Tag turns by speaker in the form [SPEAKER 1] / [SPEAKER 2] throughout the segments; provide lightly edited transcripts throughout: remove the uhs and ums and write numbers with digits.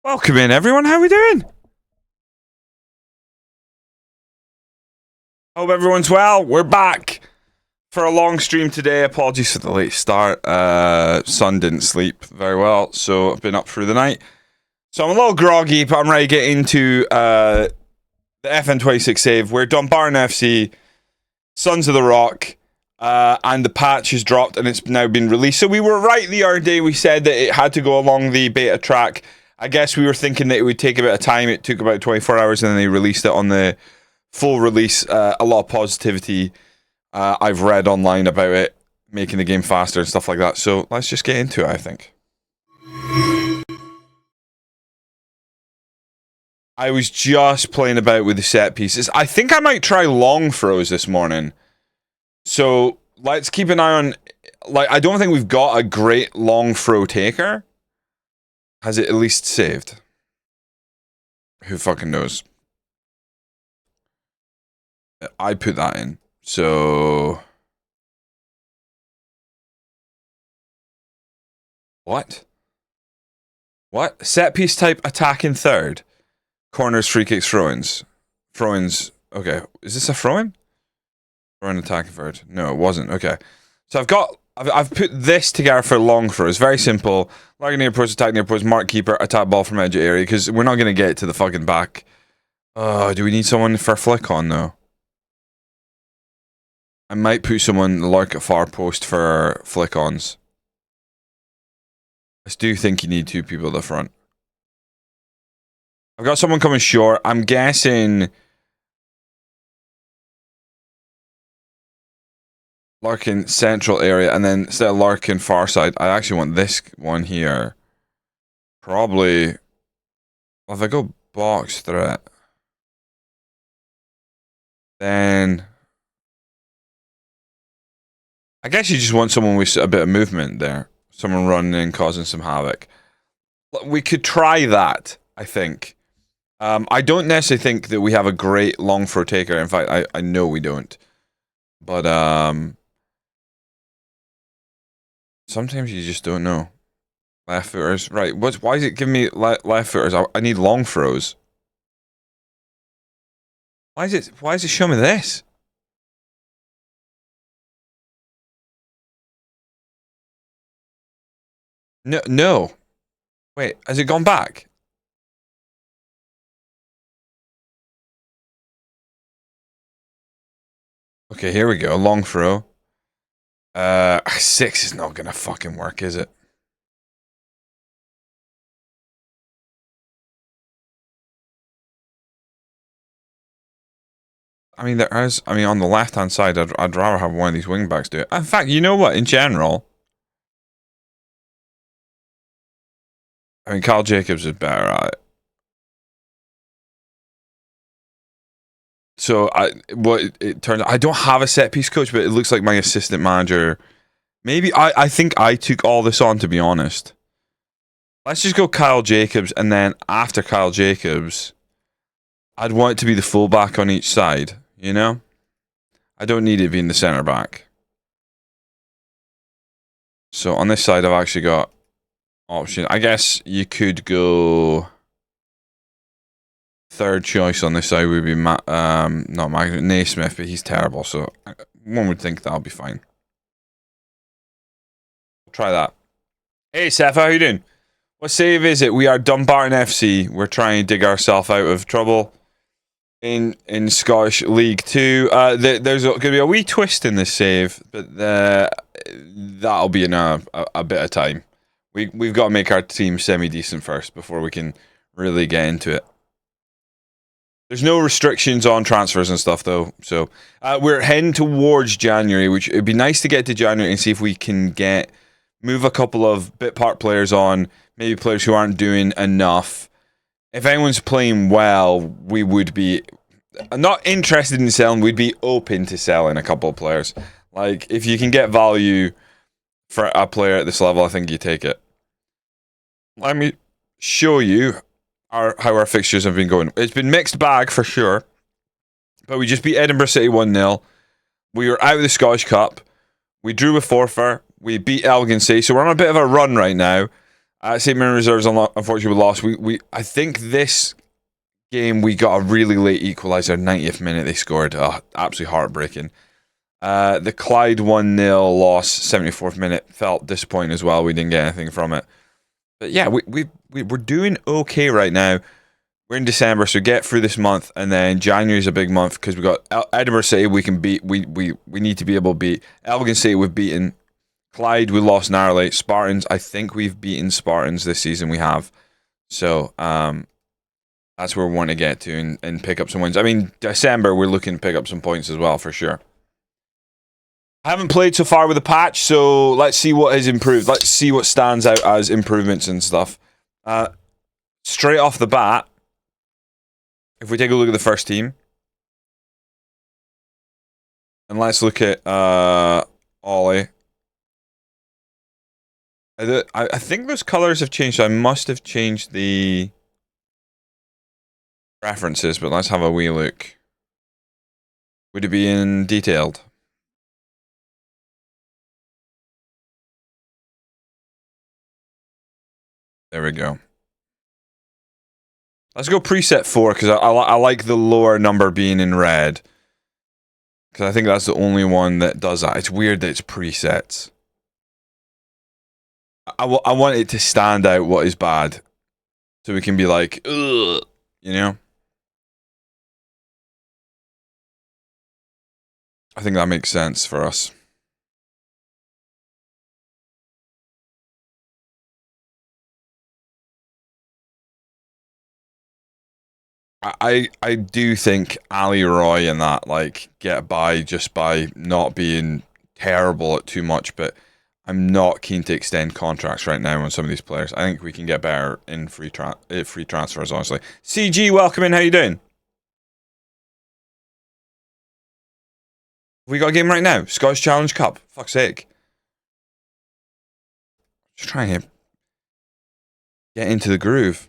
[SPEAKER 1] Welcome in, everyone. How are we doing? Hope everyone's well. We're back for a long stream today. Apologies for the late start. Son didn't sleep very well, so I've been up through the night. So I'm a little groggy, but I'm ready to get into the FM26 save. We're Dumbarton FC, Sons of the Rock, and the patch has dropped and it's now been released. So we were right the other day. We said that it had to go along the beta track. I guess we were thinking that it would take a bit of time. It took about 24 hours and then they released it on the full release. A lot of positivity I've read online about it, making the game faster and stuff like that. So let's just get into it, I think. I was just playing about with the set pieces. I think I might try long throws this morning. So let's keep an eye on... I don't think we've got a great long throw taker. Has it at least saved? Who fucking knows? I put that in. So... What? What? Set piece type attack in third. Corners, free kicks, throw-ins. Throw-ins. Okay. Is this a throw-in? Throw-in, attack in third. No, it wasn't. Okay. So I've put this together for long throws. Very simple. Large near post, attack near post, mark keeper, attack ball from edge of area. Because we're not going to get it to the fucking back. Oh, do we need someone for flick on though? I might put someone lurk at far post for flick ons. I do think you need two people at the front. I've got someone coming short. I'm guessing... Larkin central area, and then instead of Larkin far side, I actually want this one here. Probably... Well, if I go box threat... Then... I guess you just want someone with a bit of movement there. Someone running in, causing some havoc. We could try that, I think. I don't necessarily think that we have a great long throw taker. In fact, I know we don't. But, sometimes you just don't know. Left footers. Right. Why is it giving me left footers? I need long throws. Why is it showing me this? No. Wait, has it gone back? Okay, here we go. Long throw. 6 is not gonna fucking work, is it? I mean, on the left-hand side, I'd rather have one of these wingbacks do it. In fact, you know what? In general... I mean, Carl Jacobs is better at it. So, it turns out, I don't have a set-piece coach, but it looks like my assistant manager... Maybe, I think I took all this on, to be honest. Let's just go Kyle Jacobs, and then after Kyle Jacobs, I'd want it to be the fullback on each side, you know? I don't need it being the centre-back. So, on this side, I've actually got option. I guess you could go... Third choice on this side would be not Naismith, but he's terrible, so one would think that'll be fine. Try that. Hey, Seth, how you doing? What save is it? We are Dumbarton FC. We're trying to dig ourselves out of trouble in Scottish League 2. There's going to be a wee twist in this save, but that'll be in a bit of time. We've got to make our team semi-decent first before we can really get into it. There's no restrictions on transfers and stuff, though. So we're heading towards January, which it'd be nice to get to January and see if we can move a couple of bit part players on, maybe players who aren't doing enough. If anyone's playing well, we would be not interested in selling. We'd be open to selling a couple of players. Like, if you can get value for a player at this level, I think you take it. Let me show you how our fixtures have been going. It's been mixed bag for sure, but we just beat Edinburgh City 1-0. We were out of the Scottish Cup. We drew with Forfar. We beat Elgin City, so we're on a bit of a run right now. St. Mirren Reserves, unfortunately, we lost. I think this game we got a really late equaliser, 90th minute they scored. Absolutely heartbreaking. The Clyde 1-0 loss, 74th minute, felt disappointing as well. We didn't get anything from it. But yeah, we're doing okay right now. We're in December, so get through this month, and then January is a big month because we got Edinburgh City we can beat. We need to be able to beat. Elgin City we've beaten. Clyde we lost narrowly. Spartans, I think we've beaten Spartans this season. We have. So that's where we want to get to and pick up some wins. I mean, December we're looking to pick up some points as well for sure. I haven't played so far with the patch, so let's see what has improved. Let's see what stands out as improvements and stuff. Straight off the bat, if we take a look at the first team, and let's look at Ollie. I think those colors have changed, so I must have changed the preferences, but let's have a wee look. Would it be in detailed? There we go. Let's go preset 4 because I like the lower number being in red. Because I think that's the only one that does that. It's weird that it's presets. I want it to stand out what is bad. So we can be like, ugh, you know? I think that makes sense for us. I do think Ali Roy and that like get by just by not being terrible at too much, but I'm not keen to extend contracts right now on some of these players. I think we can get better in free transfers, honestly. CG, welcome in. How you doing? We got a game right now. Scottish Challenge Cup. Fuck's sake. Just trying to get into the groove.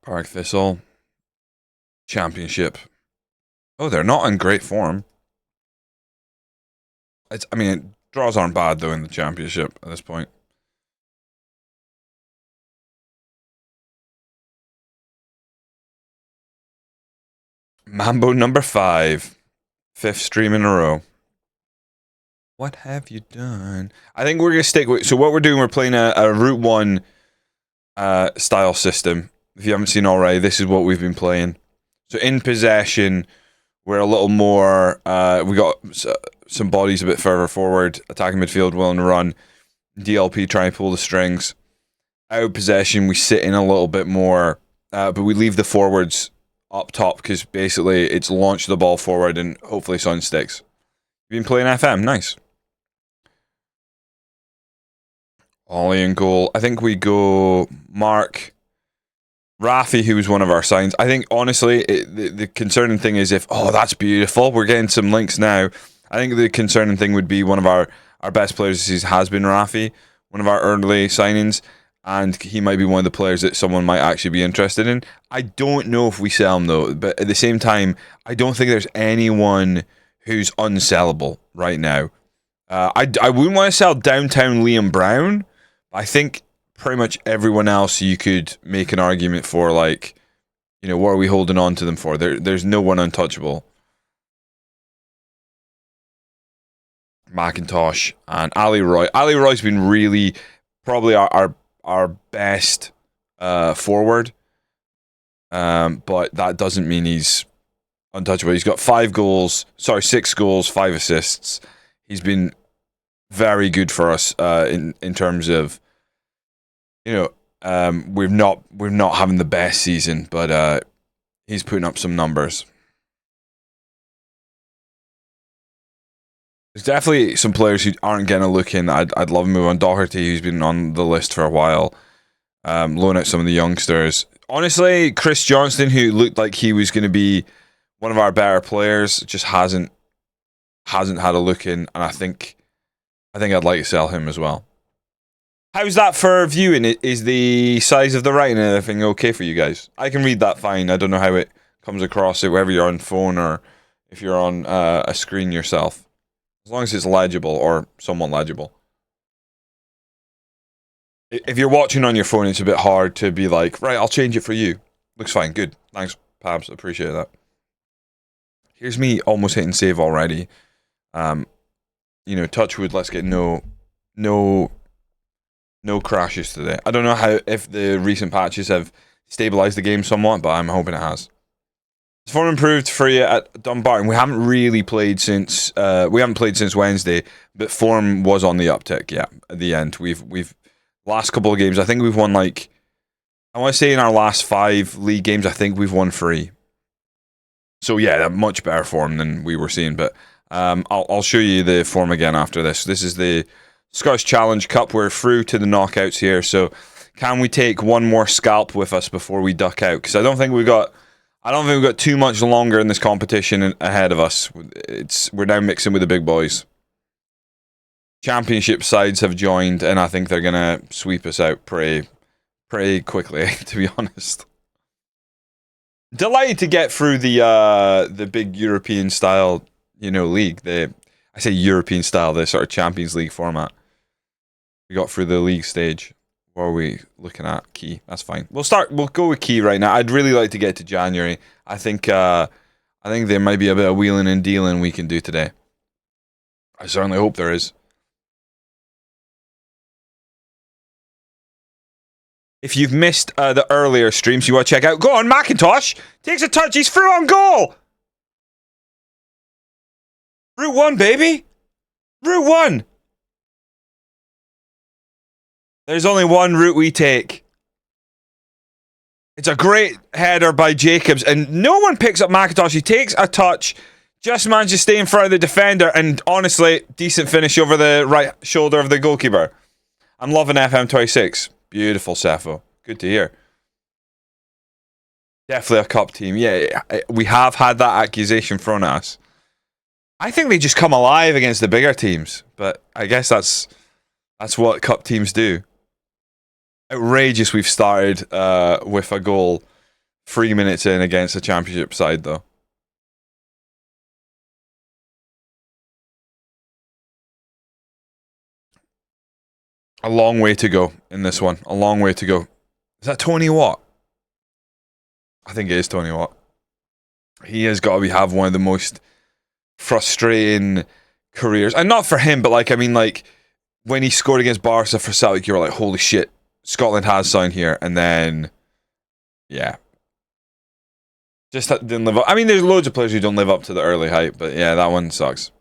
[SPEAKER 1] Park Thistle. Championship. Oh, they're not in great form. I mean, draws aren't bad, though, in the championship at this point. Mambo number 5. 5th stream in a row. What have you done? I think we're going to stick with... So what we're doing, we're playing a Route 1 style system. If you haven't seen already, this is what we've been playing. So in possession, we're a little more... we got some bodies a bit further forward. Attacking midfield, willing to run. DLP trying to pull the strings. Out of possession, we sit in a little bit more. But we leave the forwards up top because basically it's launch the ball forward and hopefully something sticks. You've been playing FM, nice. Ollie in goal. I think we go Mark... Rafi, who was one of our signs. I think, honestly, the concerning thing is if... Oh, that's beautiful. We're getting some links now. I think the concerning thing would be one of our best players this season has been Rafi, one of our early signings, and he might be one of the players that someone might actually be interested in. I don't know if we sell him, though, but at the same time, I don't think there's anyone who's unsellable right now. I wouldn't want to sell downtown Liam Brown. I think... pretty much everyone else you could make an argument for, like, you know, what are we holding on to them for? There's no one untouchable. McIntosh and Ali Roy. Ali Roy's been really probably our best forward, but that doesn't mean he's untouchable. He's got 6 goals, 5 assists. He's been very good for us in terms of, you know, we're not having the best season, but he's putting up some numbers. There's definitely some players who aren't getting a look in. I'd love to move on. Doherty, who's been on the list for a while, loan out some of the youngsters. Honestly, Chris Johnston, who looked like he was going to be one of our better players, just hasn't had a look in, and I think I'd like to sell him as well. How's that for viewing? Is the size of the writing and everything okay for you guys? I can read that fine. I don't know how it comes across, whether you're on phone or if you're on a screen yourself. As long as it's legible or somewhat legible. If you're watching on your phone, it's a bit hard to be like, right, I'll change it for you. Looks fine. Good. Thanks, Pabs. Appreciate that. Here's me almost hitting save already. You know, touch wood, let's get no crashes today. I don't know if the recent patches have stabilized the game somewhat, but I'm hoping it has. Form improved for you at Dumbarton. We haven't really played since Wednesday, but form was on the uptick. Yeah, at the end, we've last couple of games. I think we've won like, I want to say in our last 5 league games, I think we've won 3. So yeah, much better form than we were seeing. But I'll show you the form again after this. This is the Scottish Challenge Cup. We're through to the knockouts here. So can we take one more scalp with us before we duck out? Because I don't think we've got too much longer in this competition ahead of us. We're now mixing with the big boys. Championship sides have joined, and I think they're gonna sweep us out pretty quickly, to be honest. Delighted to get through the big European style, league. I say European style, the sort of Champions League format. We got through the league stage. What are we looking at? Key. That's fine. We'll go with key right now. I'd really like to get to January. I think there might be a bit of wheeling and dealing we can do today. I certainly hope there is. If you've missed the earlier streams you want to check out, go on. McIntosh takes a touch. He's through on goal. Route 1, baby. Route 1. There's only one route we take. It's a great header by Jacobs, and no one picks up McIntosh. He takes a touch, just manages to stay in front of the defender, and honestly, decent finish over the right shoulder of the goalkeeper. I'm loving FM26. Beautiful, Cepho. Good to hear. Definitely a cup team. Yeah, we have had that accusation thrown at us. I think they just come alive against the bigger teams, but I guess that's what cup teams do. Outrageous we've started with a goal 3 minutes in against a championship side, though. A long way to go in this one. A long way to go. Is that Tony Watt? I think it is Tony Watt. He has got to have one of the most frustrating careers. And not for him, but when he scored against Barca for Celtic, you were like, holy shit, Scotland has signed here. And then, yeah. Just didn't live up. I mean, there's loads of players who don't live up to the early hype, but yeah, that one sucks.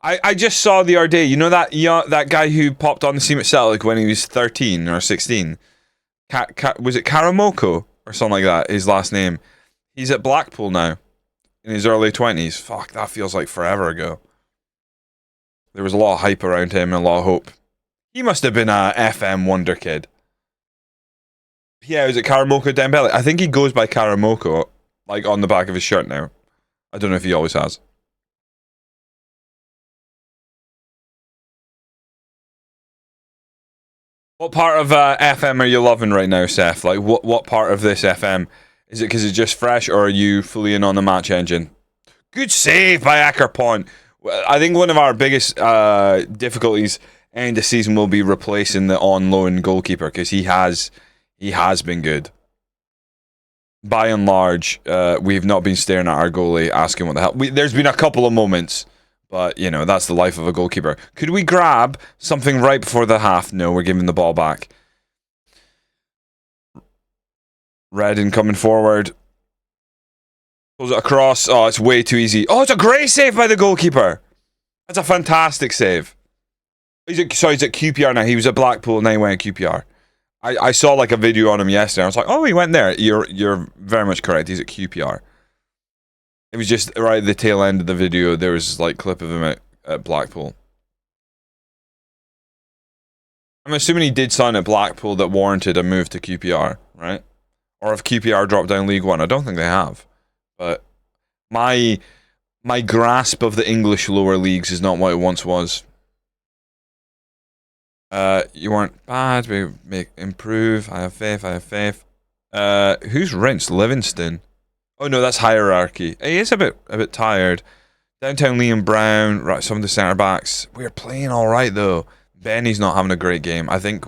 [SPEAKER 1] I just saw the other day, you know that guy who popped on the scene at Celtic when he was 13 or 16? Was it Karamoko or something like that, his last name? He's at Blackpool now, in his early 20s. Fuck, that feels like forever ago. There was a lot of hype around him and a lot of hope. He must have been a FM wonder kid. Yeah, was it Karamoko Dembele? I think he goes by Karamoko, like on the back of his shirt now. I don't know if he always has. What part of FM are you loving right now, Seth? Like, what part of this FM? Is it because it's just fresh, or are you fully in on the match engine? Good save by Ackerpont. I think one of our biggest difficulties end of season will be replacing the on-loan goalkeeper, because he has been good. By and large, we've not been staring at our goalie asking what the hell. There's been a couple of moments, but, that's the life of a goalkeeper. Could we grab something right before the half? No, we're giving the ball back. Redden coming forward. Pulls it across. Oh, it's way too easy. Oh, it's a great save by the goalkeeper. That's a fantastic save. He's at QPR now. He was at Blackpool, now he went at QPR. I saw like a video on him yesterday. I was like, oh, he went there. You're very much correct. He's at QPR. It was just right at the tail end of the video. There was like clip of him at Blackpool. I'm assuming he did sign at Blackpool that warranted a move to QPR, right? Or if QPR dropped down League One. I don't think they have. But my grasp of the English lower leagues is not what it once was. You weren't bad. We improve. I have faith. Who's rinsed? Livingston. Oh no, that's hierarchy. He is a bit tired. Downtown Liam Brown, right, some of the centre backs. We're playing all right though. Benny's not having a great game. I think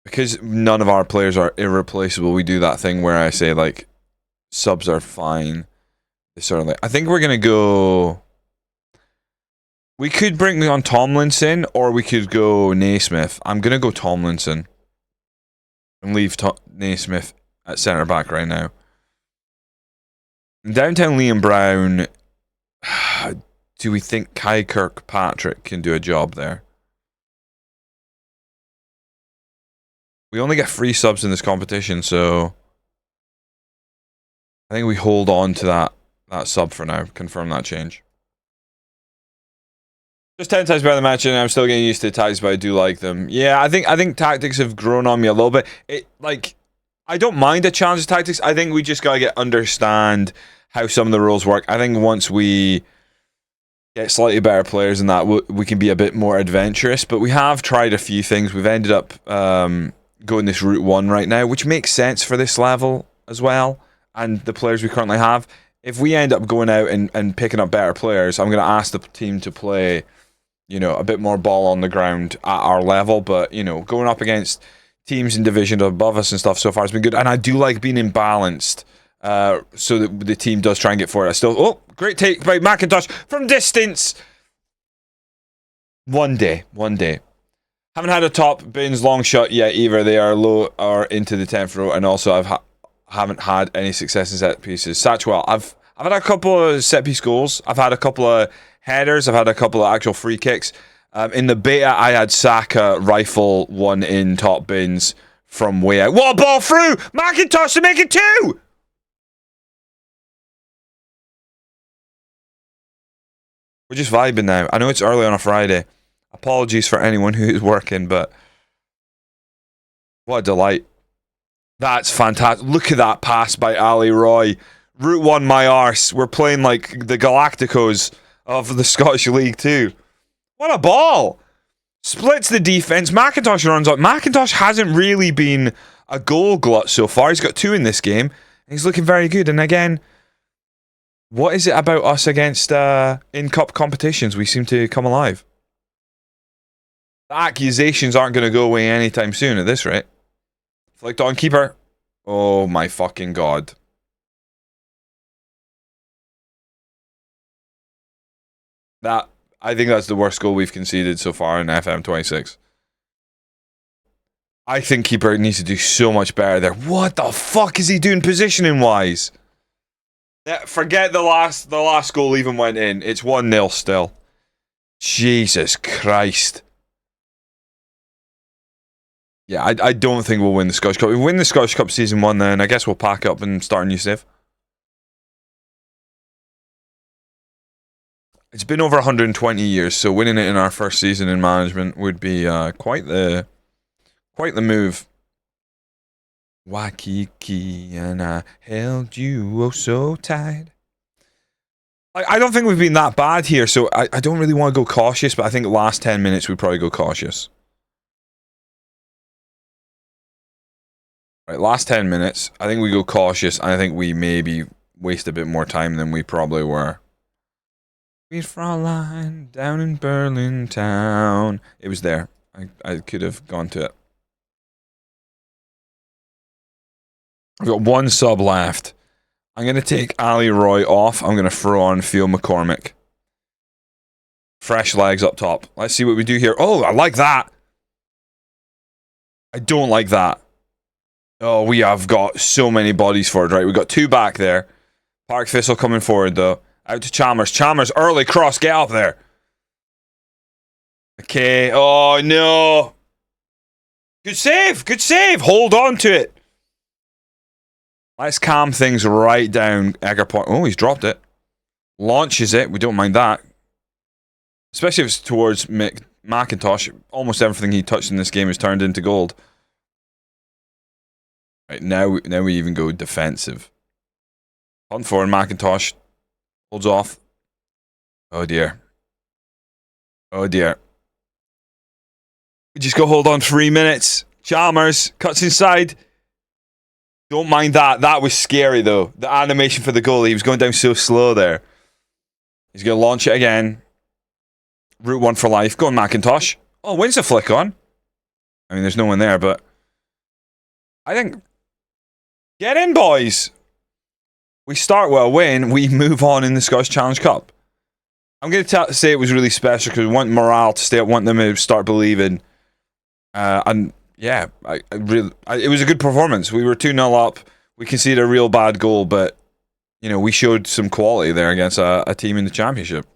[SPEAKER 1] because none of our players are irreplaceable, we do that thing where I say like subs are fine. I think we're gonna go. We could bring on Tomlinson, or we could go Naismith. I'm gonna go Tomlinson and leave Naismith at centre back right now. Downtown Liam Brown. Do we think Kai Kirkpatrick can do a job there? We only get 3 subs in this competition, so I think we hold on to that sub for now. Confirm that change. Just 10 times better than match, and I'm still getting used to tactics, but I do like them. Yeah, I think tactics have grown on me a little bit. I don't mind a challenge of tactics. I think we just gotta understand how some of the rules work. I think once we get slightly better players than that, we can be a bit more adventurous. But we have tried a few things. We've ended up going this Route 1 right now, which makes sense for this level as well, and the players we currently have. If we end up going out and picking up better players, I'm going to ask the team to play, a bit more ball on the ground at our level. But, going up against teams in division above us and stuff so far has been good. And I do like being imbalanced so that the team does try and get forward. Great take by McIntosh from distance. One day. Haven't had a top bins long shot yet either. They are low or into the 10th row. And also haven't had any success in set pieces. Satchwell, I've had a couple of set piece goals. I've had a couple of headers. I've had a couple of actual free kicks. In the beta, I had Saka rifle one in top bins from way out. What a ball through! McIntosh to make it 2! We're just vibing now. I know it's early on a Friday. Apologies for anyone who is working, but what a delight. That's fantastic. Look at that pass by Ali Roy. Route 1, my arse. We're playing like the Galacticos of the Scottish League 2. What a ball! Splits the defense. McIntosh runs up. McIntosh hasn't really been a goal glut so far. He's got 2 in this game. He's looking very good. And again, what is it about us against in cup competitions? We seem to come alive. The accusations aren't going to go away anytime soon at this rate. Flicked on keeper. Oh my fucking god. I think that's the worst goal we've conceded so far in FM26. I think keeper needs to do so much better there. What the fuck is he doing positioning wise? Yeah, forget the last goal even went in. It's 1-0 still. Jesus Christ. Yeah, I don't think we'll win the Scottish Cup. If we win the Scottish Cup Season 1, then I guess we'll pack up and start a new save. It's been over 120 years, so winning it in our first season in management would be quite the move. Waikiki, and I held you oh so tight. I don't think we've been that bad here, so I don't really want to go cautious, but I think the last 10 minutes we'd probably go cautious. Right, last 10 minutes, I think we go cautious, and I think we maybe waste a bit more time than we probably were. Sweet Fraulein, down in Berlin town. It was there. I could have gone to it. I've got 1 sub left. I'm going to take Ali Roy off. I'm going to throw on Theo McCormick. Fresh legs up top. Let's see what we do here. Oh, I like that. I don't like that. Oh, we have got so many bodies forward, right? We've got 2 back there. Park Thistle coming forward, though. Out to Chalmers. Chalmers, early cross. Get up there. Okay. Oh, no. Good save. Good save. Hold on to it. Let's calm things right down. Eggerport. Oh, he's dropped it. Launches it. We don't mind that. Especially if it's towards McIntosh. Almost everything he touched in this game is turned into gold. Right, now we even go defensive. On forward, McIntosh. Holds off. Oh dear. Oh dear. We just go hold on 3 minutes. Chalmers cuts inside. Don't mind that. That was scary though. The animation for the goal. He was going down so slow there. He's going to launch it again. Route 1 for life. Go on, McIntosh. Oh, when's the flick on? I mean, there's no one there, but I think... Get in, boys! We start with a win. We move on in the Scottish Challenge Cup. I'm going to say it was really special because we want morale to stay up, want them to start believing. And yeah, it was a good performance. We were 2-0 up. We conceded a real bad goal, but you know, we showed some quality there against a team in the championship.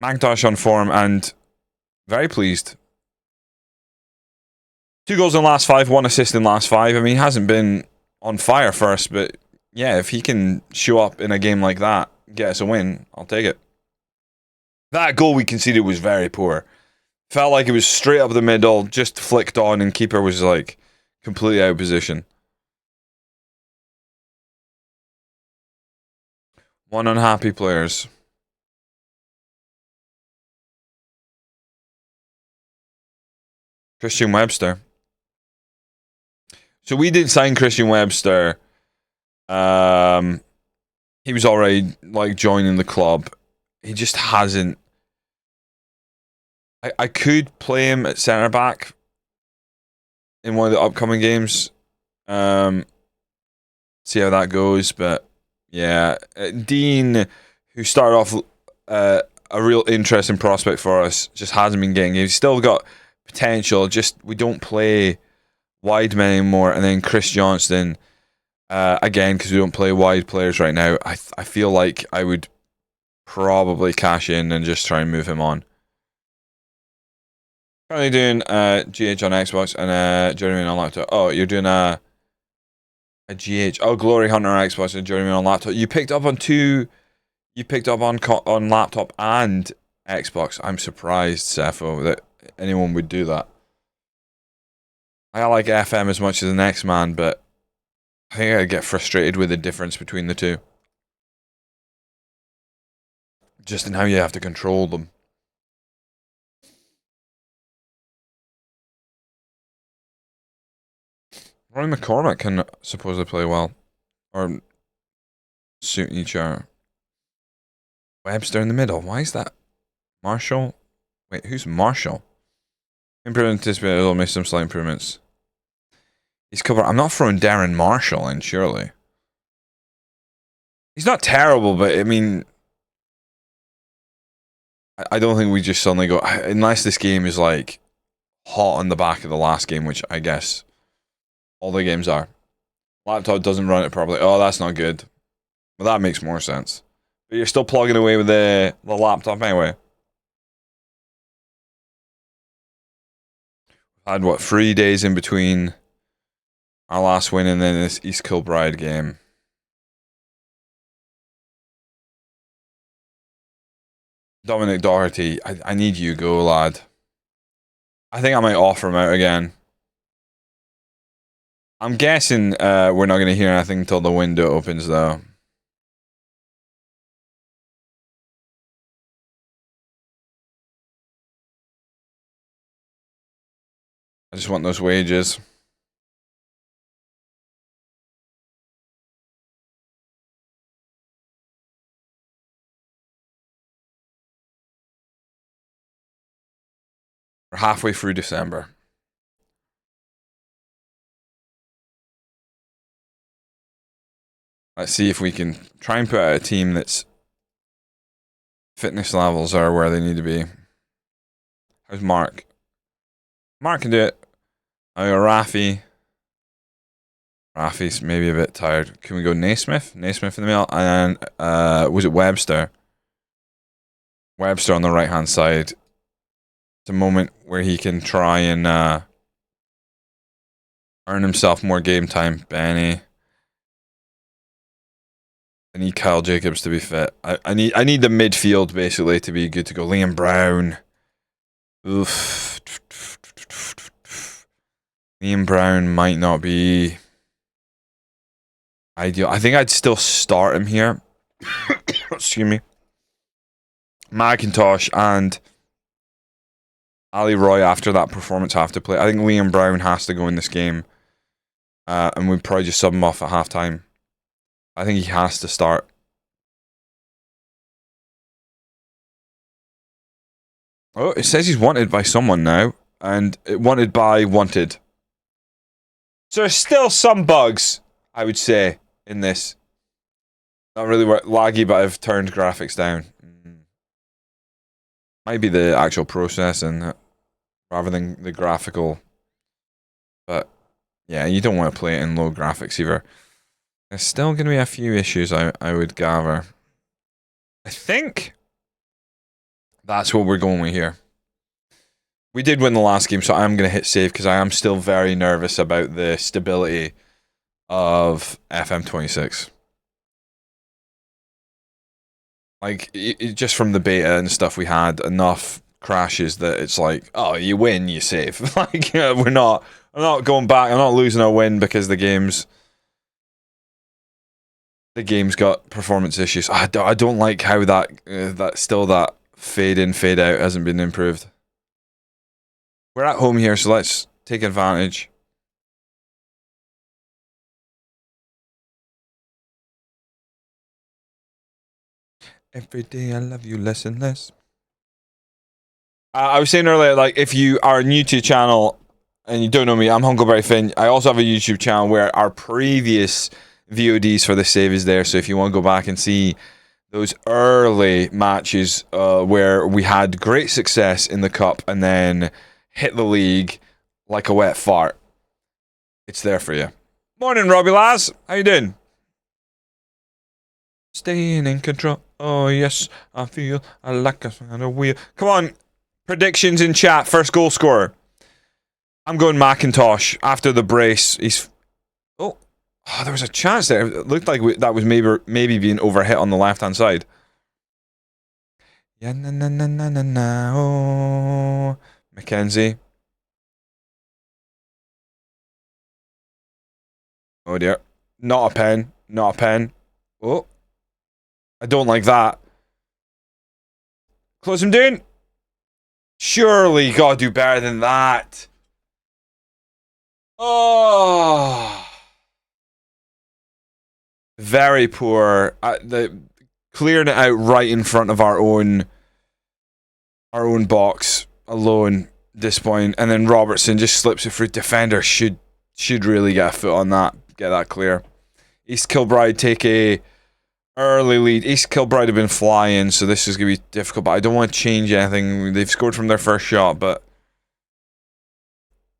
[SPEAKER 1] McIntosh on form and very pleased. 2 goals in the last 5, 1 assist in the last 5. I mean, he hasn't been on fire first, but yeah, if he can show up in a game like that, get us a win, I'll take it. That goal we conceded was very poor. Felt like it was straight up the middle, just flicked on, and keeper was like completely out of position. One unhappy players. Christian Webster. So we did sign Christian Webster. He was already like joining the club. He just hasn't. I could play him at centre back in one of the upcoming games. See how that goes, but yeah, Dean, who started off a real interesting prospect for us, just hasn't been getting. He's still got potential. Just we don't play wide men anymore. And then Chris Johnston, again, because we don't play wide players right now. I feel like I would probably cash in and just try and move him on. Currently doing GH on Xbox and Journeyman on laptop. Oh, you're doing a GH. Oh, Glory Hunter on Xbox and Journeyman on laptop. You picked up on 2. You picked up on laptop and Xbox. I'm surprised, Cepho, that anyone would do that. I like FM as much as the next man, but I think I get frustrated with the difference between the two. Just in how you have to control them. Roy McCormack can supposedly play well. Or suit each other. Webster in the middle. Why is that? Marshall? Wait, who's Marshall? Improvement anticipated. It'll make some slight improvements. He's covered. I'm not throwing Darren Marshall in, surely. He's not terrible, but I mean, I don't think we just suddenly go, unless this game is like hot on the back of the last game, which I guess all the games are. Laptop doesn't run it properly. Oh, that's not good. But that makes more sense. But you're still plugging away with the laptop anyway. We've had, what, 3 days in between our last win and then this East Kilbride game. Dominic Doherty, I need you to go, lad. I think I might offer him out again. I'm guessing we're not going to hear anything until the window opens, though. I just want those wages. We're halfway through December. Let's see if we can try and put out a team that's fitness levels are where they need to be. How's Mark? Mark can do it. I got Rafi. Rafi's maybe a bit tired. Can we go Naismith? Naismith in the middle. And was it Webster? Webster on the right-hand side. It's a moment where he can try and earn himself more game time. Benny. I need Kyle Jacobs to be fit. I need the midfield basically to be good to go. Liam Brown. Oof. Liam Brown might not be ideal. I think I'd still start him here. Excuse me. McIntosh and Ali Roy after that performance have to play. I think Liam Brown has to go in this game. And we'd probably just sub him off at halftime. I think he has to start. Oh, it says he's wanted by someone now. And wanted by wanted. So there's still some bugs, I would say, in this. Not really laggy, but I've turned graphics down. Might be the actual processing rather than the graphical. But yeah, you don't want to play it in low graphics either. There's still going to be a few issues, I would gather. I think that's what we're going with here. We did win the last game, so I'm going to hit save because I am still very nervous about the stability of FM26. Like, just from the beta and stuff, we had enough crashes that it's like, oh, you win, you save. Like, I'm not going back. I'm not losing a win because the game's got performance issues. I don't like how that fade in, fade out hasn't been improved. We're at home here, so let's take advantage. Every day I love you less and less. I was saying earlier, like, if you are new to the channel and you don't know me, I'm Hunkleberry Finn. I also have a YouTube channel where our previous VODs for the save is there. So if you want to go back and see those early matches where we had great success in the cup and then hit the league like a wet fart, it's there for you. Morning, Robbie Laz. How you doing? Staying in control. Oh, yes, I feel like a wheel. Come on. Predictions in chat. First goal scorer. I'm going McIntosh after the brace. He's... Oh, there was a chance there. It looked like that was maybe being overhit on the left-hand side. Yeah, na. Oh. Mackenzie. Oh, dear. Not a pen. Not a pen. Oh. I don't like that. Close him down. Surely you gotta do better than that. Oh. Very poor. Clearing it out right in front of our own box alone. Disappointing. And then Robertson just slips it through. Defender should really get a foot on that. Get that clear. East Kilbride take a early lead. East Kilbride have been flying, so this is going to be difficult, but I don't want to change anything. They've scored from their first shot, but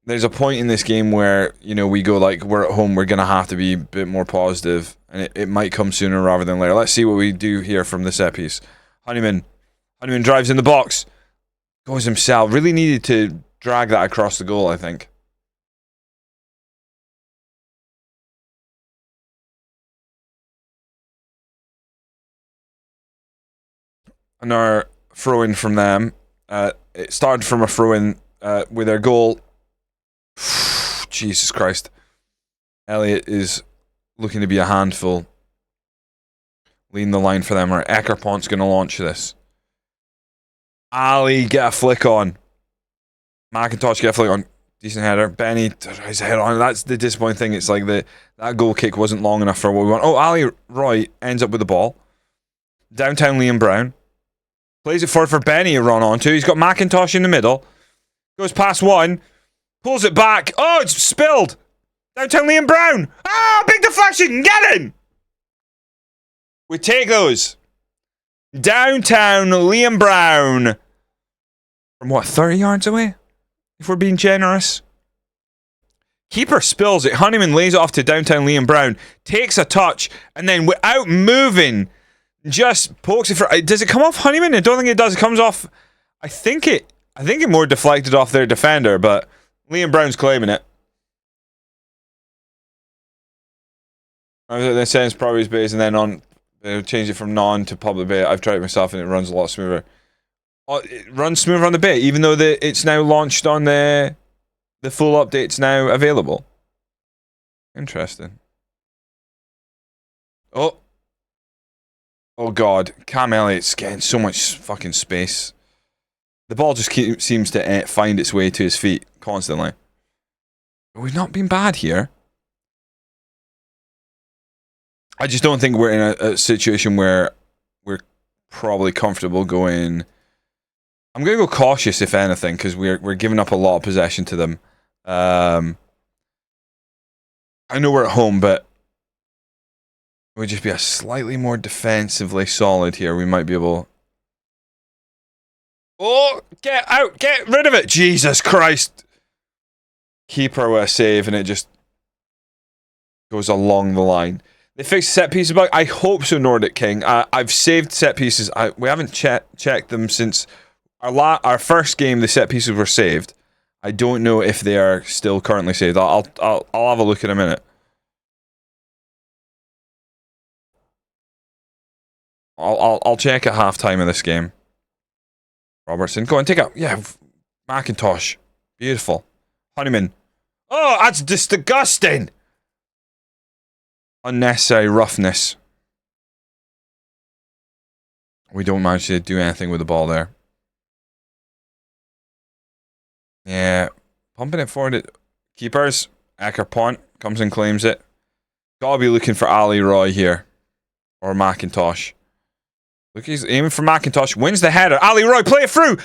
[SPEAKER 1] there's a point in this game where, you know, we go like, we're at home, we're going to have to be a bit more positive, and it might come sooner rather than later. Let's see what we do here from the set piece. Honeyman drives in the box. Goes himself. Really needed to drag that across the goal, I think. Another throw-in from them. It started from a throw-in with their goal. Jesus Christ. Elliott is looking to be a handful. Leading the line for them. Right, Eckerpont's going to launch this. Ali, get a flick on. McIntosh, get a flick on. Decent header. Benny, his head on. That's the disappointing thing. It's like that goal kick wasn't long enough for what we want. Oh, Ali Roy ends up with the ball. Downtown Liam Brown. Plays it for Benny to run onto. He's got McIntosh in the middle. Goes past one. Pulls it back. Oh, it's spilled. Downtown Liam Brown. Ah, big deflection. Get him. We take those. Downtown Liam Brown. From what, 30 yards away? If we're being generous. Keeper spills it. Honeyman lays it off to downtown Liam Brown. Takes a touch. And then without moving... just pokes it for... Does it come off Honeyman? I don't think it does. It comes off... I think it more deflected off their defender, but Liam Brown's claiming it. Then sends Properties base and then on... change it from non to public beta. I've tried it myself and it runs a lot smoother. Oh, it runs smoother on the beta, even though it's now launched on the full update's now available. Interesting. Oh. Oh god, Cam Elliott's getting so much fucking space. The ball just seems to find its way to his feet constantly. We've not been bad here. I just don't think we're in a situation where we're probably comfortable going I'm going to go cautious, if anything, because we're giving up a lot of possession to them. I know we're at home, but it would just be a slightly more defensively solid here. We might be able... Oh, get out! Get rid of it! Jesus Christ! Keeper with a save, and it just goes along the line. They fixed set pieces bug. I hope so, Nordic King. I've saved set pieces. We haven't checked them since our first game. The set pieces were saved. I don't know if they are still currently saved. I'll have a look in a minute. I'll check at halftime of this game. Robertson, go on, take out. Yeah, Macintosh, beautiful. Honeyman. Oh, that's disgusting. Unnecessary roughness. We don't manage to do anything with the ball there. Yeah, pumping it forward. Keepers. Ecker Pont comes and claims it. Gotta be looking for Ali Roy here. Or Macintosh. Look, he's aiming for Macintosh. Wins the header. Ali Roy, play it through.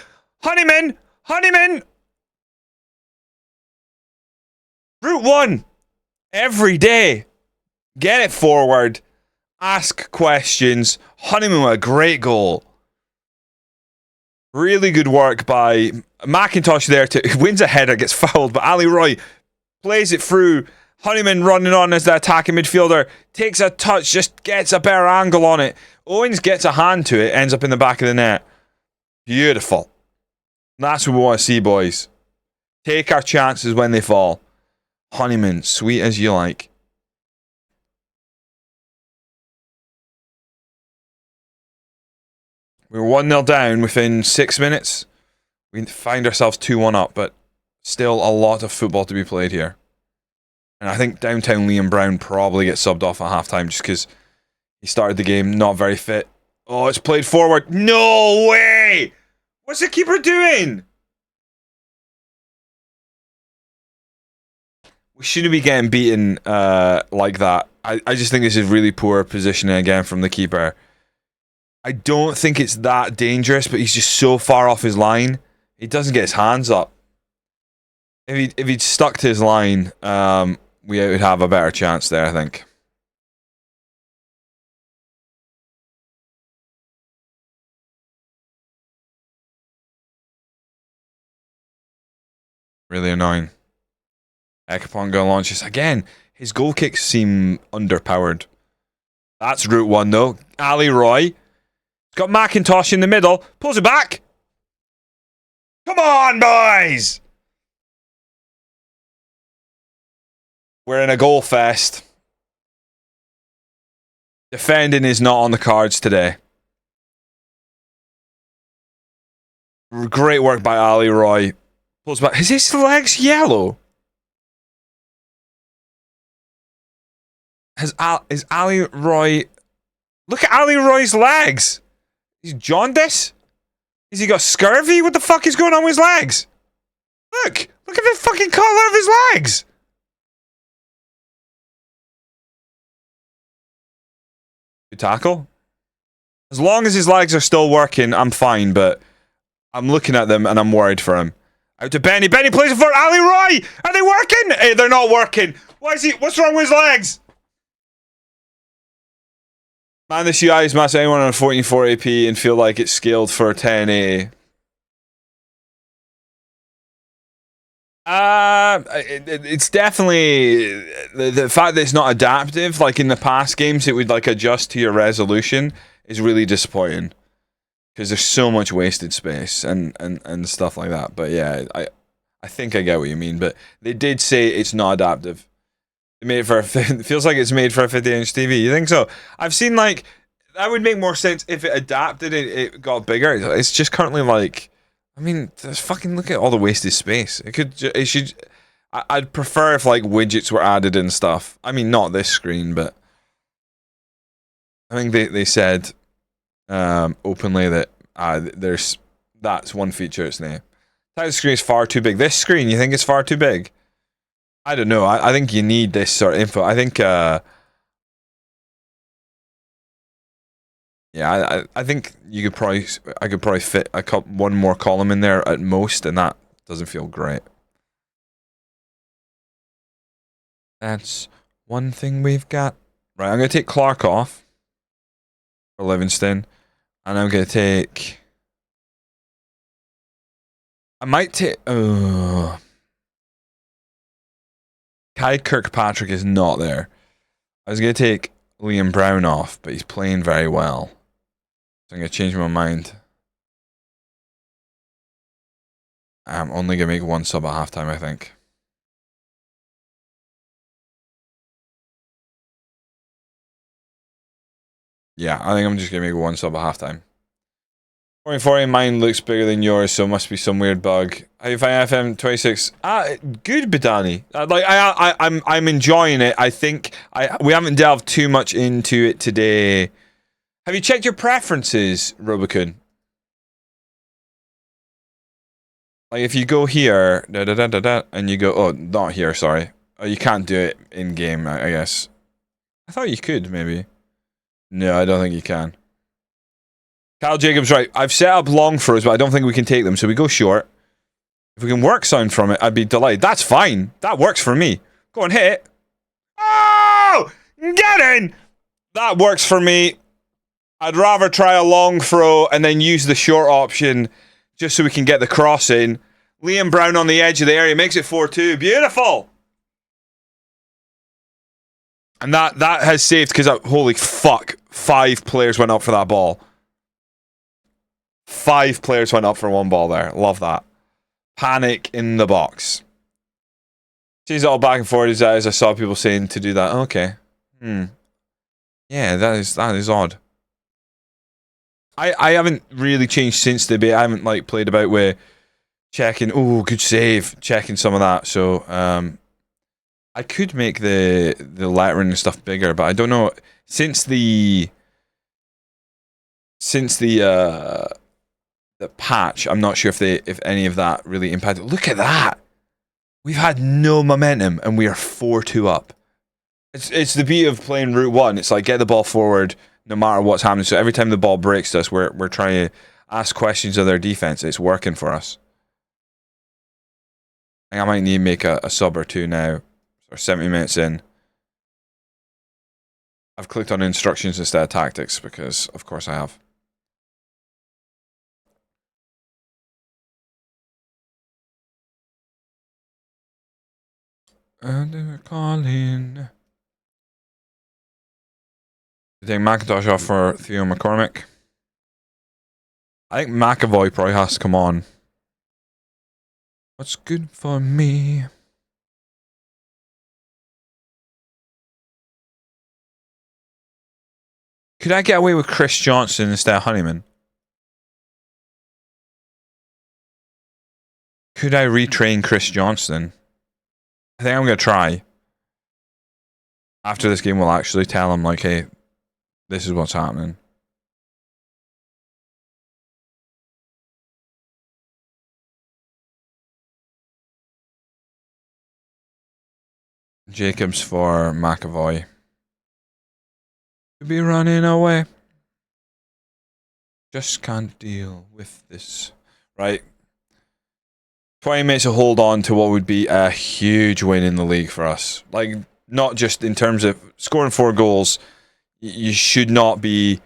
[SPEAKER 1] Honeyman. Honeyman. Route 1. Every day. Get it forward. Ask questions. Honeyman with a great goal. Really good work by Macintosh there. Wins a header, gets fouled, but Ali Roy plays it through. Honeyman running on as the attacking midfielder. Takes a touch, just gets a better angle on it. Owens gets a hand to it, ends up in the back of the net. Beautiful. That's what we want to see, boys. Take our chances when they fall. Honeyman, sweet as you like. We were 1-0 down within 6 minutes. We find ourselves 2-1 up, but still a lot of football to be played here. And I think downtown Liam Brown probably gets subbed off at halftime just because he started the game not very fit. Oh, it's played forward. No way! What's the keeper doing? We shouldn't be getting beaten like that. I just think this is really poor positioning again from the keeper. I don't think it's that dangerous, but he's just so far off his line. He doesn't get his hands up. If he'd stuck to his line, we would have a better chance there, I think. Really annoying. Ekapon going to launch this again. His goal kicks seem underpowered. That's Route 1 though. Ali Roy. He's got Macintosh in the middle. Pulls it back. Come on, boys! We're in a goal fest. Defending is not on the cards today. Great work by Ali Roy. Pulls back. Is his legs yellow? Is Ali Roy... Look at Ali Roy's legs! He's jaundice? Has he got scurvy? What the fuck is going on with his legs? Look! Look at the fucking colour of his legs! Good tackle. As long as his legs are still working, I'm fine, but I'm looking at them and I'm worried for him. Out to Benny. Benny plays it for Ali Roy! Are they working? Hey, they're not working. Why is he... What's wrong with his legs? Man, this UI is match anyone on 1440p and feel like it's scaled for 1080. It's definitely the fact that it's not adaptive. Like in the past games, it would like adjust to your resolution is really disappointing because there's so much wasted space and stuff like that. But yeah, I think I get what you mean. But they did say it's not adaptive. It made it for it feels like it's made for a 50-inch TV. You think so? I've seen like that would make more sense if it adapted. It got bigger. It's just currently like. I mean, just fucking look at all the wasted space. It should. I'd prefer if like widgets were added and stuff. I mean, not this screen, but I think they said openly that that's one feature it's named. Title screen is far too big. This screen, you think it's far too big? I don't know. I think you need this sort of info. I think Yeah, I think I could probably fit one more column in there at most, and that doesn't feel great. That's one thing we've got. Right, I'm gonna take Clark off for Livingston, and I'm gonna take. I might take. Kai Kirkpatrick is not there. I was gonna take Liam Brown off, but he's playing very well, so I'm gonna change my mind. I'm only gonna make one sub at halftime, I think. Yeah, I think I'm just gonna make one sub at halftime. 2040, mine looks bigger than yours, so it must be some weird bug. How you find FM26? Good, Bidani. I'm enjoying it. I think we haven't delved too much into it today. Have you checked your preferences, Robocon? Like if you go here, and you go, oh, not here, sorry. Oh, you can't do it in game, I guess. I thought you could, maybe. No, I don't think you can. Kyle Jacobs, right. I've set up long throws, but I don't think we can take them, so we go short. If we can work sound from it, I'd be delighted. That's fine. That works for me. Go and hit it. Oh! Get in! That works for me. I'd rather try a long throw and then use the short option just so we can get the cross in. Liam Brown on the edge of the area makes it 4-2. Beautiful! And that has saved, because holy fuck, 5 players went up for that ball. 5 players went up for one ball there. Love that. Panic in the box. She's all back and forth as I saw people saying to do that. Okay. Yeah, that is odd. I haven't really changed since the bit. I haven't like played about with checking. Oh, good save. Checking some of that. So I could make the lettering and stuff bigger, but I don't know. Since the patch, I'm not sure if any of that really impacted. Look at that. We've had no momentum and we are 4-2 up. It's the beauty of playing Route 1. It's like get the ball forward no matter what's happening. So every time the ball breaks us, we're trying to ask questions of their defense. It's working for us. I think I might need to make a sub or two now. Or 70 minutes in. I've clicked on instructions instead of tactics because of course I have. And they're calling. You take McIntosh off for Theo McCormick? I think McAvoy probably has to come on. What's good for me? Could I get away with Chris Johnson instead of Honeyman? Could I retrain Chris Johnson? I think I'm going to try. After this game, we'll actually tell him, like, hey, this is what's happening. Jacobs for McAvoy. Could be running away. Just can't deal with this. Right. 20 minutes to hold on to what would be a huge win in the league for us. Like, not just in terms of scoring 4 goals. You should not be...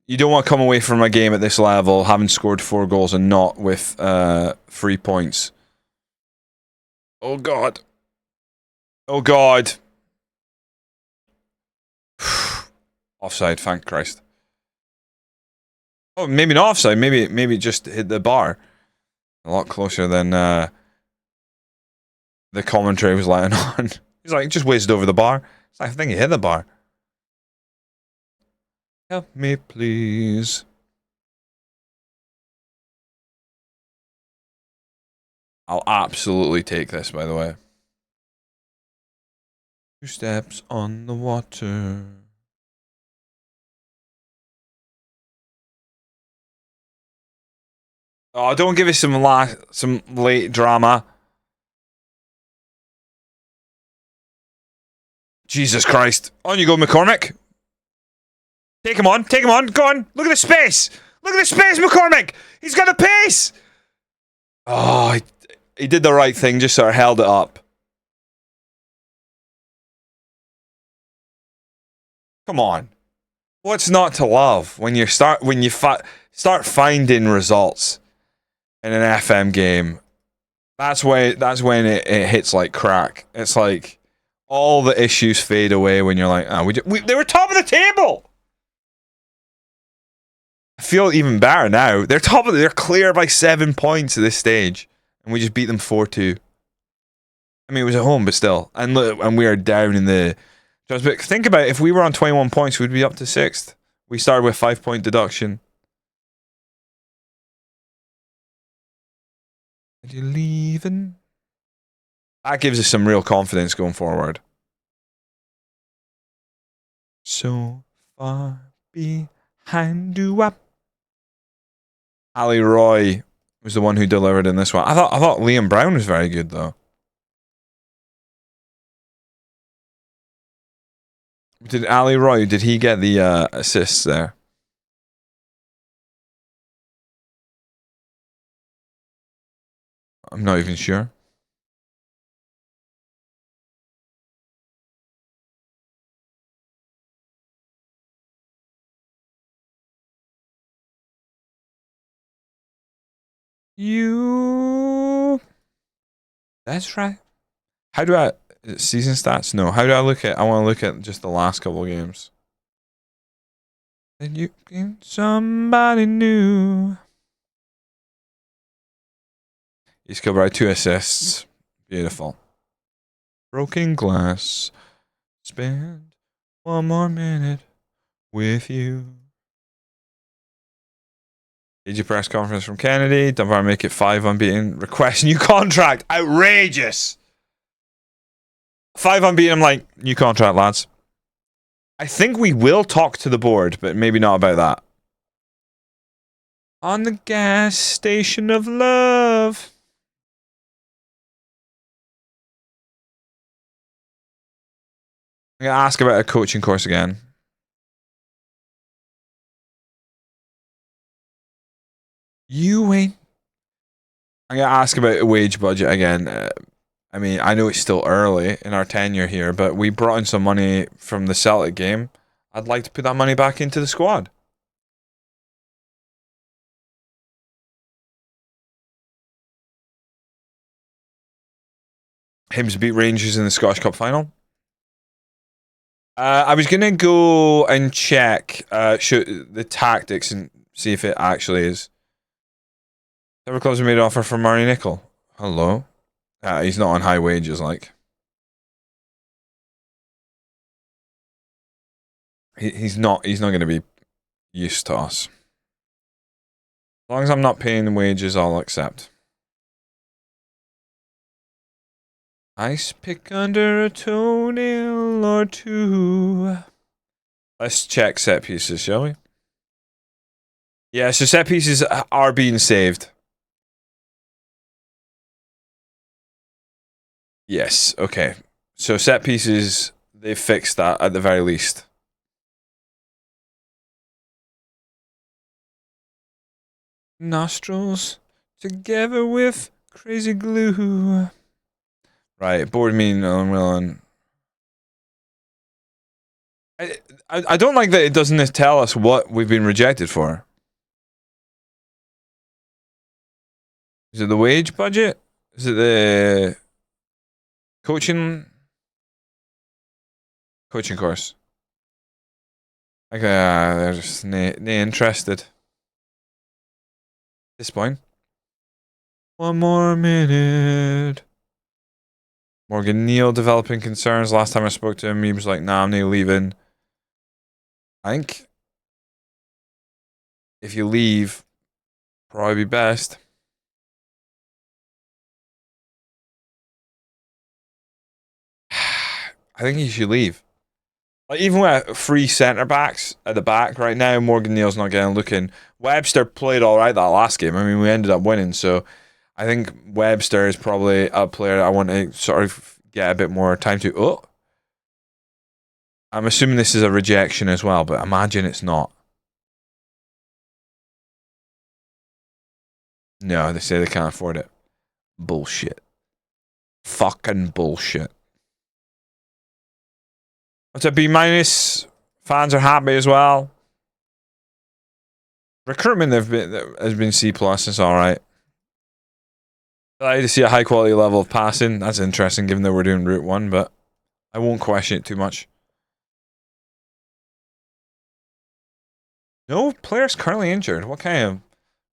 [SPEAKER 1] You don't want to come away from a game at this level having scored 4 goals and not with 3 points. Oh, God. Oh, God. Offside, thank Christ. Oh, maybe not offside. Maybe just hit the bar. A lot closer than the commentary was letting on. He's like, just whizzed over the bar. It's like, I think he hit the bar. Help me, please. I'll absolutely take this, by the way. 2 steps on the water. Oh, don't give us some late drama. Jesus Christ. On you go, McCormick. Take him on. Take him on. Go on. Look at the space. Look at the space, McCormick. He's got the pace. Oh, he did the right thing. Just sort of held it up. Come on. What's not to love when you start finding results in an FM game? That's when it hits like crack. It's like all the issues fade away when you're like, they were top of the table. I feel even better now. They're clear by 7 points at this stage, and we just beat them 4-2. I mean, it was at home, but still. And look, and we are down in the. But think about it, if we were on 21 points, we'd be up to 6th. We started with 5-point deduction. Are you leaving? That gives us some real confidence going forward. So far behind you up. Ali Roy was the one who delivered in this one. I thought Liam Brown was very good though. Did Ali Roy, did he get the assists there? I'm not even sure. That's right. How do I season stats? No. How do I look at? I want to look at just the last couple of games. And you can somebody new. He's covered by 2 assists. Beautiful. Broken glass. Spend 1 more minute with you. AG press conference from Kennedy. Dumbarton make it 5 unbeaten. Request new contract. Outrageous. 5 unbeaten. I'm like, new contract, lads. I think we will talk to the board, but maybe not about that. On the gas station of love. I'm going to ask about a coaching course again. You ain't. I'm going to ask about a wage budget again. I mean, I know it's still early in our tenure here, but we brought in some money from the Celtic game. I'd like to put that money back into the squad. Hibs beat Rangers in the Scottish Cup final. I was going to go and check the tactics and see if it actually is. Several clubs have made an offer for Murray Nicol. Hello. He's not on high wages, like. He's not going to be used to us. As long as I'm not paying the wages, I'll accept. Ice pick under a toenail or two. Let's check set pieces, shall we? Yeah, so set pieces are being saved. Yes, okay. So set pieces, they've fixed that at the very least. Nostrils together with crazy glue. Right, board meeting unwilling. I don't like that it doesn't tell us what we've been rejected for. Is it the wage budget? Is it the coaching course? Okay, they're just nae interested. At this point. 1 more minute. Morgan Neal developing concerns. Last time I spoke to him, he was like, nah, I'm not leaving. I think if you leave, probably be best. I think he should leave. Like, even with 3 centre backs at the back right now, Morgan Neal's not getting looking. Webster played all right that last game. I mean, we ended up winning, so I think Webster is probably a player I want to sort of get a bit more time to. Oh, I'm assuming this is a rejection as well, but imagine it's not. No, they say they can't afford it. Bullshit. Fucking bullshit. What's a B minus? Fans are happy as well. Recruitment has been C plus. It's all right. I like to see a high quality level of passing. That's interesting, given that we're doing Route 1, but I won't question it too much. No players currently injured. What kind of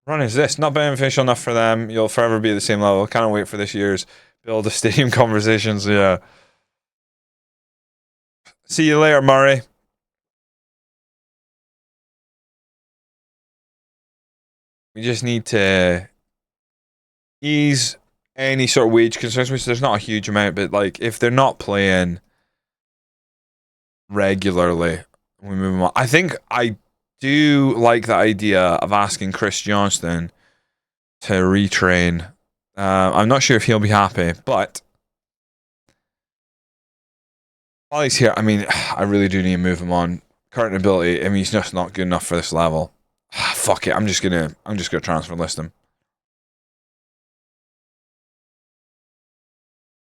[SPEAKER 1] run is this? Not beneficial enough for them. You'll forever be at the same level. Can't wait for this year's build a stadium conversations. Yeah. See you later, Murray. We just need to ease any sort of wage concerns, which there's not a huge amount, but like if they're not playing regularly, we move them on. I think I do like the idea of asking Chris Johnston to retrain. I'm not sure if he'll be happy, but while he's here, I mean, I really do need to move him on. Current ability, I mean, he's just not good enough for this level. Fuck it, I'm just gonna transfer list him.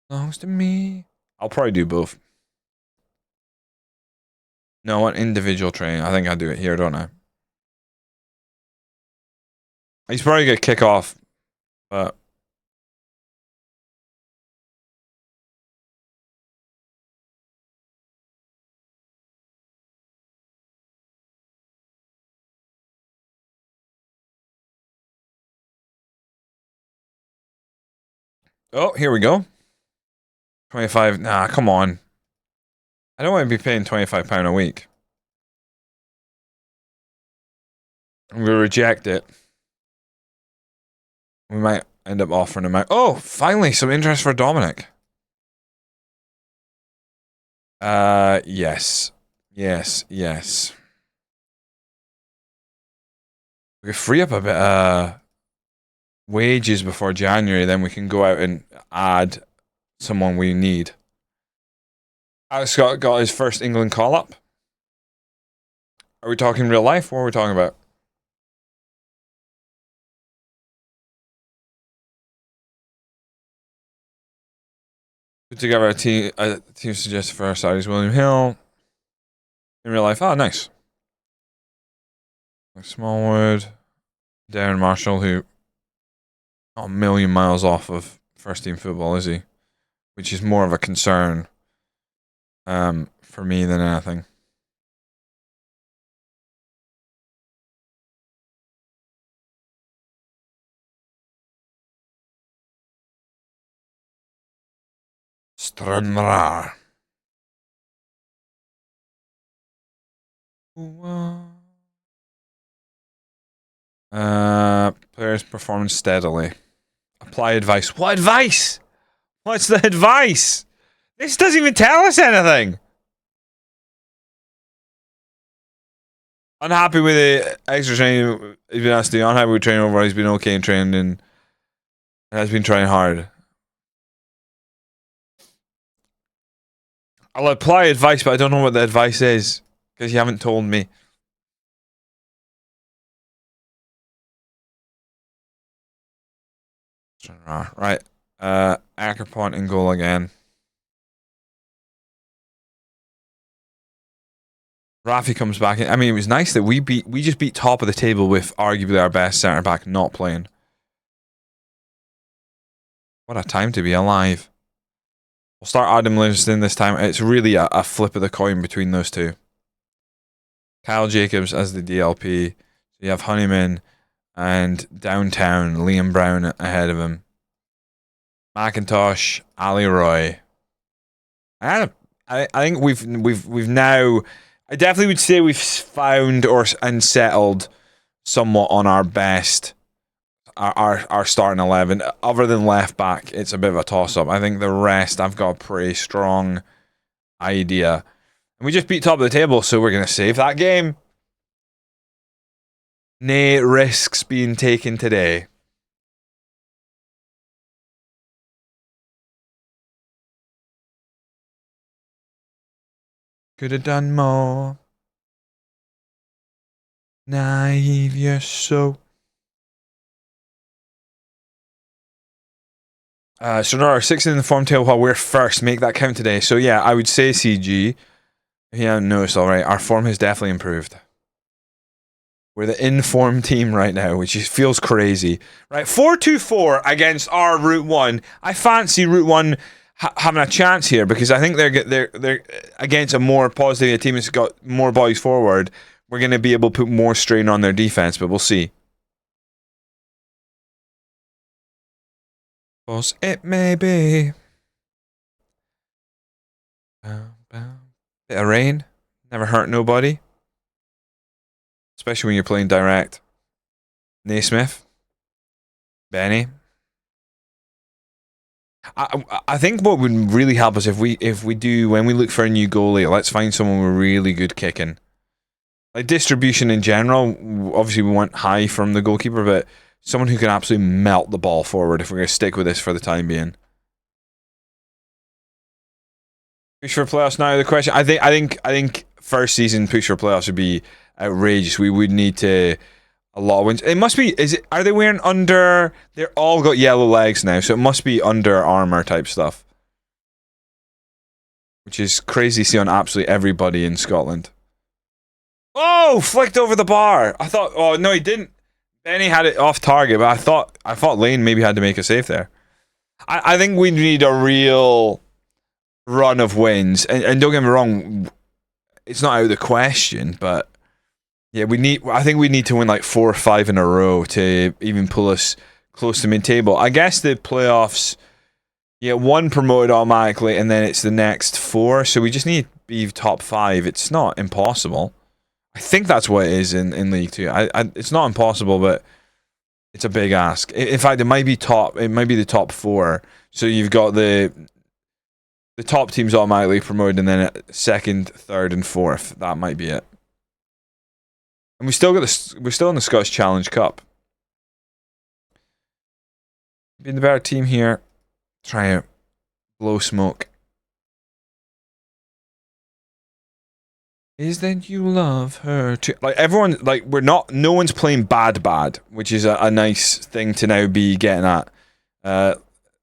[SPEAKER 1] Belongs to me. I'll probably do both. No, I want individual training. I think I do it here, don't I? He's probably gonna kick off, but oh, here we go. 25. Nah, come on. I don't want to be paying £25 a week. We reject it. We might end up offering him out. Oh, finally, some interest for Dominic. Yes. Yes, yes. We could free up a bit, wages before January, then we can go out and add someone we need. Alex Scott got his first England call-up. Are we talking real life? What are we talking about? Put together a team suggested for our Saudis. William Hill. In real life. Oh, nice. Smallwood. Darren Marshall, who not a million miles off of first team football, is he? Which is more of a concern for me than anything. Strumrar. Players performing steadily. Apply advice. What advice? What's the advice? This doesn't even tell us anything. Unhappy with the extra training he's been asked to do. Unhappy with training overall. He's been okay in training and has been trying hard. I'll apply advice, but I don't know what the advice is because you haven't told me. Right. Ackerpont in goal again. Rafi comes back in. I mean, it was nice that we just beat top of the table with arguably our best centre back not playing. What a time to be alive. We'll start Adam Livingston this time. It's really a flip of the coin between those two. Kyle Jacobs as the DLP. So you have Honeyman and downtown Liam Brown ahead of him. McIntosh, Ali Roy. I think we've now. I definitely would say we've found and settled somewhat on our best, our starting 11. Other than left back, it's a bit of a toss up. I think the rest, I've got a pretty strong idea. And we just beat top of the table, so we're gonna save that game. Nay risks being taken today. Could have done more. Naive, you're so. So there are 6 in the form table while we're first. Make that count today. So yeah, I would say CG. Yeah, no, it's alright. Our form has definitely improved. We're the in-form team right now, which feels crazy. Right, 4-2-4 against our Route 1. I fancy Route 1 having a chance here because I think they're against a more positive team that's got more boys forward. We're going to be able to put more strain on their defense, but we'll see. Cause it may be. Bit of rain. Never hurt nobody. Especially when you're playing direct. Naismith. Benny. I think what would really help us if we do, when we look for a new goalie, let's find someone with really good kicking. Like distribution in general, obviously we want high from the goalkeeper, but someone who can absolutely melt the ball forward if we're going to stick with this for the time being. Push for playoffs now. The question, I think first season push for playoffs would be outrageous. We would need to a lot of wins. It must be. Are they wearing under? They're all got yellow legs now, so it must be Under Armour type stuff, which is crazy to see on absolutely everybody in Scotland. Oh, flicked over the bar. I thought. Oh no, he didn't. Benny had it off target, but I thought Lane maybe had to make a save there. I think we need a real run of wins, and don't get me wrong, it's not out of the question, but yeah, I think we need to win like 4 or 5 in a row to even pull us close to mid-table. I guess the playoffs, yeah, 1 promoted automatically, and then it's the next 4, so we just need to be top 5. It's not impossible. I think that's what it is in League 2. It's not impossible, but it's a big ask. In fact, it might be the top 4. So you've got the top teams automatically promoted, and then 2nd, 3rd, and 4th. That might be it. And we're still in the Scottish Challenge Cup. Being the better team here, try to blow smoke. Is that you love her too? Like everyone, like no one's playing bad, which is a nice thing to now be getting at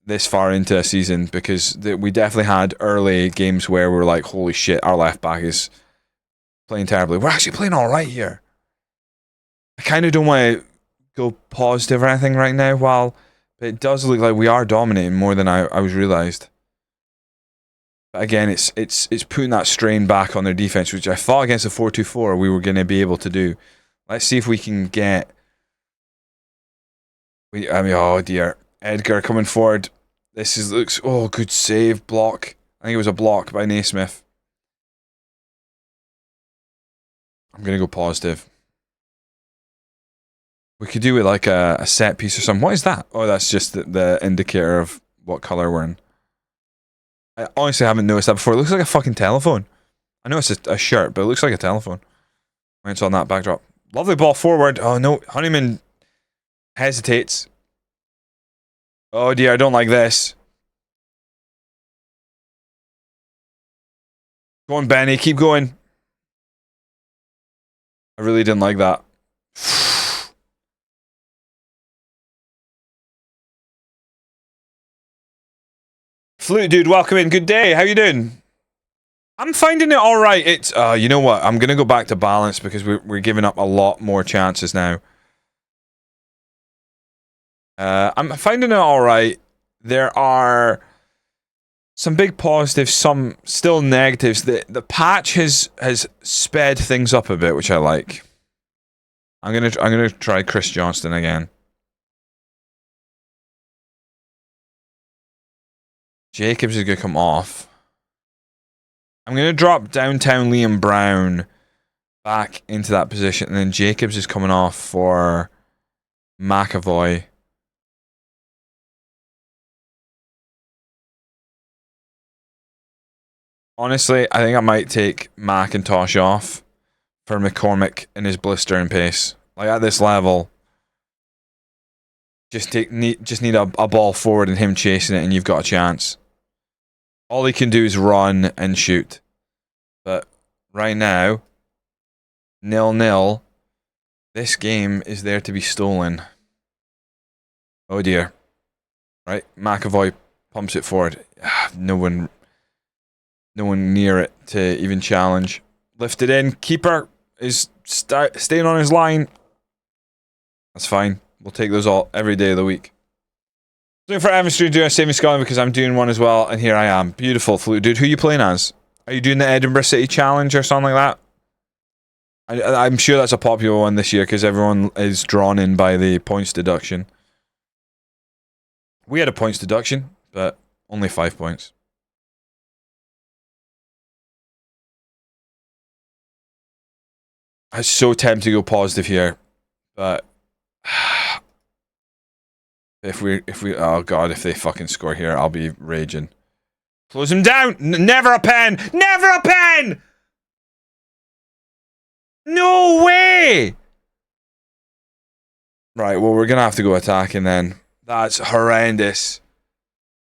[SPEAKER 1] this far into a season, because we definitely had early games where we were like, holy shit, our left back is playing terribly. We're actually playing all right here. I kind of don't want to go positive or anything right now, but it does look like we are dominating more than I was realised. But again, it's putting that strain back on their defense, which I thought against the 4-2-4 we were going to be able to do. Let's see if we can get. Oh dear, Edgar coming forward. Looks good save, block. I think it was a block by Naismith. I'm gonna go positive. We could do it like a set piece or something. What is that? Oh, that's just the indicator of what colour we're in. I honestly haven't noticed that before. It looks like a fucking telephone. I know it's a shirt, but it looks like a telephone when it's on that backdrop. Lovely ball forward. Oh no, Honeyman hesitates. Oh dear, I don't like this. Go on, Benny, keep going. I really didn't like that. Flute dude, welcome in. Good day. How you doing? I'm finding it all right. It's you know what? I'm gonna go back to balance because we're giving up a lot more chances now. I'm finding it all right. There are some big positives, some still negatives. The patch has sped things up a bit, which I like. I'm gonna try Chris Johnston again. Jacobs is gonna come off. I'm gonna drop downtown Liam Brown back into that position, and then Jacobs is coming off for McAvoy. Honestly, I think I might take Macintosh off for McCormick in his blistering pace. Like at this level, just need a ball forward and him chasing it, and you've got a chance. All he can do is run and shoot. But right now, 0-0. This game is there to be stolen. Oh dear. Right, McAvoy pumps it forward. No one near it to even challenge. Lifted in. Keeper is staying on his line. That's fine. We'll take those all every day of the week. Doing for Evan doing a Saving Scotland because I'm doing one as well, and here I am. Beautiful flute, dude. Who are you playing as? Are you doing the Edinburgh City Challenge or something like that? I'm sure that's a popular one this year because everyone is drawn in by the points deduction. We had a points deduction, but only 5 points. I was so tempted to go positive here, but if we oh god, if they fucking score here, I'll be raging. Close him down. Never a pen. Never a pen. No way. Right, well we're gonna have to go attacking then. That's horrendous.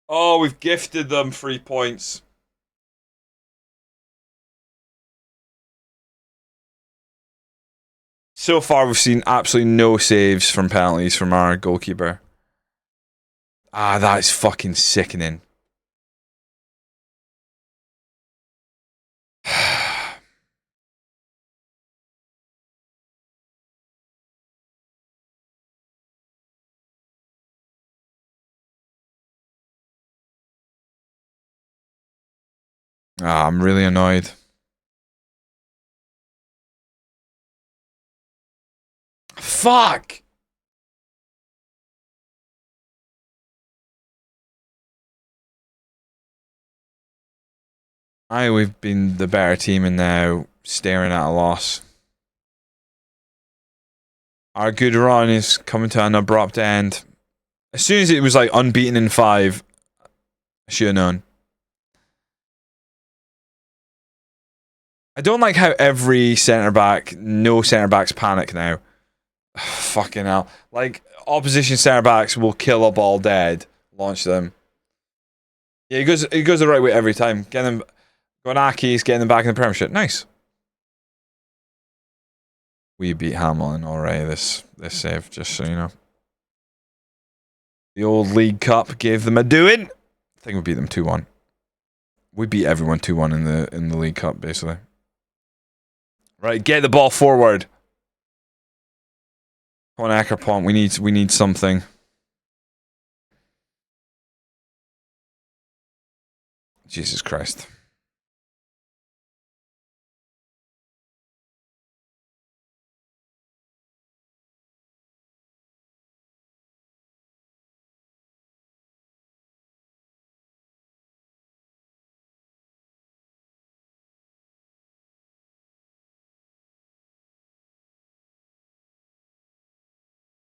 [SPEAKER 1] Oh, we've gifted them 3 points. So far, we've seen absolutely no saves from penalties from our goalkeeper. Ah, that is fucking sickening. Ah, I'm really annoyed. Fuck! We've been the better team and now staring at a loss. Our good run is coming to an abrupt end. As soon as it was like unbeaten in 5, I should have known. I don't like how every centre-back, no centre-backs panic now. Fucking hell. Like, opposition centre-backs will kill a ball dead, launch them. Yeah, he goes the right way every time. Get them, Gonaki's getting them back in the Premiership. Nice. We beat Hamilton already this save, just so you know. The old League Cup gave them a doing. I think we beat them 2-1. We beat everyone 2-1 in the League Cup, basically. Right, get the ball forward. Come on, Ackerpont. We need something. Jesus Christ.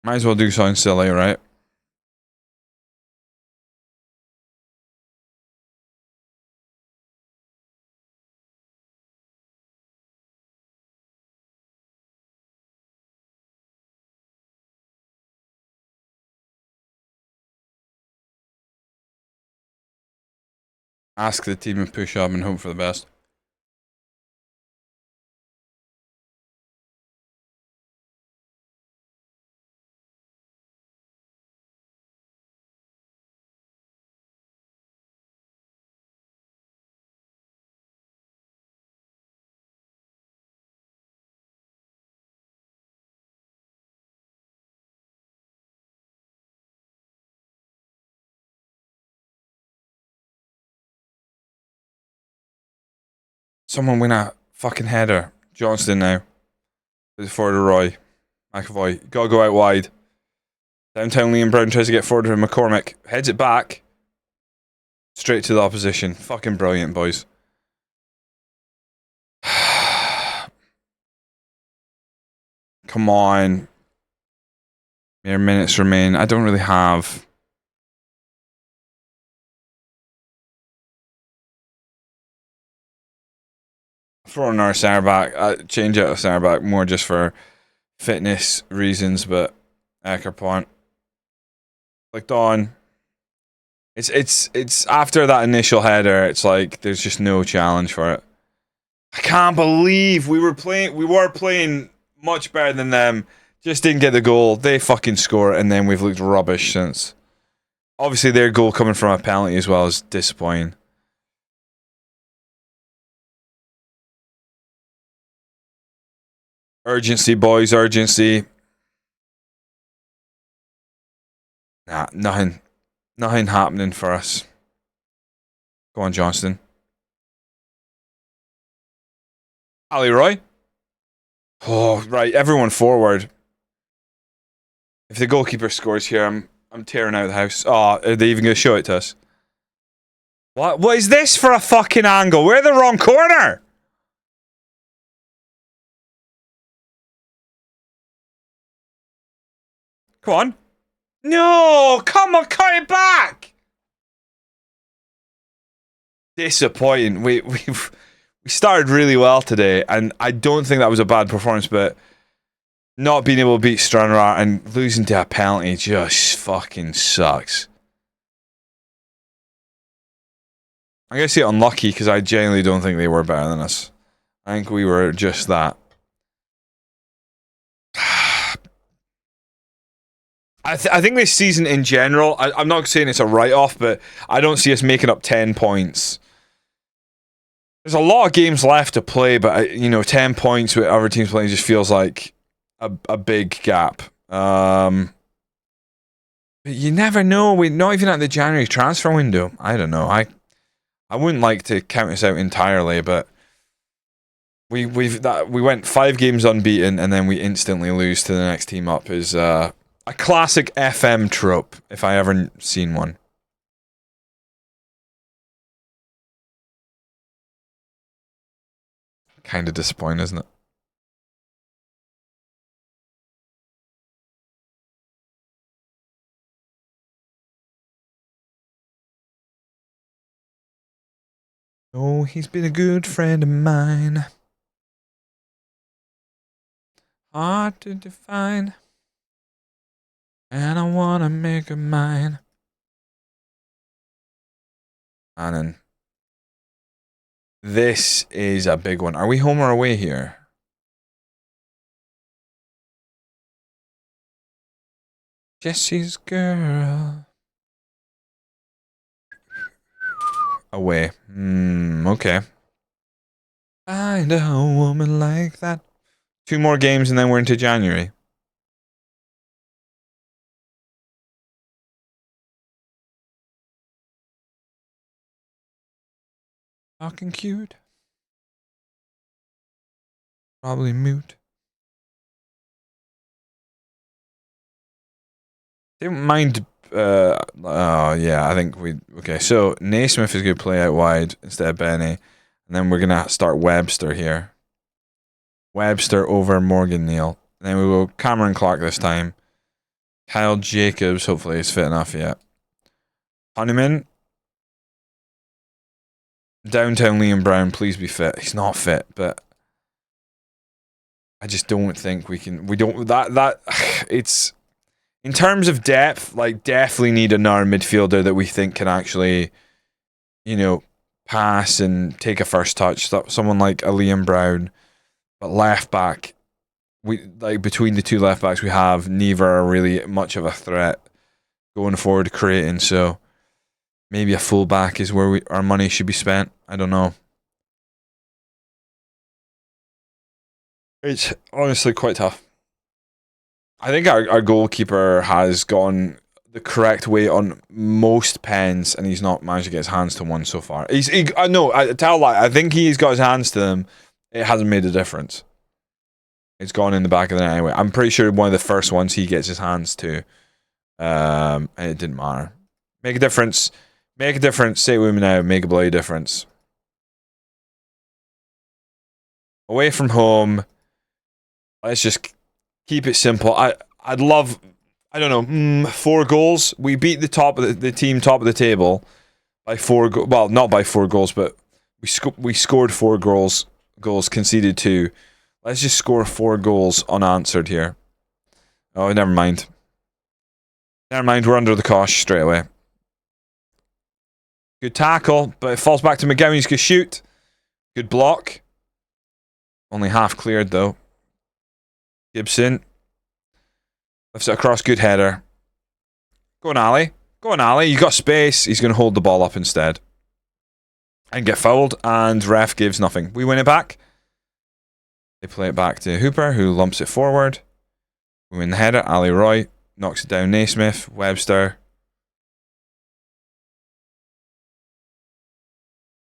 [SPEAKER 1] Might as well do something silly, right? Ask the team and push up and hope for the best. Someone win a fucking header. Johnston now. Forward to Roy. McAvoy. Gotta go out wide. Downtown Liam Brown tries to get forward to McCormick. Heads it back. Straight to the opposition. Fucking brilliant, boys. Come on. Mere minutes remain. I don't really have... Throwing our centre back. Change out of centre back more just for fitness reasons, but Ackerpont. Clicked on. It's after that initial header, it's like there's just no challenge for it. I can't believe we were playing much better than them. Just didn't get the goal. They fucking score, and then we've looked rubbish since. Obviously, their goal coming from a penalty as well is disappointing. Urgency, boys, urgency. Nah, nothing happening for us. Go on, Johnston. Ali Roy. Oh, right, everyone forward. If the goalkeeper scores here, I'm tearing out the house. Oh, are they even going to show it to us? What is this for a fucking angle? We're in the wrong corner. Come on. No, come on, cut it back. Disappointing. We started really well today, and I don't think that was a bad performance, but not being able to beat Stranraer and losing to a penalty just fucking sucks. I'm going to say unlucky because I genuinely don't think they were better than us. I think we were just that. I think this season in general, I'm not saying it's a write-off, but I don't see us making up 10 points. There's a lot of games left to play, but 10 points with other teams playing just feels like a big gap. But you never know. We're not even at the January transfer window. I don't know. I wouldn't like to count us out entirely, but we went 5 games unbeaten and then we instantly lose to the next team up is a classic FM trope if I ever seen one. Kind of disappointing, isn't it? Oh, he's been a good friend of mine. Hard to define. And I wanna make her mine. And then this is a big one. Are we home or away here? Jesse's girl. Away. Okay. Find a woman like that. 2 more games and then we're into January. Talking cute. Probably moot. Didn't mind. Oh yeah, I think we. Okay, so Naismith is going to play out wide instead of Benny, and then we're gonna start Webster here. Webster over Morgan Neal. And then we will Cameron Clark this time. Kyle Jacobs, hopefully is fit enough yet. Honeyman. Downtown Liam Brown, please be fit. He's not fit, but I just don't think we can. We don't. That it's in terms of depth. Like, definitely need another midfielder that we think can actually, pass and take a first touch. Someone like a Liam Brown, but left back. Between the 2 left backs we have, neither are really much of a threat going forward creating. So maybe a fullback is where our money should be spent. I don't know. It's honestly quite tough. I think our goalkeeper has gone the correct way on most pens, and he's not managed to get his hands to one so far. I tell a lie. I think he's got his hands to them. It hasn't made a difference. It's gone in the back of the net anyway. I'm pretty sure one of the first ones he gets his hands to, and it didn't matter. Make a difference. Make a difference. Say it with me now. Make a bloody difference. Away from home. Let's just keep it simple. I'd love, I don't know, 4 goals. We beat the top of the team top of the table by 4 goals. Well, not by 4 goals, but we scored 4 goals, conceded 2. Let's just score 4 goals unanswered here. Oh, never mind. Never mind, we're under the cosh straight away. Good tackle, but it falls back to McGowan. He's going to shoot. Good block. Only half cleared though. Gibson lifts it across, good header. Go on, Ali. Go on, Ali. You got space. He's going to hold the ball up instead. And get fouled, and ref gives nothing. We win it back. They play it back to Hooper, who lumps it forward. We win the header. Ali Roy knocks it down. Naismith, Webster.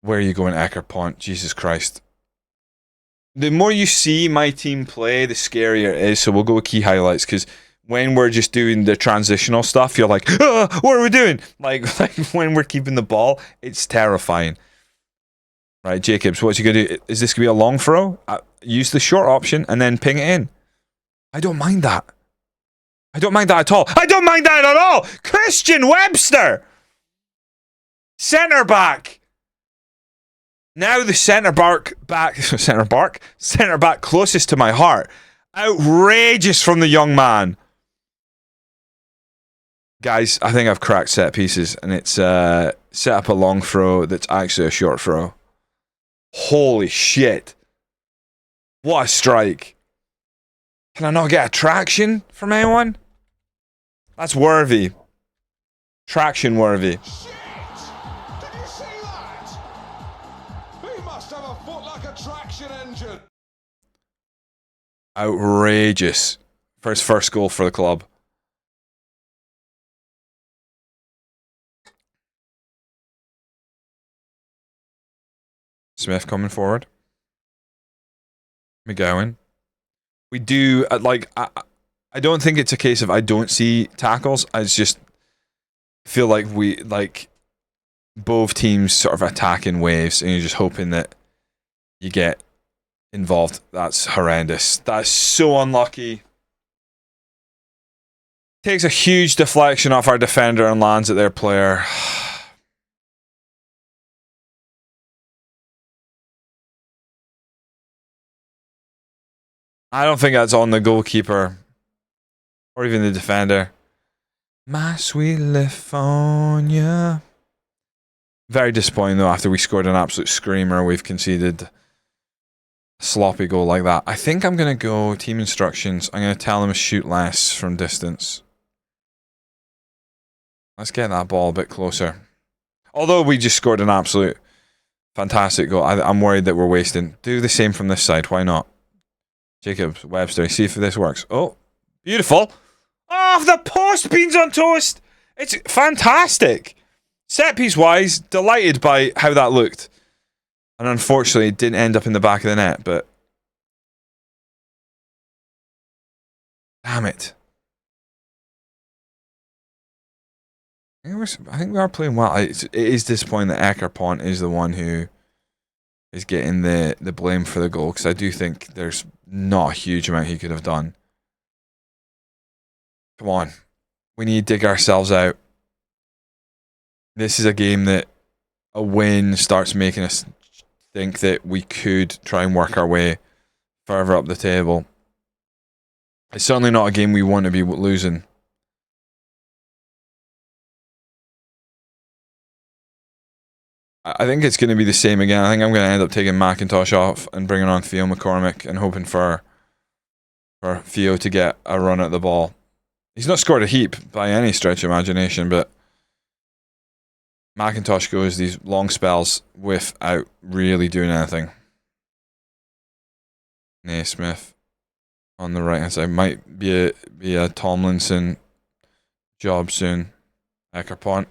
[SPEAKER 1] Where are you going, Eckerpont? Jesus Christ. The more you see my team play, the scarier it is. So we'll go with key highlights, because when we're just doing the transitional stuff, you're like, oh, what are we doing? Like when we're keeping the ball, it's terrifying. Right, Jacobs, what's he going to do? Is this going to be a long throw? Use the short option and then ping it in. I don't mind that. I don't mind that at all. I don't mind that at all! Christian Webster! Centre back! Now the centre back closest to my heart. Outrageous from the young man. Guys, I think I've cracked set pieces, and it's set up a long throw that's actually a short throw. Holy shit. What a strike. Can I not get a traction from anyone? That's worthy. Traction worthy.
[SPEAKER 2] Shit! Did you see that? He must have a foot like a traction engine.
[SPEAKER 1] Outrageous. For his first goal for the club. Smith coming forward. McGowan. We do, like, I don't think it's a case of I don't see tackles. I just feel like both teams sort of attack in waves, and you're just hoping that you get involved. That's horrendous. That's so unlucky. Takes a huge deflection off our defender and lands at their player. I don't think that's on the goalkeeper or even the defender. My sweet Livonia. Very disappointing though, after we scored an absolute screamer, we've conceded a sloppy goal like that. I think I'm going to go team instructions. I'm going to tell him to shoot less from distance. Let's get that ball a bit closer. Although we just scored an absolute fantastic goal, I'm worried that we're wasting. Do the same from this side, why not? Jacobs, Webster, see if this works. Oh, beautiful. Oh, the post, beans on toast. It's fantastic. Set piece wise, delighted by how that looked. And unfortunately, it didn't end up in the back of the net, but damn it. I think we are playing well. It is disappointing that Eckerpont is the one who is getting the blame for the goal, because I do think there's not a huge amount he could have done. Come on. We need to dig ourselves out. This is a game that a win starts making us think that we could try and work our way further up the table. It's certainly not a game we want to be losing. I think it's going to be the same again. I think I'm going to end up taking McIntosh off and bringing on Theo McCormick and hoping for Theo to get a run at the ball. He's not scored a heap by any stretch of imagination, but McIntosh goes these long spells without really doing anything. Naismith on the right hand side. Might be a Tomlinson job soon. Eckerpont.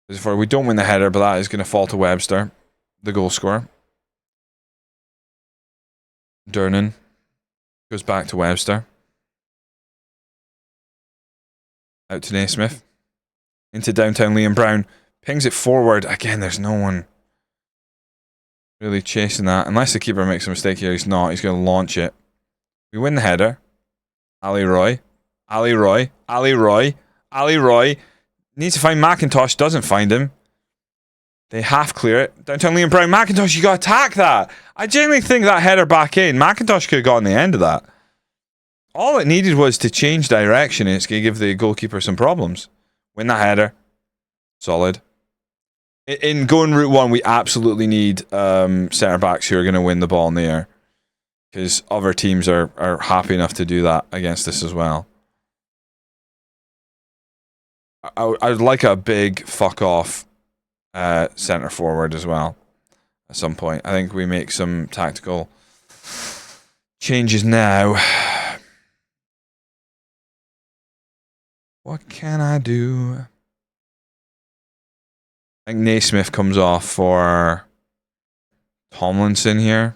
[SPEAKER 1] We don't win the header, but that is going to fall to Webster, the goal scorer. Durnan goes back to Webster. Out to Naismith. Into downtown Liam Brown. Pings it forward. Again, there's no one really chasing that. Unless the keeper makes a mistake here, he's not. He's going to launch it. We win the header. Ali Roy. Ali Roy. Ali Roy. Ali Roy. Needs to find McIntosh, doesn't find him. They half clear it. Downtown Liam Brown. McIntosh, you got to attack that. I genuinely think that header back in, McIntosh could have gotten the end of that. All it needed was to change direction, and it's going to give the goalkeeper some problems. Win that header. Solid. In going route one, we absolutely need centre backs who are going to win the ball in the air. because other teams are happy enough to do that against us as well. I would like a big fuck off centre forward as well at some point. I think we make some tactical changes now. What can I do? I think Naismith comes off for Tomlinson here.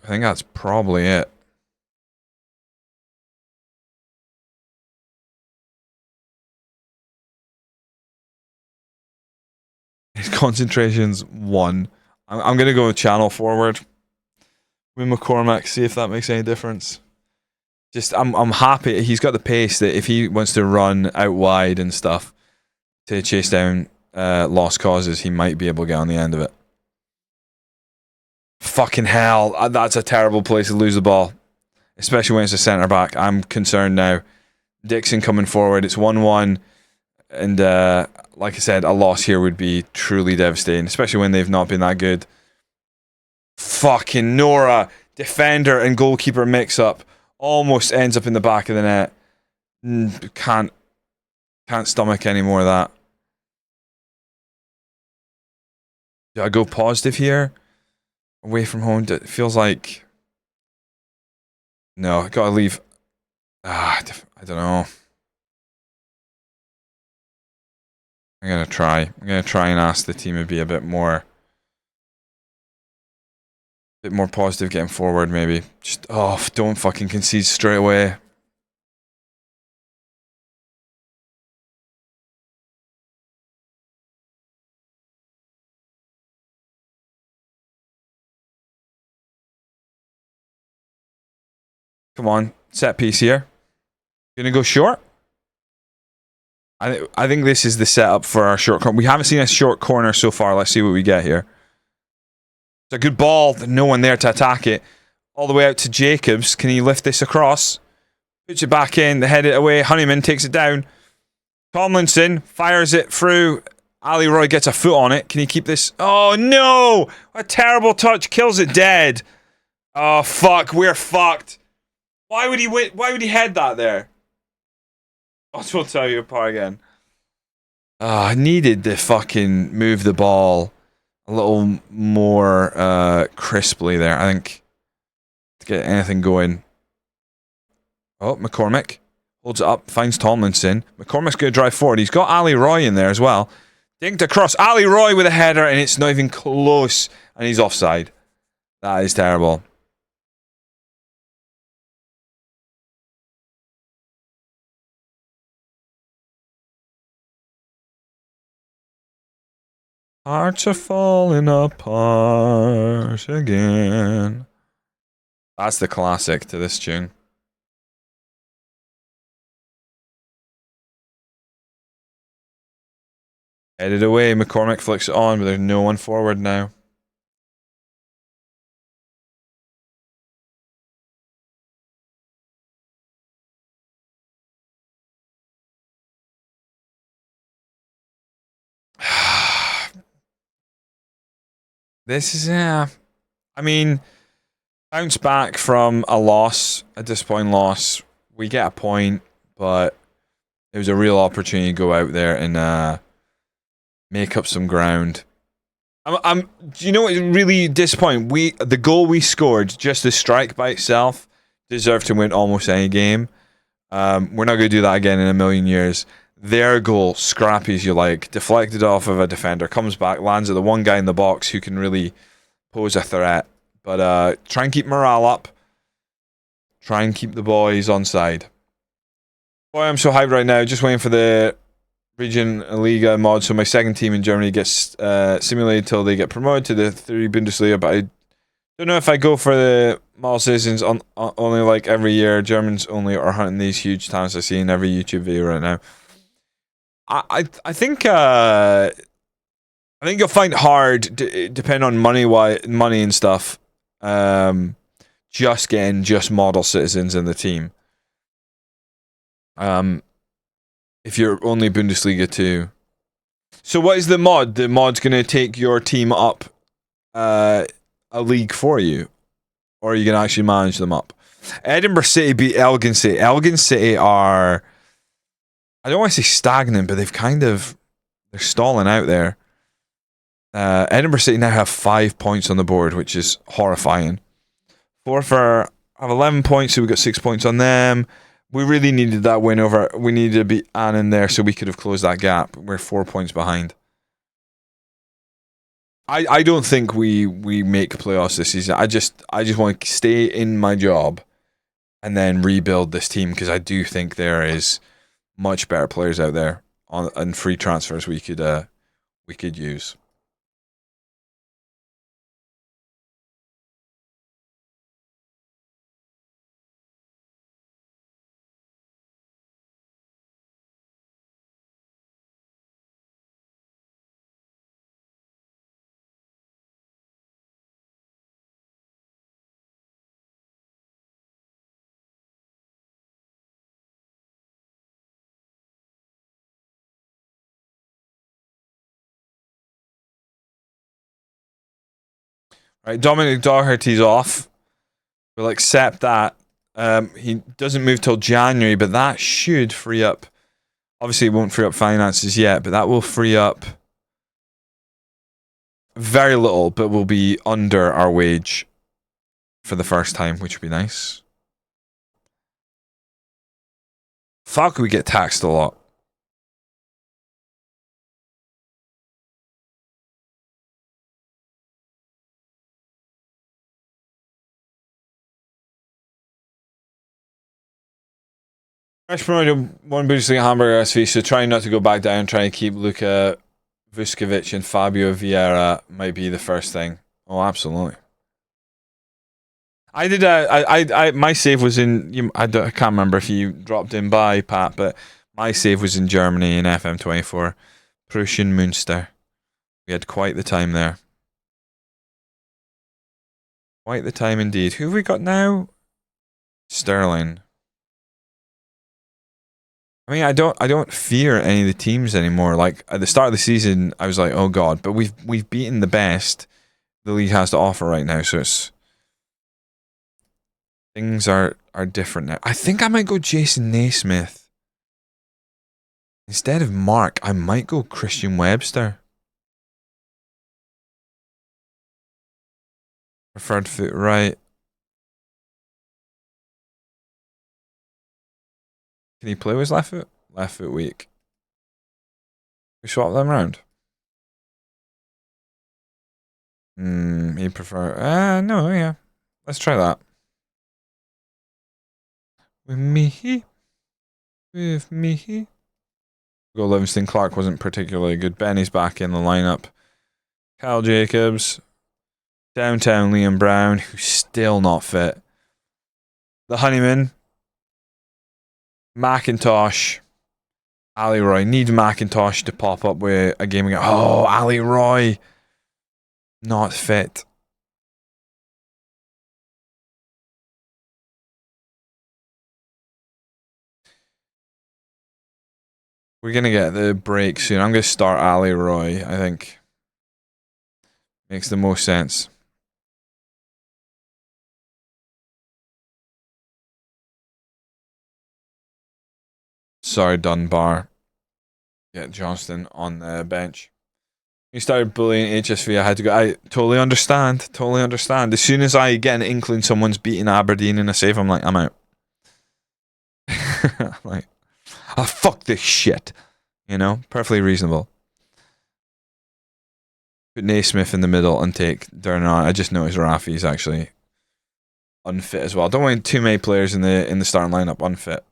[SPEAKER 1] I think that's probably it. His concentration's 1. I'm going to go with channel forward with McCormack, see if that makes any difference. Just I'm happy he's got the pace that if he wants to run out wide and stuff to chase down lost causes, he might be able to get on the end of it. Fucking hell, that's a terrible place to lose the ball, especially when it's a centre back. I'm concerned now. Dixon coming forward, it's 1-1, and like I said, a loss here would be truly devastating, especially when they've not been that good. Fucking Nora, defender and goalkeeper mix up, almost ends up in the back of the net. Can't stomach any more of that. Do I go positive here? Away from home, it feels like... No, I gotta leave... I don't know. I'm gonna try and ask the team to be a bit more positive getting forward, maybe. Just, don't fucking concede straight away. Come on, set piece here. Gonna go short. I think this is the setup for our short corner. We haven't seen a short corner so far. Let's see what we get here. It's a good ball. No one there to attack it. All the way out to Jacobs. Can he lift this across? Puts it back in. They head it away. Honeyman takes it down. Tomlinson fires it through. Ali Roy gets a foot on it. Can he keep this? Oh no! A terrible touch. Kills it dead. Oh fuck. We're fucked. Why would he win? Why would he head that there? I will tell you apart again. I needed to fucking move the ball a little more crisply there, I think, to get anything going. Oh, McCormick holds it up, finds Tomlinson. McCormick's going to drive forward. He's got Ali Roy in there as well. Dinked across. Ali Roy with a header, and it's not even close. And he's offside. That is terrible. Hearts are falling apart again. That's the classic to this tune. Headed away, McCormick flicks it on, but there's no one forward now. This is, I mean, bounce back from a loss, a disappointing loss. We get a point, but it was a real opportunity to go out there and make up some ground. Do you know what's really disappointing? The goal we scored, just the strike by itself, deserved to win almost any game. We're not going to do that again in a million years. Their goal, scrappy as you like, deflected off of a defender, comes back, lands at the one guy in the box who can really pose a threat. But try and keep morale up. Try and keep the boys on side. Boy, I'm so hyped right now. Just waiting for the Region Liga mod, so my second team in Germany gets simulated till they get promoted to the 3 Bundesliga. But I don't know if I go for the model citizens only like every year. Germans only are hunting these huge towns I see in every YouTube video right now. I think you'll find it hard, depending on money and stuff. Just getting model citizens in the team. If you're only Bundesliga 2, So what is the mod? The mod's going to take your team up a league for you, or are you going to actually manage them up? Edinburgh City beat Elgin City. Elgin City are, I don't want to say stagnant, but they're stalling out there. Edinburgh City now have 5 points on the board, which is horrifying. Forfar have 11 points, so we got 6 points on them. We really needed that win over. We needed to beat Ann in there so we could have closed that gap. We're 4 points behind. I don't think we make playoffs this season. I just want to stay in my job and then rebuild this team, because I do think there is much better players out there on free transfers we could use. Right, Dominic Doherty's off. We'll accept that. He doesn't move till January, but that should free up. Obviously, it won't free up finances yet, but that will free up very little, but will be under our wage for the first time, which would be nice. Fuck, we get taxed a lot. Fresh promoted one Bundesliga Hamburger SV, so trying not to go back down, trying to keep Luka Vuskovic and Fabio Vieira might be the first thing. Oh, absolutely. I did. My save was in. I can't remember if you dropped in by Pat, but my save was in Germany in FM24, Prussian Münster. We had quite the time there. Quite the time indeed. Who have we got now? Sterling. I mean, I don't fear any of the teams anymore. Like at the start of the season, I was like, oh god, but we've beaten the best the league has to offer right now, so things are different now. I think I might go Jason Naismith instead of Mark. I might go Christian Webster. Preferred foot right. Can he play with his left foot? Left foot weak. We swap them around. He prefer. No, yeah. Let's try that. With me. Go Livingston. Clark wasn't particularly good. Benny's back in the lineup. Kyle Jacobs. Downtown Liam Brown, who's still not fit. The Honeyman. McIntosh, Ali Roy. Need McIntosh to pop up with a game again. Oh, Ali Roy. Not fit. We're going to get the break soon. I'm going to start Ali Roy, I think. Makes the most sense. Sorry, Dunbar. Get Johnston on the bench. We started bullying HSV. I had to go. I totally understand. Totally understand. As soon as I get an inkling someone's beating Aberdeen in a save, I'm like, I'm out. I'm like, oh, fuck this shit. You know? Perfectly reasonable. Put Naismith in the middle and take Durnan on. I just noticed Rafi's actually unfit as well. Don't want too many players in the starting lineup unfit.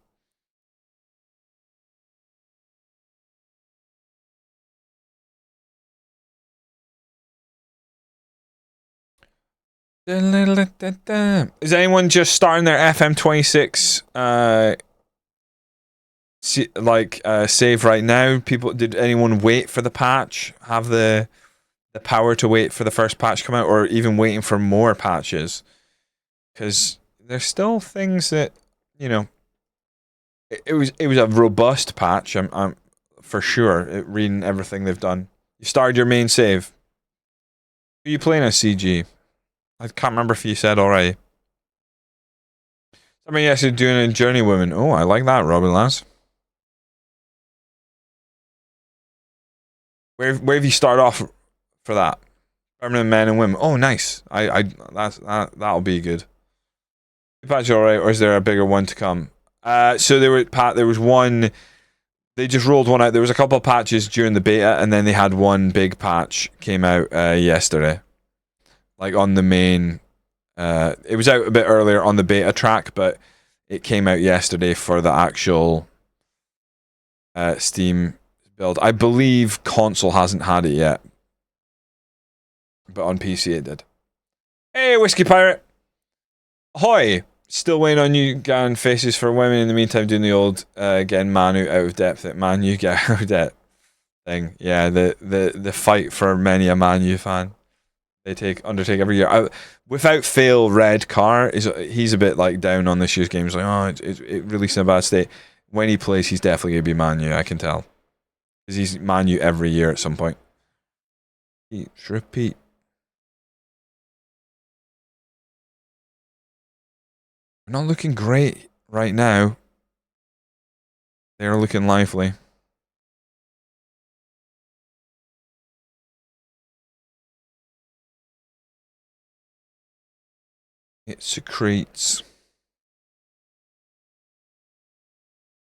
[SPEAKER 1] Is anyone just starting their FM26 save right now? Did anyone wait for the patch? Have the power to wait for the first patch to come out, or even waiting for more patches? Because there's still things that, you know, it was a robust patch. I'm for sure, reading everything they've done. You started your main save. Who are you playing as, CG? I can't remember if you said already. Somebody actually doing a Journeywoman. Oh, I like that, Robin Lass. Where have you started off for that? Permanent men and women. Oh, nice. That'll be good. Patch alright, or is there a bigger one to come? So there was one. They just rolled one out. There was a couple of patches during the beta, and then they had one big patch came out yesterday, like on the main. It was out a bit earlier on the beta track, but it came out yesterday for the actual Steam build. I believe console hasn't had it yet, but on PC it did. Hey, Whiskey Pirate. Ahoy! Still waiting on you, Gan Faces for Women. In the meantime, doing the old getting Manu out of depth. Manu get out of depth thing. Yeah, the fight for many a Manu fan. They undertake every year. Without fail, Red Car he's a bit like down on this year's game. He's like, oh, it released in a bad state. When he plays, he's definitely gonna be Manu. I can tell, because he's Manu every year at some point. Repeat. They're not looking great right now. They're looking lively. It secretes.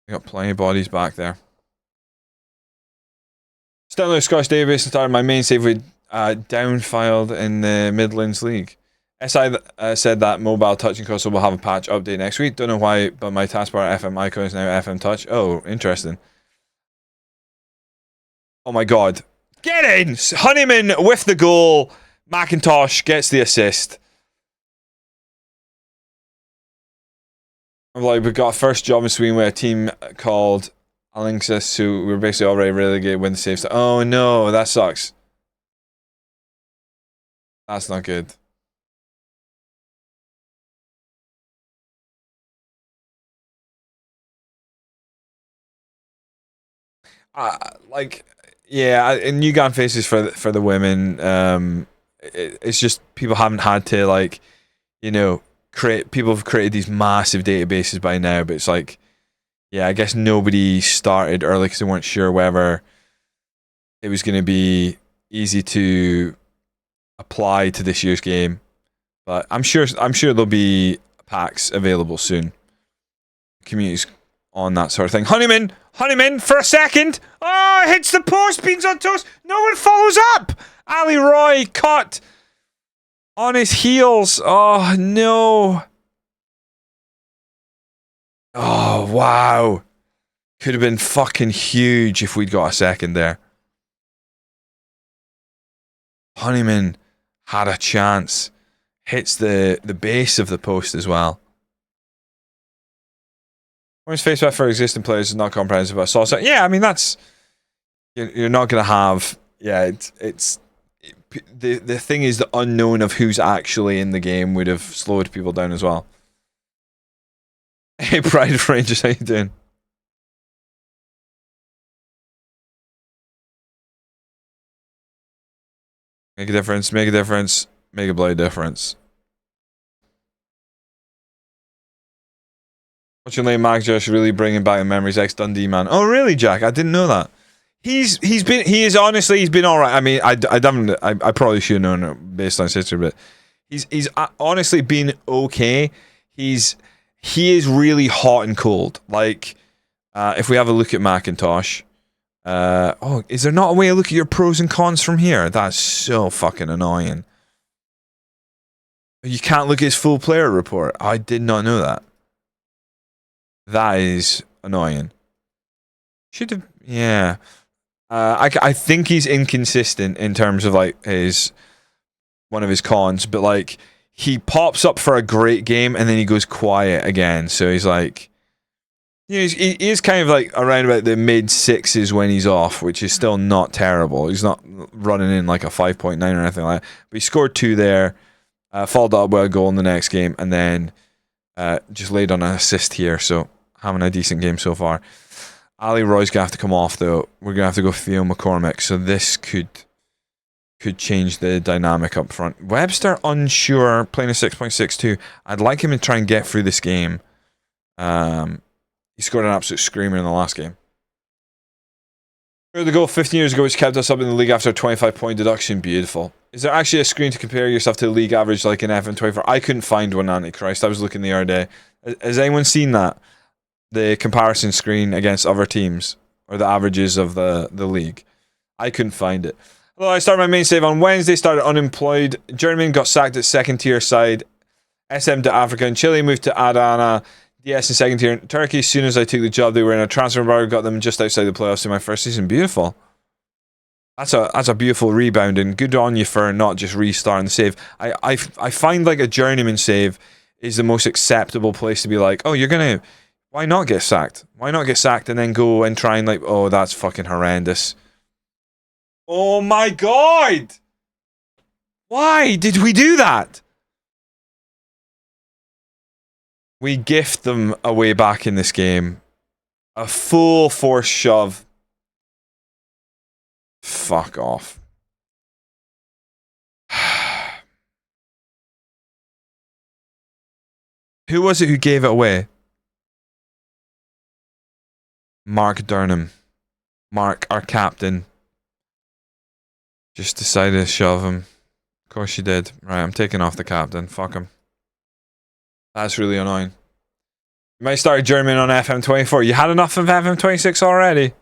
[SPEAKER 1] We got plenty of bodies back there. Still no Scottish database and started my main save with downfiled in the Midlands League. SI said that mobile touching console will have a patch update next week. Don't know why, but my taskbar FM icon is now FM Touch. Oh, interesting. Oh my god. Get in! Honeyman with the goal. McIntosh gets the assist. Like, we've got a first job in Sweden with a team called Allingsys, who we're basically already relegated when the saves. Oh no, that sucks. That's not good. And New Gun Faces for the women. It's just people haven't had to, like, you know, people have created these massive databases by now, but it's like, yeah, I guess nobody started early because they weren't sure whether it was going to be easy to apply to this year's game. But I'm sure there'll be packs available soon. Community's on that sort of thing. Honeyman for a second. Oh, hits the post. Beans on toast. No one follows up. Ali Roy cut on his heels. Oh no. Oh wow. Could have been fucking huge if we'd got a second there. Honeyman had a chance. Hits the base of the post as well. Points face back for existing players is not comprehensive. But also, yeah, I mean, that's, you're not gonna have, yeah, the thing is, the unknown of who's actually in the game would have slowed people down as well. Hey, Pride of Rangers, how you doing? Make a difference, make a difference, make a bloody difference. Watching late Mac Josh really bringing back the memories. Ex-Dundee man. Oh really, Jack? I didn't know that. He's been all right. I mean, I probably should have known it based on his history, but he's honestly been okay. He is really hot and cold. Like, if we have a look at Macintosh, is there not a way to look at your pros and cons from here? That's so fucking annoying. You can't look at his full player report. I did not know that. That is annoying. Should have, yeah. I think he's inconsistent in terms of, like, one of his cons, but, like, he pops up for a great game and then he goes quiet again. So he's like, you know, he is kind of like around about the mid sixes when he's off, which is still not terrible. He's not running in like a 5.9 or anything like that. But he scored 2 there, followed up with a goal in the next game, and then just laid on an assist here. So having a decent game so far. Ali Roy's gonna have to come off though. We're gonna have to go Theo McCormick. So this could change the dynamic up front. Webster unsure, playing a 6.62. I'd like him to try and get through this game. He scored an absolute screamer in the last game. The goal 15 years ago, which kept us up in the league after a 25-point deduction. Beautiful. Is there actually a screen to compare yourself to the league average like in FM24? I couldn't find one, Antichrist. I was looking the other day. Has anyone seen that? The comparison screen against other teams or the averages of the league? I couldn't find it. Well, I started my main save on Wednesday, started unemployed. Journeyman got sacked at second tier side. SM to Africa and Chile, moved to Adana. DS in second tier in Turkey. As soon as I took the job, they were in a transfer bar, got them just outside the playoffs in my first season. Beautiful. That's a beautiful rebound, and good on you for not just restarting the save. I find like a journeyman save is the most acceptable place to be like, oh, why not get sacked? Why not get sacked and then go and try and like, oh, that's fucking horrendous. Oh my god! Why did we do that? We gift them a way back in this game. A full force shove. Fuck off. Who was it who gave it away? Mark Durham. Mark, our captain. Just decided to shove him. Of course you did. Right, I'm taking off the captain. Fuck him. That's really annoying. You might start German on FM24. You had enough of FM26 already?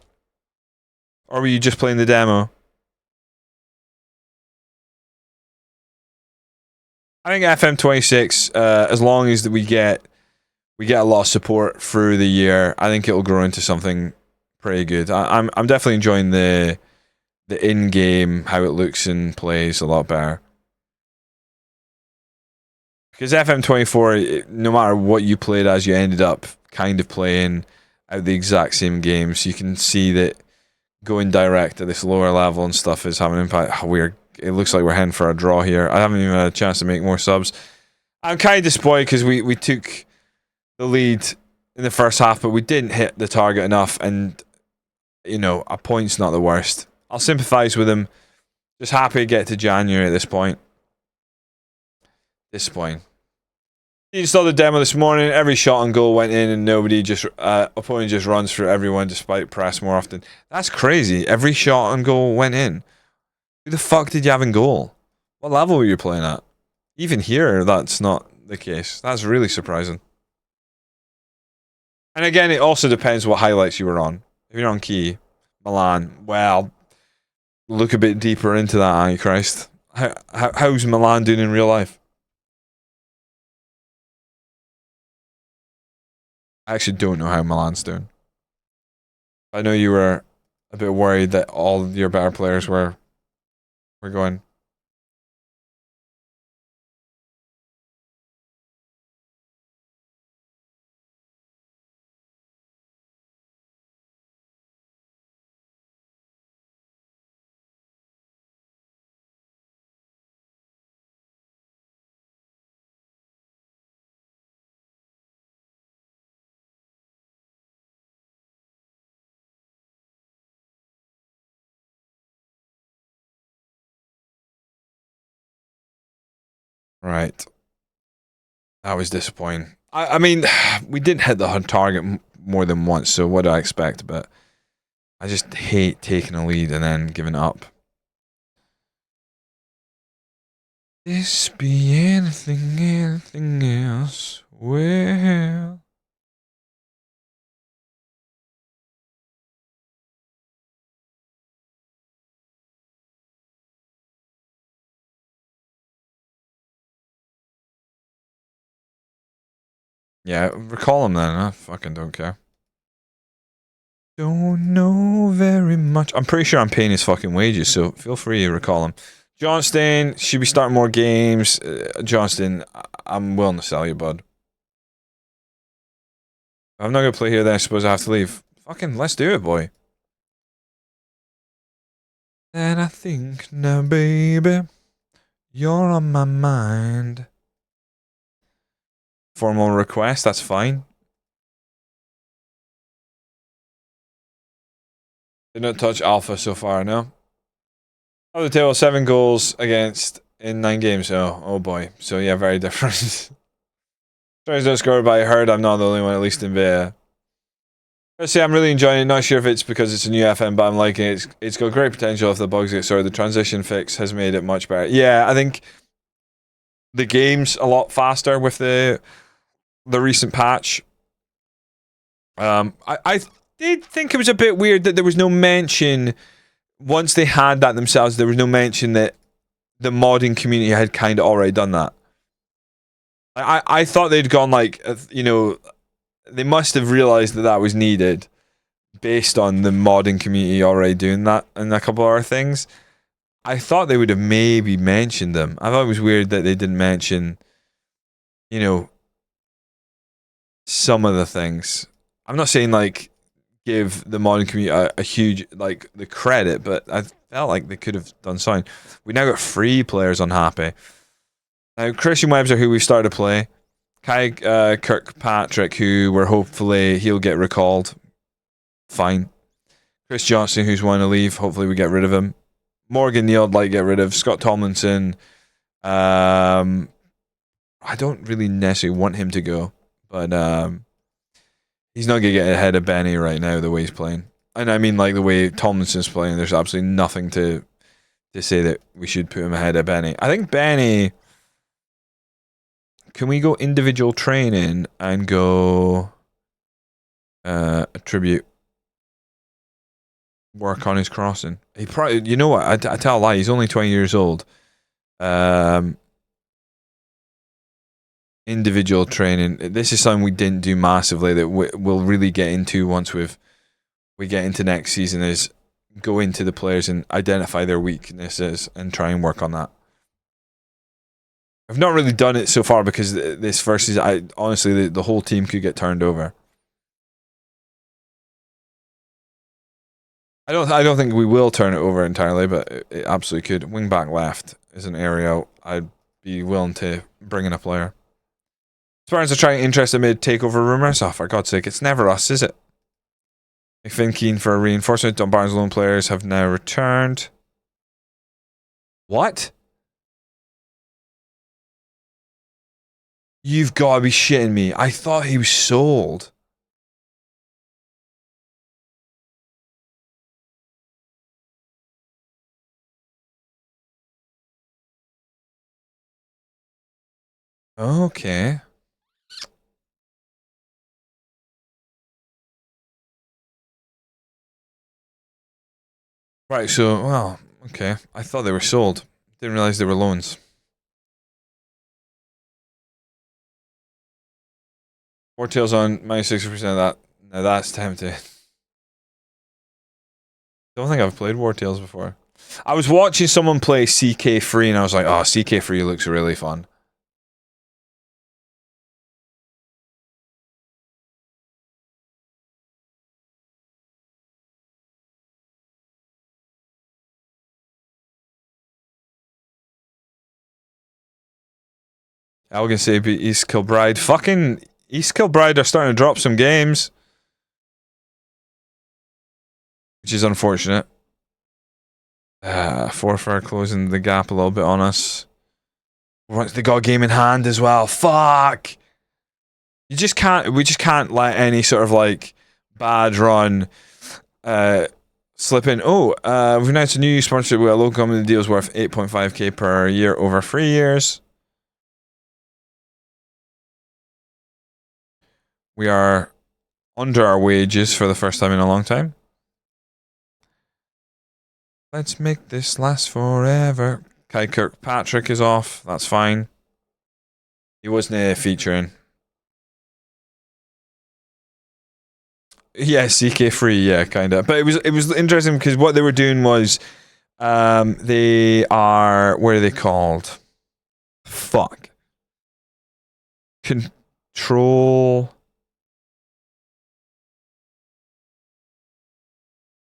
[SPEAKER 1] Or were you just playing the demo? I think FM26, as long as we get a lot of support through the year, I think it'll grow into something pretty good. I'm definitely enjoying the in-game, how it looks and plays a lot better. Because FM24, no matter what you played as, you ended up kind of playing out the exact same game. So you can see that going direct at this lower level and stuff is having an impact. It looks like we're heading for a draw here. I haven't even had a chance to make more subs. I'm kind of disappointed because we took the lead in the first half, but we didn't hit the target enough. And, you know, a point's not the worst. I'll sympathise with him. Just happy to get to January at this point. Disappointing. You saw the demo this morning. Every shot on goal went in, and opponent just runs through everyone despite press more often. That's crazy. Every shot on goal went in. Who the fuck did you have in goal? What level were you playing at? Even here, that's not the case. That's really surprising. And again, it also depends what highlights you were on. If you're on key, Milan, well, look a bit deeper into that, Antichrist. How's Milan doing in real life? I actually don't know how Milan's doing. I know you were a bit worried that all of your better players were going. Right. That was disappointing. I mean, we didn't hit the target more than once, so what do I expect? But I just hate taking a lead and then giving up. This be anything else? Well... Yeah, recall him then. I fucking don't care. Don't know very much. I'm pretty sure I'm paying his fucking wages, so feel free to recall him. Johnston, should be starting more games. Johnston, I'm willing to sell you, bud. If I'm not going to play here, then I suppose I have to leave. Fucking, let's do it, boy. And I think now, baby, you're on my mind. Formal request, that's fine. Did not touch alpha so far, no? Oh, the table, 7 goals against in 9 games. Oh boy. So yeah, very different. Tries not scored, but I heard I'm not the only one, at least in Via. I say I'm really enjoying it. Not sure if it's because it's a new FM, but I'm liking it. It's got great potential if the bugs get sorted. The transition fix has made it much better. Yeah, I think the game's a lot faster with the recent patch. I did think it was a bit weird that there was no mention, once they had that themselves, there was no mention that the modding community had kind of already done that. I thought they'd gone like, you know, they must have realized that that was needed based on the modding community already doing that and a couple of other things. I thought they would have maybe mentioned them. I thought it was weird that they didn't mention, you know, some of the things. I'm not saying like give the modding community a huge like the credit, but I felt like they could have done something. We now got 3 players unhappy. Now Christian Webb's are who we started to play. Kai Kirkpatrick, who we're hopefully he'll get recalled. Fine. Chris Johnson, who's wanting to leave, hopefully we get rid of him. Morgan Neal, I'd like to get rid of. Scott Tomlinson, I don't really necessarily want him to go, but he's not going to get ahead of Benny right now the way he's playing. And I mean like the way Tomlinson's playing, there's absolutely nothing to say that we should put him ahead of Benny. I think Benny... Can we go individual training and go attribute work on his crossing? He probably, you know what? I tell a lie. He's only 20 years old. Individual training. This is something we didn't do massively that we'll really get into once we get into next season. Is go into the players and identify their weaknesses and try and work on that. I've not really done it so far because this first season, honestly, the whole team could get turned over. I don't think we will turn it over entirely, but it absolutely could. Wing back left is an area I'd be willing to bring in a player. Spartans are trying interested mid takeover rumours. Oh, for God's sake, it's never us, is it? McFinn keen for a reinforcement. Dumbarton's lone players have now returned. What? You've got to be shitting me. I thought he was sold. Okay. Right, so, well, okay. I thought they were sold. Didn't realize they were loans. Wartails on minus 60% of that. Now that's tempting. Don't think I've played Wartails before. I was watching someone play CK3 and I was like, oh, CK3 looks really fun. I was gonna say East Kilbride. Fucking East Kilbride are starting to drop some games, which is unfortunate. Forfar closing the gap a little bit on us. Once they got a game in hand as well. Fuck. You just can't. We just can't let any sort of like bad run slip in. Oh, we've announced a new sponsorship with a local company. The deal's worth 8.5k per year over 3 years. We are under our wages for the first time in a long time. Let's make this last forever. Kai Kirkpatrick is off. That's fine. He wasn't featuring. Yeah, CK3, yeah, kind of. But it was interesting because what they were doing was, they are, what are they called? Fuck. Control.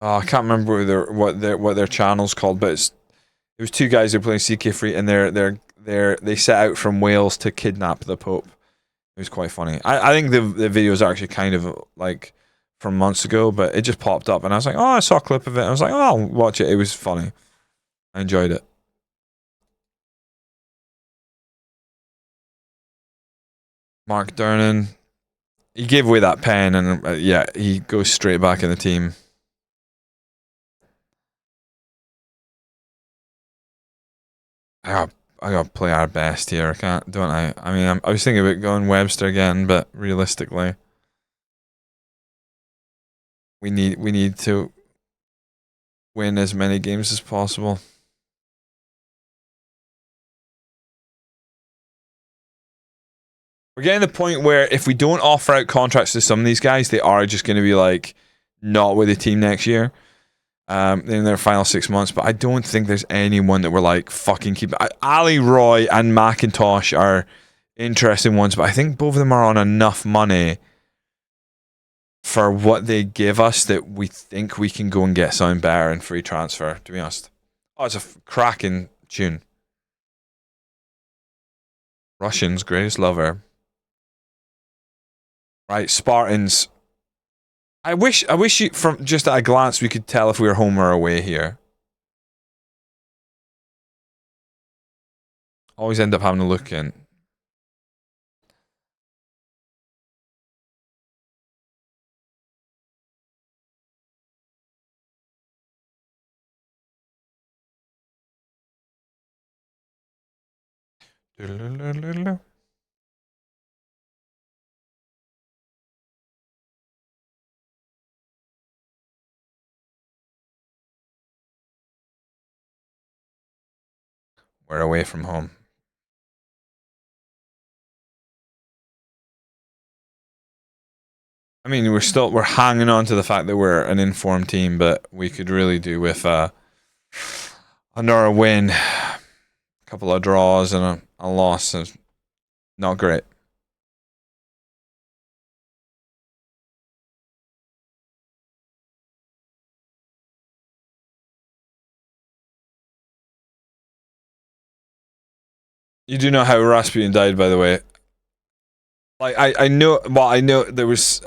[SPEAKER 1] Oh, I can't remember what their channel's called, but it was 2 guys who were playing CK3, and they set out from Wales to kidnap the Pope. It was quite funny. I think the videos are actually kind of like from months ago, but it just popped up and I was like, oh, I saw a clip of it. I was like, oh, I'll watch it. It was funny. I enjoyed it. Mark Durnan, he gave away that pen and yeah, he goes straight back in the team. I gotta play our best here. I can't, don't I? I mean, I was thinking about going Webster again, but realistically, we need to win as many games as possible. We're getting to the point where if we don't offer out contracts to some of these guys, they are just going to be like not with the team next year. In their final 6 months, but I don't think there's anyone that we're like fucking keep. Ali Roy and McIntosh are interesting ones, but I think both of them are on enough money for what they give us that we think we can go and get something better in free transfer, to be honest. Oh, it's a cracking tune. Russians, greatest lover. Right, Spartans. I wish you, from just at a glance, we could tell if we were home or away here. Always end up having to look in. We're away from home. I mean, we're hanging on to the fact that we're an informed team, but we could really do with another win, a couple of draws, and a loss. It's not great. You do know how Rasputin died, by the way. Like I know. Well, I know there was.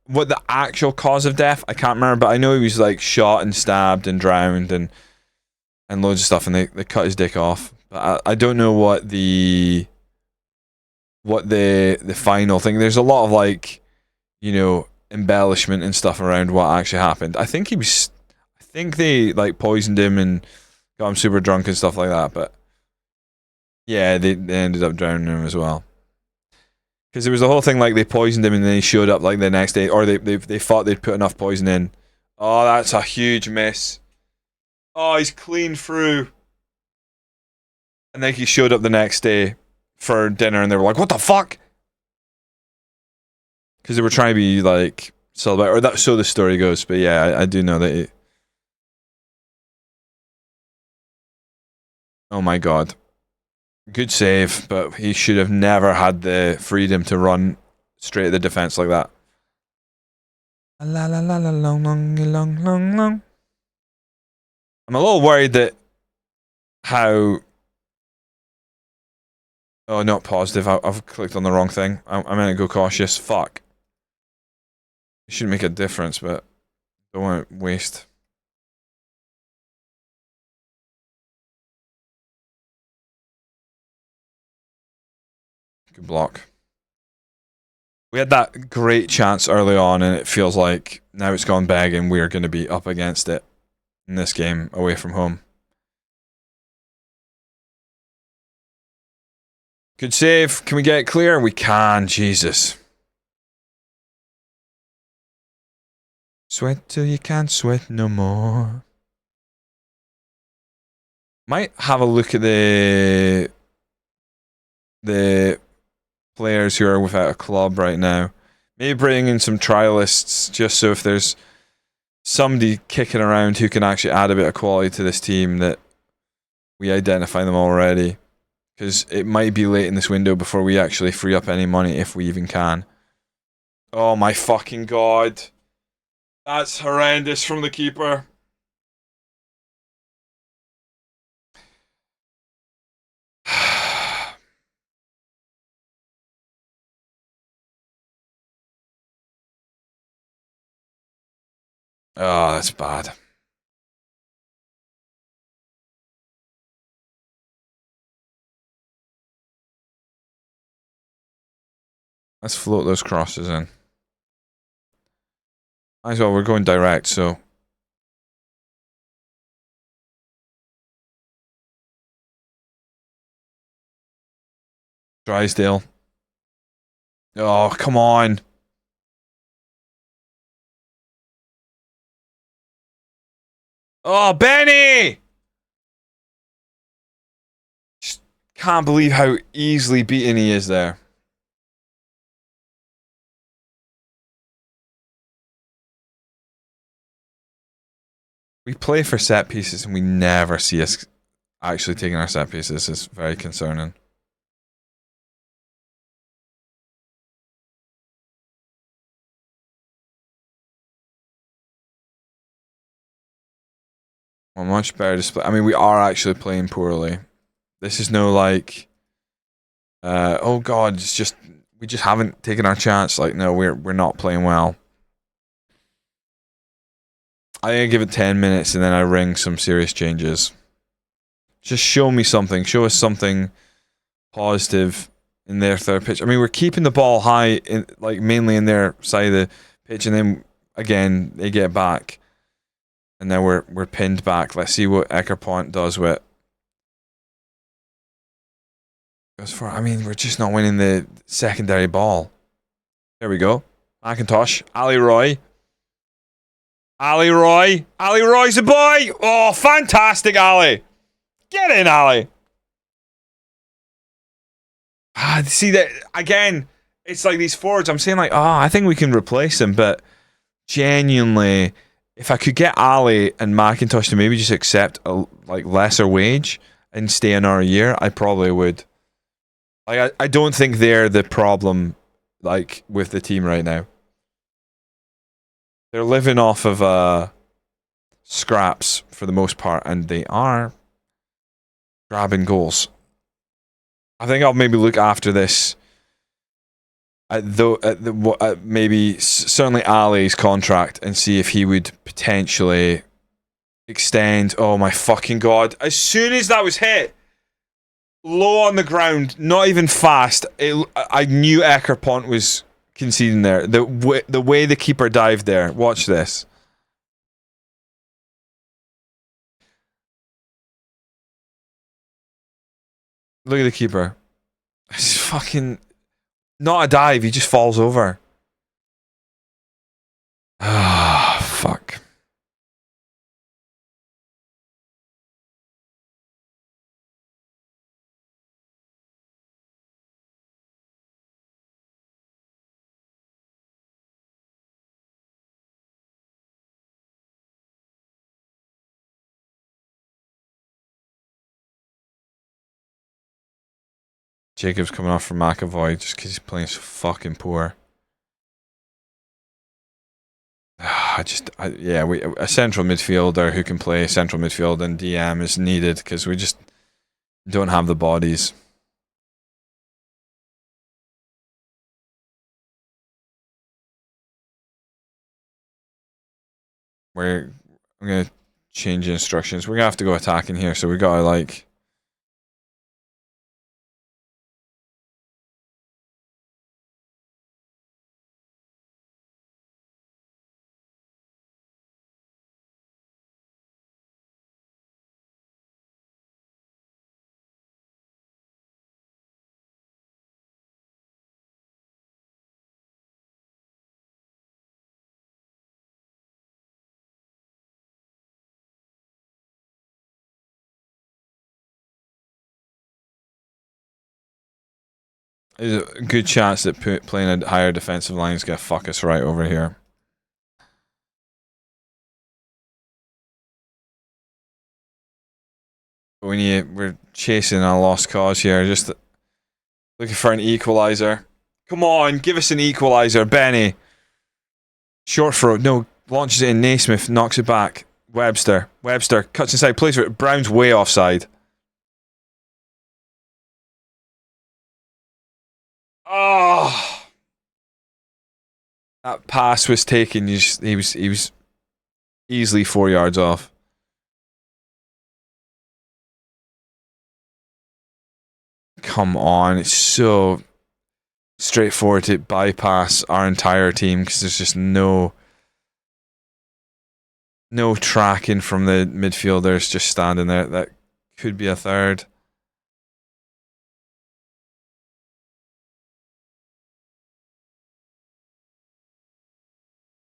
[SPEAKER 1] What the actual cause of death, I can't remember, but I know he was like shot and stabbed and drowned and loads of stuff, and they cut his dick off. But I don't know what the final thing. There's a lot of like, embellishment and stuff around what actually happened. I think they like poisoned him and got him super drunk and stuff like that. But yeah, they ended up drowning him as well. Because there was the whole thing like they poisoned him and then he showed up like the next day, or they thought they'd put enough poison in. Oh, that's a huge miss. Oh, he's clean through. And then he showed up the next day for dinner and they were like, what the fuck? Because they were trying to be like celebrate, or that's so the story goes. But yeah, I do know that. Oh my god. Good save, but he should have never had the freedom to run straight at the defense like that. La la la la long long long long long. I'm a little worried that how. Oh, not positive. I've clicked on the wrong thing. I'm gonna go cautious. Fuck. It shouldn't make a difference, but don't want to waste. Good block. We had that great chance early on, and it feels like now it's gone big, and we're going to be up against it in this game away from home. Good save. Can we get it clear? We can. Jesus. Sweat till you can't sweat no more. Might have a look at the players who are without a club right now. Maybe bring in some trialists just so if there's somebody kicking around who can actually add a bit of quality to this team, that we identify them already. Because it might be late in this window before we actually free up any money, if we even can. Oh my fucking god. That's horrendous from the keeper. Oh, that's bad. Let's float those crosses in. Might as well, we're going direct, so. Drysdale. Oh, come on. Oh, Benny! Just can't believe how easily beaten he is there. We play for set pieces and we never see us actually taking our set pieces. It's very concerning. Well, much better display. I mean, we are actually playing poorly. This is no like, oh god, it's just we just haven't taken our chance. Like, no, we're not playing well. I think I give it 10 minutes and then I ring some serious changes. Just show me something. Show us something positive in their third pitch. I mean, we're keeping the ball high, in, like mainly in their side of the pitch, and then again they get back, and then we're pinned back. Let's see what Eckerpont does with. Goes for. I mean, we're just not winning the secondary ball. There we go. McIntosh, Ali Roy. Ali Roy. Ali Roy's a boy. Oh, fantastic, Ali. Get in, Ali. See that again? It's like these forwards. I'm saying like, I think we can replace them, but genuinely, if I could get Ali and McIntosh to maybe just accept a like lesser wage and stay another year, I probably would. Like, I don't think they're the problem, like with the team right now. They're living off of scraps for the most part, and they are grabbing goals. I think I'll maybe look after this maybe certainly Ali's contract and see if he would potentially extend. Oh my fucking god! As soon as that was hit, low on the ground, not even fast, I knew Eckerpont was conceding there. The way the keeper dived there. Watch this. Look at the keeper. It's fucking not a dive. He just falls over. Ah, fuck. Jacobs coming off from McAvoy just because he's playing so fucking poor. A central midfielder who can play central midfield and DM is needed because we just don't have the bodies. I'm gonna change the instructions. We're gonna have to go attacking here, so we gotta like. There's a good chance that playing a higher defensive line is gonna fuck us right over here. We're chasing a lost cause here, just looking for an equalizer. Come on, give us an equalizer, Benny. Short throw, no, launches it in. Naismith knocks it back. Webster cuts inside, plays for it. Brown's way offside. Oh, that pass was taken. He was Easily 4 yards off. Come on, it's so straightforward to bypass our entire team because there's just no tracking from the midfielders just standing there. That could be a third.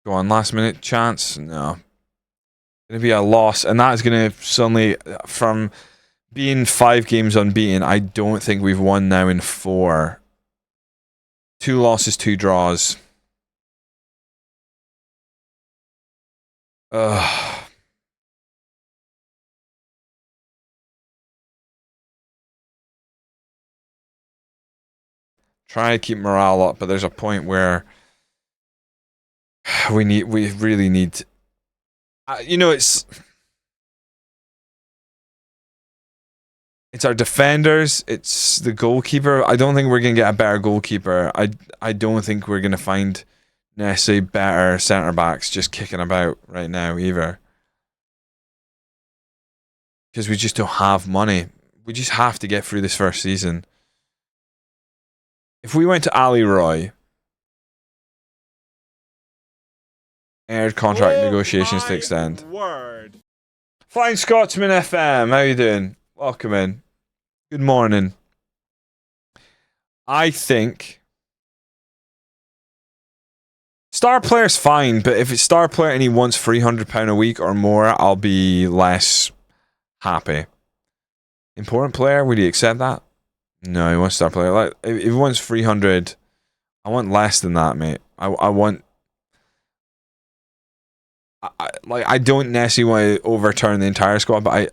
[SPEAKER 1] Go on, last minute chance. No. Going to be a loss, and that is going to suddenly, from being 5 games unbeaten, I don't think we've won now in 4. 2 losses, 2 draws. Ugh. Try to keep morale up, but there's a point where we really need. It's our defenders. It's the goalkeeper. I don't think we're gonna get a better goalkeeper. I don't think we're gonna find necessarily better centre backs just kicking about right now either. Because we just don't have money. We just have to get through this first season. If we went to Ali Roy, aired contract negotiations to extend. Word. Flying Scotsman FM, how you doing? Welcome in. Good morning. I think star player's fine, but if it's star player and he wants £300 a week or more, I'll be less happy. Important player, would he accept that? No, he wants star player. Like if he wants 300, I want less than that, mate. I want. I don't necessarily want to overturn the entire squad, but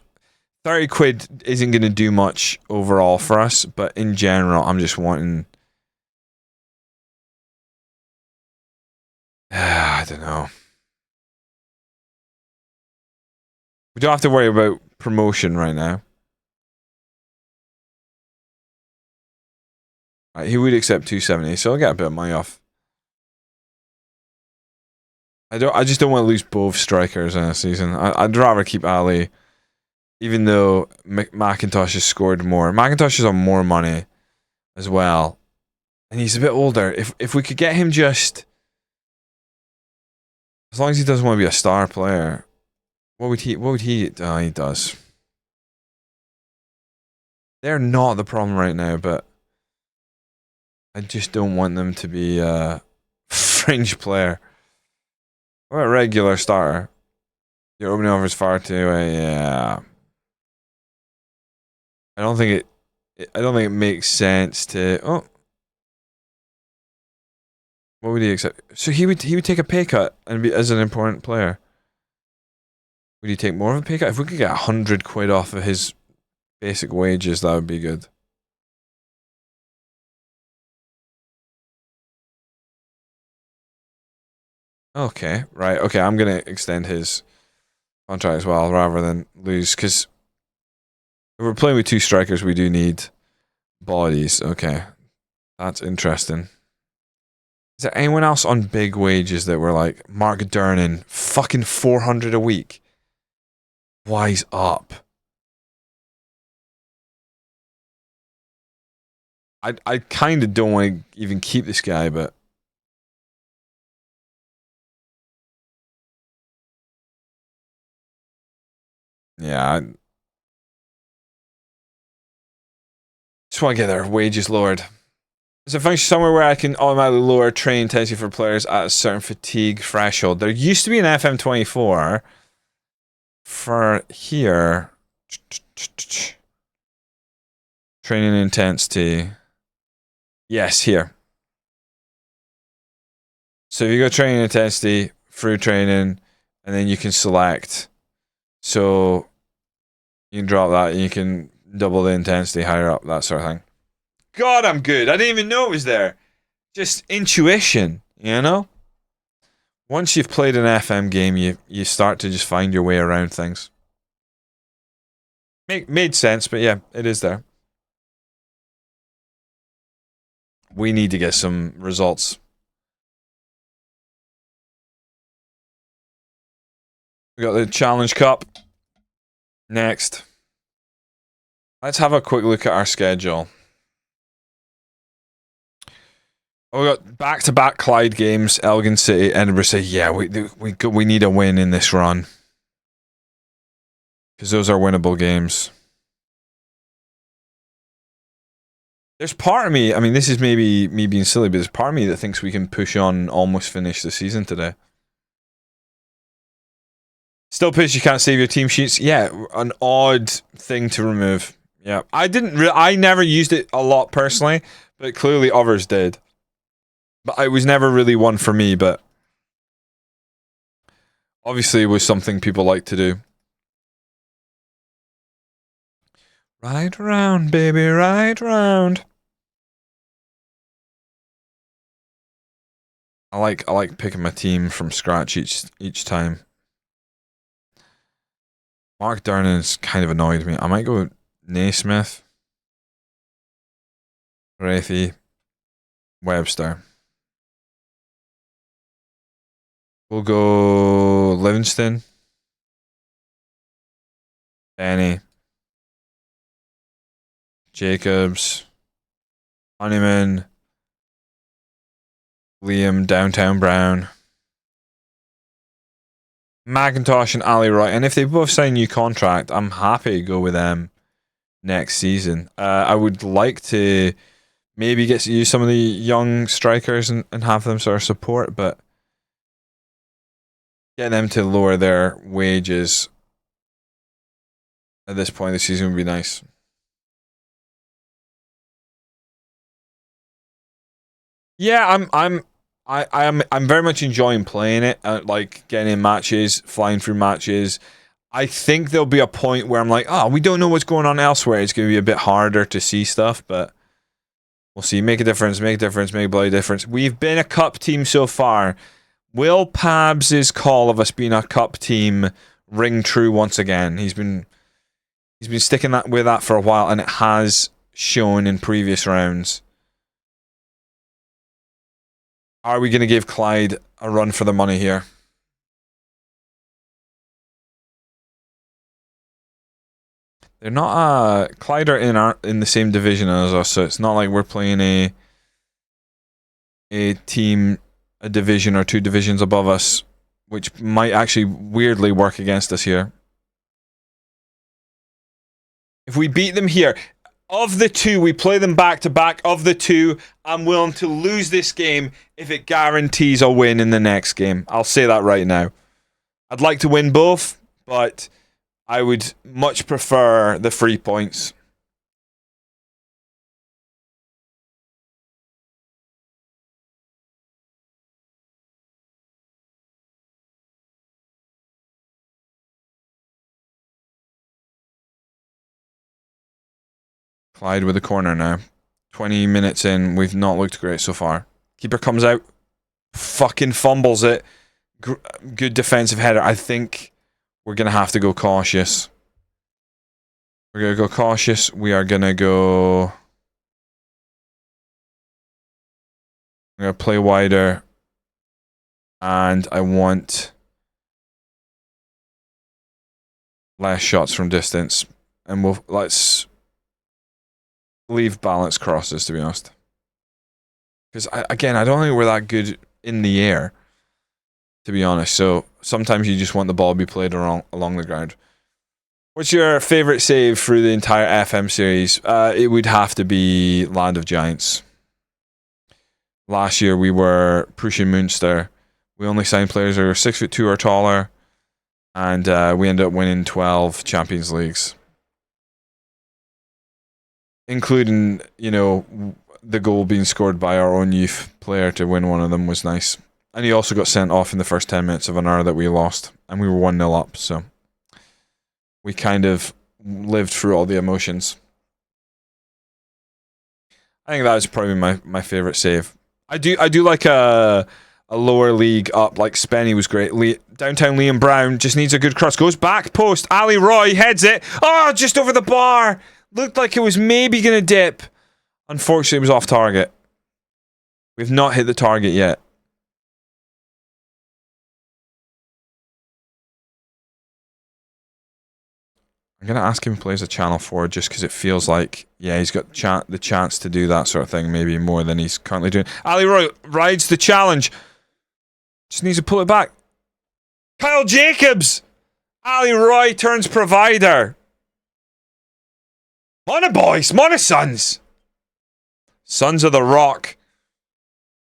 [SPEAKER 1] 30 quid isn't going to do much overall for us. But in general, I'm just wanting. I don't know. We don't have to worry about promotion right now. Right, he would accept 270, so I'll get a bit of money off. I just don't want to lose both strikers in a season. I'd rather keep Ali, even though McIntosh has scored more. McIntosh is on more money as well, and he's a bit older. If we could get him just, as long as he doesn't want to be a star player, what would he? Oh, he does. They're not the problem right now, but I just don't want them to be a fringe player. Or a regular starter. Your opening offer is far too. Yeah. I don't think it makes sense to. Oh, what would he accept? So he would take a pay cut and be as an important player. Would he take more of a pay cut? If we could get 100 quid off of his basic wages, that would be good. Okay, right. Okay, I'm gonna extend his contract as well, rather than lose, because if we're playing with 2 strikers, we do need bodies. Okay, that's interesting. Is there anyone else on big wages that were like Mark Durnan, fucking 400 a week? Wise up. I kind of don't want to even keep this guy, but yeah, I just want to get their wages lowered. Is there a function somewhere where I can automatically lower training intensity for players at a certain fatigue threshold? There used to be an FM24 for here. Training intensity. Yes, here. So if you go training intensity, through training, and then you can select. So you can drop that and you can double the intensity higher up, that sort of thing. God, I'm good. I didn't even know it was there. Just intuition, you know? Once you've played an FM game, you start to just find your way around things. Made sense, but yeah, it is there. We need to get some results. We got the Challenge Cup. Next. Let's have a quick look at our schedule. We got back-to-back Clyde games, Elgin City, Edinburgh City. Yeah, we need a win in this run. Because those are winnable games. There's part of me, I mean, this is maybe me being silly, but there's part of me that thinks we can push on, almost finish the season today. Still pissed you can't save your team sheets. Yeah, an odd thing to remove. Yeah, I never used it a lot personally, but clearly others did. But it was never really one for me, but obviously it was something people like to do. Right round, baby, right round. I like picking my team from scratch each time. Mark Durnan's kind of annoyed me. I might go Naismith, Wraithy, Webster. We'll go Livingston, Benny, Jacobs, Honeyman, Liam, Downtown Brown, McIntosh and Ali Roy. And if they both sign a new contract, I'm happy to go with them next season. I would like to maybe get to use some of the young strikers and have them sort of support, but get them to lower their wages at this point of the season would be nice. Yeah, I'm very much enjoying playing it. Like getting in matches, flying through matches. I think there'll be a point where I'm like, oh, we don't know what's going on elsewhere. It's going to be a bit harder to see stuff, but we'll see. Make a difference, make a bloody difference. We've been a cup team so far. Will Pabs' call of us being a cup team ring true once again? He's been sticking with that for a while, and it has shown in previous rounds. Are we going to give Clyde a run for the money here? They're not Clyde are in the same division as us, so it's not like we're playing a team a division or two divisions above us, which might actually weirdly work against us here. If we beat them here, of the two, we play them back to back. Of the two, I'm willing to lose this game if it guarantees a win in the next game. I'll say that right now. I'd like to win both, but I would much prefer the 3 points. Clyde with a corner now. 20 minutes in, we've not looked great so far. Keeper comes out, fucking fumbles it. Good defensive header. I think we're going to have to go cautious. We're going to go cautious. We are going to go... I'm going to play wider. And I want less shots from distance. And let's leave balanced crosses, to be honest. Because, again, I don't think we're that good in the air, to be honest. So sometimes you just want the ball to be played along the ground. What's your favourite save through the entire FM series? It would have to be Land of Giants. Last year we were pushing Munster. We only signed players who are 6'2" or taller. And we ended up winning 12 Champions Leagues. Including, the goal being scored by our own youth player to win one of them was nice. And he also got sent off in the first 10 minutes of an hour that we lost. And we were 1-0 up, so we kind of lived through all the emotions. I think that was probably my favourite save. I do like a lower league up, like Spenny was great. Downtown Liam Brown just needs a good cross. Goes back post. Ali Roy heads it. Oh, just over the bar. Looked like it was maybe going to dip. Unfortunately, it was off target. We've not hit the target yet. I'm going to ask him if he plays a Channel 4 just because it feels like, yeah, he's got the chance to do that sort of thing, maybe more than he's currently doing. Ali Roy rides the challenge. Just needs to pull it back. Kyle Jacobs! Ali Roy turns provider. Mana boys, mana sons. Sons of the Rock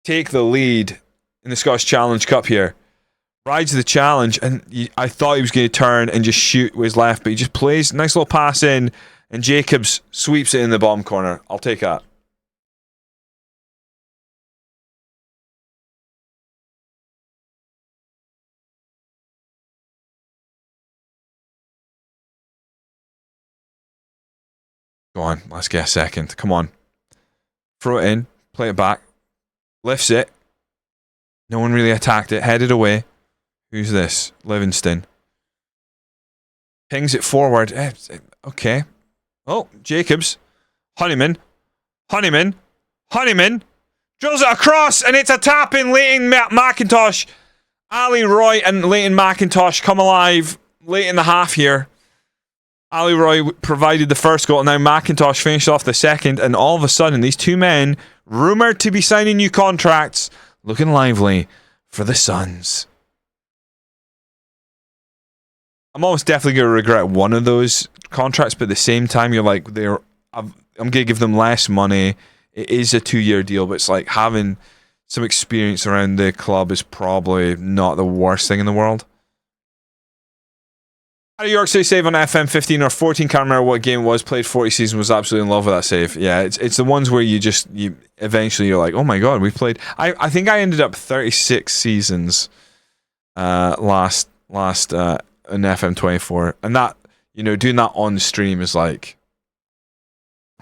[SPEAKER 1] take the lead in the Scottish Challenge Cup here. Rides the challenge, and I thought he was going to turn and just shoot with his left, but he just plays nice little pass in, and Jacobs sweeps it in the bottom corner. I'll take that. Go on, let's get a second. Come on. Throw it in, play it back, lifts it. No one really attacked it, headed away. Who's this? Livingston. Pings it forward. Okay. Oh, Jacobs. Honeyman. Drills it across, and it's a tap in. Leighton McIntosh. Ali Roy and Leighton McIntosh come alive late in the half here. Ali Roy provided the first goal, and now McIntosh finished off the second, and all of a sudden, these two men, rumoured to be signing new contracts, looking lively for the Suns. I'm almost definitely going to regret one of those contracts, but at the same time, you're like, I'm going to give them less money. It is a 2-year deal, but it's like having some experience around the club is probably not the worst thing in the world. How did York City save on FM 15 or 14? Can't remember what game it was. Played 40 seasons, was absolutely in love with that save. Yeah, it's the ones where you eventually you're like, oh my god, we played. I think I ended up 36 seasons last in FM24, and that, doing that on stream is like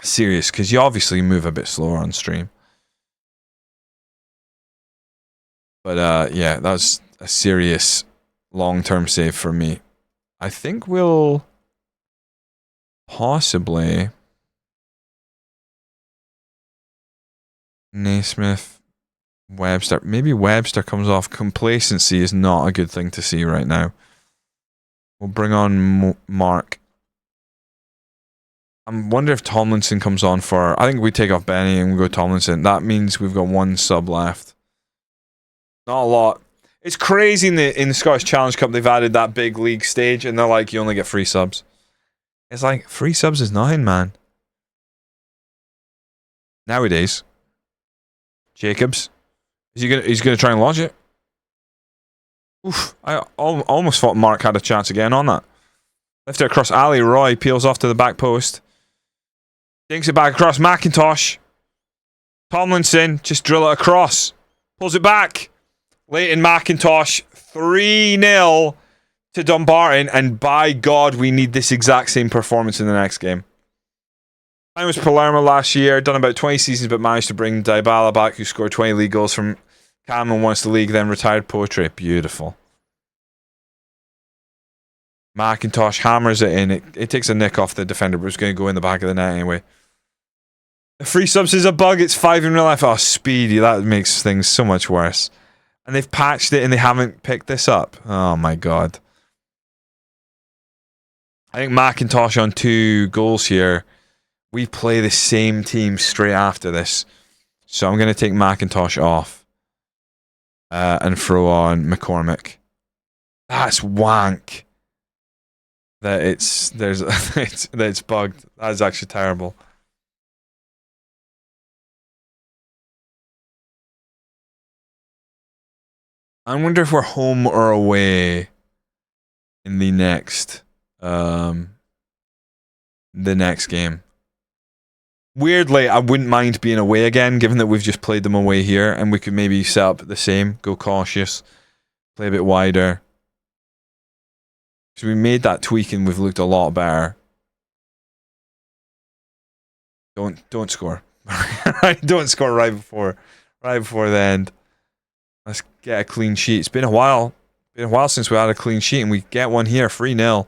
[SPEAKER 1] serious, because you obviously move a bit slower on stream. But yeah, that was a serious long-term save for me. I think we'll possibly Naismith, Webster. Maybe Webster comes off. Complacency is not a good thing to see right now. We'll bring on Mark. I wonder if Tomlinson comes on for... I think we take off Benny and we go Tomlinson. That means we've got one sub left. Not a lot. It's crazy in the Scottish Challenge Cup they've added that big league stage, and they're like, you only get 3 subs. It's like, 3 subs is nothing, man. Nowadays. Jacobs. He's gonna try and launch it? Oof. I almost thought Mark had a chance again on that. Lifted it across Ali Roy, peels off to the back post. Dinks it back across McIntosh. Tomlinson, just drill it across. Pulls it back. Leighton McIntosh, 3-0 to Dumbarton, and by God, we need this exact same performance in the next game. I was Palermo last year, done about 20 seasons, but managed to bring Dybala back, who scored 20 league goals from Cameron once the league, then retired. Poetry. Beautiful. McIntosh hammers it in. It takes a nick off the defender, but it's going to go in the back of the net anyway. The free subs is a bug. It's 5 in real life. Oh, speedy. That makes things so much worse. And they've patched it and they haven't picked this up. Oh my god. I think McIntosh on 2 goals here. We play the same team straight after this. So I'm going to take McIntosh off. And throw on McCormick. That's wank. That it's bugged. That is actually terrible. I wonder if we're home or away in the next game. Weirdly, I wouldn't mind being away again, given that we've just played them away here, and we could maybe set up the same, go cautious, play a bit wider. So we made that tweak and we've looked a lot better. Don't score. Don't score right before the end. Let's get a clean sheet. It's been a while. Since we had a clean sheet, and we get one here, 3-0.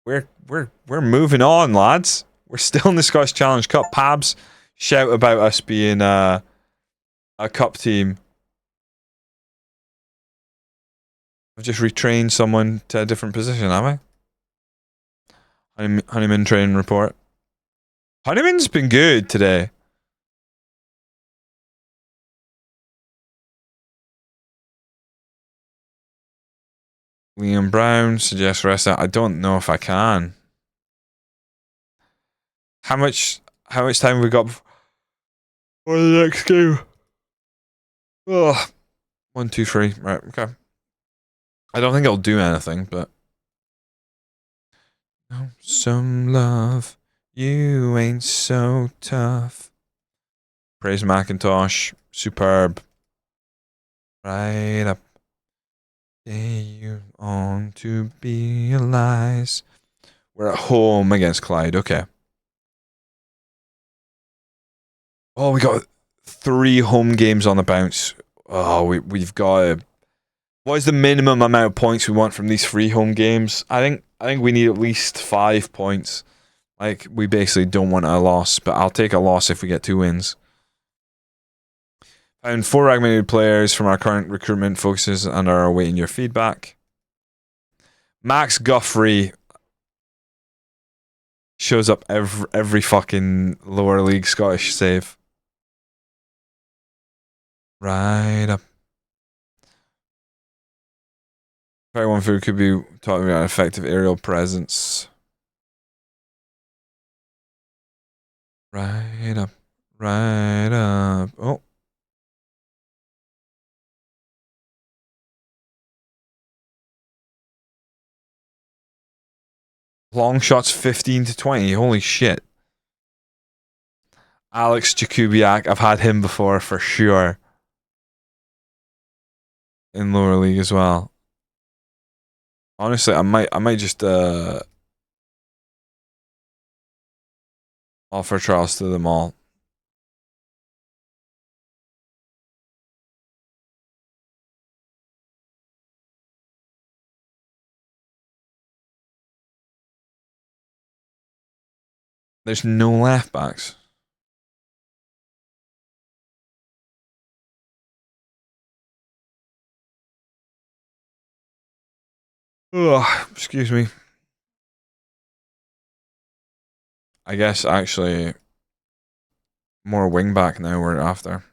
[SPEAKER 1] We're moving on, lads. We're still in the Scottish Challenge Cup. Pabs shout about us being a cup team. I've just retrained someone to a different position, have I? Honeyman training report. Honeyman's been good today. Liam Brown suggests rest out. I don't know if I can. How much time have we got for the next game? Oh, 1, 2, 3. Right, okay. I don't think it'll do anything, but some love. You ain't so tough. Praise Macintosh. Superb. Right up. Day you on to realize. We're at home against Clyde. Okay. Oh, we got 3 home games on the bounce. Oh, we've got. What is the minimum amount of points we want from these 3 home games? I think we need at least 5 points. Like, we basically don't want a loss, but I'll take a loss if we get 2 wins. Found 4 recommended players from our current recruitment focuses and are awaiting your feedback. Max Guthrie shows up every fucking lower league Scottish save. Right up. Very one food could be talking about effective aerial presence. Right up. Right up. Oh. Long shots 15 to 20. Holy shit. Alex Jakubiak. I've had him before for sure. In lower league as well. Honestly, I might just offer trials to them all. There's no left backs. Ugh, excuse me. I guess actually more wing back now we're after.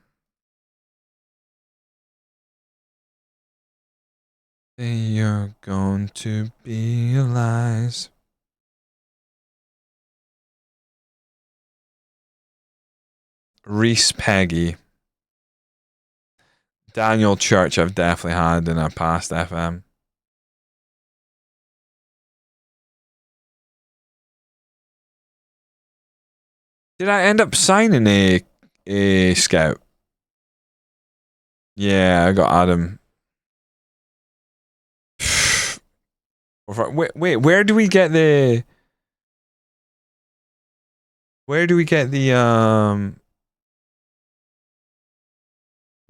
[SPEAKER 1] You're going to realize. Reese Peggy. Daniel Church I've definitely had in a past FM. Did I end up signing a scout? Yeah, I got Adam. Wait, where do we get the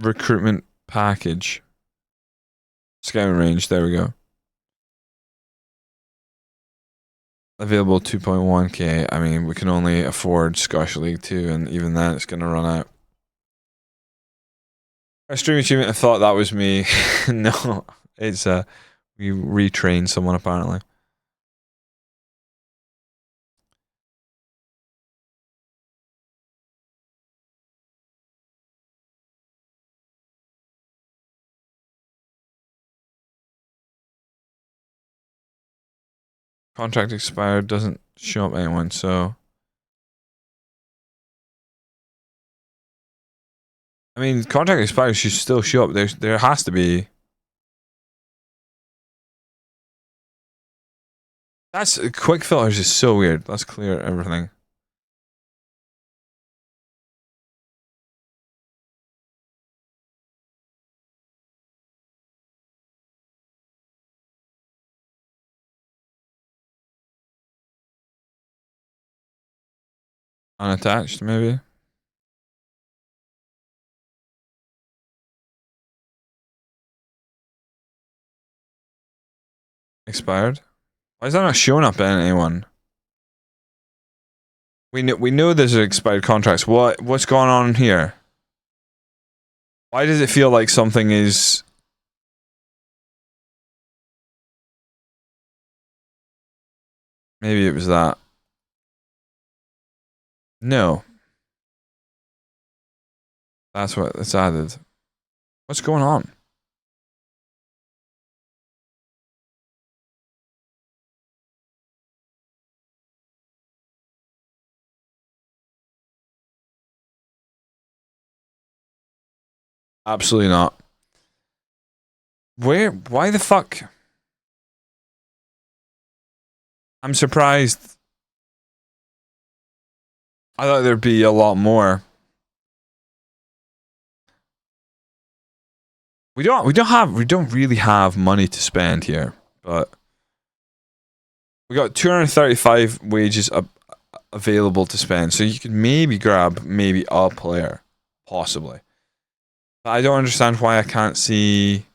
[SPEAKER 1] recruitment package? Scouting range, there we go. Available 2.1k. I mean, we can only afford Scottish League 2, and even then it's gonna run out. Our stream achievement, I thought that was me. No, it's we retrained someone apparently. Contract expired, doesn't show up anyone, so I mean, contract expired should still show up. There has to be. That's quick filters is so weird. Let's clear everything. Unattached, maybe. Expired. Why is that not showing up in anyone? We know there's expired contracts. What's going on here? Why does it feel like something is? Maybe it was that. No. That's what it's added. What's going on? Absolutely not. Why the fuck? I'm surprised. I thought there'd be a lot more. We don't really have money to spend here, but we got 235 wages available to spend, so you could maybe grab maybe a player, possibly. But I don't understand why I can't see.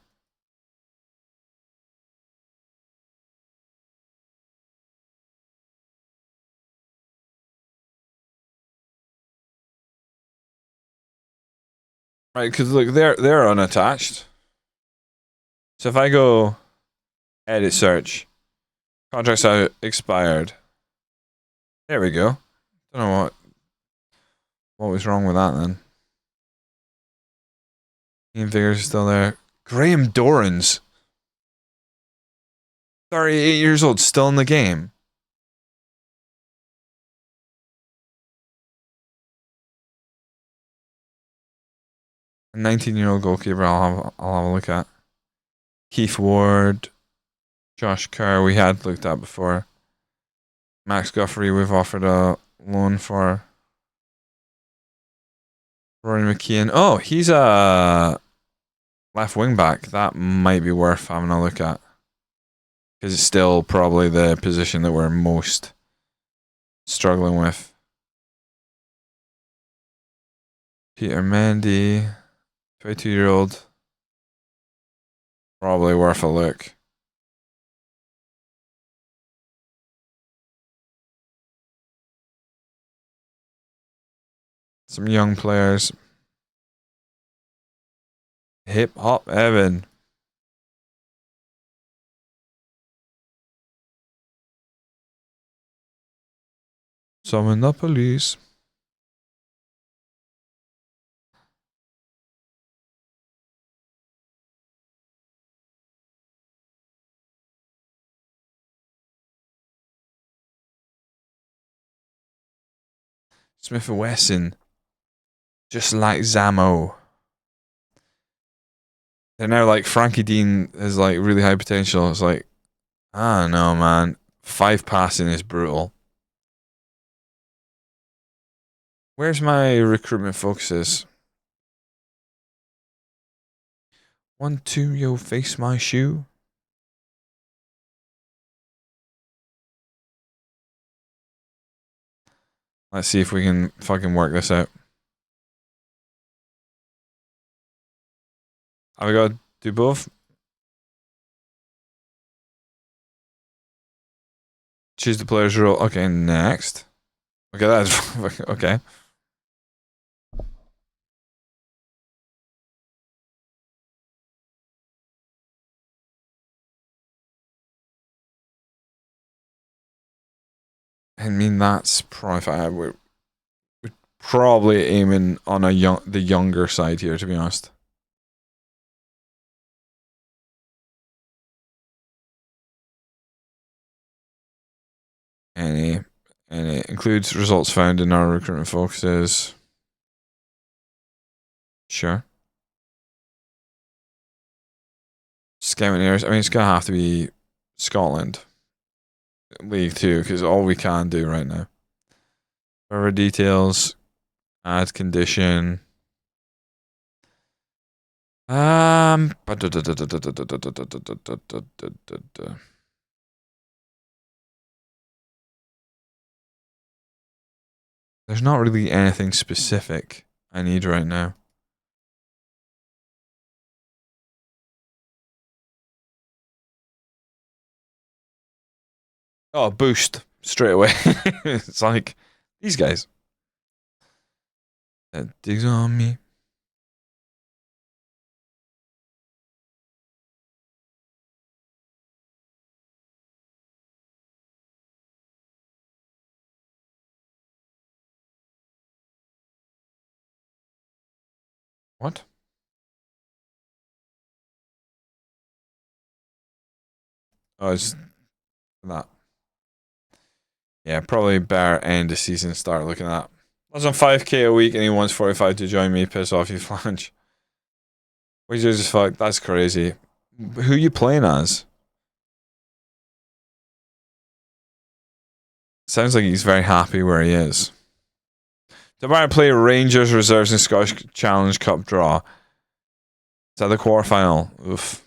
[SPEAKER 1] Right, because look, they're unattached. So if I go edit search, contracts are expired. There we go. Don't know what was wrong with that then. Ian Vigors is still there. Graham Dorans, 38 years old, still in the game. A 19-year-old goalkeeper. I'll have a look at. Keith Ward, Josh Kerr. We had looked at before. Max Guffrey. We've offered a loan for. Rory McKeon. Oh, he's a left wing back. That might be worth having a look at. Because it's still probably the position that we're most struggling with. Peter Mendy, 22-year-old. Probably worth a look. Some young players. Hip Hop Evan. Summon the police. Smith & Wesson. Just like Zamo. They're now like Frankie Dean has like really high potential. It's like, I don't know, man. 5 passing is brutal. Where's my recruitment focuses? 1, 2, yo, face my shoe. Let's see if we can fucking work this out. Have we got to do both? Choose the player's role. Okay, next. Okay, that's okay. I mean, that's probably we're probably aiming on the younger side here, to be honest. And it includes results found in our recruitment focuses. Sure. Scouting areas. I mean, it's gonna have to be Scotland, League 2, because all we can do right now. Further details. Add condition. There's not really anything specific I need right now. Oh, boost straight away. It's like these guys. That digs on me. What? Oh, it's that. Yeah, probably better end the season start looking at. I was on 5k a week and he wants 45 to join me. Piss off, you flange. Wizards is fuck. That's crazy. Who you playing as? Sounds like he's very happy where he is. Dumbarton play Rangers reserves in Scottish Challenge Cup draw. Is that the quarterfinal? Oof.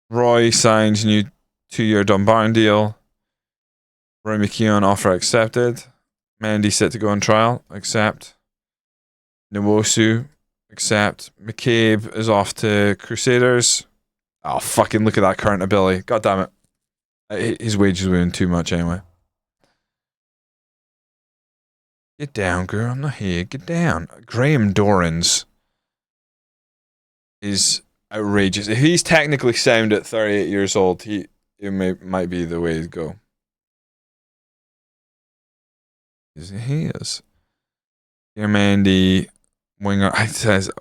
[SPEAKER 1] Roy signs new 2-year Dumbarton deal. Roy McKeown offer accepted. Mendy set to go on trial. Accept. Nwosu. Accept. McCabe is off to Crusaders. Oh, fucking look at that current ability. God damn it. His wages were in too much anyway. Get down, girl. I'm not here. Get down. Graham Dorans is outrageous. If he's technically sound at 38 years old, it might be the way to go. He is. Dear Mandy, winger. It says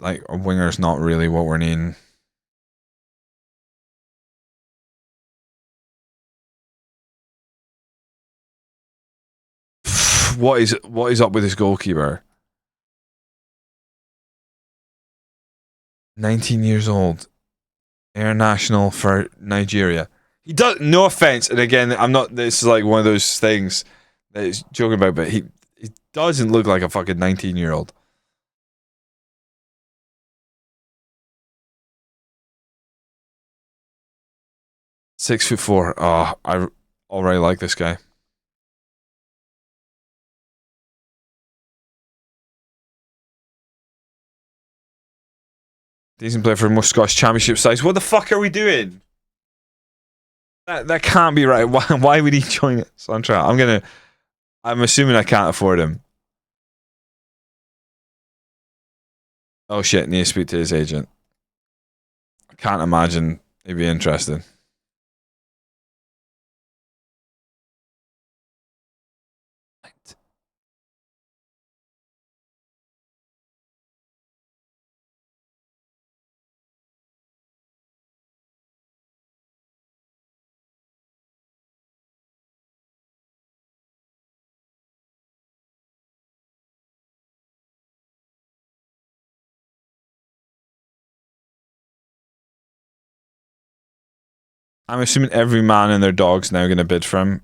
[SPEAKER 1] like a winger's not really what we're needing. What is up with this goalkeeper? 19 years old. International for Nigeria. He does, no offense, and again, I'm not, this is like one of those things that he's joking about, but he doesn't look like a fucking 19-year-old. $6'4". Oh, I already like this guy. Decent player for most Scottish Championship sides. What the fuck are we doing? That can't be right. Why would he join it? So I'm assuming I can't afford him. Oh shit, need to speak to his agent. I can't imagine he'd be interested. I'm assuming every man and their dog's now going to bid for him.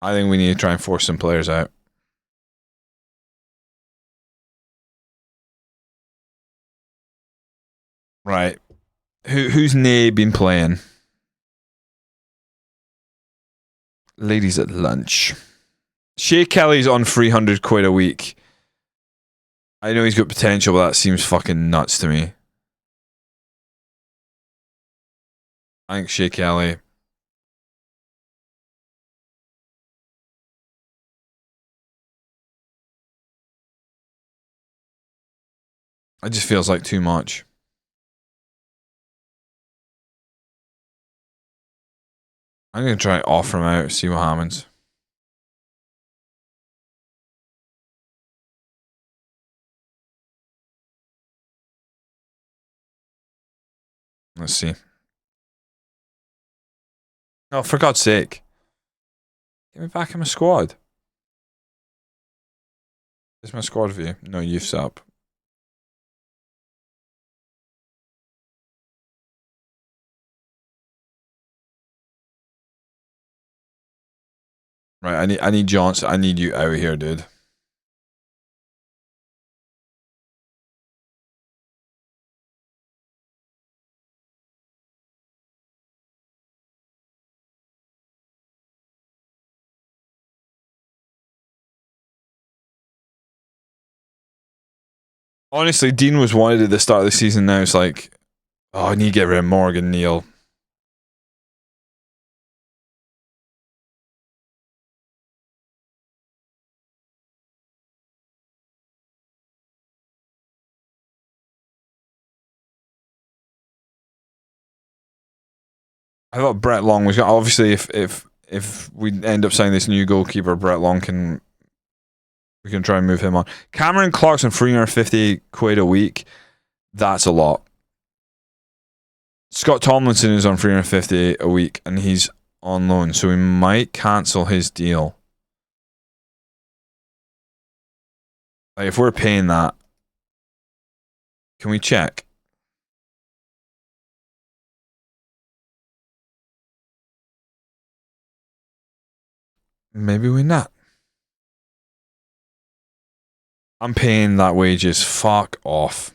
[SPEAKER 1] I think we need to try and force some players out. Right. Who's Nay been playing? Ladies at lunch. Shea Kelly's on 300 quid a week. I know he's got potential, but that seems fucking nuts to me. I think Shea Kelly. It just feels like too much. I'm going to try offer him out, see what happens. Let's see. Oh, for God's sake. Get me back in my squad. It's my squad view. No, youth's up. Right, I need Johnson. I need you out here, dude. Honestly, Dean was wanted at the start of the season. Now it's like, oh, I need to get rid of Morgan Neal. I thought Brett Long was going. Obviously, if we end up signing this new goalkeeper, Brett Long we can try and move him on. Cameron Clarkson, 350 quid a week. That's a lot. Scott Tomlinson is on 350 a week, and he's on loan, so we might cancel his deal. Like, if we're paying that, can we check? Maybe we're not. I'm paying that wages. Fuck off.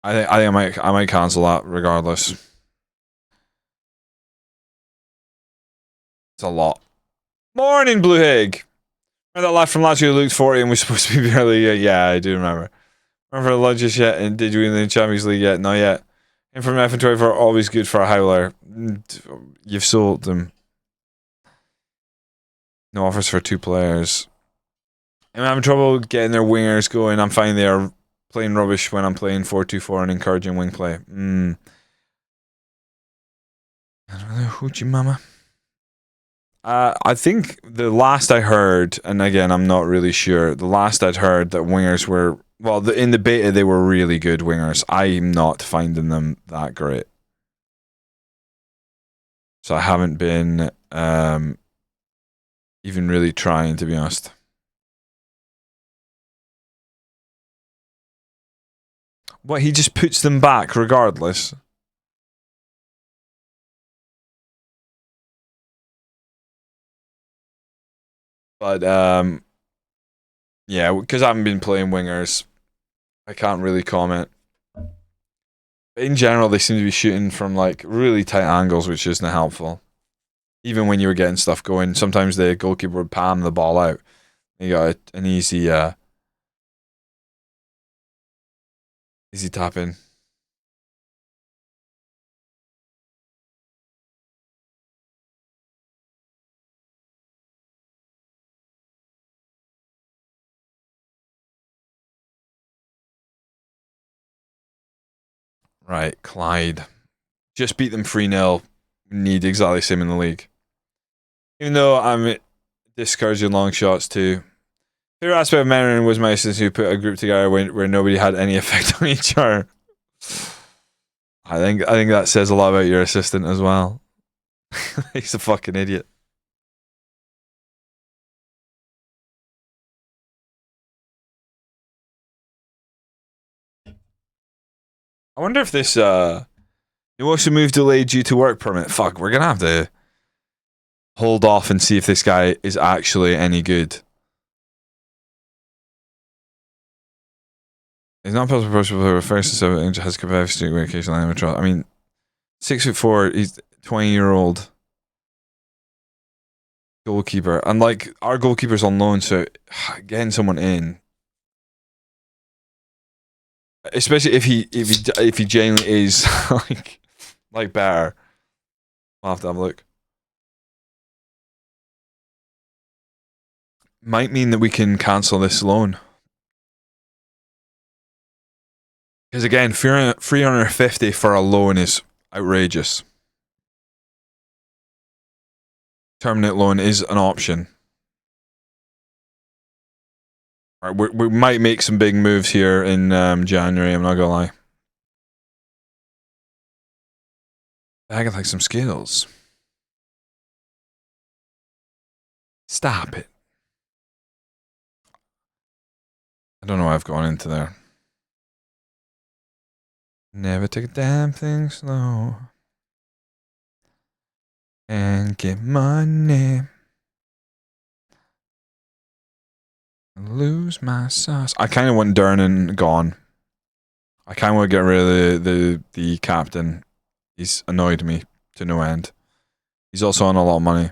[SPEAKER 1] I think I might cancel that regardless. It's a lot. Morning, Blue Hig. Remember that lad from last year who looked 40 and was supposed to be barely. Yeah, I do remember. Remember the lunches yet? And did you win the Champions League yet? Not yet. And from FM24, always good for a howler. You've sold them. No offers for 2 players. I'm having trouble getting their wingers going. I'm finding they are playing rubbish when I'm playing 4-2-4 and encouraging wing play. I don't know, hoochie mama. I think the last I heard, and again, I'm not really sure, the last I'd heard that wingers were, well, in the beta, they were really good wingers. I'm not finding them that great. So I haven't been even really trying, to be honest. What, he just puts them back regardless? But, yeah, because I haven't been playing wingers, I can't really comment. In general, they seem to be shooting from, like, really tight angles, which isn't helpful. Even when you were getting stuff going, sometimes the goalkeeper would palm the ball out. You got an easy tap in. Right, Clyde. Just beat them 3-0. Need exactly the same in the league. Even though I'm discouraging long shots too. Favorite aspect of Mandarin was my assistant who put a group together where nobody had any effect on each other. I think that says a lot about your assistant as well. He's a fucking idiot. I wonder if this he wants to move delayed due to work permit. Fuck, we're gonna have to hold off and see if this guy is actually any good. He's not possible approachable first and 7 inch has capacity to occasionally amateur. I mean, 6'4", he's 20-year-old goalkeeper. And like our goalkeeper's on loan, so getting someone in, especially if he genuinely is like better. I'll have to have a look. Might mean that we can cancel this loan. Because again, 350 for a loan is outrageous. Terminate loan is an option. All right, we might make some big moves here in January, I'm not gonna lie. I got like some skills. Stop it. I don't know why I've gone into there. Never take a damn thing slow. And get money. And lose my sauce. I kind of want Durnan gone. I kind of want to get rid of the captain. He's annoyed me to no end. He's also on a lot of money.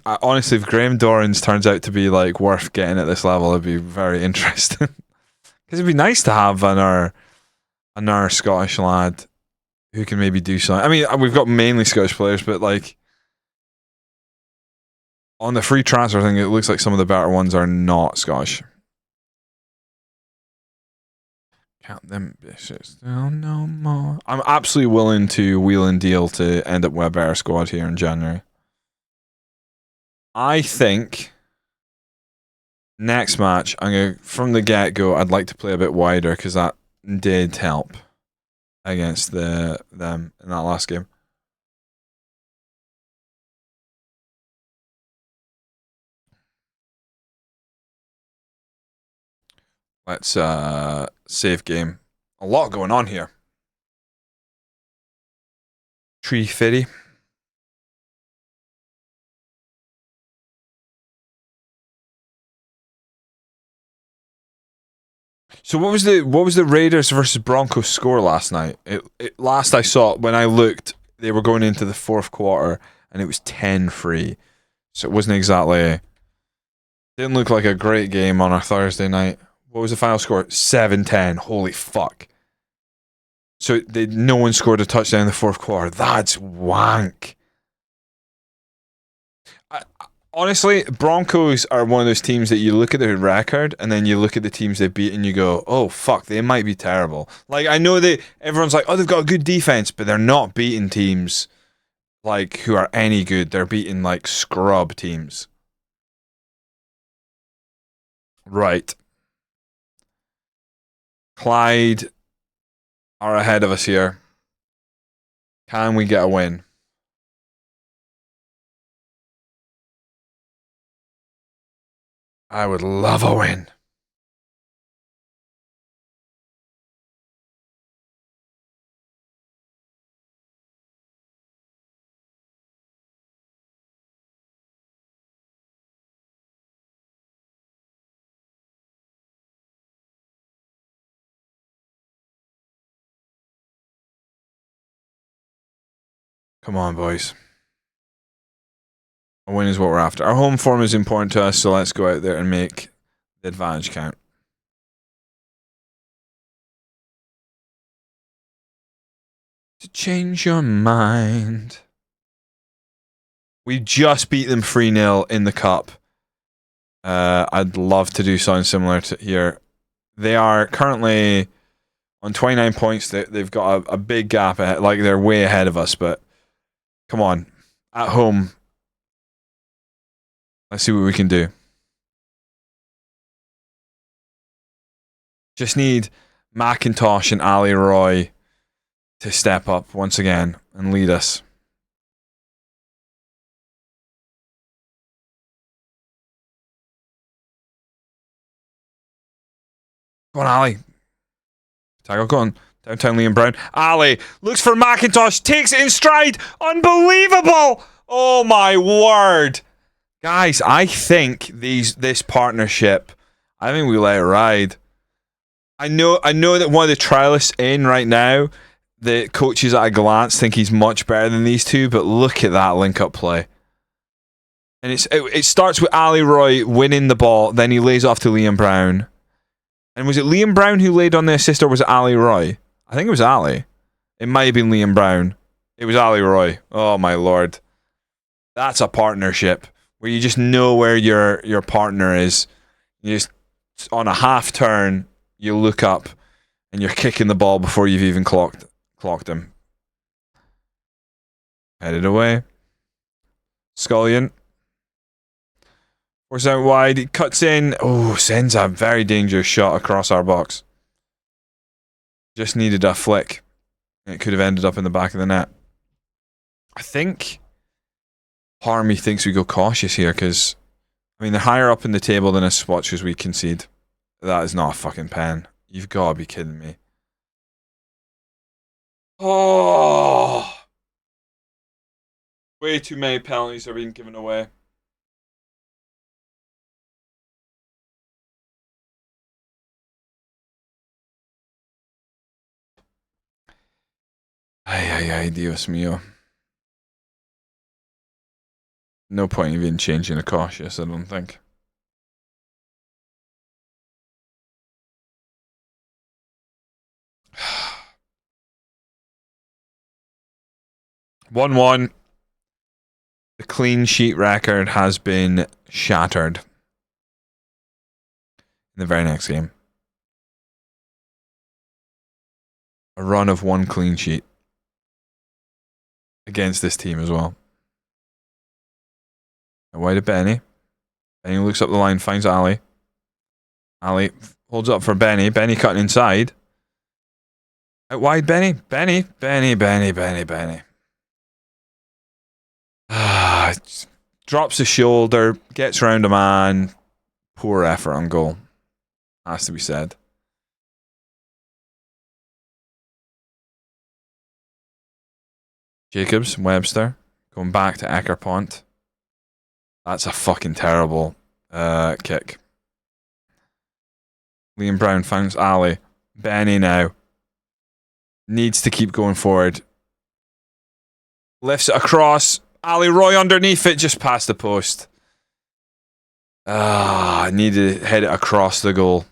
[SPEAKER 1] Honestly, if Graham Dorrans turns out to be like worth getting at this level, it'd be very interesting. Because it'd be nice to have another Scottish lad who can maybe do something. I mean, we've got mainly Scottish players, but like on the free transfer thing, it looks like some of the better ones are not Scottish. Count them bitches down no more. I'm absolutely willing to wheel and deal to end up with a better squad here in January. I think next match, I'm gonna from the get go. I'd like to play a bit wider because that did help against them in that last game. Let's save game. A lot going on here. Tree Fitty. So what was the Raiders versus Broncos score last night? Last I saw when I looked, they were going into the fourth quarter and it was 10-3. So it wasn't exactly didn't look like a great game on a Thursday night. What was the final score? 7-10. Holy fuck. So no one scored a touchdown in the fourth quarter. That's wank. Honestly, Broncos are one of those teams that you look at their record and then you look at the teams they beat and you go, oh, fuck, they might be terrible. Like, I know that everyone's like, oh, they've got a good defense, but they're not beating teams like who are any good. They're beating like scrub teams. Right. Clyde are ahead of us here. Can we get a win? I would love a win. Come on, boys. A win is what we're after. Our home form is important to us, so let's go out there and make the advantage count. To change your mind. We just beat them 3-0 in the cup. I'd love to do something similar to here. They are currently on 29 points. They've got a big gap ahead. Like, they're way ahead of us, but come on. At home, let's see what we can do. Just need McIntosh and Ali Roy to step up once again and lead us. Go on, Ali. Tackle, go on. Downtown Liam Brown. Ali looks for McIntosh, takes it in stride. Unbelievable! Oh my word. Guys, I think this partnership, I think we let it ride. I know that one of the trialists in right now, the coaches at a glance think he's much better than these two, but look at that link-up play. And it starts with Ali Roy winning the ball, then he lays off to Liam Brown. And was it Liam Brown who laid on the assist, or was it Ali Roy? I think it was Ali. It might have been Liam Brown. It was Ali Roy. Oh my lord. That's a partnership where you just know where your partner is. You just, on a half turn, you look up and you're kicking the ball before you've even clocked him. Headed away. Scullion. Force out wide. He cuts in. Oh, sends a very dangerous shot across our box. Just needed a flick. It could have ended up in the back of the net. I think part of me thinks we go cautious here because, I mean, they're higher up in the table than us watchers we concede. That is not a fucking pen. You've got to be kidding me. Oh! Way too many penalties are being given away. Ay, Dios mío. No point even changing a cautious, I don't think. 1-1. The clean sheet record has been shattered in the very next game. A run of 1 clean sheet against this team as well. Away to Benny. Benny looks up the line, finds Ali. Ali holds up for Benny. Benny cutting inside. Out wide, Benny. Benny. Drops the shoulder, gets round a man. Poor effort on goal. Has to be said. Jacobs, Webster, going back to Eckerpont. That's a fucking terrible kick. Liam Brown finds Ali. Benny now. Needs to keep going forward. Lifts it across. Ali Roy underneath it, just past the post. I need to head it across the goal.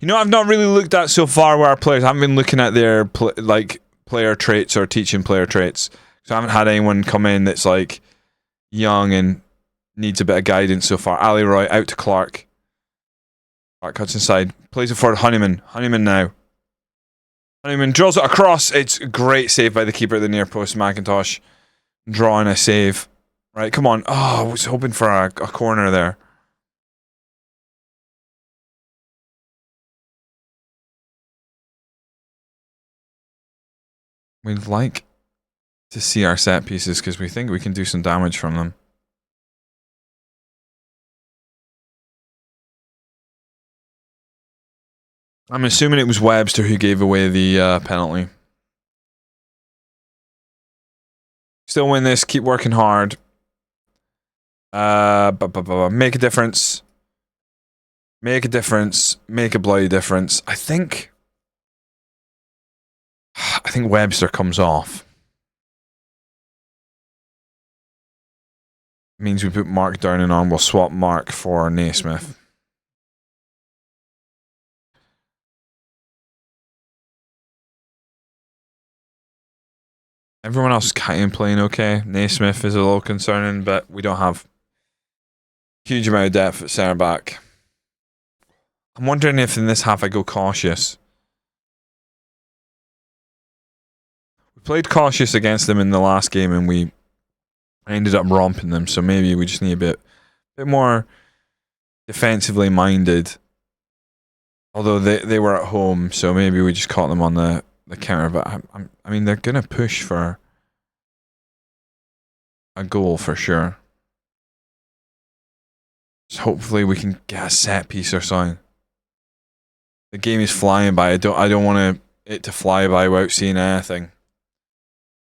[SPEAKER 1] You know, I've not really looked at so far where our players. I haven't been looking at their player traits or teaching player traits. So I haven't had anyone come in that's like young and needs a bit of guidance so far. Ali Roy out to Clark. Clark cuts inside. Plays it forward. Honeyman. Honeyman now. Honeyman draws it across. It's a great save by the keeper at the near post. McIntosh drawing a save. Right, come on. Oh, I was hoping for a corner there. We'd like to see our set pieces because we think we can do some damage from them. I'm assuming it was Webster who gave away the penalty. Still win this. Keep working hard. Make a difference. Make a difference. Make a bloody difference. I think Webster comes off. Means we put Mark Downing on. We'll swap Mark for Naismith. Everyone else is kind of playing okay. Naismith is a little concerning, but we don't have a huge amount of depth at centre back. I'm wondering if in this half I go cautious. We played cautious against them in the last game and we ended up romping them, so maybe we just need a bit more defensively minded. Although they were at home, so maybe we just caught them on the counter, but I mean, they're going to push for a goal for sure. So hopefully we can get a set piece or something. The game is flying by. I don't want it to fly by without seeing anything.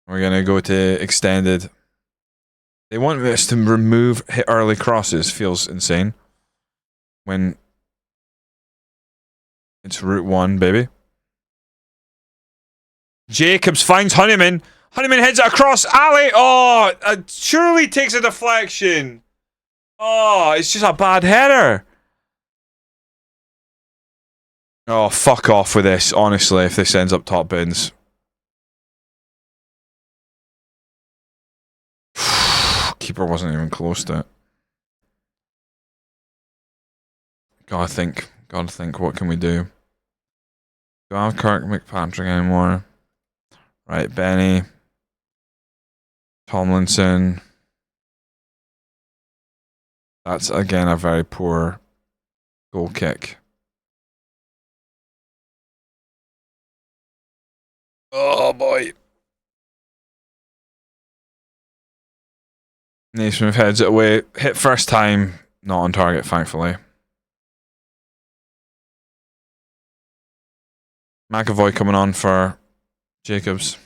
[SPEAKER 1] We're going to go to extended. They want us to hit early crosses. Feels insane. When it's Route 1, baby. Jacobs finds Honeyman. Honeyman heads it across. Ali. Oh, surely takes a deflection. Oh, it's just a bad header. Oh, fuck off with this, honestly, if this ends up top bins. Keeper wasn't even close to it. Gotta think, what can we do? Don't have Kirk McPatrick anymore. Right, Benny. Tomlinson. That's, again, a very poor goal kick. Oh, boy. Naismith heads it away. Hit first time. Not on target, thankfully. McAvoy coming on for Jacobs.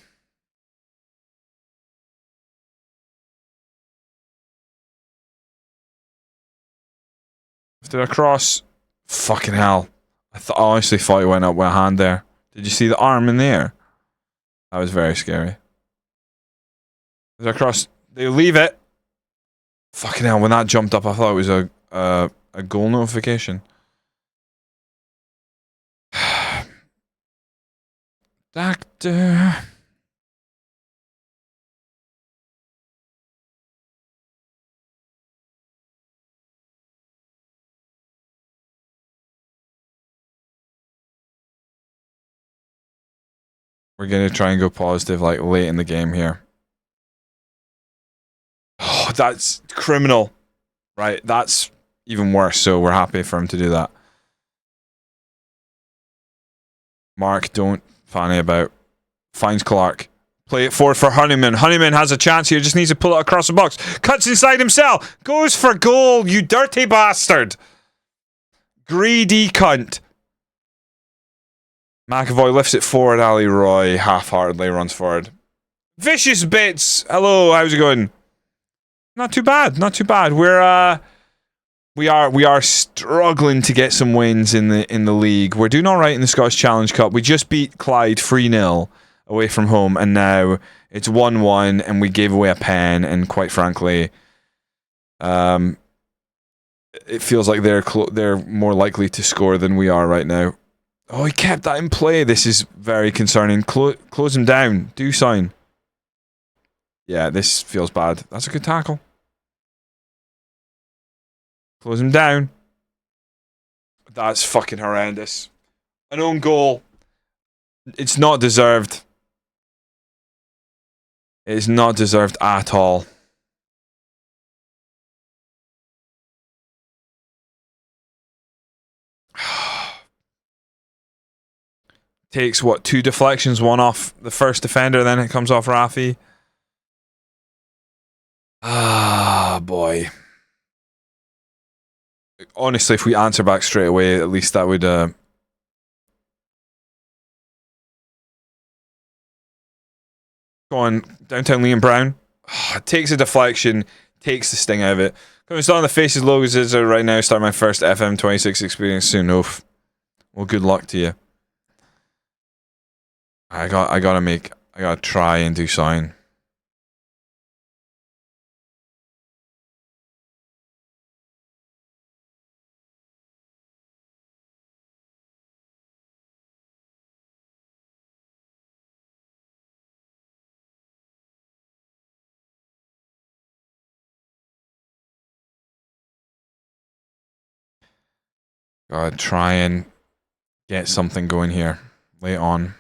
[SPEAKER 1] Did I cross? Fucking hell. I honestly thought he went up with a hand there. Did you see the arm in the air? That was very scary. Did I cross? They leave it. Fucking hell, when that jumped up, I thought it was a goal notification. Doctor. We're gonna try and go positive like late in the game here. Oh, that's criminal. Right, that's even worse, so we're happy for him to do that. Mark, don't fanny about. Finds Clark. Play it forward for Honeyman. Honeyman has a chance here, just needs to pull it across the box. Cuts inside himself. Goes for goal, you dirty bastard. Greedy cunt. McAvoy lifts it forward. Ali Roy half-heartedly runs forward. Vicious bits. Hello, how's it going? Not too bad. Not too bad. We are struggling to get some wins in the league. We're doing all right in the Scottish Challenge Cup. We just beat Clyde 3-0 away from home, and now it's 1-1, and we gave away a pen. And quite frankly, it feels like they're more likely to score than we are right now. Oh, he kept that in play. This is very concerning. Close him down. Do sign. Yeah, this feels bad. That's a good tackle. Close him down. That's fucking horrendous. An own goal. It's not deserved. It's not deserved at all. Takes, what, 2 deflections, 1 off the first defender, then it comes off Rafi. Ah, boy. Honestly, if we answer back straight away, at least that would... Go on, downtown Liam Brown. Takes a deflection, takes the sting out of it. Coming on the faces logos is right now. Start my first FM26 experience soon. Oof. Well, good luck to you. I gotta try and do sign. Gotta try and get something going here. Late on.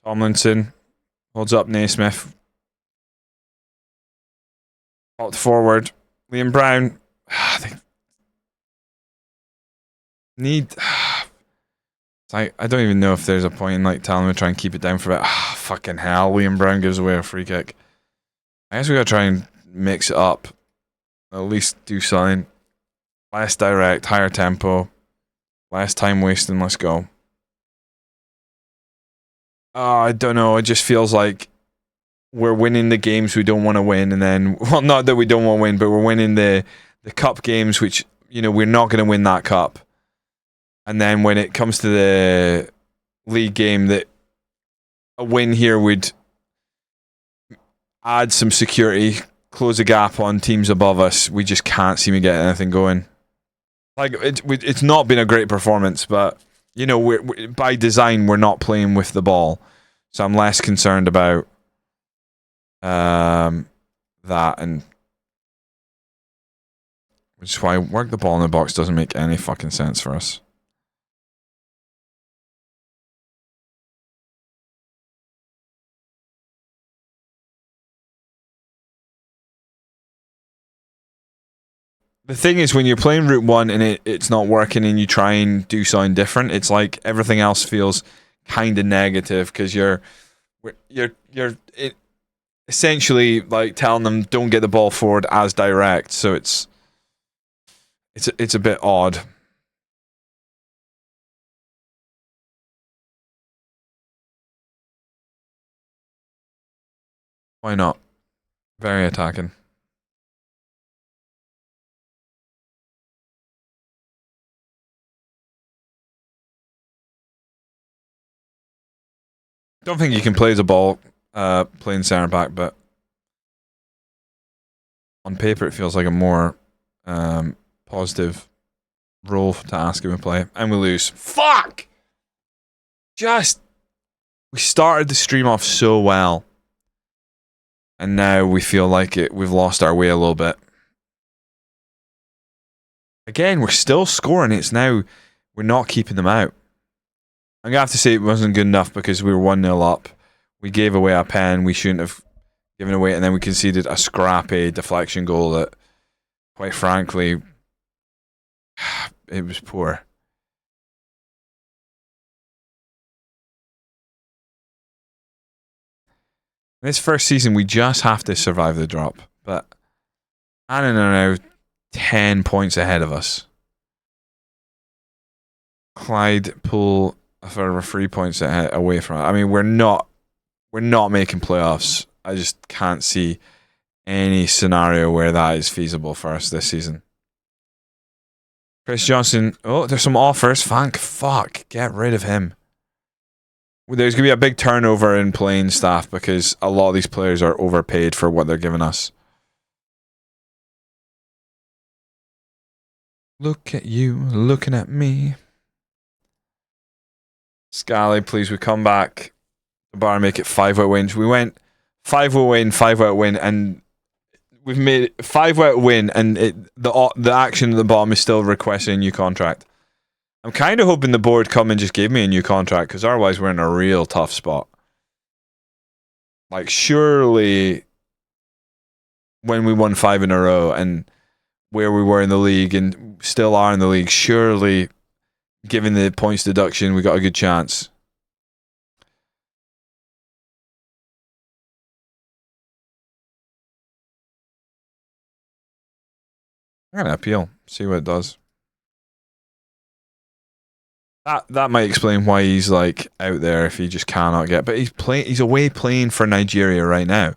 [SPEAKER 1] Tomlinson holds up Naismith. Popped forward. Liam Brown. They need... I don't even know if there's a point in like telling him to try and keep it down for a bit. Fucking hell. Liam Brown gives away a free kick. I guess we gotta try and mix it up. At least do something. Less direct, higher tempo. Less time wasting, let's go. I don't know, it just feels like we're winning the games we don't want to win, and then, well, not that we don't want to win, but we're winning the cup games, which, you know, we're not going to win that cup. And then when it comes to the league game, that a win here would add some security, close a gap on teams above us. We just can't seem to get anything going. Like, it's not been a great performance, but, you know, we're by design, we're not playing with the ball. So I'm less concerned about that, and which is why work the ball in the box doesn't make any fucking sense for us. The thing is, when you're playing Route 1 and it's not working and you try and do something different, it's like everything else feels kind of negative, because you're essentially like telling them don't get the ball forward as direct, so it's a bit odd. Why not? Very attacking. Don't think you can play the ball playing centre back, but on paper it feels like a more positive role to ask him to play, and we lose. Fuck! We started the stream off so well, and now we feel like we've lost our way a little bit. Again, we're still scoring. It's now we're not keeping them out. I'm gonna have to say it wasn't good enough because we were 1-0 up. We gave away a pen we shouldn't have given away, and then we conceded a scrappy deflection goal that, quite frankly, it was poor. This first season, we just have to survive the drop. But Annan are now 10 points ahead of us. Clyde pull a further 3 points away from it. I mean, we're not making playoffs. I just can't see any scenario where that is feasible for us this season. Chris Johnson. Oh, there's some offers. Fuck. Get rid of him. There's going to be a big turnover in playing staff because a lot of these players are overpaid for what they're giving us. Look at you, looking at me. Scally, please, we come back. The bar make it 5-out wins. We went 5-0 win, 5-out win, and we've made it 5-out win, and the action at the bottom is still requesting a new contract. I'm kind of hoping the board come and just give me a new contract, because otherwise we're in a real tough spot. Like, surely when we won 5 in a row and where we were in the league and still are in the league, surely, given the points deduction, we got a good chance. I'm going to appeal, see what it does. That might explain why he's like out there if he just cannot get. But he's away playing for Nigeria right now.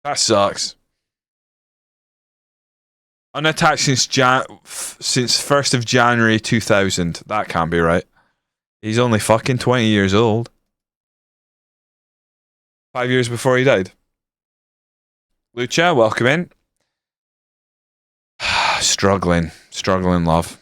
[SPEAKER 1] That sucks. Unattached since 1st of January 2000. That can't be right. He's only fucking 20 years old. 5 years before he died. Lucha, welcome in. Struggling, love.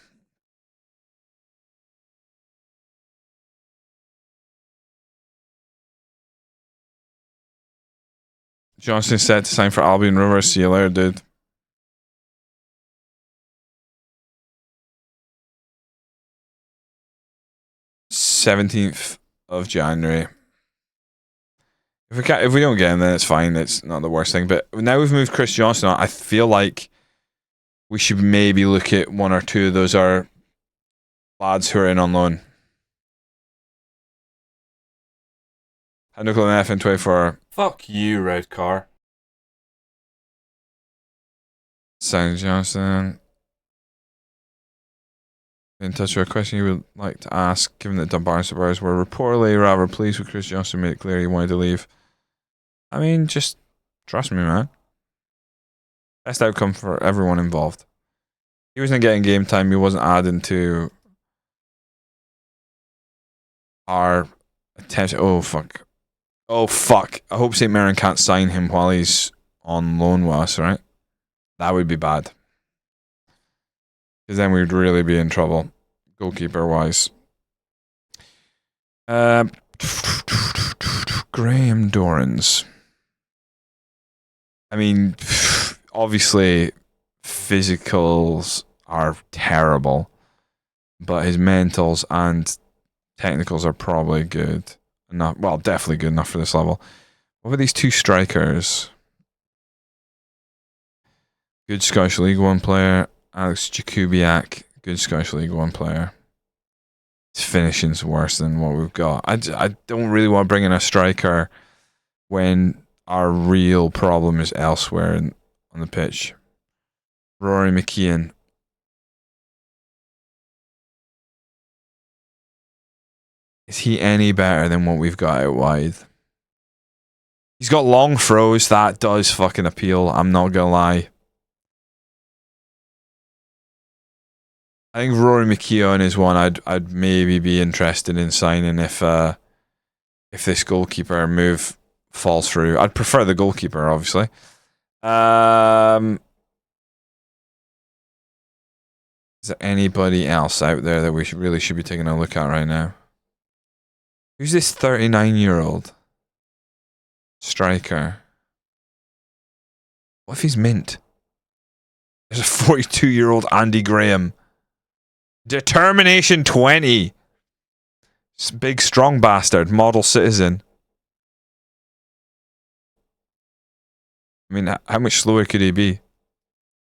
[SPEAKER 1] Johnson said to sign for Albion Rovers. See you later, dude. January 17th. If we don't get him, then it's fine. It's not the worst thing. But now we've moved Chris Johnson on, I feel like we should maybe look at one or two of those are lads who are in on loan. Hunkleberry FM24.
[SPEAKER 3] Fuck you, red car.
[SPEAKER 1] Simon Johnson. In touch with a question you would like to ask, given that Dumbarton supporters were reportedly rather pleased with Chris Johnson, made it clear he wanted to leave. I mean, just trust me, man. Best outcome for everyone involved. He wasn't getting game time. He wasn't adding to our attention. Oh, fuck. I hope St. Mirren can't sign him while he's on loan with us, right? That would be bad. Because then we'd really be in trouble, goalkeeper-wise. Graham Dorans. I mean, obviously, physicals are terrible, but his mentals and technicals are probably good enough. Well, definitely good enough for this level. What about these two strikers? Good Scottish League One player. Alex Jakubiak, good Scottish League One player. His finishing's worse than what we've got. I don't really want to bring in a striker when our real problem is elsewhere on the pitch. Rory McKeon. Is he any better than what we've got out wide? He's got long throws. That does fucking appeal. I'm not gonna lie. I think Rory McKeown is one I'd maybe be interested in signing if this goalkeeper move falls through. I'd prefer the goalkeeper, obviously. Is there anybody else out there that we really should be taking a look at right now? Who's this 39-year-old striker? What if he's mint? There's a 42-year-old Andy Graham. Determination 20. Big, strong bastard. Model citizen. I mean, how much slower could he be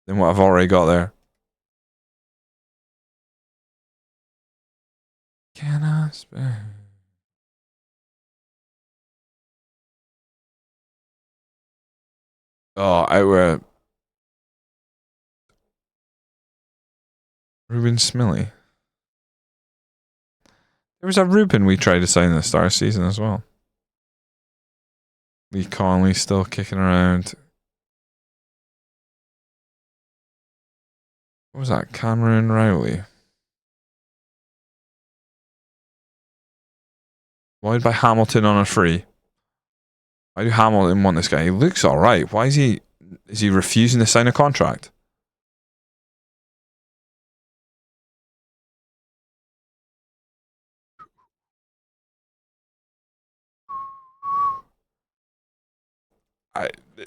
[SPEAKER 1] than what I've already got there? Can I spare? Oh, out Ruben Smilly. There was a Ruben we tried to sign at the start of the season as well. Lee Conley still kicking around. What was that? Cameron Rowley. Wide by Hamilton on a free. Why do Hamilton want this guy? He looks alright. Why is he refusing to sign a contract?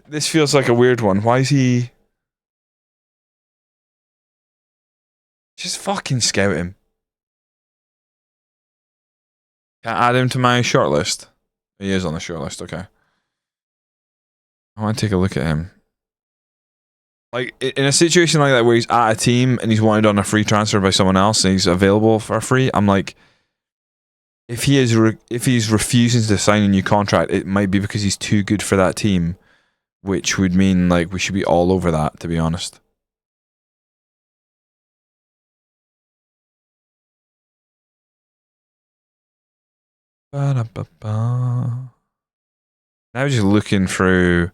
[SPEAKER 1] This feels like a weird one. Why is he... Just fucking scout him. Can I add him to my shortlist? He is on the shortlist, okay. I want to take a look at him. Like, in a situation like that where he's at a team and he's wanted on a free transfer by someone else and he's available for free, I'm like... If he's refusing to sign a new contract, it might be because he's too good for that team. Which would mean, like, we should be all over that, to be honest. Now just looking through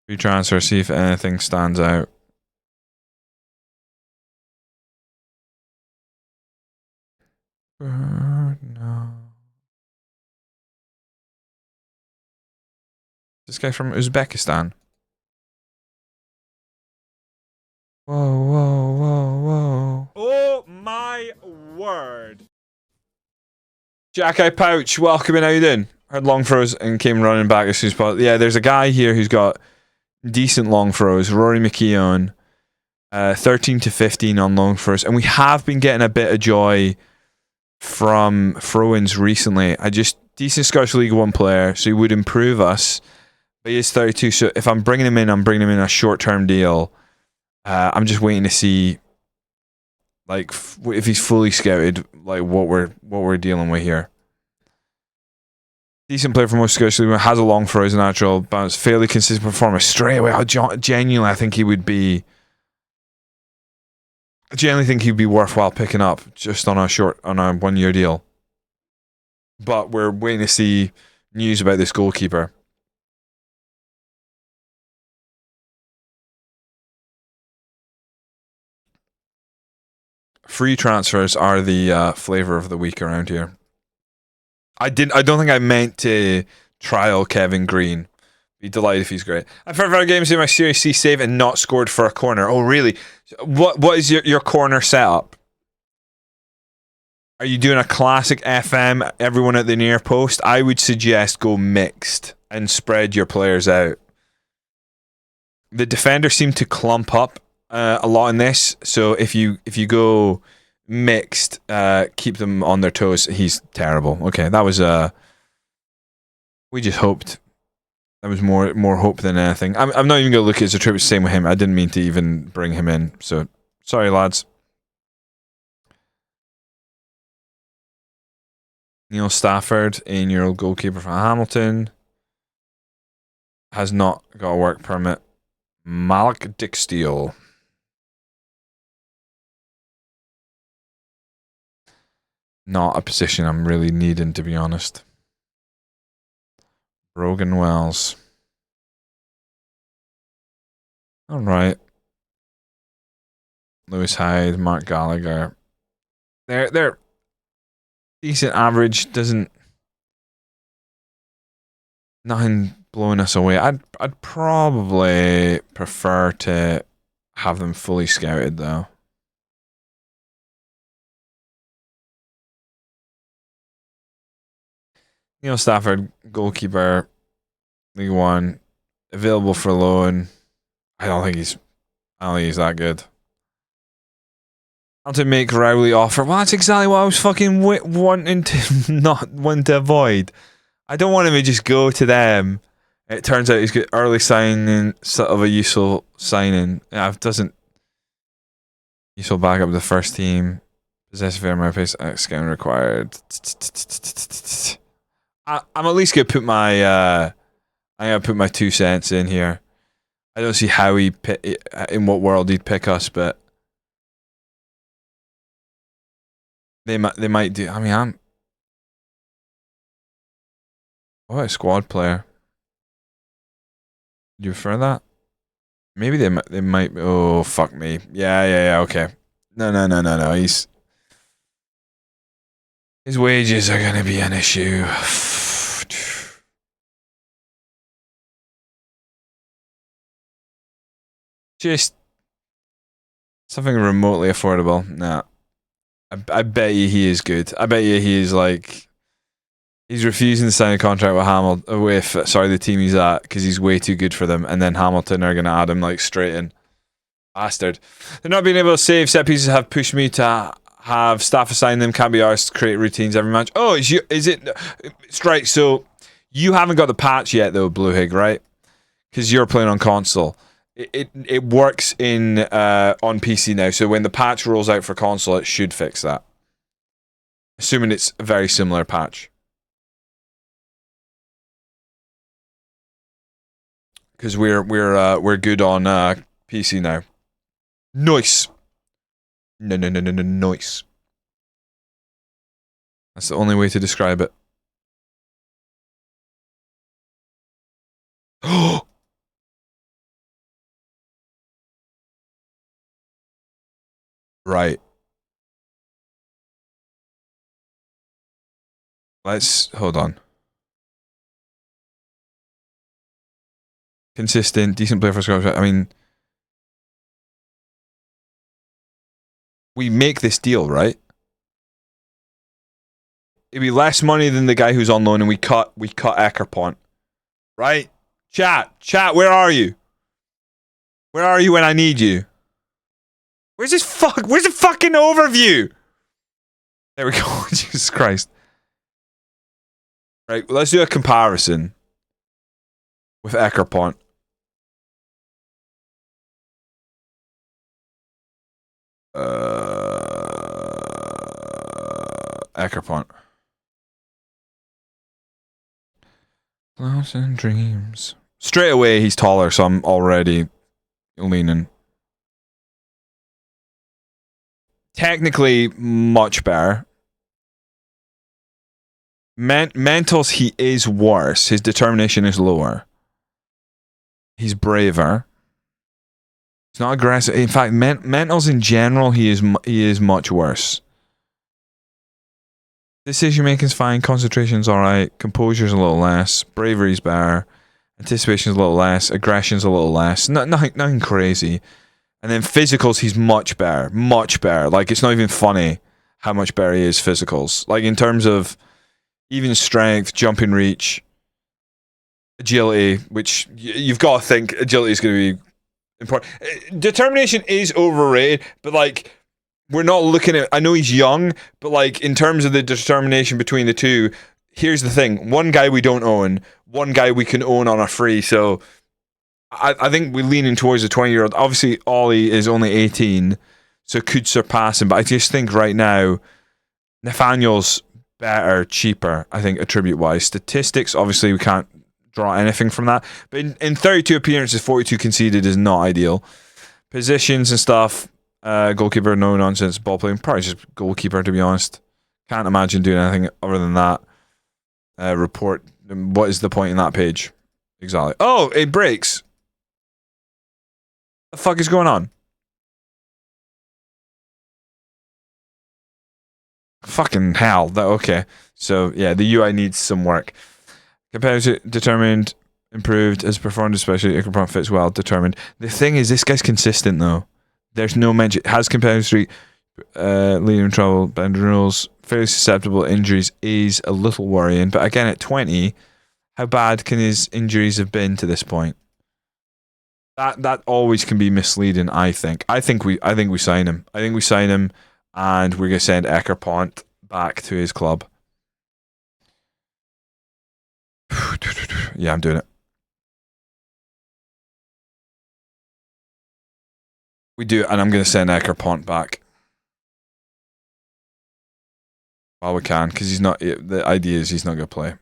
[SPEAKER 1] free transfer, see if anything stands out. No. This guy from Uzbekistan. Whoa, whoa, whoa, whoa. Oh my word. Jack-Eye Pouch, welcome in, how you doing? Heard long throws and came running back as soon as possible. Yeah, there's a guy here who's got decent long throws. Rory McKeown. 13 to 15 on long throws. And we have been getting a bit of joy from throw-ins recently. Decent Scottish League 1 player, so he would improve us. But he is 32, so if I'm bringing him in a short-term deal. I'm just waiting to see, like, if he's fully scouted, like what we're dealing with here. Decent player for most Scottish League 1, has a long throw as a natural bounce, fairly consistent performer straight away. Genuinely, I think he would be. I genuinely think he'd be worthwhile picking up just on a 1-year deal. But we're waiting to see news about this goalkeeper. Free transfers are the flavor of the week around here. I don't think I meant to trial Kevin Green. Be delighted if he's great. I've heard of games in my Series C save and not scored for a corner. Oh, really? What is your corner setup? Are you doing a classic FM, everyone at the near post? I would suggest go mixed and spread your players out. The defenders seem to clump up a lot in this, so if you go mixed, keep them on their toes. He's terrible. Okay, that was we just hoped. That was more hope than anything. I'm not even gonna look at his attributes. Same with him. I didn't mean to even bring him in. So sorry, lads. Neil Stafford, 8-year-old goalkeeper from Hamilton, has not got a work permit. Malik Dicksteel. Not a position I'm really needing, to be honest. Brogan Wells. Alright. Lewis Hyde, Mark Gallagher. They're decent average. Doesn't nothing blowing us away. I'd probably prefer to have them fully scouted though. Neil Stafford, goalkeeper, League One, available for loan. I don't think he's that good. How to make Rowley offer? Well, that's exactly what I was fucking wanting to avoid. I don't want him to just go to them. It turns out he's got early signing, sort of a useful signing. Doesn't useful backup to the first team. Possessive fair my pace. Scouting required. I'm at least gonna put my I'm gonna put my 2 cents in here. I don't see how in what world he'd pick us, but they might do. I mean, a squad player. Do you prefer that? Maybe they might. Oh fuck me. Yeah. Okay. No. His wages are gonna be an issue. Just something remotely affordable. Nah. I bet you he is good. I bet you he is like he's refusing to sign a contract with the team he's at because he's way too good for them, and then Hamilton are gonna add him like straight in. Bastard. They're not being able to save set pieces have pushed me to have staff assign them. Can't be arsed to create routines every match. Oh, is it? It's right. So you haven't got the patch yet though, Bluehig, right? Because you're playing on console. It works in on PC now, so when the patch rolls out for console, it should fix that. Assuming it's a very similar patch. Because we're good on PC now. Nice. No, nice. That's the only way to describe it. Oh. Right. Let's hold on. Consistent, decent player for squad. I mean, we make this deal, right? It'd be less money than the guy who's on loan, and we cut Eckerpont, right? Chat, where are you? Where are you when I need you? Where's the fucking overview? There we go. Jesus Christ. Right, well, let's do a comparison with Eckerpont. Eckerpont. Clouds and dreams. Straight away, he's taller, so I'm already leaning. Technically, much better. Mentals, he is worse. His determination is lower. He's braver. He's not aggressive. In fact, mentals in general, he is much worse. Decision making's fine. Concentration's alright. Composure's a little less. Bravery's better. Anticipation's a little less. Aggression's a little less. Nothing crazy. And then physicals, he's much better. Much better. Like, it's not even funny how much better he is physicals. Like, in terms of even strength, jumping reach, agility, which you've got to think agility is going to be important. Determination is overrated, but like, we're not looking at, I know he's young, but like, in terms of the determination between the two, here's the thing. One guy we don't own, one guy we can own on a free, so I think we're leaning towards a 20-year-old. Obviously, Ollie is only 18, so could surpass him, but I just think right now, Nathaniel's better, cheaper, I think, attribute-wise. Statistics, obviously, we can't draw anything from that, but in 32 appearances, 42 conceded is not ideal. Positions and stuff, goalkeeper, no nonsense, ball playing, probably just goalkeeper, to be honest. Can't imagine doing anything other than that. Report, what is the point in that page? Exactly. Oh, it breaks. What the fuck is going on? fucking hell. Okay. So, yeah, the UI needs some work. Competitive, determined, improved, has performed especially. Ichabod fits well, determined. The thing is, this guy's consistent, though. There's no mention. Has competitive streak, leading in trouble, bending rules, fairly susceptible to injuries is a little worrying. But again, at 20, how bad can his injuries have been to this point? That always can be misleading, I think. I think we sign him. I think we sign him, and we're gonna send Eckerpont back to his club. Yeah, I'm doing it. We do, and I'm gonna send Eckerpont back while we can, because he's not. The idea is he's not gonna play.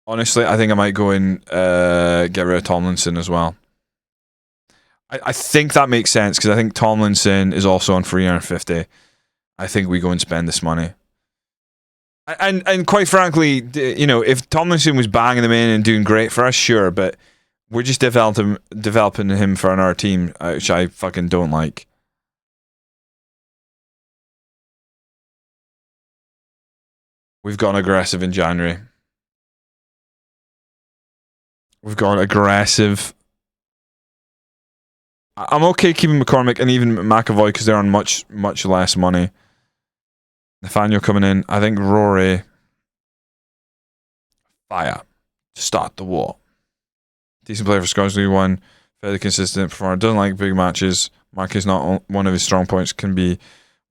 [SPEAKER 1] Honestly, I think I might go and get rid of Tomlinson as well. I think that makes sense because I think Tomlinson is also on 350. I think we go and spend this money. And quite frankly, you know, if Tomlinson was banging them in and doing great for us, sure, but we're just developing him for another team, which I fucking don't like. We've gone aggressive in January. We've gone aggressive. I'm okay keeping McCormick and even McAvoy because they're on much less money. Nathaniel coming in. I think Rory. Fire. Start the war. Decent player for Scottish League One. Fairly consistent performer. Doesn't like big matches. Mark is not one of his strong points. Can be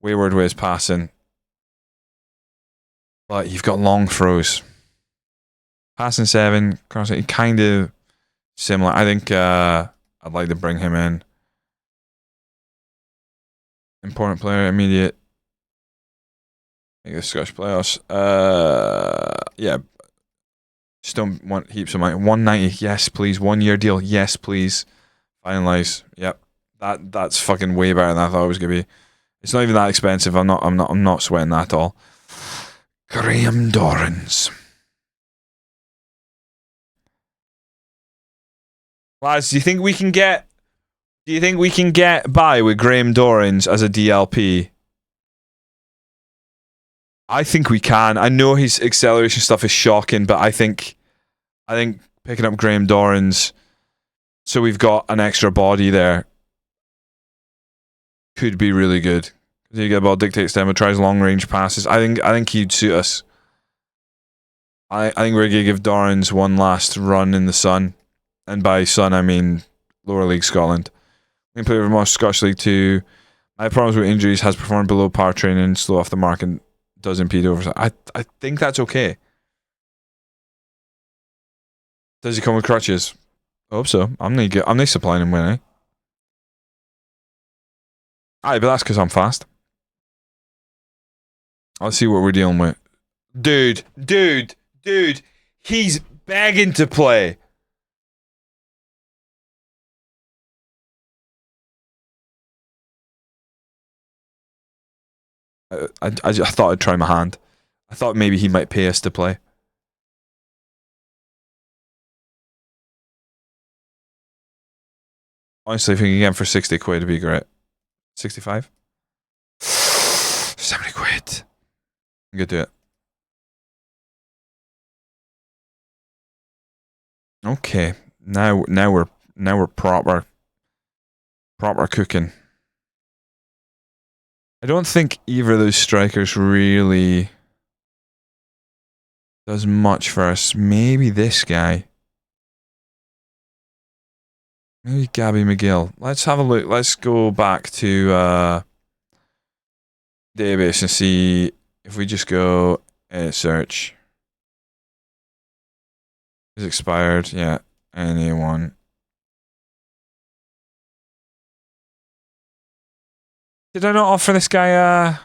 [SPEAKER 1] wayward with his passing. But you've got long throws. Passing 7. Crossing kind of similar. I think I'd like to bring him in. Important player. Immediate. Make the Scottish playoffs. Yeah. Just don't want heaps of money. 190, yes, please. 1 year deal, yes, please. Finalize. Yep. That's fucking way better than I thought it was gonna be. It's not even that expensive. I'm not sweating that at all. Graham Dorrans. Lads, do you think we can get by with Graham Dorrans as a DLP? I think we can. I know his acceleration stuff is shocking, but I think picking up Graham Dorrans, so we've got an extra body there, could be really good. You get ball, dictates them, tries long range passes. I think he'd suit us. I think we're gonna give Dorrans one last run in the sun, and by sun I mean lower league Scotland. We can play with more Scottish League 2. I have problems with injuries. Has performed below power training, slow off the mark, and does impede oversight. I think that's okay. Does he come with crutches? I hope so. I'm not supplying him with any. Aye, but that's because I'm fast. Let's see what we're dealing with. Dude, he's begging to play. I thought I'd try my hand. I thought maybe he might pay us to play. Honestly, if we can get him for 60 quid, it'd be great. 65? 70 quid. I'm gonna do it. Okay. Now we're proper cooking. I don't think either of those strikers really does much for us. Maybe this guy. Maybe Gabby McGill. Let's have a look. Let's go back to database and see if we just go edit search. Is expired? Yeah. Anyone. Did I not offer this guy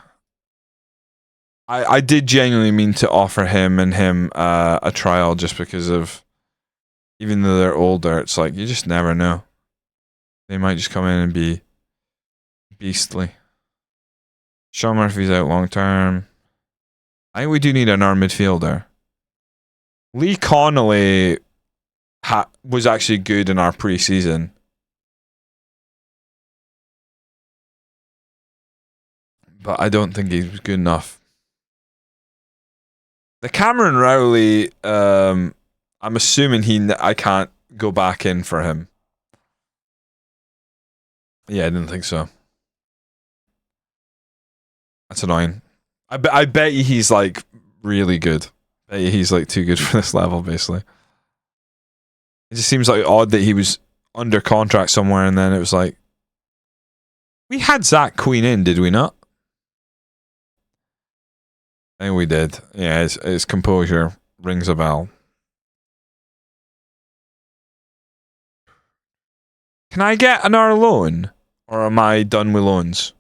[SPEAKER 1] I did genuinely mean to offer him a trial just because of, even though they're older, it's like you just never know. They might just come in and be beastly. Sean Murphy's out long term. I think we do need another midfielder. Lee Connolly was actually good in our pre-season. but I don't think he was good enough. The Cameron Rowley, I'm assuming I can't go back in for him. Yeah, I didn't think so. That's annoying. I bet you he's like really good. I bet you he's like too good for this level, basically. It just seems like odd that he was under contract somewhere and then it was like, we had Zach Queen in, did we not? I think we did. Yeah, his composure rings a bell. Can I get another loan? Or am I done with loans?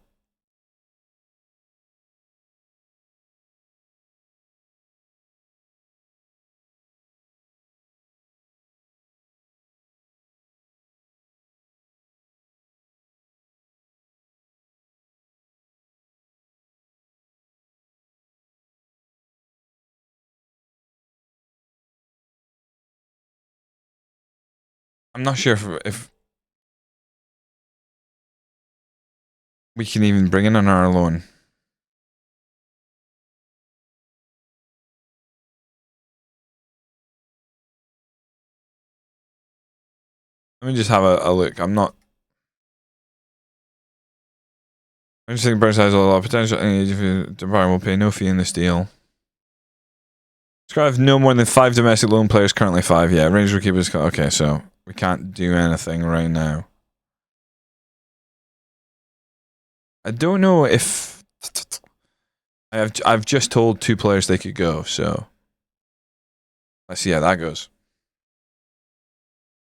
[SPEAKER 1] I'm not sure if we can even bring in another loan. Let me just have a look. I'm just thinking Burns has a lot of potential. Dumbarton will pay no fee in this deal. It's got to have no more than 5 domestic loan players, currently 5. Yeah, Rangers keepers. Okay, so we can't do anything right now. I don't know if I've just told 2 players they could go, so let's see how that goes.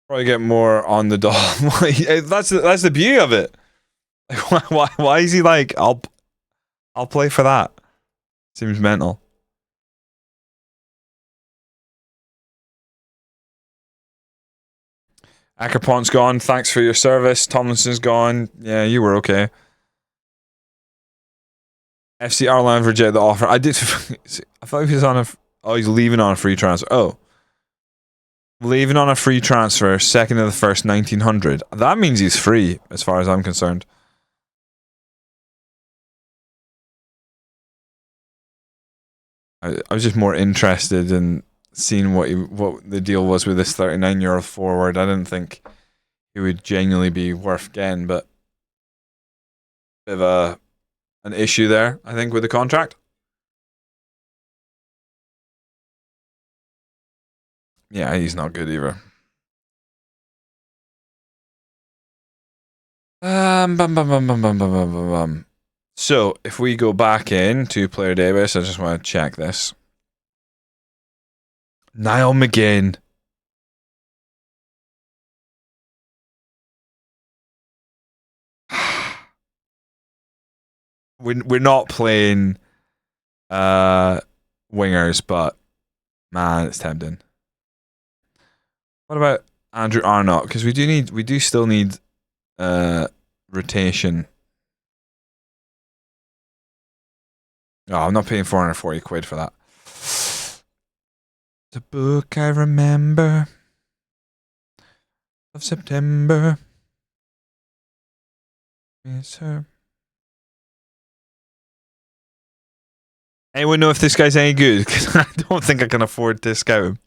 [SPEAKER 1] Probably get more on the doll. That's the beauty of it. Like, why is he like I'll play for that? Seems mental. Ackerpont's gone. Thanks for your service. Tomlinson's gone. Yeah, you were okay. FC Ireland rejected the offer. I did. I thought he was on a. Oh, he's leaving on a free transfer. Oh, leaving on a free transfer. 2nd of the 1st, 1900. That means he's free, as far as I'm concerned. I was just more interested in seeing what the deal was with this 39-year-old forward. I didn't think he would genuinely be worth getting, but bit of an issue there, I think, with the contract. Yeah, he's not good either. So, if we go back in to player database, I just want to check this. Niall McGinn. We're not playing wingers, but man, it's tempting. What about Andrew Arnott? Because we do still need rotation. Oh, I'm not paying 440 quid for that. The book I remember of September. Yes, sir. Anyone know if this guy's any good? Because I don't think I can afford to scout him.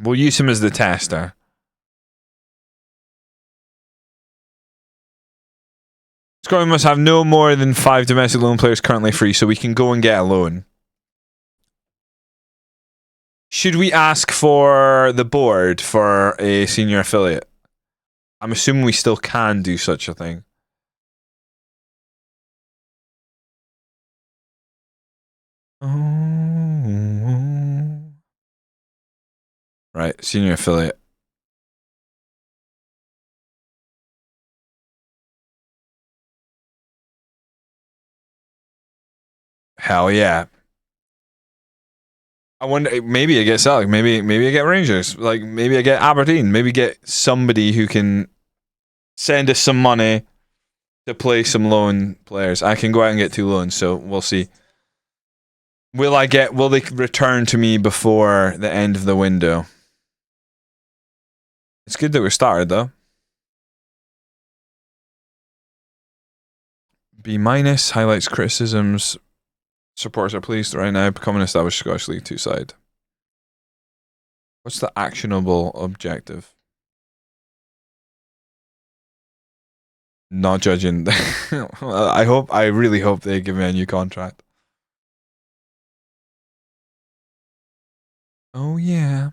[SPEAKER 1] We'll use him as the tester. Scotland must have no more than 5 domestic loan players currently free, so we can go and get a loan. Should we ask for the board for a senior affiliate? I'm assuming we still can do such a thing. Oh. Right, senior affiliate. Hell yeah. I wonder, maybe I get Celtic, maybe I get Rangers, like maybe I get Aberdeen, maybe get somebody who can send us some money to play some loan players. I can go out and get 2 loans, so we'll see. Will they return to me before the end of the window? It's good that we started though. B minus highlights criticisms. Supporters are pleased right now. Become an established Scottish League 2 side. What's the actionable objective? Not judging. I really hope they give me a new contract. Oh yeah.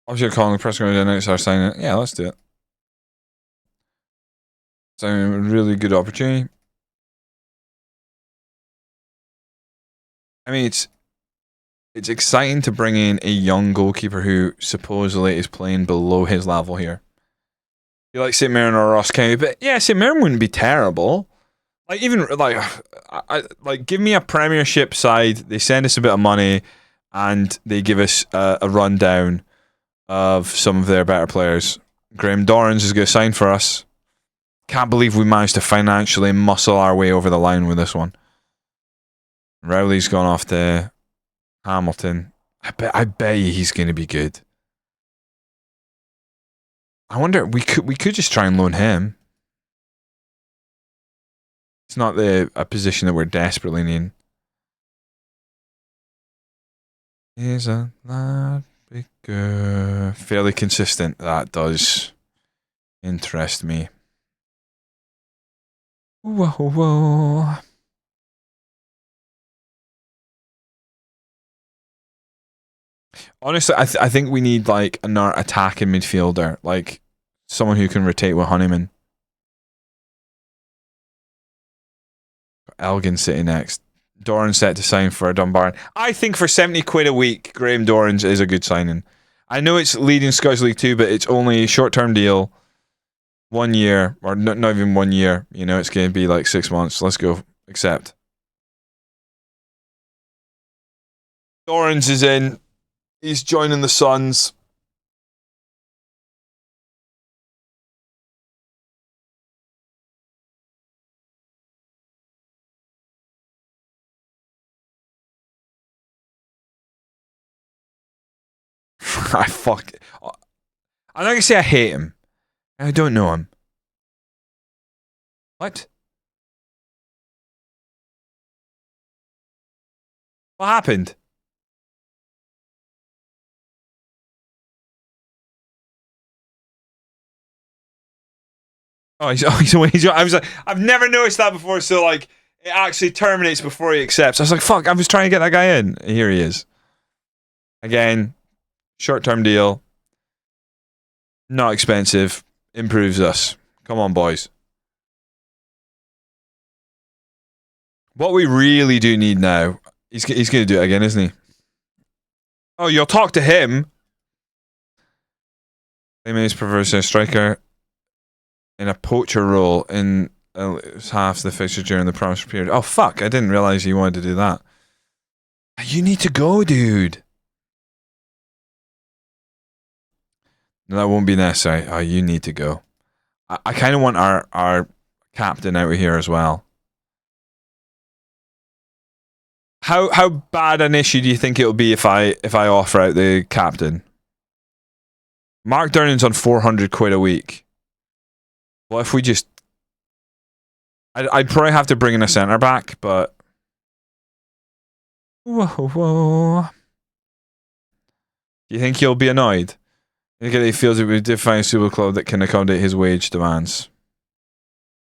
[SPEAKER 1] Obviously, calling the press conference and start signing. Yeah, let's do it. So a really good opportunity. I mean, it's exciting to bring in a young goalkeeper who supposedly is playing below his level here. You like St. Mirren or Ross County, but yeah, St. Mirren wouldn't be terrible. Like even like give me a Premiership side. They send us a bit of money, and they give us a rundown of some of their better players. Graham Dorrans is going to sign for us. Can't believe we managed to financially muscle our way over the line with this one. Rowley's gone off to Hamilton. I bet you he's going to be good. I wonder we could just try and loan him. It's not a position that we're desperately needing. Is a lot bigger. Fairly consistent. That does interest me. Whoa, whoa. Honestly, I think we need like another attacking midfielder, like someone who can rotate with Honeyman. Elgin sitting next. Doran set to sign for Dumbarton. I think for 70 quid a week, Graham Dorrans is a good signing. I know it's leading Scottish League 2, but it's only a short-term deal. 1 year, or not even 1 year. You know, it's going to be like 6 months. Let's go. Accept. Dorrans is in. He's joining the Suns. I fuck. I'm not going to say I hate him. I don't know him. What? What happened? He's away. I was like, I've never noticed that before. So like, it actually terminates before he accepts. I was like, fuck. I was trying to get that guy in. Here he is. Again, short-term deal. Not expensive. Improves us. Come on, boys. What we really do need now, he's going to do it again, isn't he? Oh, you'll talk to him. He's prefers a striker in a poacher role in half the fixture during the promised period. Oh, fuck. I didn't realize you wanted to do that. You need to go, dude. No, that won't be necessary. Oh, you need to go. I kind of want our captain out of here as well. How bad an issue do you think it'll be if I offer out the captain? Mark Durnan's on 400 quid a week. Well, if we just... I'd probably have to bring in a centre back, but... Whoa. Do you think he'll be annoyed? I think he feels that we did find a super club that can accommodate his wage demands.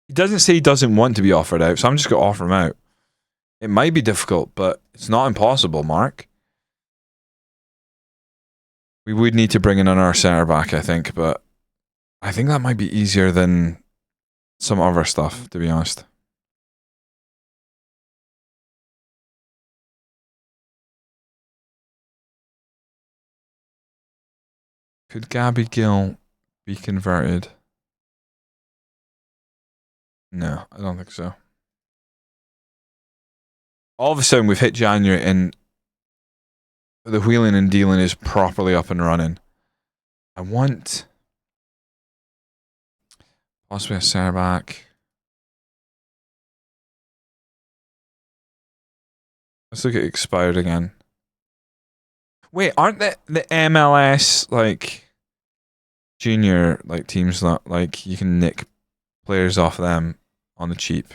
[SPEAKER 1] He doesn't say he doesn't want to be offered out, so I'm just going to offer him out. It might be difficult, but it's not impossible, Mark. We would need to bring in another centre back, I think, but I think that might be easier than some other stuff, to be honest. Could Gabby Gill be converted? No, I don't think so. All of a sudden, we've hit January and the wheeling and dealing is properly up and running. I want possibly a centre back. Let's look at expired again. Wait, aren't the MLS like junior like teams not like you can nick players off them on the cheap?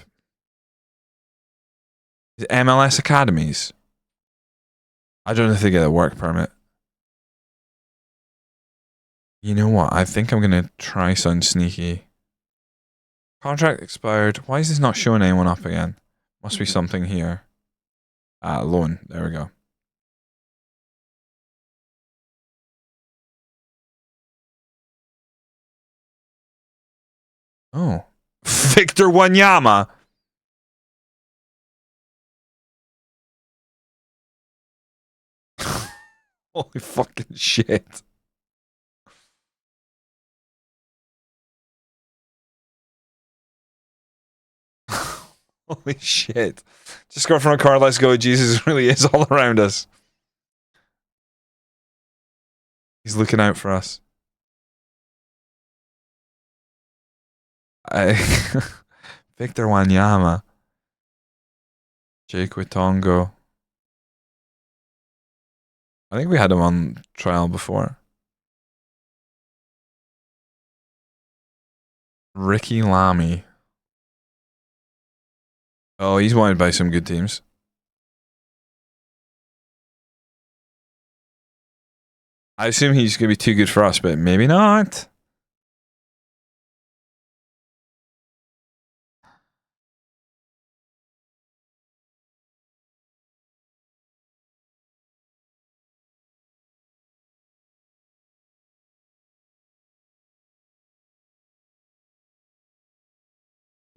[SPEAKER 1] Is it MLS academies? I don't know if they get a work permit. You know what? I think I'm gonna try something sneaky. Contract expired. Why is this not showing anyone up again? Must be something here. Loan. There we go. Oh. Victor Wanyama. Holy fucking shit. Holy shit. Just go from a car, let's go. Jesus really is all around us. He's looking out for us. Victor Wanyama. Jake Witongo. I think we had him on trial before. Ricky Lamy. Oh, he's wanted by some good teams. I assume he's going to be too good for us, but maybe not.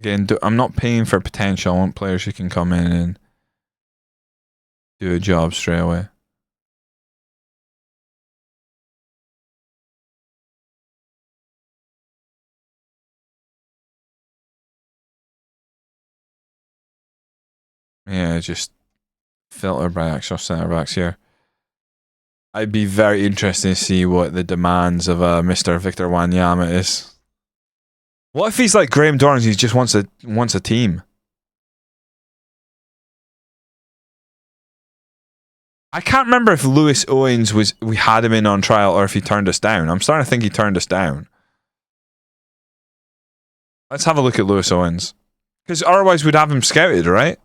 [SPEAKER 1] Again, I'm not paying for potential. I want players who can come in and do a job straight away. Yeah, just filter by actual centre backs here. I'd be very interested to see what the demands of Mr. Victor Wanyama is. What if he's like Graham Dorrans? He just wants a team. I can't remember if Lewis Owens we had him in on trial or if he turned us down. I'm starting to think he turned us down. Let's have a look at Lewis Owens, because otherwise we'd have him scouted, right?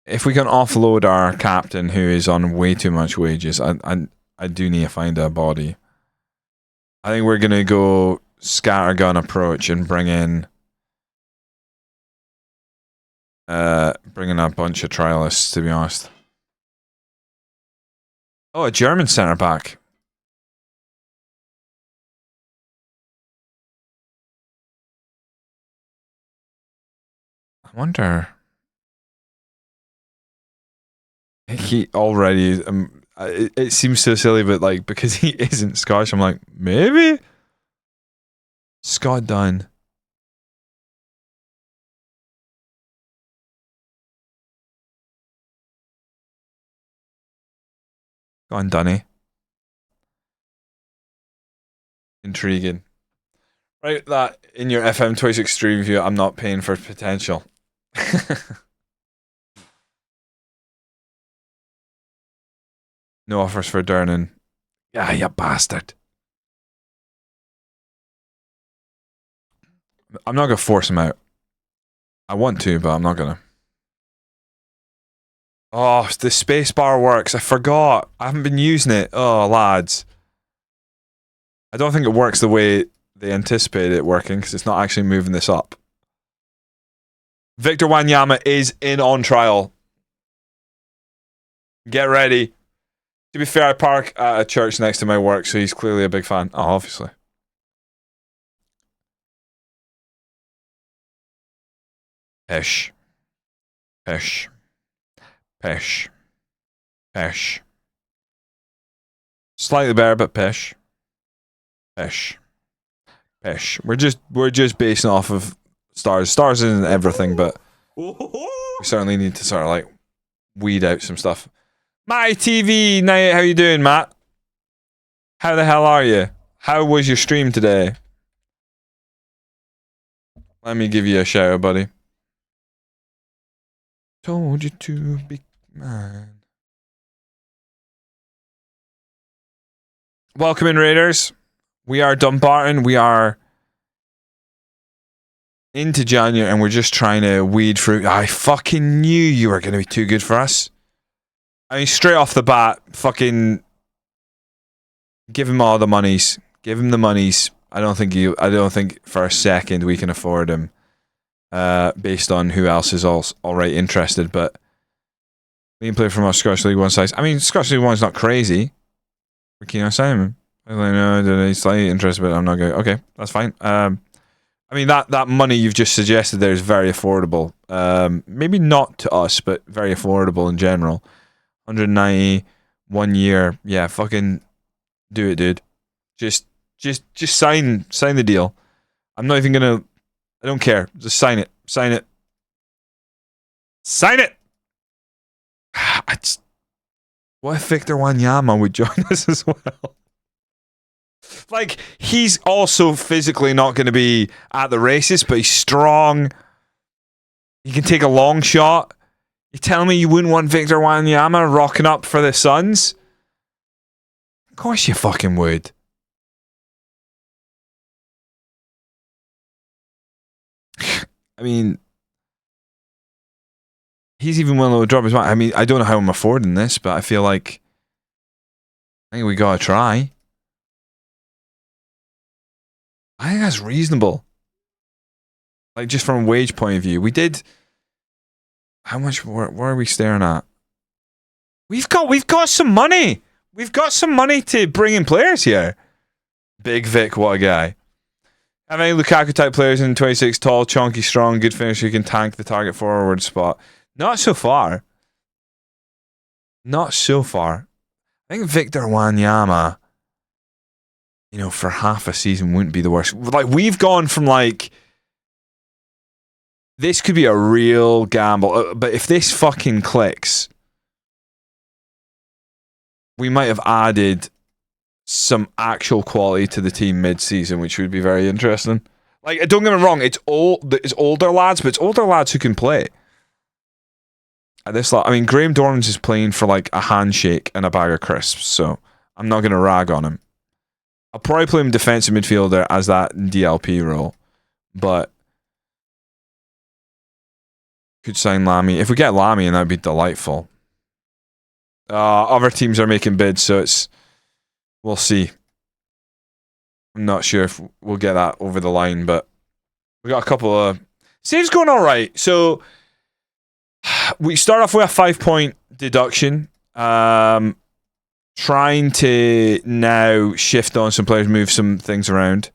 [SPEAKER 1] If we can offload our captain who is on way too much wages, I do need to find a body. I think we're gonna go scattergun approach and bring in a bunch of trialists, to be honest. Oh, a German centre back. I wonder. He already. It seems so silly, but like because he isn't Scottish, I'm like maybe Scott Dunn. Go on, Dunny. Intriguing. Right, that in your FM26 stream view, I'm not paying for potential. No offers for Durnan. Yeah, you bastard. I'm not going to force him out. I want to, but I'm not going to. Oh, the spacebar works. I forgot. I haven't been using it. Oh, lads. I don't think it works the way they anticipated it working, because it's not actually moving this up. Victor Wanyama is in on trial. Get ready. To be fair, I park at a church next to my work, so he's clearly a big fan. Oh, obviously. Pish. Pish. Pish. Pish. Slightly better, but pish. Pish. Pish. We're just basing off of stars. Stars isn't everything, but we certainly need to sort of like weed out some stuff. My TV night, how you doing, Matt? How the hell are you? How was your stream today? Let me give you a shout out, buddy. Told you to be mine. Welcome in, Raiders. We are Dumbarton. We are into January, and we're just trying to weed through. I fucking knew you were going to be too good for us. I mean, straight off the bat, fucking give him all the monies. Give him the monies. I don't think for a second we can afford him. Based on who else is alright interested, but we can play from our Scottish League One size. I mean, Scottish League One's not crazy. We're keen on Simon. I don't know, he's slightly interested, but I'm not going. Okay, that's fine. I mean that money you've just suggested there is very affordable. Maybe not to us, but very affordable in general. 190, 1 year. Yeah, fucking do it, dude. Just sign the deal. I'm not even gonna. I don't care. Just sign it. Sign it. Sign it. What if Victor Wanyama would join us as well? Like, he's also physically not going to be at the races, but he's strong. He can take a long shot. You telling me you wouldn't want Victor Wanyama rocking up for the Suns? Of course you fucking would. I mean, he's even willing to drop his mind. I mean, I don't know how I'm affording this, but I feel like I think we gotta try. I think that's reasonable. Like, just from a wage point of view, we did. How much? Where are we staring at? We've got some money. We've got some money to bring in players here. Big Vic, what a guy. How many Lukaku type players in 26? Tall, chunky, strong, good finisher who can tank the target forward spot? Not so far. Not so far. I think Victor Wanyama, for half a season wouldn't be the worst. Like, we've gone from like, this could be a real gamble, but if this fucking clicks, we might have added some actual quality to the team mid-season, which would be very interesting. Like, don't get me wrong, it's older lads, but it's older lads who can play. At this, I mean, Graham Dorrans is playing for like a handshake and a bag of crisps, so I'm not going to rag on him. I'll probably play him defensive midfielder as that DLP role, but could sign Lamy. If we get Lamy, and that'd be delightful. Other teams are making bids, so we'll see. I'm not sure if we'll get that over the line, but we got a couple of saves going all right. So we start off with a 5-point deduction. Trying to now shift on some players, move some things around.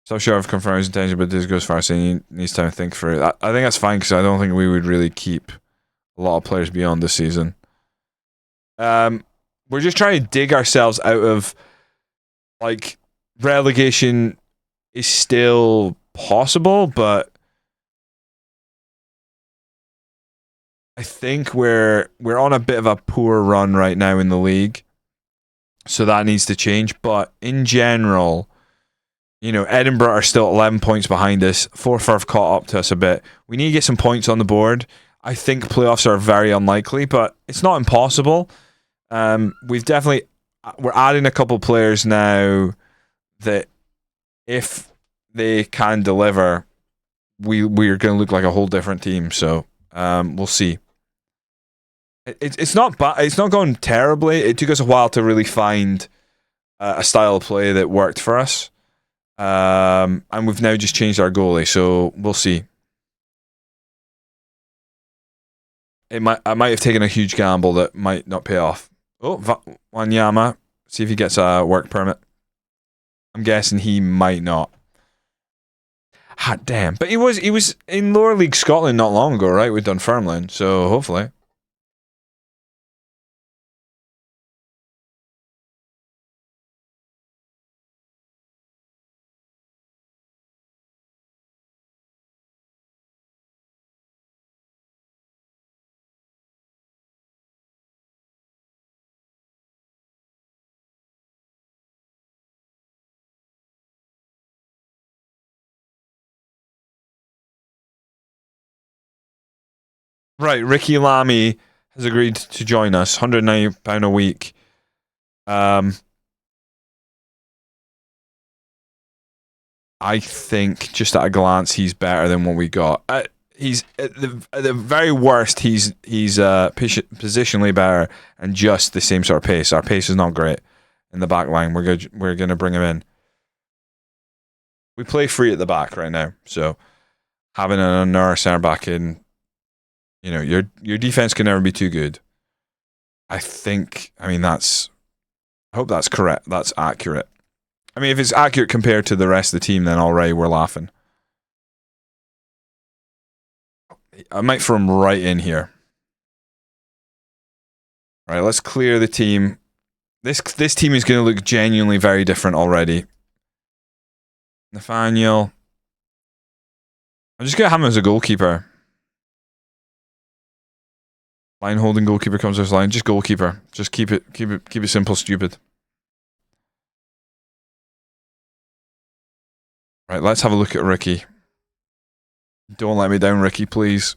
[SPEAKER 1] So sure I've confirmed his intention, but this goes far, so he needs time to think through it. I think that's fine, because I don't think we would really keep a lot of players beyond this season. We're just trying to dig ourselves out of, like, relegation is still possible, but I think we're on a bit of a poor run right now in the league, so that needs to change. But in general, Edinburgh are still 11 points behind us. Forth have caught up to us a bit. We need to get some points on the board. I think playoffs are very unlikely, but it's not impossible. We're adding a couple players now that, if they can deliver, we're going to look like a whole different team. So we'll see. It's not bad. It's not going terribly. It took us a while to really find a style of play that worked for us. And we've now just changed our goalie, so we'll see. I might have taken a huge gamble that might not pay off. Oh, Wanyama, see if he gets a work permit. I'm guessing he might not. Hot damn! But he was in lower league Scotland not long ago, right? With Dunfermline, so hopefully. Right, Ricky Lamy has agreed to join us. £190 a week. I think just at a glance he's better than what we got. He's at the very worst. He's positionally better and just the same sort of pace. Our pace is not great in the back line. We're gonna bring him in. We play free at the back right now, so having another centre back in, your defense can never be too good. I hope that's correct. That's accurate. I mean, if it's accurate compared to the rest of the team, then already we're laughing. I might throw him right in here. All right, let's clear the team. This team is going to look genuinely very different already. Nathaniel. I'm just going to have him as a goalkeeper. Line holding goalkeeper comes to this line. Just goalkeeper. Just keep it simple, stupid. Right, let's have a look at Ricky. Don't let me down, Ricky, please.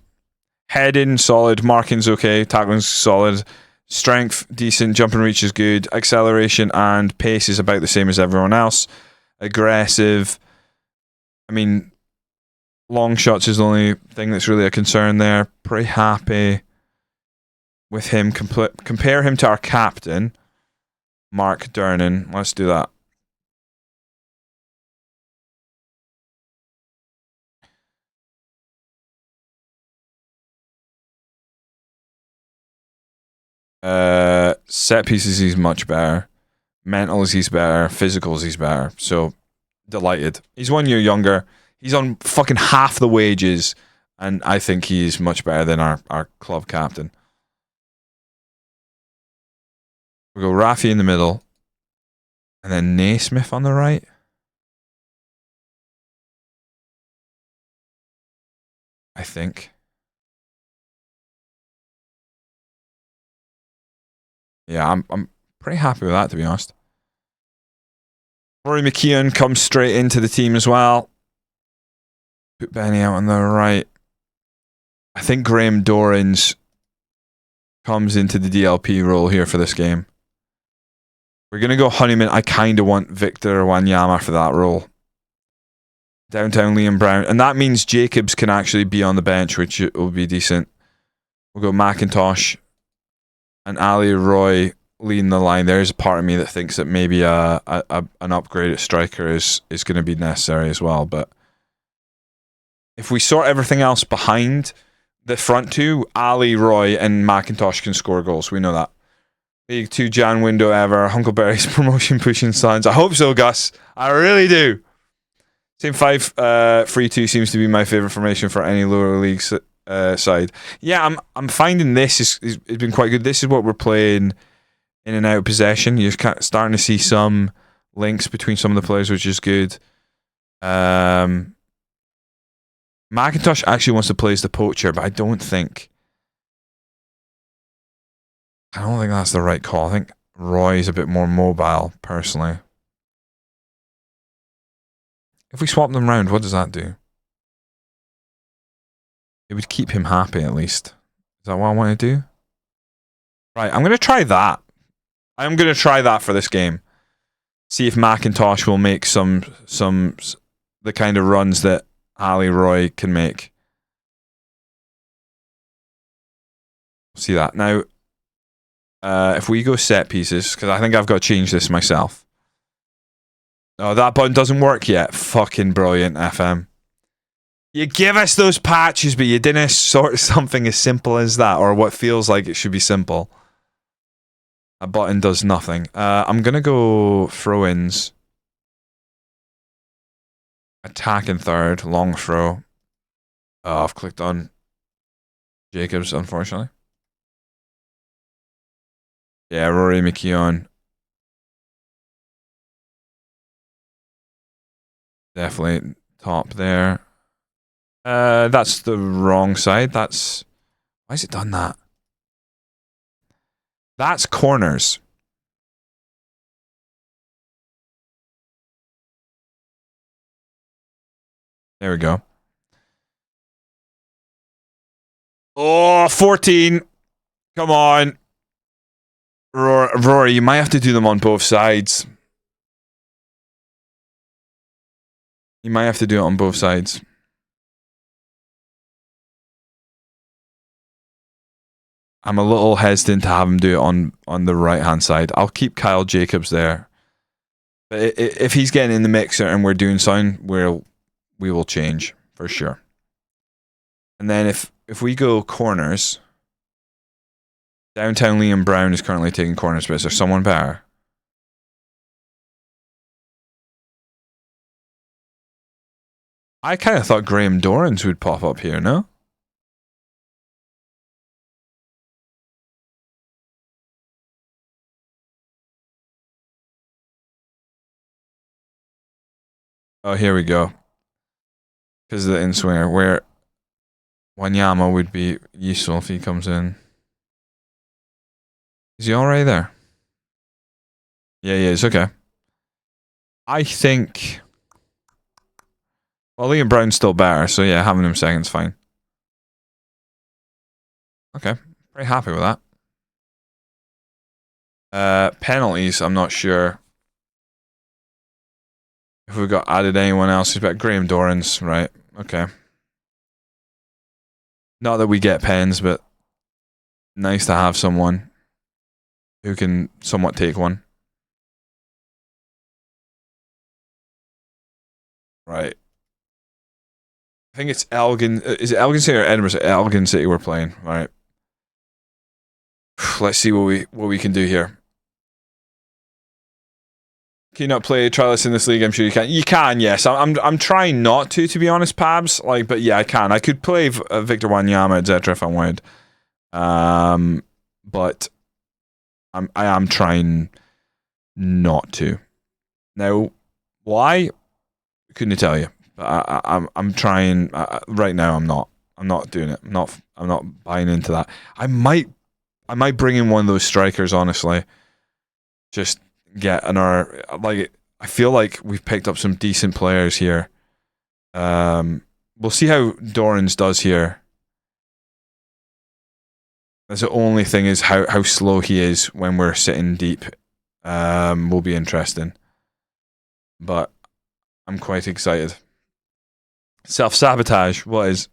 [SPEAKER 1] Heading, solid. Marking's okay. Tackling's solid. Strength, decent. Jump and reach is good. Acceleration and pace is about the same as everyone else. Aggressive. I mean, long shots is the only thing that's really a concern there. Pretty happy with him. Compare him to our captain, Mark Durnan. Let's do that. Set pieces he's much better. Mentals he's better. Physicals he's better. So delighted. He's 1 year younger. He's on fucking half the wages, and I think he's much better than our club captain. We go Rafi in the middle, and then Naismith on the right. I think. Yeah, I'm pretty happy with that, to be honest. Rory McKeown comes straight into the team as well. Put Benny out on the right. I think Graham Dorans comes into the DLP role here for this game. We're going to go Honeyman. I kind of want Victor Wanyama for that role. Downtown Liam Brown. And that means Jacobs can actually be on the bench, which will be decent. We'll go McIntosh and Ali Roy leading the line. There's a part of me that thinks that maybe an upgrade at striker is going to be necessary as well. But if we sort everything else behind the front two, Ali, Roy, and McIntosh can score goals. We know that. League 2 Jan window ever. Hunkleberry's promotion pushing signs. I hope so, Gus. I really do. Same 5-3-2 seems to be my favourite formation for any lower league side. Yeah, I'm finding this has been quite good. This is what we're playing in and out of possession. You're starting to see some links between some of the players, which is good. McIntosh actually wants to play as the poacher, but I don't think that's the right call. I think Roy is a bit more mobile, personally. If we swap them around, what does that do? It would keep him happy, at least. Is that what I want to do? Right, I'm going to try that. I'm going to try that for this game. See if McIntosh will make some the kind of runs that Ali Roy can make. See that. Now, if we go set pieces, because I think I've got to change this myself. Oh, that button doesn't work yet. Fucking brilliant, FM. You give us those patches, but you didn't sort something as simple as that, or what feels like it should be simple. A button does nothing. I'm going to go throw-ins. Attack in third. Long throw. Oh, I've clicked on Jacobs, unfortunately. Yeah, Rory McKeown. Definitely top there. That's the wrong side. Why has it done that? That's corners. There we go. Oh, 14. Come on. Rory, you might have to do them on both sides. You might have to do it on both sides. I'm a little hesitant to have him do it on the right-hand side. I'll keep Kyle Jacobs there. But if he's getting in the mixer and we're doing something, we will change for sure. And then if we go corners, downtown Liam Brown is currently taking corners, but is there someone better? I kind of thought Graham Dorrans would pop up here, no? Oh, here we go. Because of the in-swinger, where Wanyama would be useful if he comes in. Is he already there? Yeah, he is. Okay. I think... Well, Liam Brown's still better, so yeah, having him second's fine. Okay. Pretty happy with that. Penalties, I'm not sure if we've got added anyone else. We've got Graham Dorrans, right? Okay. Not that we get pens, but nice to have someone who can somewhat take one. Right. I think it's Elgin. Is it Elgin City or Edinburgh? Elgin City we're playing. All right. Let's see what we can do here. Can you not play trialists in this league? I'm sure you can. You can, yes. I'm trying not to be honest, Pabs. Like, but yeah, I can. I could play Victor Wanyama, etc. if I wanted. But I am trying not to. Now, why? Couldn't tell you. I'm trying. Right now, I'm not. I'm not doing it. I'm not buying into that. I might bring in one of those strikers. Honestly, just get another. Like, I feel like we've picked up some decent players here. We'll see how Dorrans does here. That's the only thing, is how slow he is when we're sitting deep. Will be interesting. But I'm quite excited. Self-sabotage, what is?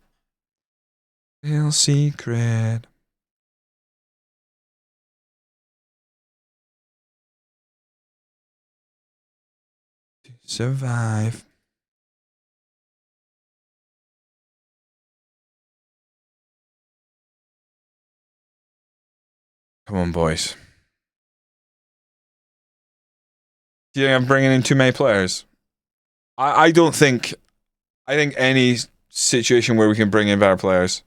[SPEAKER 1] Little secret. To survive. Come on, boys. Do you think I'm bringing in too many players? I don't think... I think any situation where we can bring in better players.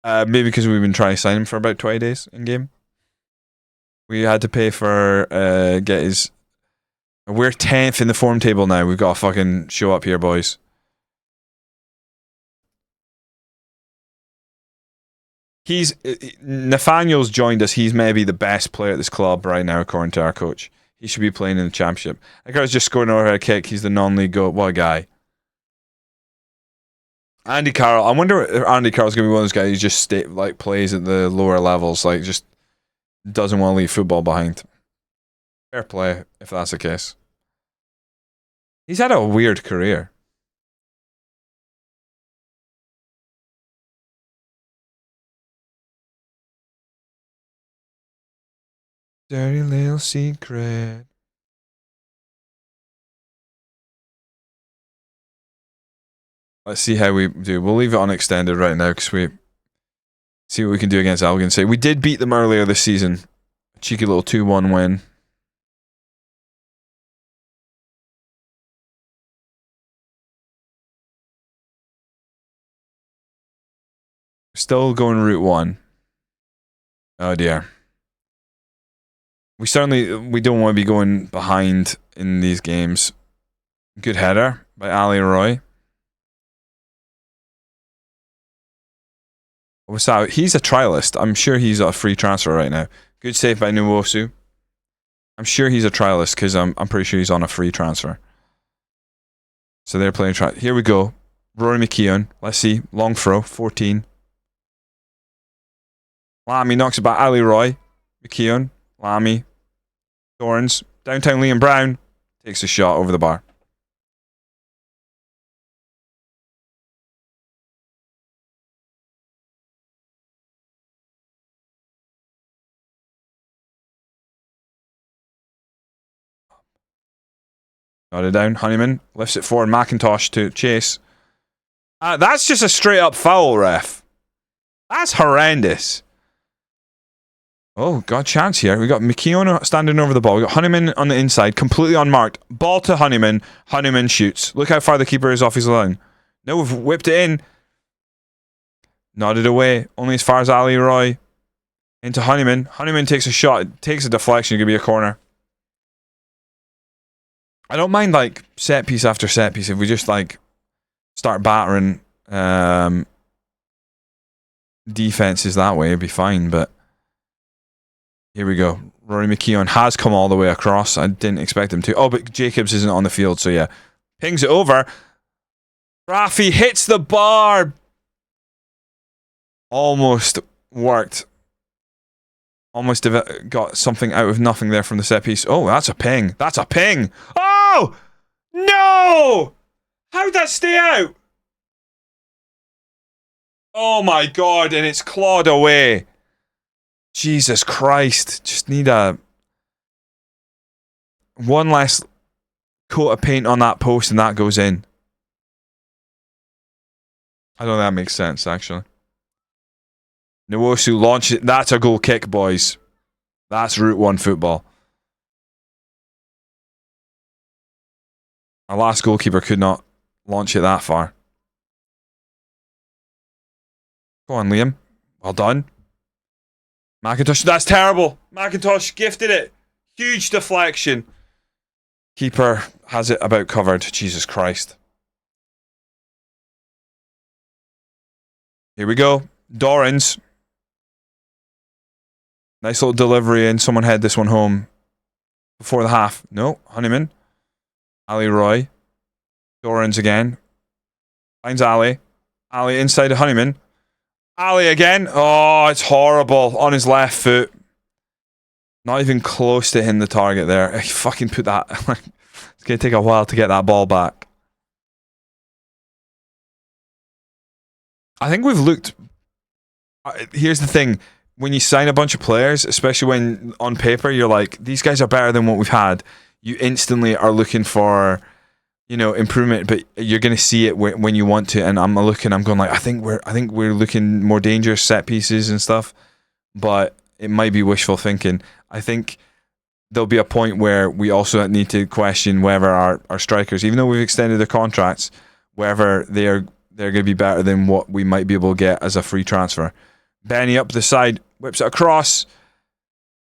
[SPEAKER 1] Maybe because we've been trying to sign him for about 20 days in game. We had to pay for get his... We're 10th in the form table now. We've got to fucking show up here, boys. Nathaniel's joined us. He's maybe the best player at this club right now, according to our coach. He should be playing in the championship. That guy's just scoring an overhead kick. He's the non-league goal. What a guy. Andy Carroll. I wonder if Andy Carroll's going to be one of those guys who just plays at the lower levels. Like, just doesn't want to leave football behind. Fair play, if that's the case. He's had a weird career. Dirty little secret. Let's see how we do. We'll leave it unextended right now because we see what we can do against Elgin City. We did beat them earlier this season. A cheeky little 2-1 win. Still going Route 1. Oh dear. We don't want to be going behind in these games. Good header by Ali Roy. What's that? He's a trialist. I'm sure he's a free transfer right now. Good save by Nwosu. I'm sure he's a trialist because I'm pretty sure he's on a free transfer. So they're playing Here we go. Rory McKeown. Let's see. Long throw. 14. Lammy knocks it back. Ali Roy. McKeown. Lammy. Dorrans. Downtown Liam Brown. Takes a shot over the bar. Got it down. Honeyman lifts it forward. McIntosh to chase. That's just a straight up foul, ref. That's horrendous. Oh, got a chance here. We got McKeown standing over the ball. We got Honeyman on the inside, completely unmarked. Ball to Honeyman. Honeyman shoots. Look how far the keeper is off his line. No, we've whipped it in. Nodded away. Only as far as Ali Roy. Into Honeyman. Honeyman takes a shot. Takes a deflection. It could be a corner. I don't mind like set piece after set piece if we just like start battering defenses that way, it'd be fine. But here we go. Rory McKeown has come all the way across. I didn't expect him to. Oh, but Jacobs isn't on the field, so yeah. Pings it over. Rafi hits the bar. Almost worked. Almost got something out of nothing there from the set piece. Oh, that's a ping. That's a ping. Oh! No! How'd that stay out? Oh my god, and it's clawed away. Jesus Christ. Just need one less coat of paint on that post and that goes in. I don't know if that makes sense, actually. Nwosu launches it. That's a goal kick, boys. That's Route 1 football. Our last goalkeeper could not launch it that far. Go on, Liam. Well done. McIntosh. That's terrible. McIntosh gifted it. Huge deflection. Keeper has it about covered. Jesus Christ. Here we go. Dorrans. Nice little delivery and someone head this one home before the half. No, Honeyman. Ali Roy. Dorrans again. Finds Ali. Ali inside to Honeyman. Ali again. Oh, it's horrible. On his left foot. Not even close to hitting the target there. He fucking put that. It's going to take a while to get that ball back. I think we've looked... Here's the thing. When you sign a bunch of players, especially when on paper you're like, these guys are better than what we've had, you instantly are looking for, you know, improvement, but you're going to see it when you want to. And I'm going like, I think we're looking more dangerous set pieces and stuff, but it might be wishful thinking. I think there'll be a point where we also need to question whether our strikers, even though we've extended their contracts, whether they're going to be better than what we might be able to get as a free transfer. Benny up the side, whips it across.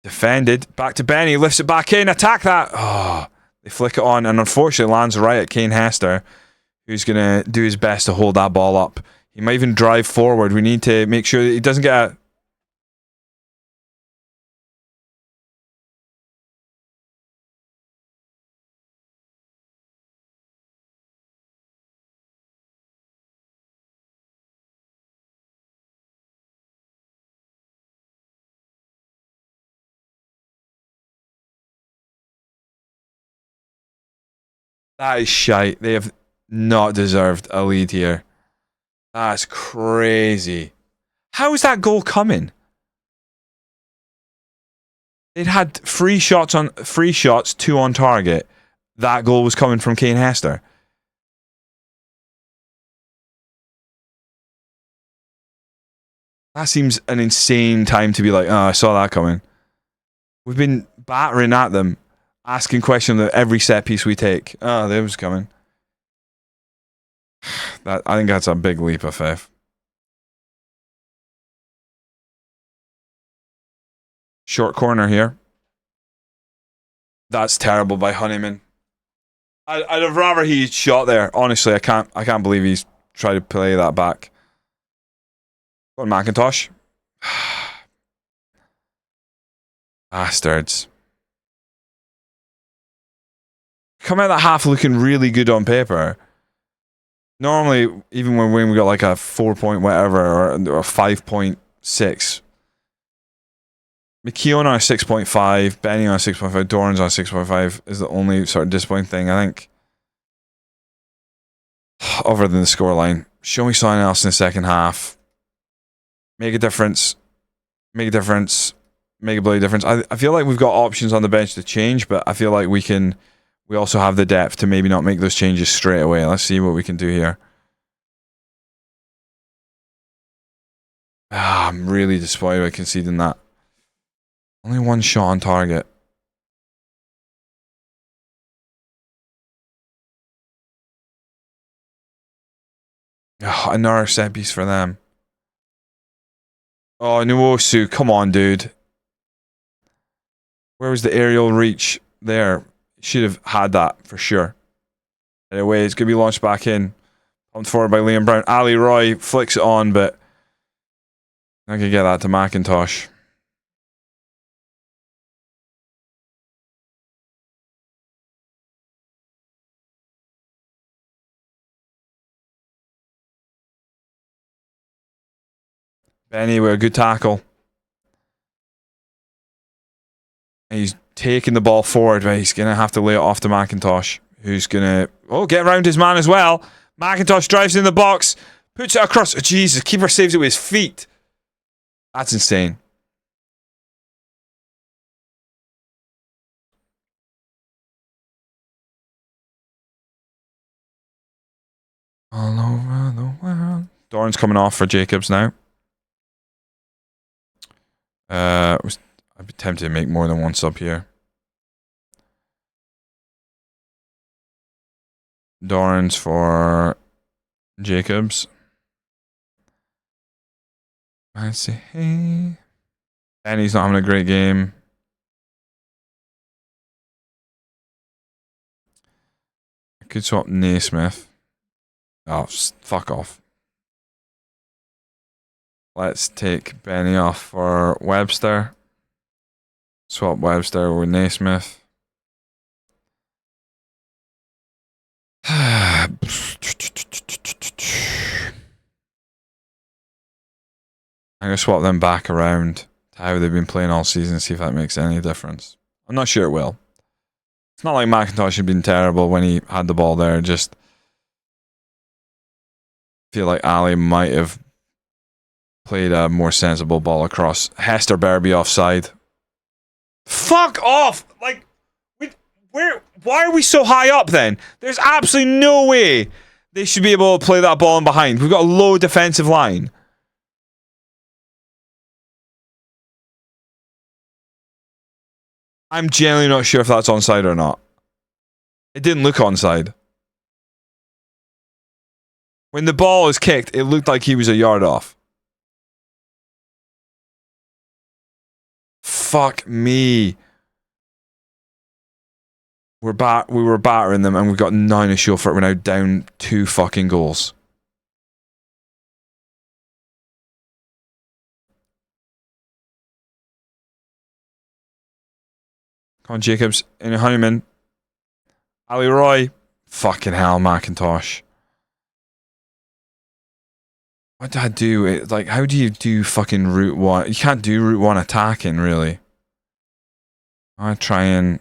[SPEAKER 1] Defended. Back to Benny, lifts it back in. Attack that. Oh, they flick it on, and unfortunately lands right at Kane Hester, who's going to do his best to hold that ball up. He might even drive forward. We need to make sure that he doesn't get a... That is shite. They have not deserved a lead here. That's crazy. How is that goal coming? They'd had free shots, 2 on target. That goal was coming from Kane Hester. That seems an insane time to be like, oh, I saw that coming. We've been battering at them, asking questions at every set piece we take. Oh, that was coming. I think that's a big leap of faith. Short corner here. That's terrible by Honeyman. I'd have rather he shot there. Honestly, I can't believe he's tried to play that back. Go on, McIntosh. Bastards. Come out that half looking really good on paper. Normally, even when we got like a 4 point whatever or a 5.6, McKeown on a 6.5, Benny on a 6.5, Doran's on a 6.5 is the only sort of disappointing thing, I think. Other than the scoreline. Show me something else in the second half. Make a difference. Make a difference. Make a bloody difference. I feel like we've got options on the bench to change, but I feel like we also have the depth to maybe not make those changes straight away. Let's see what we can do here. I'm really disappointed by conceding that. Only one shot on target. Another set piece for them. Oh, Nuosu, come on, dude. Where was the aerial reach there? Should have had that for sure. Anyway, it's going to be launched back in. Pumped forward by Liam Brown. Ali Roy flicks it on, but I can get that to McIntosh. Benny with a good tackle. And he's taking the ball forward, but he's going to have to lay it off to McIntosh, who's going to get around his man as well. McIntosh drives in the box, puts it across. Oh, Jesus, keeper saves it with his feet. That's insane. All over the world. Doran's coming off for Jacobs now. I'd be tempted to make more than one sub here. Doran's for Jacobs. I see. Hey. And he's not having a great game. I could swap Naismith. Oh, fuck off. Let's take Benny off for Webster. Swap Webster with Naismith. I'm going to swap them back around to how they've been playing all season, see if that makes any difference. I'm not sure it will. It's not like McIntosh had been terrible when he had the ball there. Just feel like Ali might have played a more sensible ball across. Hester Berby offside. Fuck off! Like, why are we so high up then? There's absolutely no way they should be able to play that ball in behind. We've got a low defensive line. I'm genuinely not sure if that's onside or not. It didn't look onside. When the ball was kicked, it looked like he was a yard off. Fuck me. We were battering them and we got 9 to show for it. We're now down 2 fucking goals. Come on, Jacobs. In Honeyman. Ali Roy. Fucking hell, McIntosh. What did I do? Like, how do you do fucking Route 1? You can't do Route 1 attacking, really. I try and...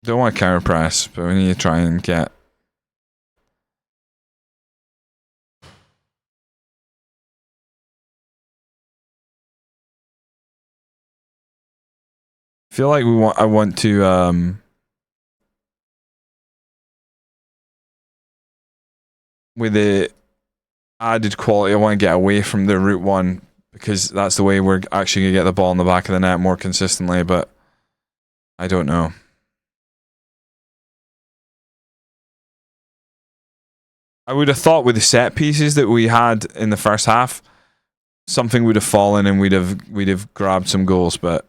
[SPEAKER 1] Don't want to counter press, but we need to try and get... I feel like I want to with the added quality, I want to get away from the Route 1 because that's the way we're actually going to get the ball in the back of the net more consistently, but I don't know. I would have thought with the set pieces that we had in the first half, something would have fallen and we'd have grabbed some goals, but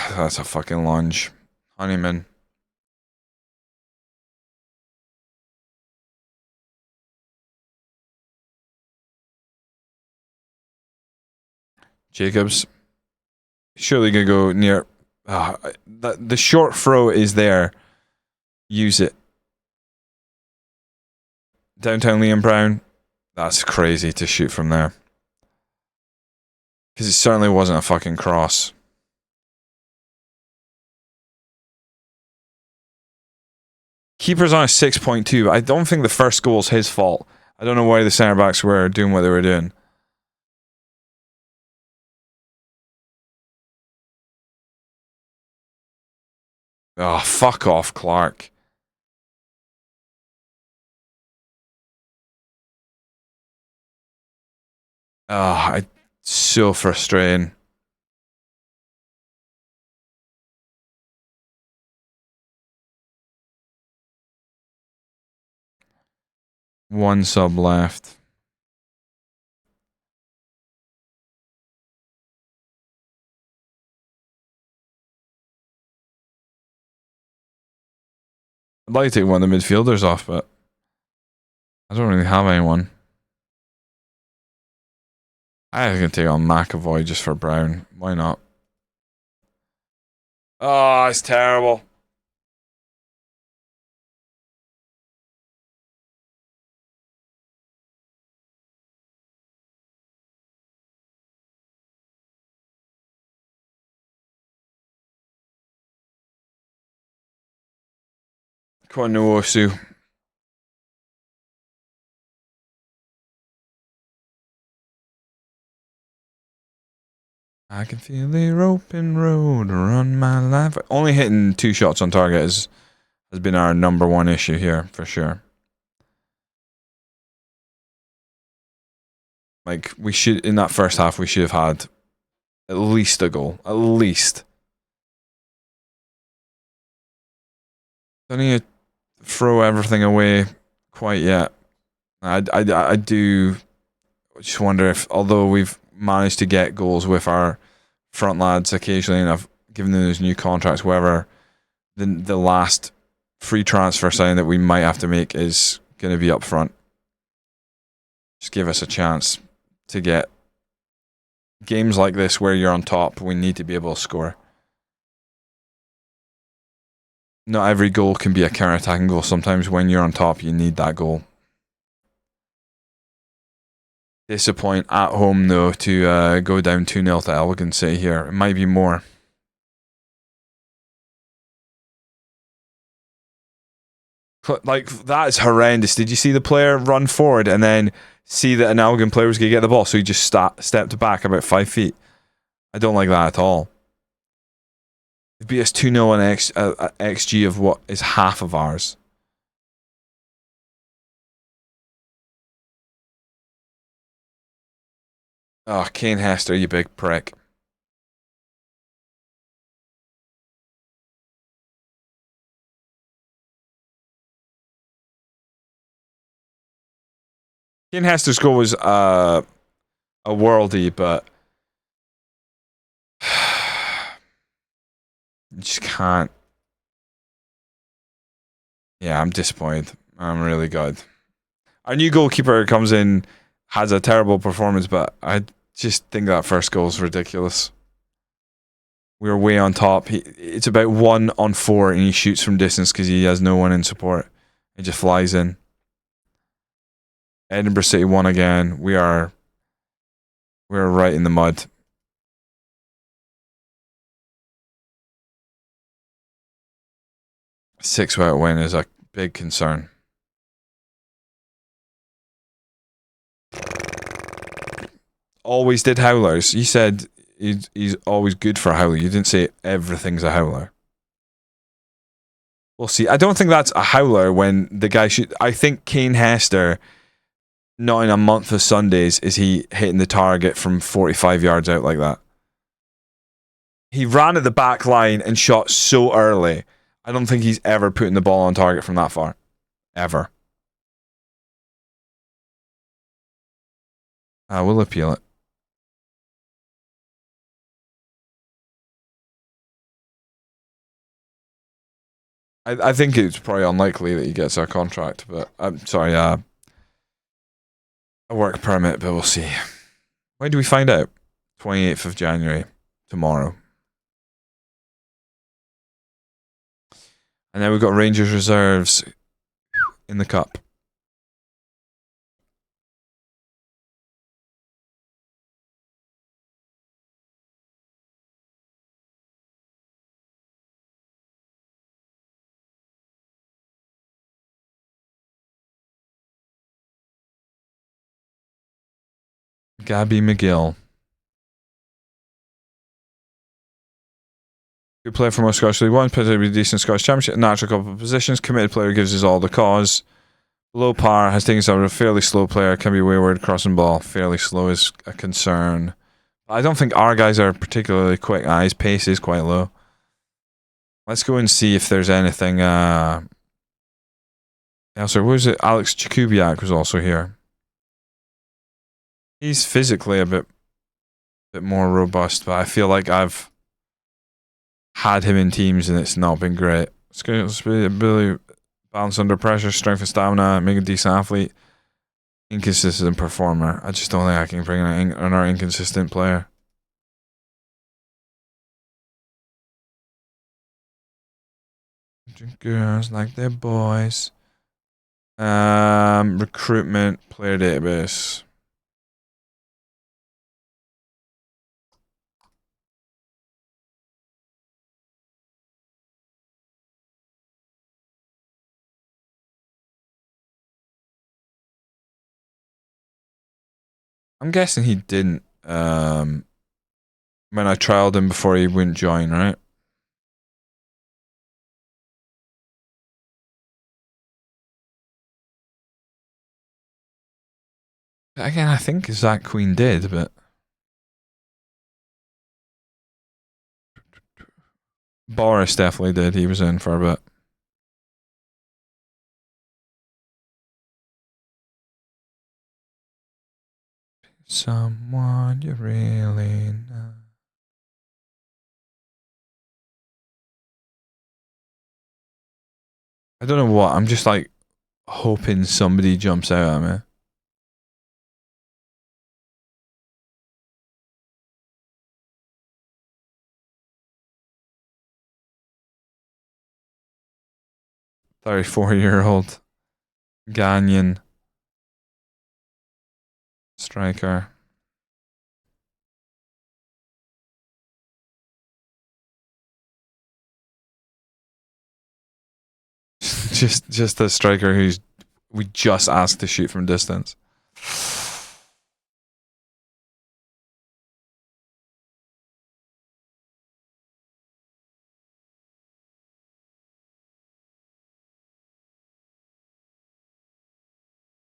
[SPEAKER 1] that's a fucking lunge. Honeyman. Jacobs. Surely gonna go near. The short throw is there. Use it. Downtown Liam Brown. That's crazy to shoot from there. Because it certainly wasn't a fucking cross. Keeper's on a 6.2. I don't think the first goal's his fault. I don't know why the centre backs were doing what they were doing. Oh, fuck off, Clark. Oh, it's so frustrating. One sub left. I'd like to take one of the midfielders off, but I don't really have anyone. I was going to take on McAvoy just for Brown. Why not? Oh, it's terrible. Come on, Nwosu. I can feel the open road run my life. Only hitting 2 shots on target has been our number one issue here, for sure. Like, we should, in that first half, we should have had at least a goal. At least. Don't need to throw everything away quite yet. I do just wonder if, although we've managed to get goals with our front lads occasionally, and I've given them those new contracts, whether the last free transfer signing that we might have to make is going to be up front. Just give us a chance to get games like this where you're on top. We need to be able to score. Not every goal can be a counter-attacking goal. Sometimes when you're on top, you need that goal. Disappoint at home, though, to go down 2-0 to Elgin City here. It might be more. Like, that is horrendous. Did you see the player run forward and then see that an Elgin player was going to get the ball, so he just stepped back about 5 feet? I don't like that at all. It'd be us 2-0 and XG of what is half of ours. Oh, Kane Hester, you big prick. Kane Hester's goal was a worldie, but you just can't. Yeah, I'm disappointed. I'm really good. Our new goalkeeper comes in, has a terrible performance, but I just think that first goal is ridiculous. We were way on top. It's about 1 on 4, and he shoots from distance because he has no one in support. It just flies in. Edinburgh City won again. We're right in the mud. Six without win is a big concern. Always did howlers. You said he's always good for a howler. You didn't say everything's a howler. We'll see. I don't think that's a howler when the guy should. I think Kane Hester, not in a month of Sundays, is he hitting the target from 45 yards out like that. He ran at the back line and shot so early. I don't think he's ever putting the ball on target from that far. Ever. We'll appeal it. I think it's probably unlikely that he gets a contract, but I'm sorry, a work permit, but we'll see. When do we find out? 28th of January, tomorrow. And then we've got Rangers reserves in the cup. Gabby McGill. Good player from Scottish League One, plays a decent Scottish Championship, natural couple of positions, committed player, gives us all the cause. Low power, has taken some of a fairly slow player, can be wayward, crossing ball, fairly slow is a concern. I don't think our guys are particularly quick. His pace is quite low. Let's go and see if there's anything. Yeah, so what was it? Alex Jakubiak was also here. He's physically a bit more robust, but I feel like I've had him in teams and it's not been great. Let's be ability, balance under pressure, strength and stamina, make a decent athlete. Inconsistent performer. I just don't think I can bring another inconsistent player. Girls like their boys. Recruitment, player database. I'm guessing he didn't when I trialed him before he wouldn't join, right? Again, I think Zach Queen did, but Boris definitely did. He was in for a bit. Someone you really know. I don't know what. I'm just like hoping somebody jumps out at me. "34-year-old Ghanaian striker." just a striker who's we just asked to shoot from distance.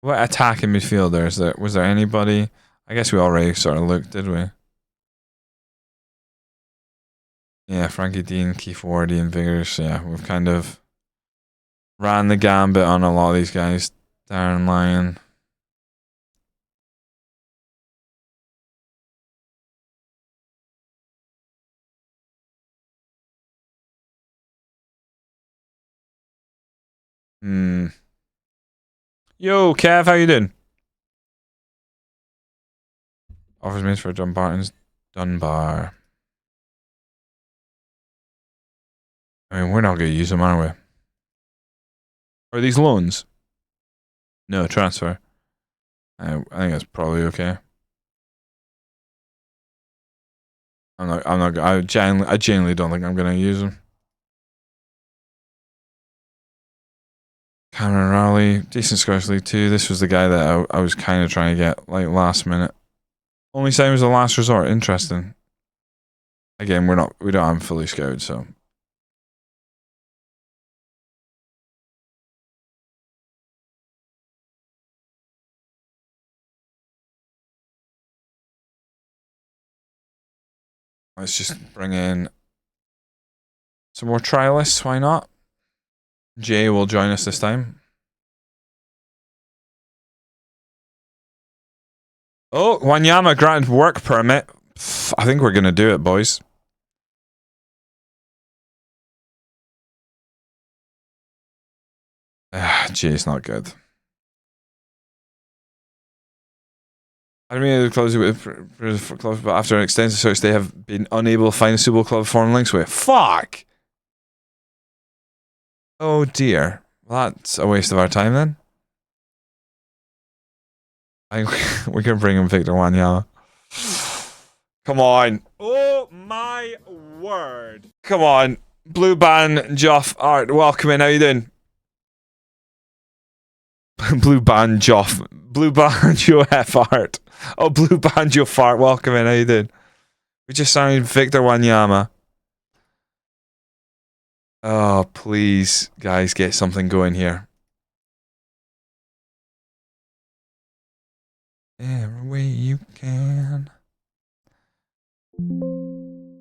[SPEAKER 1] What attacking midfielder was there anybody? I guess we already sort of looked, did we? Yeah, Frankie Dean, Keith Wardy, and Vigors. Yeah, we've kind of ran the gambit on a lot of these guys. Darren Lyon. Yo, Kev, how you doing? Offers made for Dumbarton's Dunbar. I mean, we're not going to use them, are we? Are these loans? No, transfer. I think that's probably okay. I genuinely don't think I'm going to use them. Cameron Rowley, decent Scottish League 2. This was the guy that I was kind of trying to get like last minute. Only same as the last resort. Interesting. Again, we don't have him fully scouted, so. Let's just bring in some more trialists. Why not? Jay will join us this time. Oh, Wanyama granted work permit. I think we're going to do it, boys. Jay's not good. I mean, the clubs but after an extensive search, they have been unable to find a suitable club foreign links with. Fuck! Oh dear. Well, that's a waste of our time then. We're gonna bring him Victor Wanyama. Come on. Oh my word. Come on. Blue Band Joff Art, welcome in. How you doing? Blue Banjo F Art. Oh, Blue Banjo Fart, welcome in. How you doing? We just signed Victor Wanyama. Oh, please, guys, get something going here. Every way you can.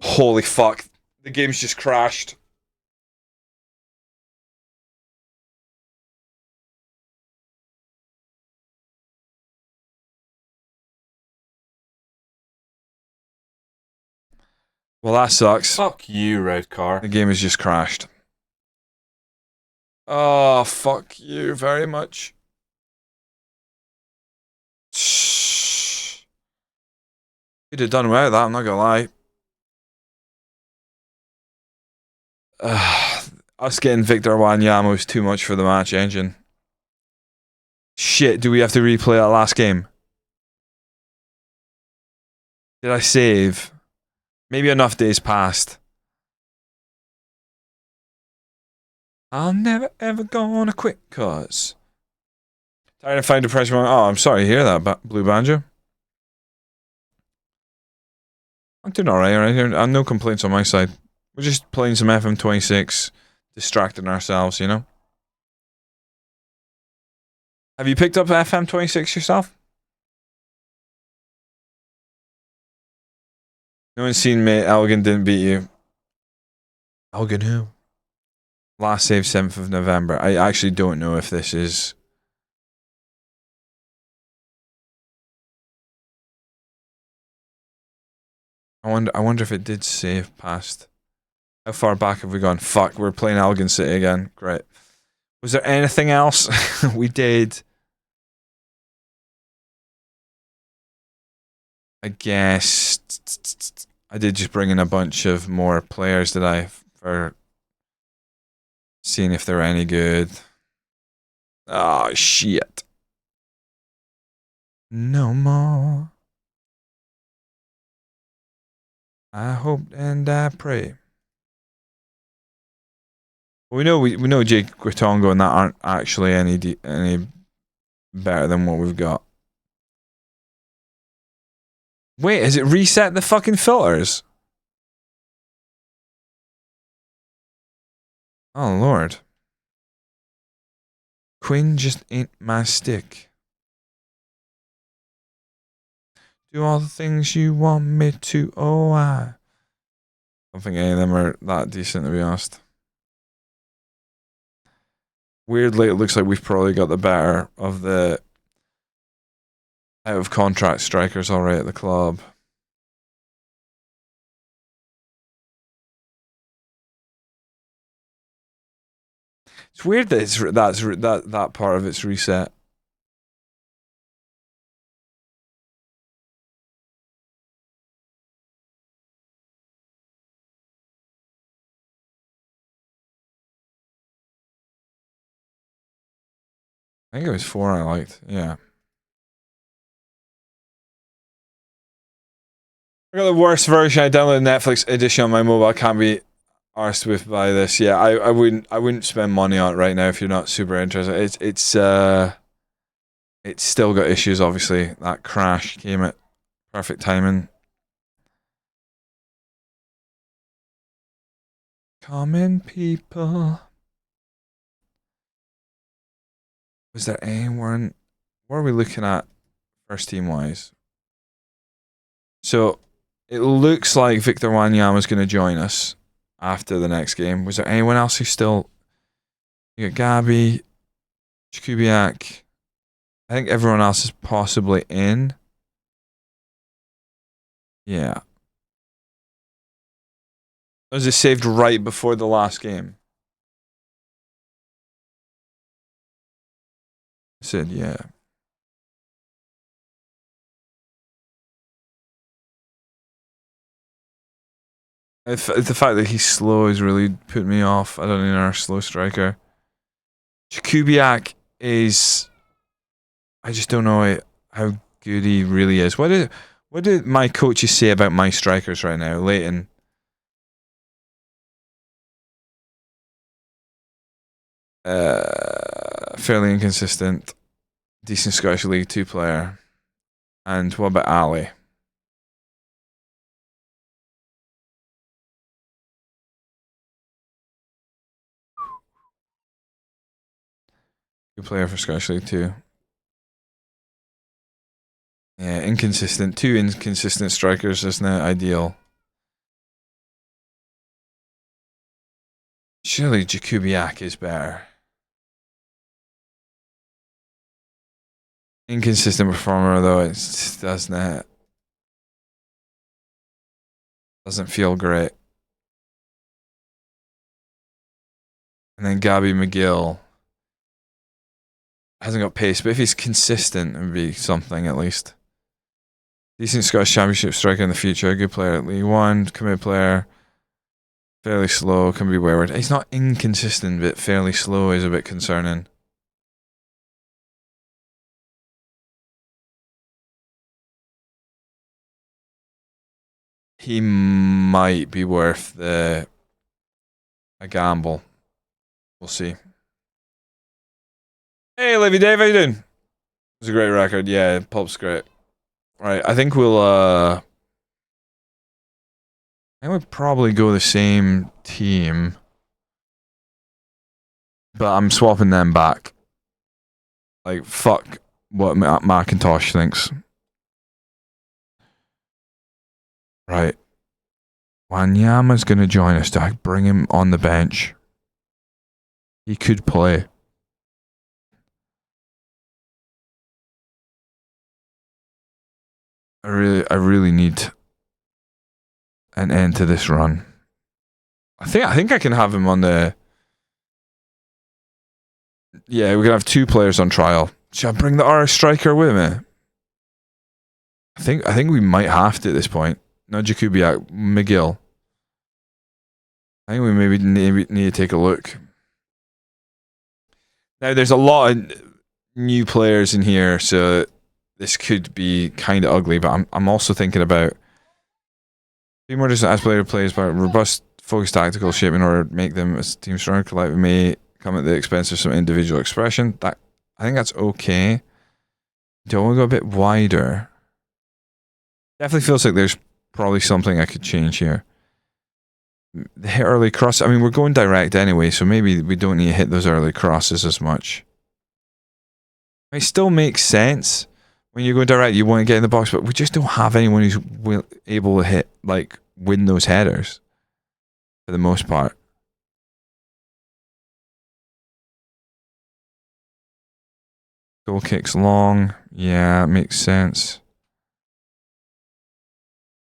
[SPEAKER 1] Holy fuck. The game's just crashed. Well, that sucks.
[SPEAKER 3] Fuck you, red car.
[SPEAKER 1] The game has just crashed. Oh, fuck you very much. Could have done without that, I'm not gonna lie. Us getting Victor Wanyama was too much for the match engine. Shit, do we have to replay that last game? Did I save? Maybe enough days passed. I'm never ever gonna quit, cause tired of finding depression. Oh, I'm sorry to hear that, Blue Banjo. I'm doing alright, alright. No complaints on my side. We're just playing some FM26, distracting ourselves, you know? Have you picked up FM26 yourself? No one's seen me. Elgin didn't beat you. Elgin who? Last save 7th of November. I actually don't know if this is... I wonder if it did save past. How far back have we gone? Fuck, we're playing Elgin City again. Great. Was there anything else we did? I guess I did just bring in a bunch of more players, did I? For seeing if they were any good. Oh, shit. No more. I hope and I pray. We know Jake Guitongo and that aren't actually any better than what we've got. Wait, has it reset the fucking filters? Oh lord. Quinn just ain't my stick. Do all the things you want me to. Oh, I don't think any of them are that decent, to be honest. Weirdly, it looks like we've probably got the better of the out of contract strikers already at the club. It's weird that that part of it's reset. I think it was 4 I liked, yeah. I got the worst version. I downloaded Netflix edition on my mobile. I can't be arsed with by this. Yeah, I wouldn't spend money on it right now if you're not super interested. It's still got issues, obviously. That crash came at perfect timing. Common people. Was there anyone? What are we looking at first team wise? So it looks like Victor Wanyama's going to join us after the next game. Was there anyone else who's still? You got Gabi, Jakubiak. I think everyone else is possibly in. Yeah. Was it saved right before the last game? I said, yeah. The fact that he's slow is really put me off. I don't need our slow striker. Jakubiak is... I just don't know how good he really is. What did my coaches say about my strikers right now? Leighton. Fairly inconsistent. Decent Scottish League 2 player. And what about Ali? Good player for Scottish League 2. Yeah, inconsistent. 2 inconsistent strikers isn't ideal. Surely Jakubiak is better. Inconsistent performer though, it just doesn't feel great. And then Gabby McGill hasn't got pace, but if he's consistent, it would be something at least. Decent Scottish Championship striker in the future, good player at League One, committed player, fairly slow, can be wayward. He's not inconsistent, but fairly slow is a bit concerning. He might be worth a gamble. We'll see. Hey, Livy Dave, how you doing? It was a great record. Yeah, Pulp's great. Right, I think we'll I would probably go the same team, but I'm swapping them back. Like, fuck what Macintosh thinks. Right. Wanyama's going to join us. Do I bring him on the bench? He could play. I really need an end to this run. I think I can have him on the... Yeah, we can have 2 players on trial. Should I bring the Irish striker with me? I think we might have to at this point. Not Jakubiak, McGill. I think we maybe need to take a look. Now, there's a lot of new players in here, so this could be kind of ugly, but I'm also thinking about being more just as player plays by robust, focused tactical shape in order to make them as team stronger. Collective may come at the expense of some individual expression. I think that's okay. Do I want to go a bit wider? Definitely feels like there's probably something I could change here. The hit early cross. I mean, we're going direct anyway, so maybe we don't need to hit those early crosses as much. It still makes sense. When you go direct, you want to get in the box, but we just don't have anyone who's able to hit, like, win those headers for the most part. Goal kicks long. Yeah, it makes sense.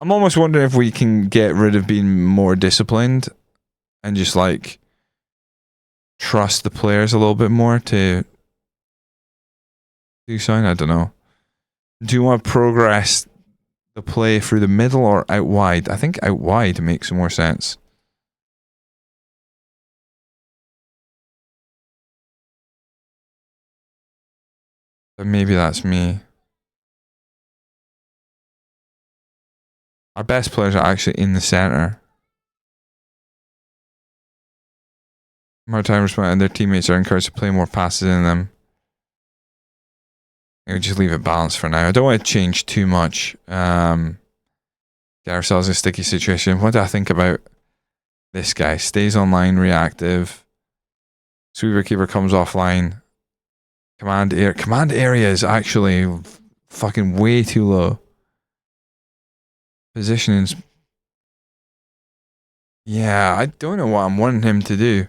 [SPEAKER 1] I'm almost wondering if we can get rid of being more disciplined and just, like, trust the players a little bit more to do something. I don't know. Do you want to progress the play through the middle or out wide? I think out wide makes more sense. But maybe that's me. Our best players are actually in the center. More time responding, and their teammates are encouraged to play more passes in them. I'll just leave it balanced for now. I don't want to change too much. Get ourselves in a sticky situation. What do I think about this guy? Stays online, reactive. Sweeper keeper comes offline. Command area is actually fucking way too low. Positioning's... Yeah, I don't know what I'm wanting him to do.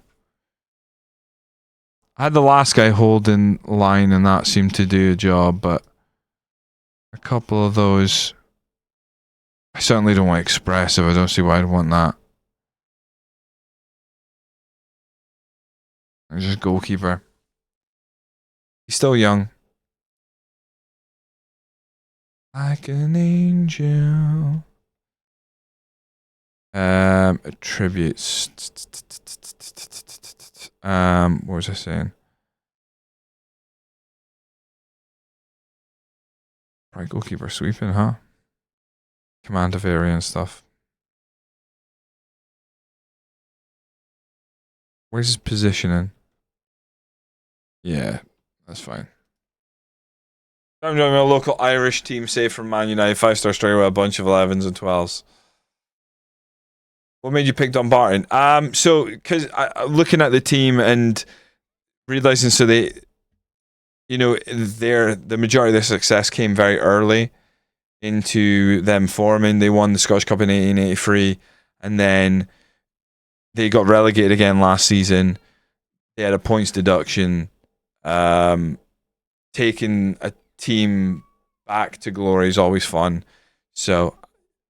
[SPEAKER 1] I had the last guy holding line and that seemed to do a job, but a couple of those... I certainly don't want expressive. I don't see why I'd want that. Just goalkeeper. He's still young. Like an angel. Attributes. What was I saying? Right, goalkeeper sweeping, huh? Command of area and stuff. Where's his positioning? Yeah, that's fine. I'm doing a local Irish team save from Man United, 5-star straight away, a bunch of 11s and 12s. What made you pick Dumbarton? So because looking at the team and realizing, so they, you know, the majority of their success came very early into them forming. They won the Scottish Cup in 1883, and then they got relegated again last season. They had a points deduction. Taking a team back to glory is always fun. So,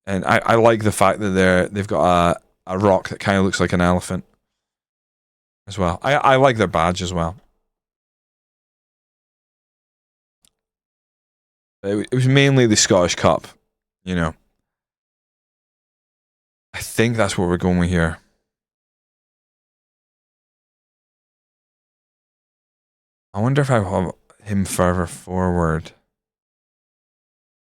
[SPEAKER 1] and I like the fact that they've got a rock that kind of looks like an elephant as well. I like their badge as well. It was mainly the Scottish Cup, you know. I think that's what we're going with here. I wonder if I have him further forward,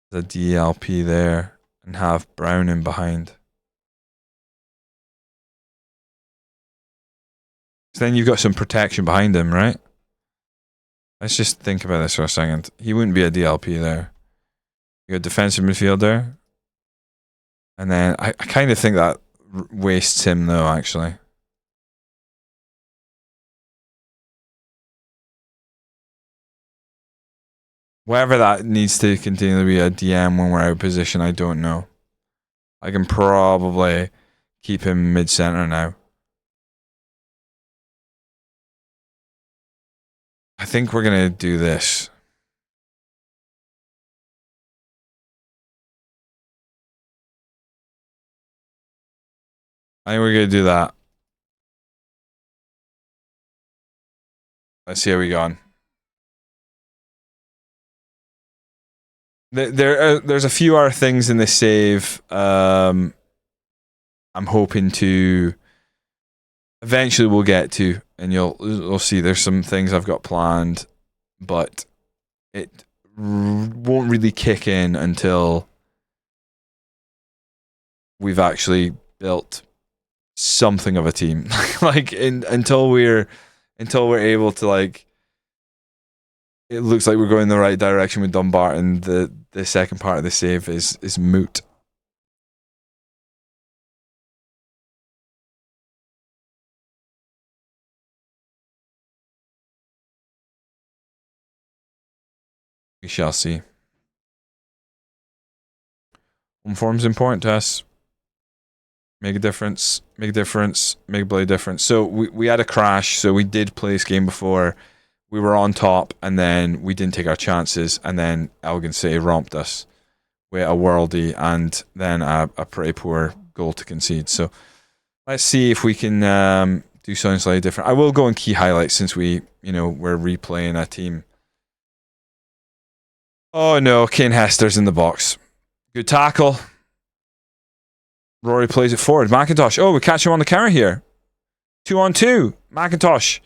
[SPEAKER 1] the DLP there, and have Brown in behind. So then you've got some protection behind him, right? Let's just think about this for a second. He wouldn't be a DLP there. You got defensive midfielder. And then I kind of think that wastes him though, actually. Whether that needs to continue to be a DM when we're out of position, I don't know. I can probably keep him mid-center now. I think we're going to do this. I think we're going to do that. Let's see how we go on. There's a few other things in this save I'm hoping to eventually we'll get to, and you'll see there's some things I've got planned, but it won't really kick in until we've actually built something of a team. Until we're able to, like, it looks like we're going in the right direction with Dumbarton. The second part of the save is moot. We shall see. Home form's important to us. Make a difference. Make a difference. Make a bloody difference. So we had a crash. So we did play this game before. We were on top, and then we didn't take our chances, and then Elgin City romped us with a worldie, and then a pretty poor goal to concede. So let's see if we can do something slightly different. I will go on key highlights since we're replaying a team. Oh no, Kane Hester's in the box. Good tackle. Rory plays it forward. McIntosh. Oh, we catch him on the counter here. 2-on-2. McIntosh.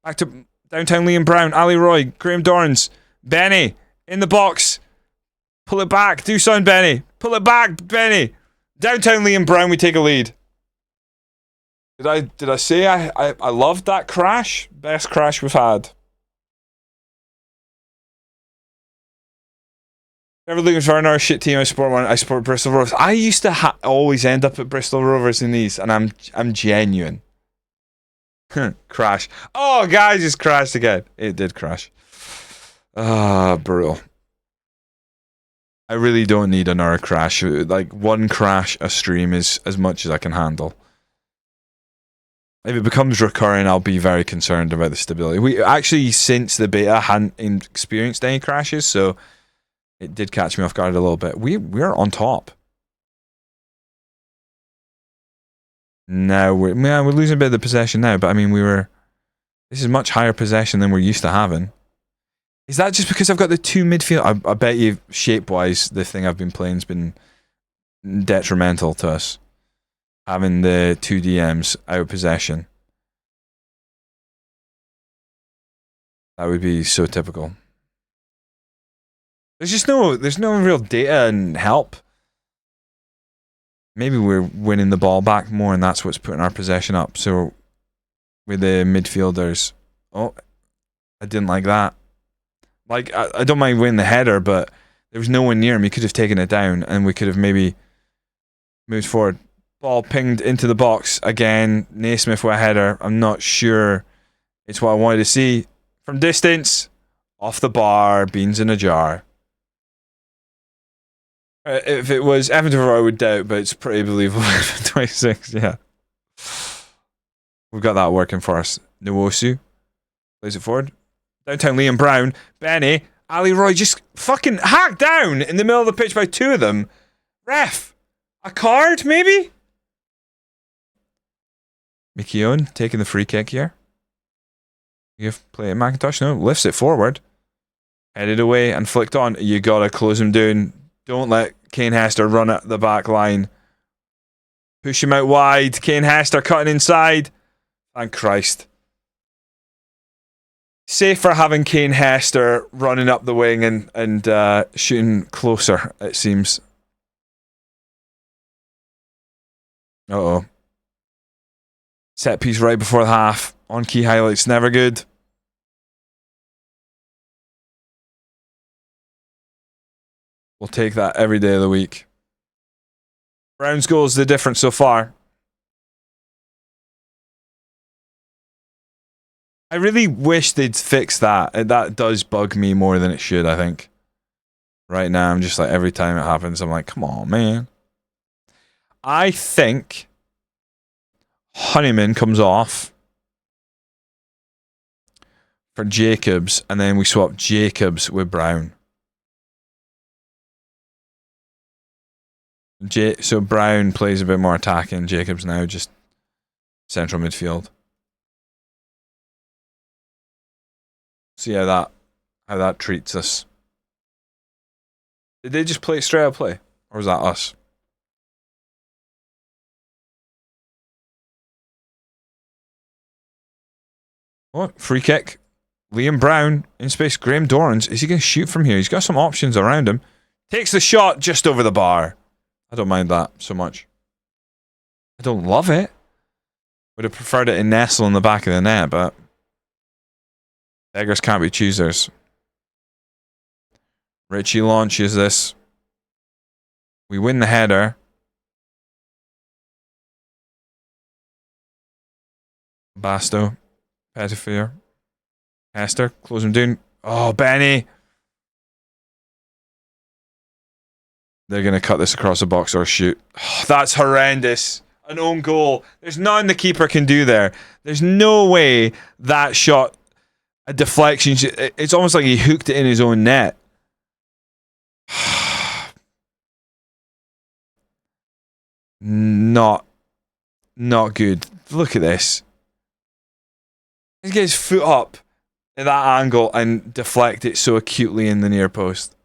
[SPEAKER 1] Back to downtown Liam Brown. Ali Roy. Graham Dorrans. Benny. In the box. Pull it back. Do something, Benny. Pull it back, Benny. Downtown Liam Brown, we take a lead. Did I say I loved that crash? Best crash we've had. Never looking for another shit team. I support Bristol Rovers. I used to always end up at Bristol Rovers in these, and I'm genuine. Crash. Oh, guys, just crashed again. It did crash. Brutal. I really don't need another crash. Like, one crash a stream is as much as I can handle. If it becomes recurring, I'll be very concerned about the stability. We actually, since the beta, hadn't experienced any crashes, so it did catch me off guard a little bit. We're on top. Now we're losing a bit of the possession now, but I mean this is much higher possession than we're used to having. Is that just because I've got the two midfield? I bet you, shape-wise, the thing I've been playing has been detrimental to us. having the two DMs out of possession. That would be so typical. There's no real data and help. Maybe we're winning the ball back more, and that's what's putting our possession up. So with the midfielders, oh, I didn't like that. Like I don't mind winning the header, but there was no one near him. He could have taken it down, and we could have maybe moved forward. Ball pinged into the box again. Naismith with a header. I'm not sure it's what I wanted to see from distance. Off the bar, beans in a jar. If it was FM26, I would doubt, but it's pretty believable. FM26, yeah. We've got that working for us. Nwosu plays it forward. Downtown Liam Brown. Benny. Ali Roy just fucking hacked down in the middle of the pitch by two of them. Ref. A card, maybe? Mikion taking the free kick here. You play it Macintosh? No, lifts it forward. Headed away and flicked on. You gotta close him down. Don't let Kane Hester run at the back line. Push him out wide. Kane Hester cutting inside. Thank Christ. Safer having Kane Hester running up the wing and shooting closer, it seems. Uh-oh. Set piece right before the half. On key highlights, never good. We'll take that every day of the week. Brown's goal is the difference so far. I really wish they'd fix that. That does bug me more than it should, I think. Right now, I'm just like, every time it happens, I'm like, come on, man. I think Honeyman comes off for Jacobs, and then we swap Jacobs with Brown. So Brown plays a bit more attacking. Jacobs now just central midfield. See how that treats us. Did they just play straight out play? Or was that us? What? Free kick. Liam Brown in space. Graham Dorrans. Is he going to shoot from here? He's got some options around him. Takes the shot just over the bar. I don't mind that so much. I don't love it. Would have preferred it in nestle in the back of the net, but beggars can't be choosers. Richie launches this. We win the header. Basto. Pettifer. Hester. Close him down. Oh, Benny. They're going to cut this across the box or shoot. Oh, that's horrendous. An own goal. There's nothing the keeper can do there. There's no way that shot, a deflection. It's almost like he hooked it in his own net. Not good. Look at this. He gets his foot up at that angle and deflect it so acutely in the near post.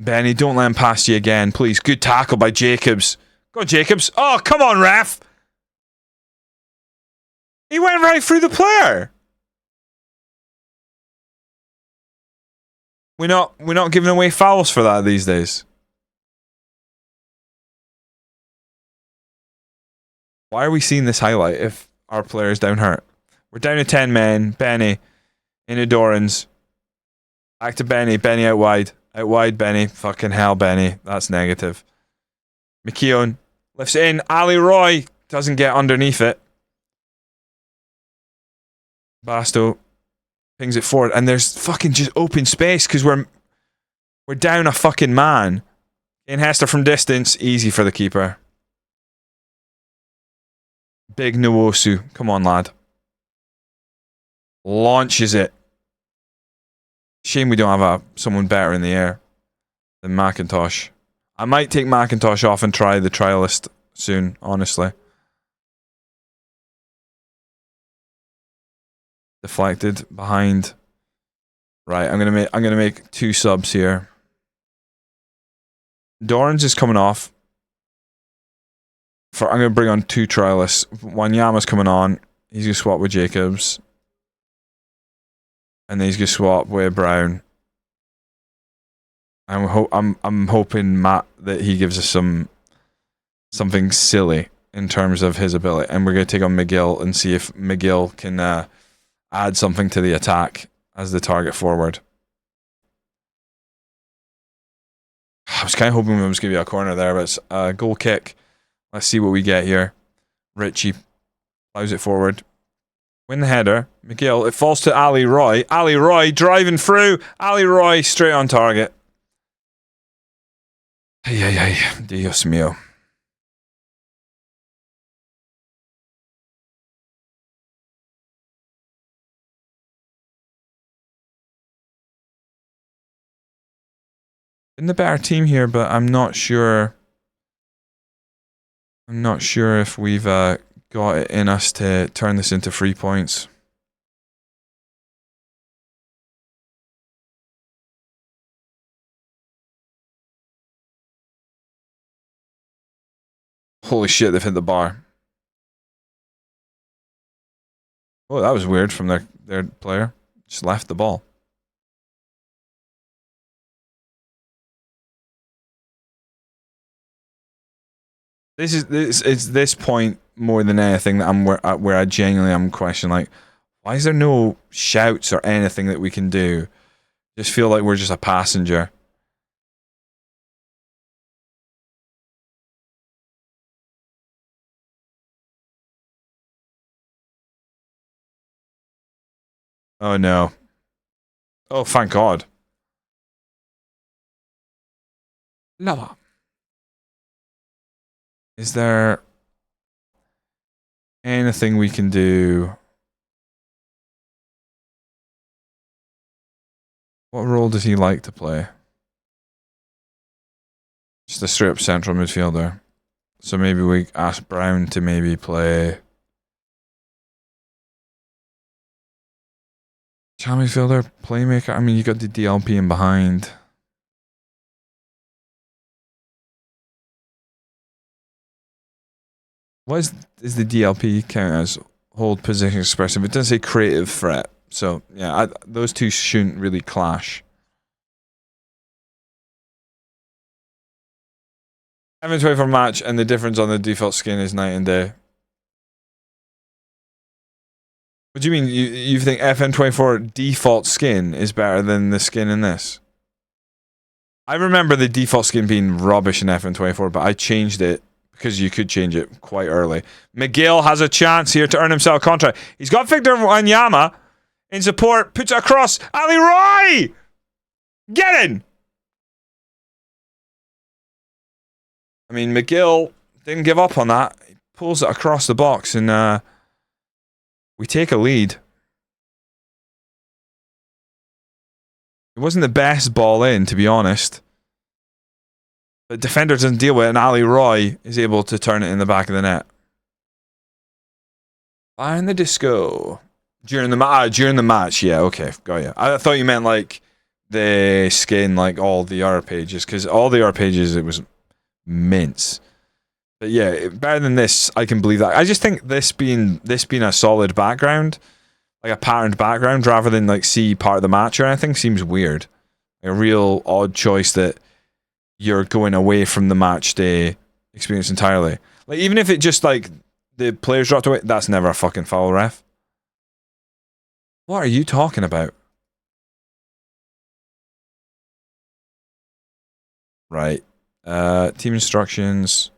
[SPEAKER 1] Benny, don't let him pass you again, please. Good tackle by Jacobs. Go on, Jacobs. Oh, come on, ref. He went right through the player. We're not giving away fouls for that these days. Why are we seeing this highlight if our player's down hurt? We're down to 10 men. Benny into Dorrans. Back to Benny. Benny out wide. Out wide, Benny. Fucking hell, Benny. That's negative. McKeown lifts it in. Ali Roy doesn't get underneath it. Basto pings it forward, and there's fucking just open space because we're down a fucking man. In Hester from distance, easy for the keeper. Big Nwosu, come on, lad. Launches it. Shame we don't have someone better in the air than Macintosh. I might take Macintosh off and try the trialist soon, honestly. deflected behind. Right, I'm gonna make 2 subs here. Dorans is coming off. I'm gonna bring on 2 trialists. Wanyama's coming on. He's gonna swap with Jacobs. And then he's gonna swap with Brown. I'm hoping, Matt, that he gives us something silly in terms of his ability. And we're gonna take on McGill and see if McGill can add something to the attack as the target forward. I was kind of hoping we was gonna be a corner there, but it's a goal kick. Let's see what we get here. Richie plows it forward. Win the header. McGill. It falls to Ali Roy. Ali Roy driving through. Ali Roy straight on target. Ay. Dios mío. In the better team here, but I'm not sure. I'm not sure if we've got it in us to turn this into 3 points. Holy shit, they've hit the bar. Oh, that was weird from their player. Just left the ball. It's this point more than anything that I'm where I genuinely am questioning, like, why is there no shouts or anything that we can do? Just feel like we're just a passenger. Oh no. Oh, thank God. Lava. Is there anything we can do? What role does he like to play? Just a straight up central midfielder. So maybe we ask Brown to maybe play channel midfielder, playmaker. I mean, you got the DLP in behind. What is the DLP count as? Hold position expressive. It doesn't say creative threat. So yeah, those two shouldn't really clash. FM24 match, and the difference on the default skin is night and day. What do you mean? You think FM24 default skin is better than the skin in this? I remember the default skin being rubbish in FM24, but I changed it because you could change it quite early. McGill has a chance here to earn himself a contract. He's got Victor Wanyama in support. Puts it across. Ali Roy! Get in! I mean, McGill didn't give up on that. He pulls it across the box and we take a lead. It wasn't the best ball in, to be honest. But defender doesn't deal with it, and Ali Roy is able to turn it in the back of the net. Find the disco. During the match, yeah, okay, got you. I thought you meant like the skin, like all the other pages, because all the other pages it was mince. But yeah, better than this, I can believe that. I just think this being a solid background, like a patterned background, rather than like see part of the match or anything, seems weird. Like a real odd choice that you're going away from the match day experience entirely. Like, even if it just like the players dropped away, that's never a fucking foul, ref. What are you talking about? Right. Team instructions.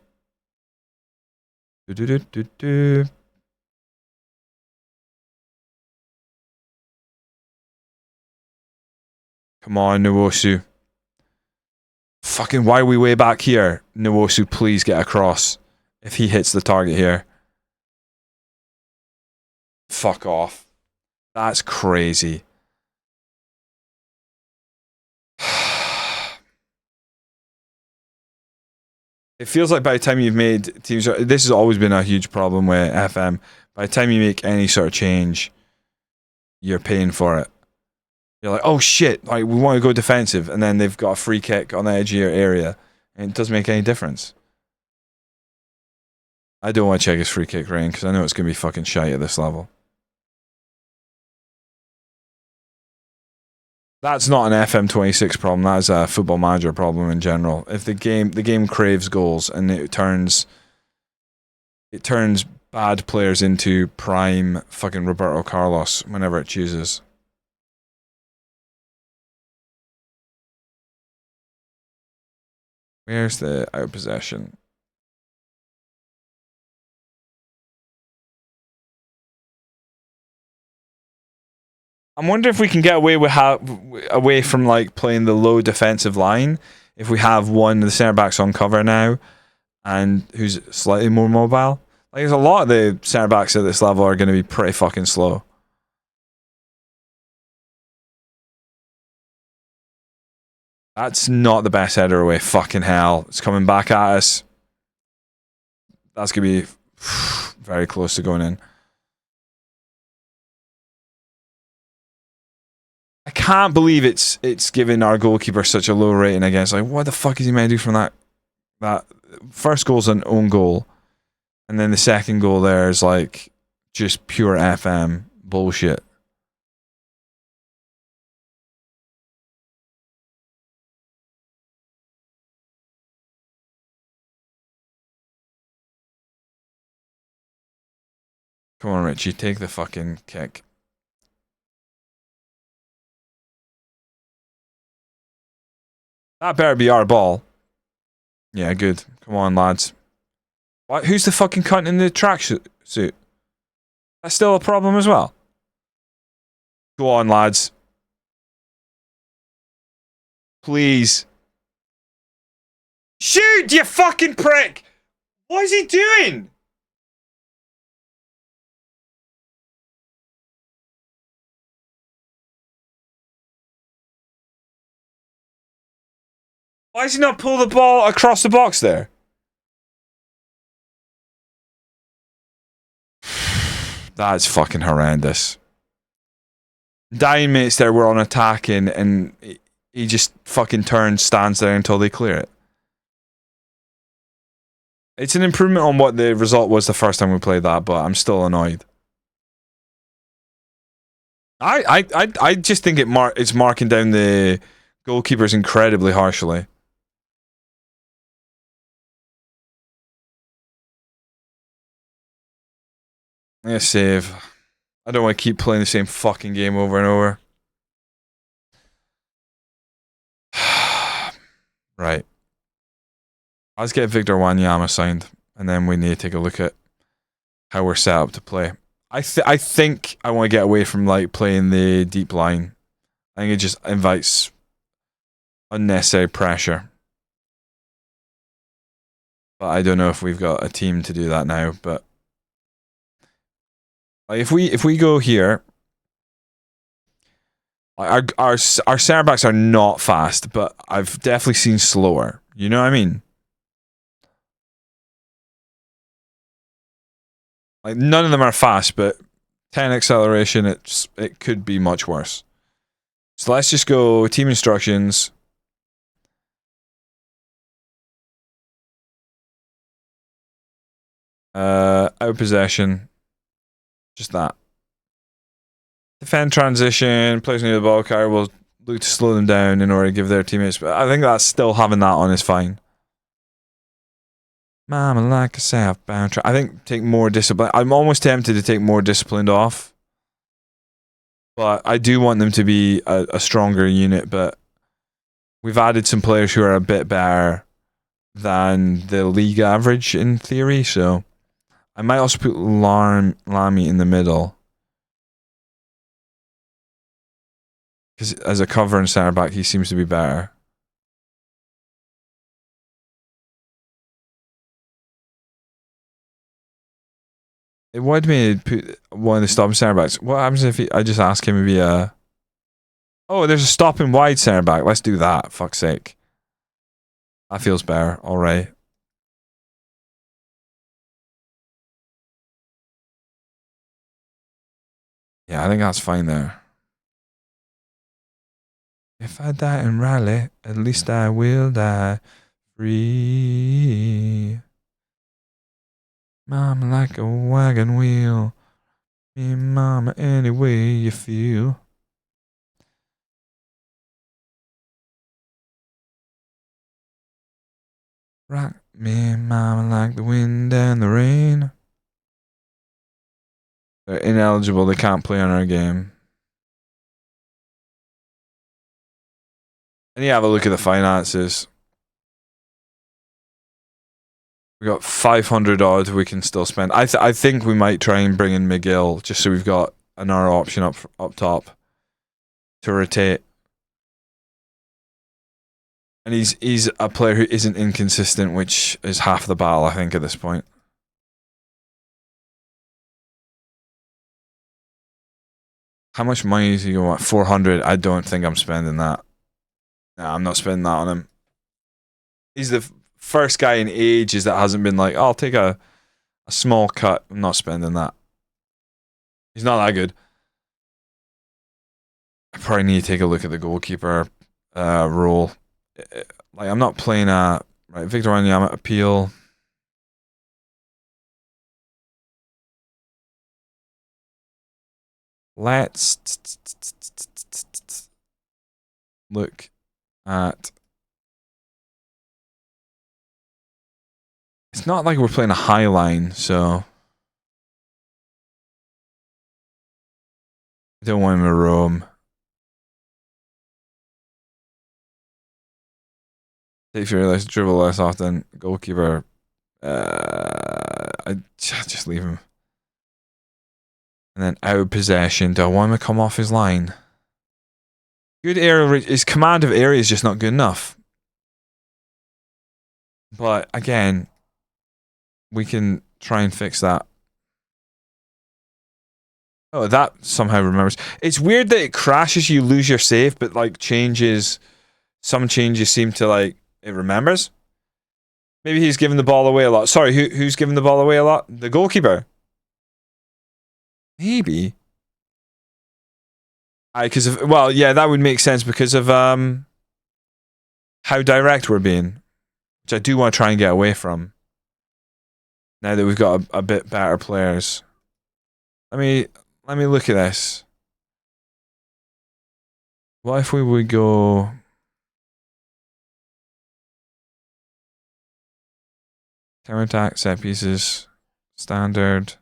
[SPEAKER 1] Do. Come on, Nwosu. Fucking, why are we way back here? Nwosu, please get across. If he hits the target here. Fuck off. That's crazy. It feels like by the time you've made teams, this has always been a huge problem with FM. By the time you make any sort of change, you're paying for it. You're like, oh shit, like we want to go defensive, and then they've got a free kick on the edge of your area, and it doesn't make any difference. I don't want to check his free kick rating because I know it's going to be fucking shite at this level. That's not an FM26 problem. That's a Football Manager problem in general. If the game craves goals and it turns bad players into prime fucking Roberto Carlos whenever it chooses. Where's the out of possession? I'm wondering if we can get away from like playing the low defensive line if we have one of the centre backs on cover now and who's slightly more mobile. Like there's a lot of the centre backs at this level are going to be pretty fucking slow. That's not the best header away. Fucking hell. It's coming back at us. That's going to be very close to going in. I can't believe it's giving our goalkeeper such a low rating against. Like, what the fuck is he meant to do from that first goal's an own goal, and then the second goal there is like just pure FM bullshit. Come on, Richie, take the fucking kick. That better be our ball. Yeah, good. Come on, lads. What? Who's the fucking cunt in the tracksuit? That's still a problem as well. Go on, lads. Please. Shoot, you fucking prick! What is he doing? Why does he not pull the ball across the box there? That's fucking horrendous. 9 minutes there, we're on attacking, and he just fucking turns, stands there until they clear it. It's an improvement on what the result was the first time we played that, but I'm still annoyed. I just think it's marking down the goalkeepers incredibly harshly. Yeah, save. I don't want to keep playing the same fucking game over and over. Right. Let's get Victor Wanyama signed, and then we need to take a look at how we're set up to play. I think I want to get away from like playing the deep line. I think it just invites unnecessary pressure. But I don't know if we've got a team to do that now, but like if we go here, our centre backs are not fast, but I've definitely seen slower. You know what I mean? Like none of them are fast, but 10 acceleration, it could be much worse. So let's just go team instructions. Out of possession. Just that. Defend transition, players near the ball carrier will look to slow them down in order to give their teammates. But I think that's still having that on is fine. Mama like a southbound. I think take more discipline. I'm almost tempted to take more disciplined off. But I do want them to be a stronger unit. But we've added some players who are a bit better than the league average in theory. So I might also put Lamy in the middle. Because as a cover and centre back, he seems to be better. It wanted me to put one of the stopping centre backs. What happens if I just ask him to be a... Oh, there's a stopping wide centre back. Let's do that. Fuck's sake. That feels better. All right. Yeah, I think that's fine there. If I die in Raleigh, at least I will die free. Mama like a wagon wheel. Me, mama, any way you feel. Rock me, mama, like the wind and the rain. They're ineligible. They can't play on our game. And you have a look at the finances. We got 500 odd we can still spend. I think we might try and bring in McGill just so we've got another option up top to rotate. And he's a player who isn't inconsistent, which is half the battle, I think, at this point. How much money is he going to want? 400. I don't think I'm spending that. No, I'm not spending that on him. He's the first guy in ages that hasn't been like, oh, I'll take a small cut. I'm not spending that. He's not that good. I probably need to take a look at the goalkeeper role. Like, I'm not playing right, Victor Wanyama appeal. Let's look at. It's not like we're playing a high line, so I don't want him to roam. Take fewer less, dribble less often. Goalkeeper. I just leave him. And then out of possession. Do I want him to come off his line? Good area. His command of area is just not good enough. But again, we can try and fix that. Oh, that somehow remembers. It's weird that it crashes, you lose your save, but like changes, some changes seem to like, it remembers. Maybe he's giving the ball away a lot. Sorry, who's giving the ball away a lot? The goalkeeper. Maybe. Because of, well, yeah, that would make sense because of how direct we're being, which I do want to try and get away from. Now that we've got a bit better players. Let me look at this. What if we would go counter attack, set pieces, standard?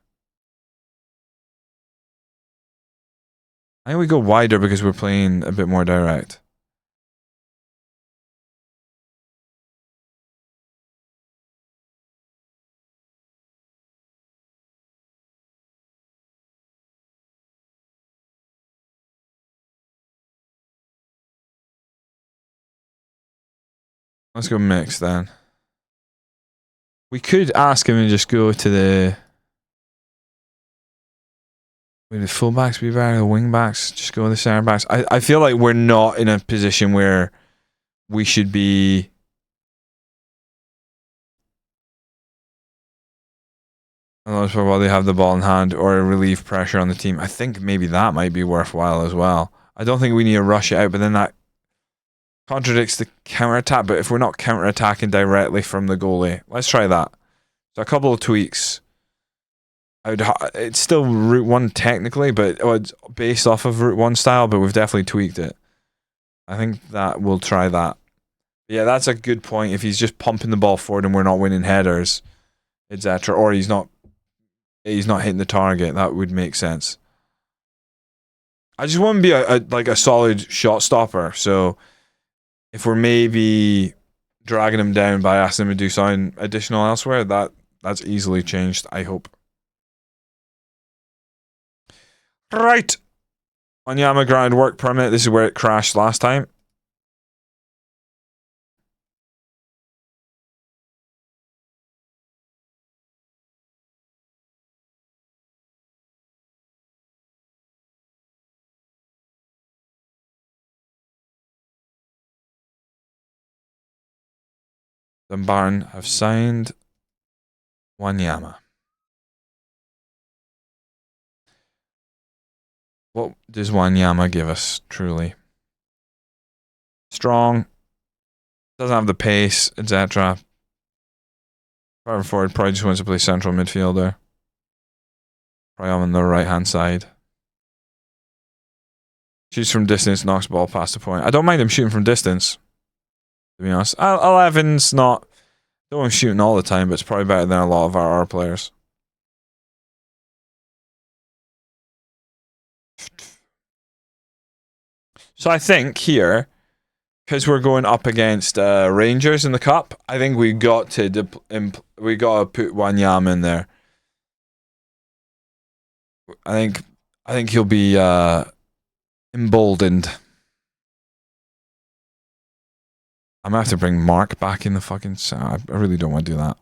[SPEAKER 1] I think we go wider because we're playing a bit more direct. Let's go mix then. We could ask him and just go to the. Would the fullbacks be better? The wingbacks? Just go with the center backs. I feel like we're not in a position where we should be. Unless for while they have the ball in hand or relieve pressure on the team. I think maybe that might be worthwhile as well. I don't think we need to rush it out, but then that contradicts the counter-attack. But if we're not counter-attacking directly from the goalie, let's try that. So a couple of tweaks. It's still Route 1 technically, but it's based off of Route 1 style, but we've definitely tweaked it. I think that we'll try that. Yeah, that's a good point. If he's just pumping the ball forward and we're not winning headers, etc., or he's not hitting the target, that would make sense. I just want to be a solid shot stopper. So if we're maybe dragging him down by asking him to do something additional elsewhere, that's easily changed, I hope. Right. Onyama granted work permit. This is where it crashed last time. Dumbarton have signed Wanyama. What does Wanyama give us, truly? Strong. Doesn't have the pace, etc. Power forward, probably just wants to play central midfielder. Probably on the right-hand side. Shoots from distance, knocks ball past the point. I don't mind him shooting from distance, to be honest. 11's not... Don't want him shooting all the time, but it's probably better than a lot of our players. So I think here, because we're going up against Rangers in the cup, I think we got to put Wanyama in there. I think he'll be emboldened. I'm gonna have to bring Mark back in the fucking. I really don't want to do that.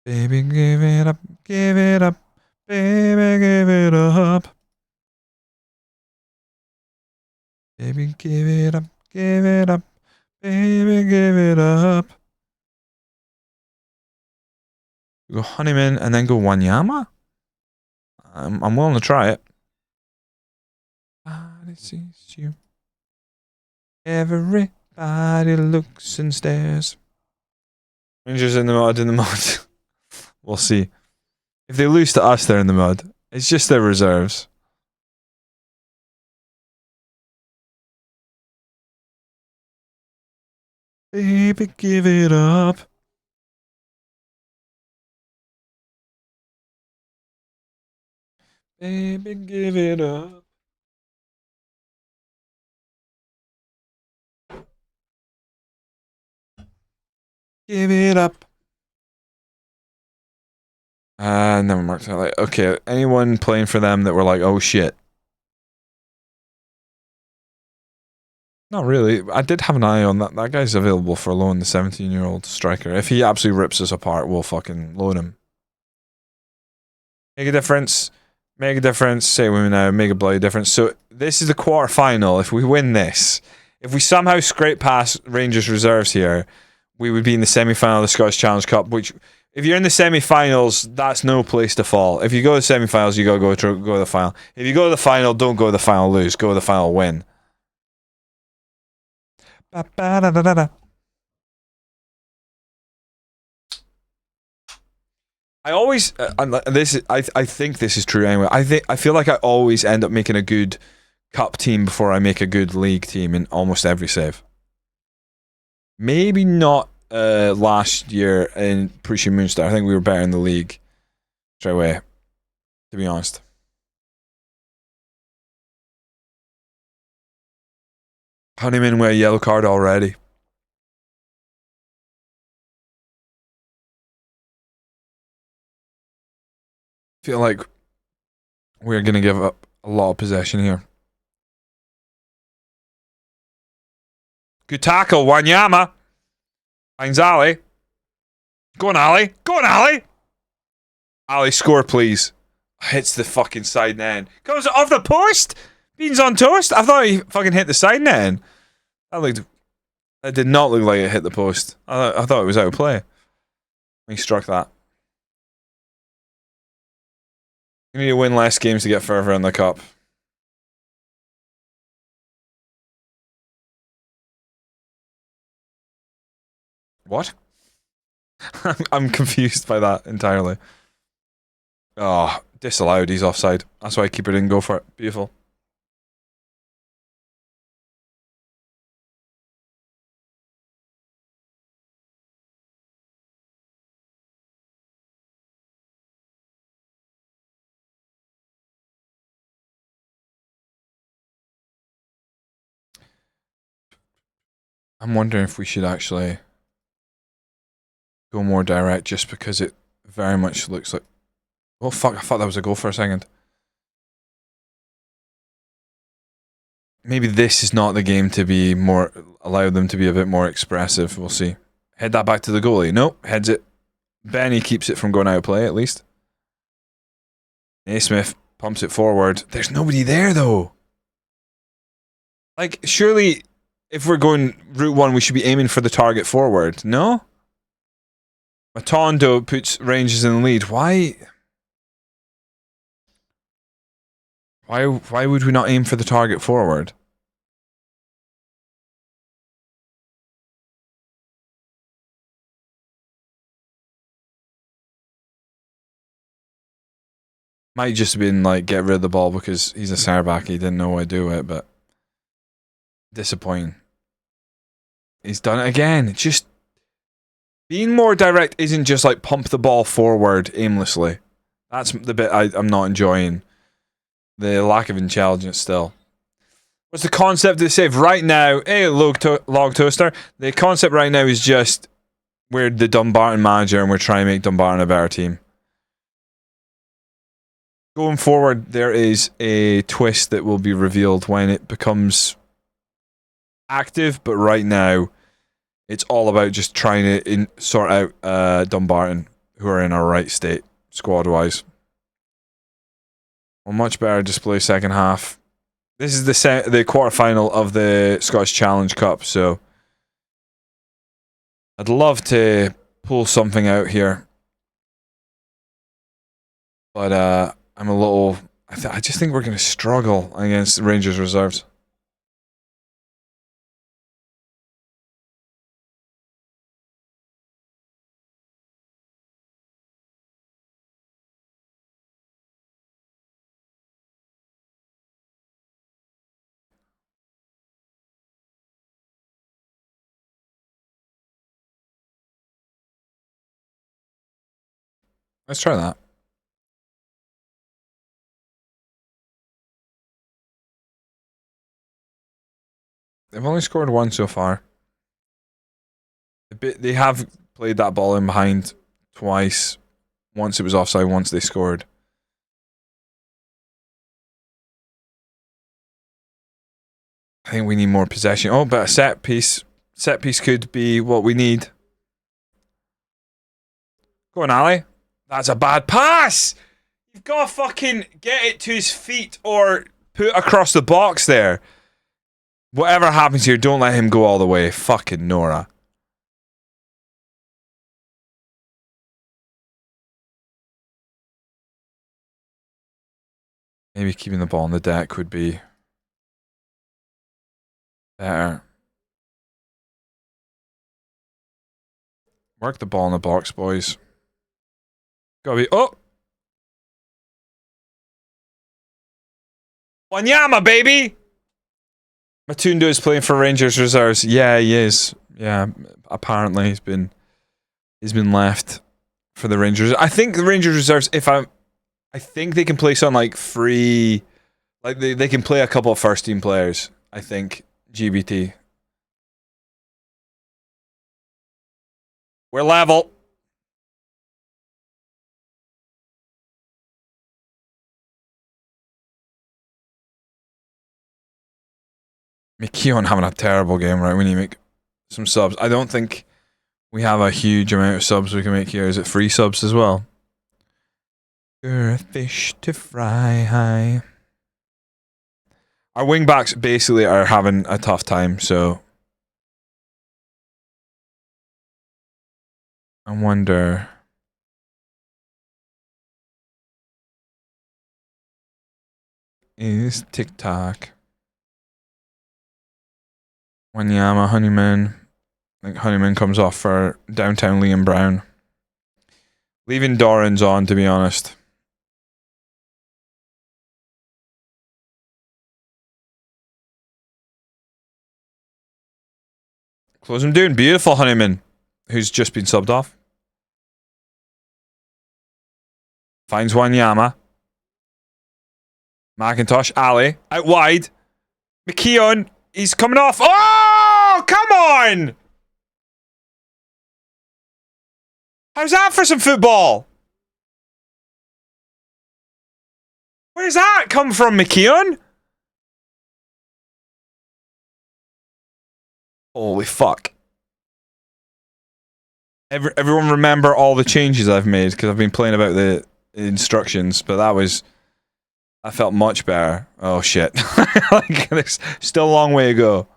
[SPEAKER 1] Baby, give it up, baby, give it up. Baby, give it up, baby, give it up. Go Honeyman and then go Wanyama? I'm willing to try it. Everybody sees you. Everybody looks and stares. Rangers in the mud. We'll see. If they lose to us, they're in the mud. It's just their reserves. Baby, give it up. Baby, give it up. Give it up. Never marked that. Like, okay, anyone playing for them that were like, oh shit. Not really. I did have an eye on that. That guy's available for loan, the 17-year-old striker. If he absolutely rips us apart, we'll fucking loan him. Make a difference. Make a difference. Say it with me now. Make a bloody difference. So this is the quarter-final. If we win this, if we somehow scrape past Rangers reserves here, we would be in the semi-final of the Scottish Challenge Cup, which, if you're in the semi-finals, that's no place to fall. If you go to the semi-finals, you gotta go to the final. If you go to the final, don't go to the final lose. Go to the final win. I always I think this is true anyway. I feel like I always end up making a good cup team before I make a good league team in almost every save. Maybe not last year in Prussian Moonstar. I think we were better in the league straight away, to be honest. Honeyman with a yellow card already. Feel like we're going to give up a lot of possession here. Good tackle, Wanyama. Finds Ali. Go on, Ali. Go on, Ali. Ali, score, please. Hits the fucking side net. Goes off the post. Beans on toast. I thought he fucking hit the side net. That did not look like it hit the post. I thought it was out of play. He struck that. We need to win less games to get further in the cup. What? I'm confused by that entirely. Oh, disallowed. He's offside. That's why keeper didn't go for it. Beautiful. I'm wondering if we should actually go more direct, just because it very much looks like... Oh fuck, I thought that was a goal for a second. Maybe this is not the game to be more... Allow them to be a bit more expressive. We'll see. Head that back to the goalie. Nope, heads it. Benny keeps it from going out of play, at least. Naismith pumps it forward. There's nobody there, though. Like, surely... If we're going route one, we should be aiming for the target forward. No? Matondo puts Rangers in the lead. Why? Why would we not aim for the target forward? Might just have been like get rid of the ball because he's a centre back. He didn't know what to do with it, but disappointing. He's done it again. It's just being more direct isn't just like pump the ball forward aimlessly. That's the bit I'm not enjoying. The lack of intelligence still. What's the concept of the save right now? Hey, log toaster. The concept right now is just we're the Dumbarton manager and we're trying to make Dumbarton a better team. Going forward, there is a twist that will be revealed when it becomes active, but right now, it's all about just trying to sort out Dumbarton, who are in a right state, squad-wise. Well, much better display second half. This is the quarterfinal of the Scottish Challenge Cup, so I'd love to pull something out here, but I'm a little. I just think we're going to struggle against the Rangers reserves. Let's try that. They've only scored one so far. They have played that ball in behind twice. Once it was offside, once they scored. I think we need more possession. Oh, but a set piece. Set piece could be what we need. Go on, Ali. That's a bad pass! You've got to fucking get it to his feet or put it across the box there. Whatever happens here, don't let him go all the way. Fucking Nora. Maybe keeping the ball on the deck would be better. Work the ball in the box, boys. Gotta be. Oh! Wanyama, baby! Matundu is playing for Rangers reserves. Yeah, he is. Yeah, apparently he's been left for the Rangers. I think the Rangers reserves, I think they can play some like free, like they can play a couple of first team players. I think GBT. We're level. McKeown having a terrible game, right? We need to make some subs. I don't think we have a huge amount of subs we can make here. Is it free subs as well? You're a fish to fry high. Our wingbacks basically are having a tough time, so I wonder. Is TikTok. Wanyama, Honeyman. I think Honeyman comes off for downtown Liam Brown. Leaving Doran's on, to be honest. Close him down. Beautiful Honeyman, who's just been subbed off. Finds Wanyama. McIntosh, Ali, out wide. McKeown, he's coming off. Oh, come on! How's that for some football? Where's that come from, McKeown? Holy fuck. Everyone remember all the changes I've made because I've been playing about the instructions, but I felt much better. Oh shit. Like, there's still a long way to go.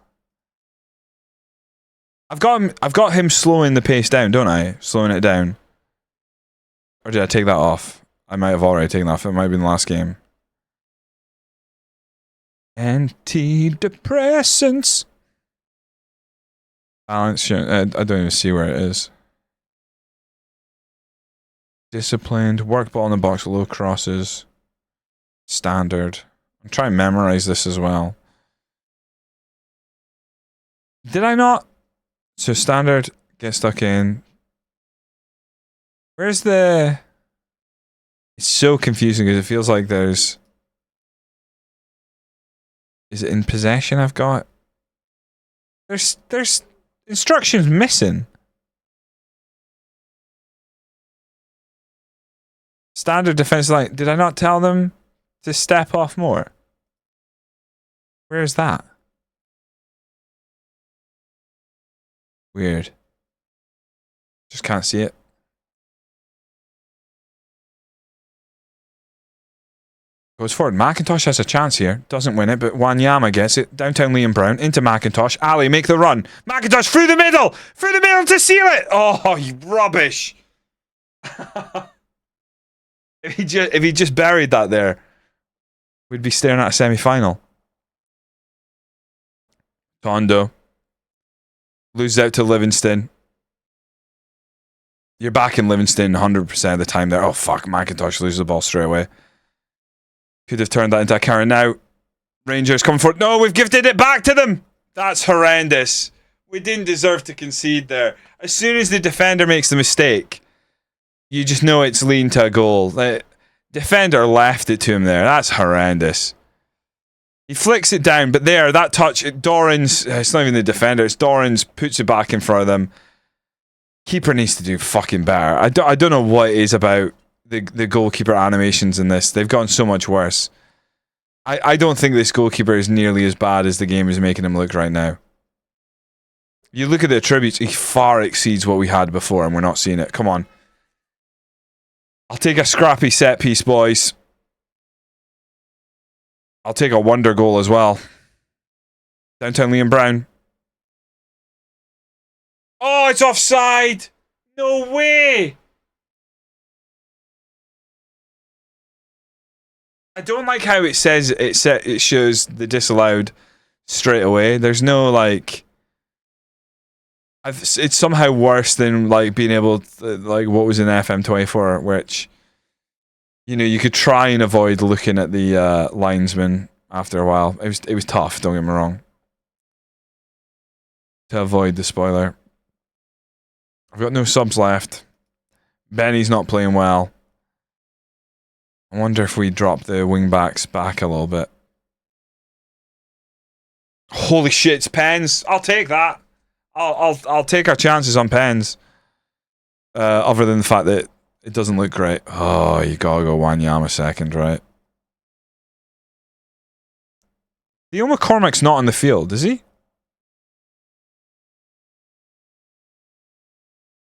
[SPEAKER 1] I've got him slowing the pace down, don't I? Slowing it down. Or did I take that off? I might have already taken that off. It might have been the last game. Antidepressants. Balance. I don't even see where it is. Disciplined. Work ball in the box. Low crosses. Standard. I'm trying to memorize this as well. Did I not? So standard. Get stuck in. Where's the... It's so confusing because it feels like there's... Is it in possession I've got? There's instructions missing. Standard defense line. Did I not tell them to step off more? Where is that? Weird. Just can't see it. Goes forward. McIntosh has a chance here. Doesn't win it, but Wanyama gets it. Downtown Liam Brown into McIntosh. Ali make the run. McIntosh through the middle! Through the middle to seal it! Oh, you rubbish. If he just buried that there, we'd be staring at a semi-final. Tondo. Loses out to Livingston. You're back in Livingston 100% of the time there. Oh, fuck. McIntosh loses the ball straight away. Could have turned that into a carry now. Rangers coming forward. No, we've gifted it back to them. That's horrendous. We didn't deserve to concede there. As soon as the defender makes the mistake, you just know it's lean to a goal. The defender left it to him there. That's horrendous. He flicks it down, but there, that touch, Doran's, it's not even the defender, it's Doran's, puts it back in front of them. Keeper needs to do fucking better. I don't know what it is about the goalkeeper animations in this. They've gotten so much worse. I don't think this goalkeeper is nearly as bad as the game is making him look right now. You look at the attributes, he far exceeds what we had before, and we're not seeing it. Come on. I'll take a scrappy set piece, boys. I'll take a wonder goal as well. Downtown Liam Brown. Oh, it's offside! No way! I don't like how it says it shows the disallowed straight away. There's no like... It's somehow worse than like being able to, like what was in FM24, which you know you could try and avoid looking at the linesman after a while. It was tough. Don't get me wrong. To avoid the spoiler, I've got no subs left. Benny's not playing well. I wonder if we drop the wing backs back a little bit. Holy shit! It's pens. I'll take that. I'll take our chances on pens. Other than the fact that it doesn't look great. Oh, you gotta go Wanyama second, right? Theo McCormick's not on the field, is he?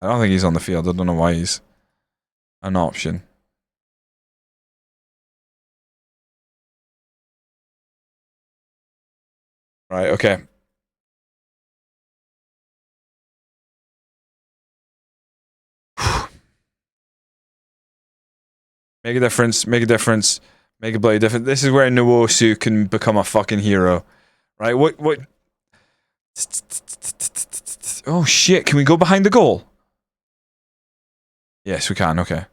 [SPEAKER 1] I don't think he's on the field. I don't know why he's an option. Right, okay. Make a difference, make a difference, make a bloody difference. This is where Nwosu can become a fucking hero. Right, what? Oh shit, can we go behind the goal? Yes, we can, okay.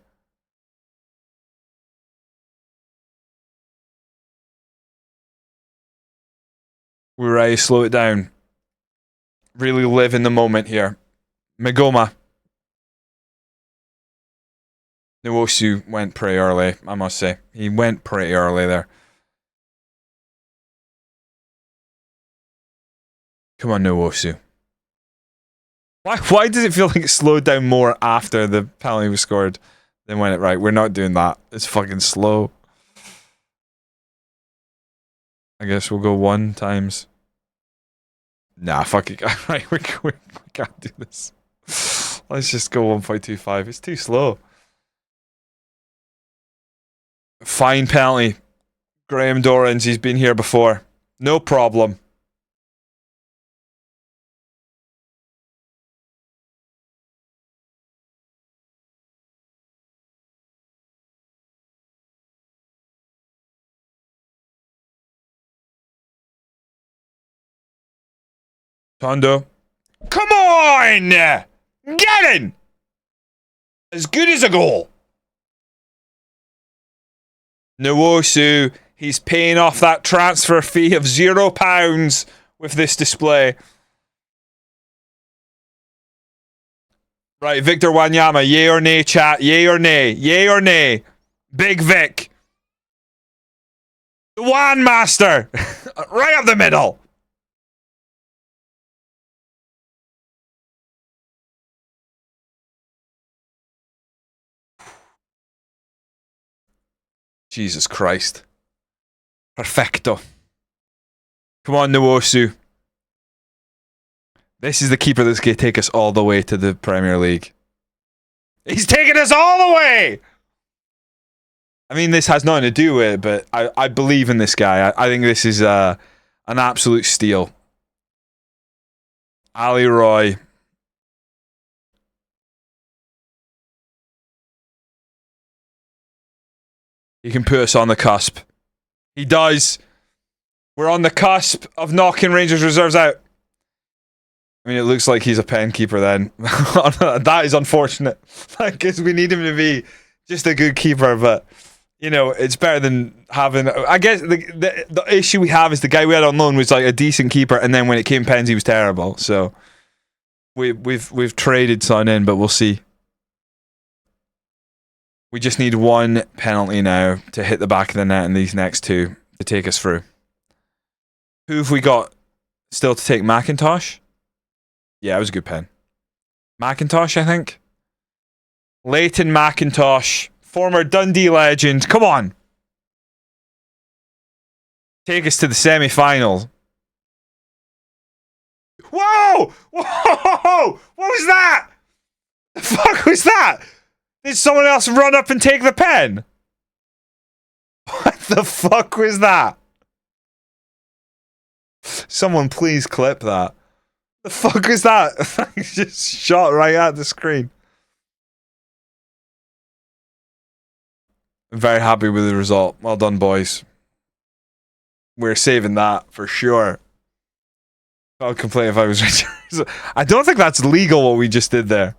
[SPEAKER 1] We're ready to slow it down. Really live in the moment here. Migoma. Nwosu went pretty early, I must say. He went pretty early there. Come on, Nwosu. Why does it feel like it slowed down more after the penalty was scored than when it... Right, we're not doing that. It's fucking slow. I guess we'll go 1 times... Nah, fuck it. Right, we can't do this. Let's just go 1.25. It's too slow. Fine penalty. Graham Dorrans, he's been here before. No problem. Tondo. Come on! Get in! As good as a goal. Nwosu, he's paying off that transfer fee of £0 with this display. Right, Victor Wanyama, yay or nay, chat? Yay or nay? Yay or nay? Big Vic. The Wan Master. Right up the middle. Jesus Christ. Perfecto. Come on, Nwosu. This is the keeper that's going to take us all the way to the Premier League. He's taking us all the way! I mean, this has nothing to do with it, but I believe in this guy. I think this is an absolute steal. Ali Roy. He can put us on the cusp. He does. We're on the cusp of knocking Rangers reserves out. I mean, it looks like he's a pen keeper then. That is unfortunate. Because we need him to be just a good keeper, but you know, it's better than having. I guess the issue we have is the guy we had on loan was like a decent keeper, and then when it came pens, he was terrible. So we've traded Son in, but we'll see. We just need one penalty now to hit the back of the net in these next two to take us through. Who have we got still to take? McIntosh? Yeah, it was a good pen. McIntosh, I think. Leighton McIntosh, former Dundee legend. Come on. Take us to the semi-final. Whoa! Whoa! What was that? The fuck was that? Did someone else run up and take the pen? What the fuck was that? Someone please clip that. The fuck is that? Just shot right at the screen. I'm very happy with the result. Well done, boys. We're saving that for sure. I'll complain if I was Richard. I don't think that's legal what we just did there.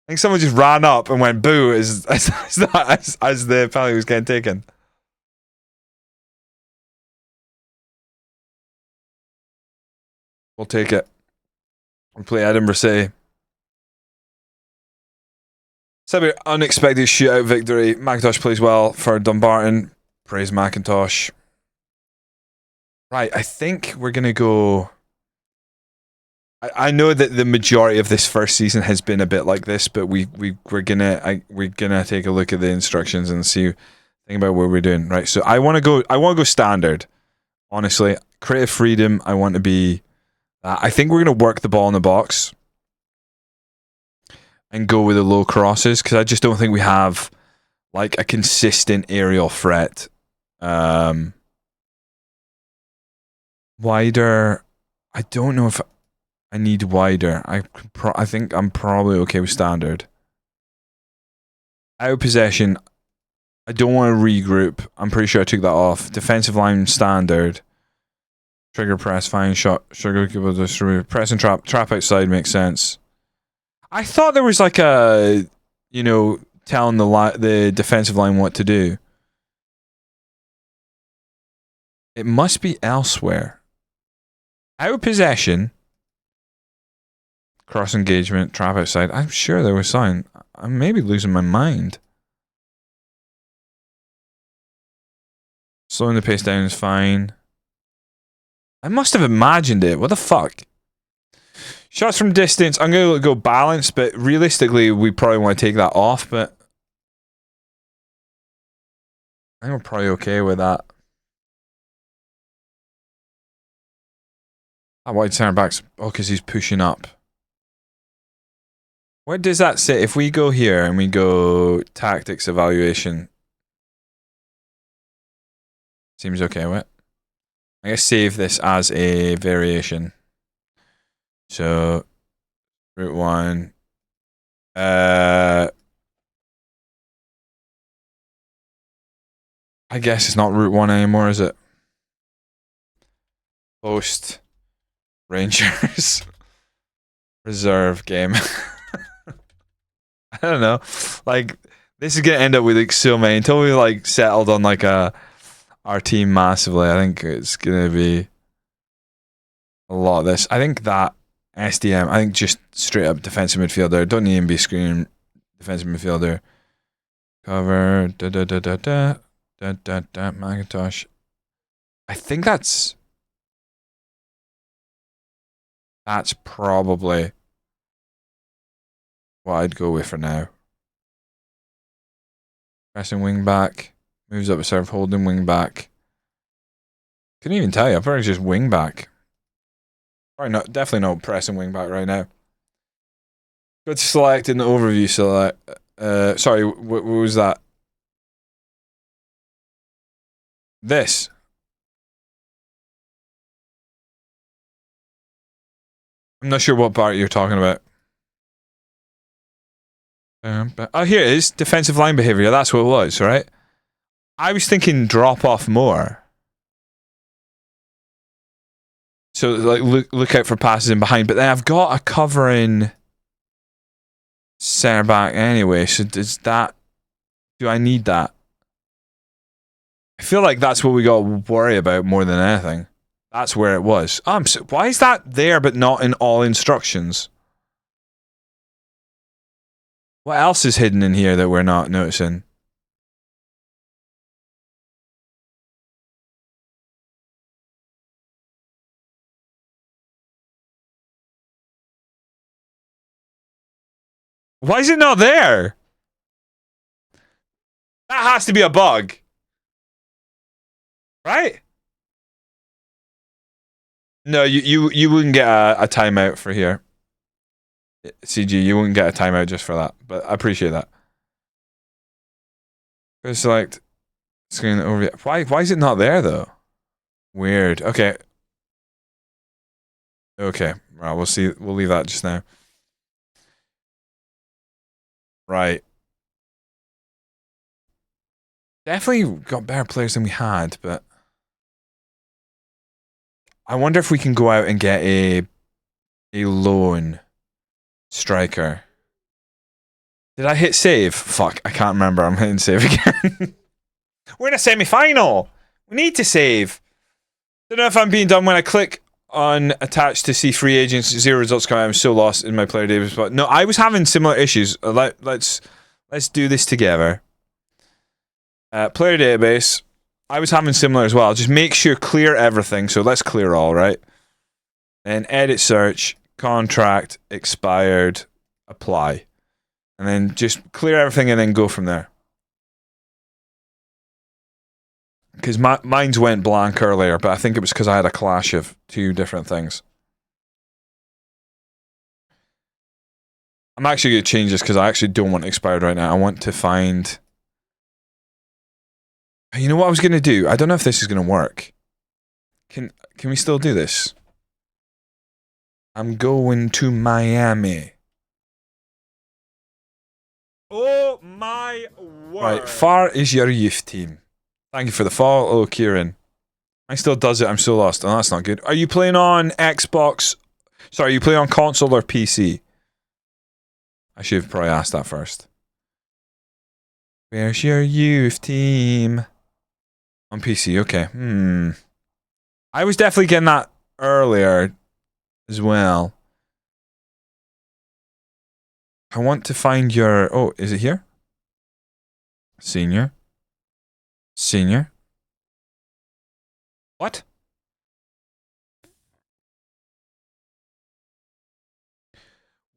[SPEAKER 1] I think someone just ran up and went boo as the penalty was getting taken. We'll take it. We play Edinburgh City. Semi unexpected shootout victory. McIntosh plays well for Dumbarton. Praise McIntosh. Right, I think we're gonna go. I know that the majority of this first season has been a bit like this, but we're gonna take a look at the instructions and think about what we're doing. Right, so I want to go standard. Honestly, creative freedom. I want to be. I think we're gonna work the ball in the box and go with the low crosses because I just don't think we have like a consistent aerial threat. Wider. I don't know if I need wider. I think I'm probably okay with standard. Out of possession. I don't want to regroup. I'm pretty sure I took that off. Defensive line standard. Trigger press, fine shot, sugar cube distributor, press and trap outside makes sense. I thought there was like a, telling the defensive line what to do. It must be elsewhere. Out of possession, cross engagement, trap outside. I'm sure there was something. I'm maybe losing my mind. Slowing the pace down is fine. I must have imagined it. What the fuck? Shots from distance. I'm going to go balance, but realistically, we probably want to take that off, but I think we're probably okay with that. That wide centre back's... Oh, because he's pushing up. Where does that sit? If we go here and we go tactics evaluation. Seems okay with it. I'm going to save this as a variation. So, route 1. I guess it's not route 1 anymore, is it? Post. Rangers. Reserve game. I don't know. Like, this is gonna end up with like so many. Until we like settled on like our team massively, I think it's gonna be a lot of this. I think that SDM, I think just straight up defensive midfielder. Don't even be screaming defensive midfielder. Cover Macintosh. I think that's probably what I'd go with for now. Pressing wing back. Moves up a serve, holding wing back. Couldn't even tell you. I'm probably just wing back. Probably not. Definitely not pressing wing back right now. Go to select in the overview. Select. Sorry, what was that? This. I'm not sure what part you're talking about. Oh, here it is. Defensive line behavior. That's what it was, right? I was thinking drop off more. So like look out for passes in behind, but then I've got a covering centre back anyway. So do I need that? I feel like that's what we got to worry about more than anything. That's where it was. Why is that there but not in all instructions? What else is hidden in here that we're not noticing? Why is it not there? That has to be a bug. Right? No, you wouldn't get a timeout for here. CG, you wouldn't get a timeout just for that, but I appreciate that. Go select screen overview. Why is it not there though? Weird. Okay. Okay. Right, we'll see. We'll leave that just now. Right. Definitely got better players than we had, but I wonder if we can go out and get a loan striker. Did I hit save? Fuck, I can't remember. I'm hitting save again. We're in a semi-final. We need to save. Don't know if I'm being done when I click on attach to see free agents. 0 results come out. I'm so lost in my player database. But no, I was having similar issues. Let's do this together. Player database. I was having similar as well. Just make sure clear everything. So let's clear all, right? And edit search, contract, expired, apply. And then just clear everything and then go from there. Because mine's went blank earlier, but I think it was because I had a clash of two different things. I'm actually going to change this because I actually don't want expired right now. I want to find... You know what I was going to do? I don't know if this is going to work. Can we still do this? I'm going to Miami. Oh my word. Right, far is your youth team. Thank you for the follow. Oh, Kieran. I still does it. I'm so lost. Oh, that's not good. Are you playing on Xbox? Sorry, are you playing on console or PC? I should have probably asked that first. Where's your youth team? On PC, okay. I was definitely getting that earlier as well. I want to find your... Oh, is it here? Senior. Senior. What?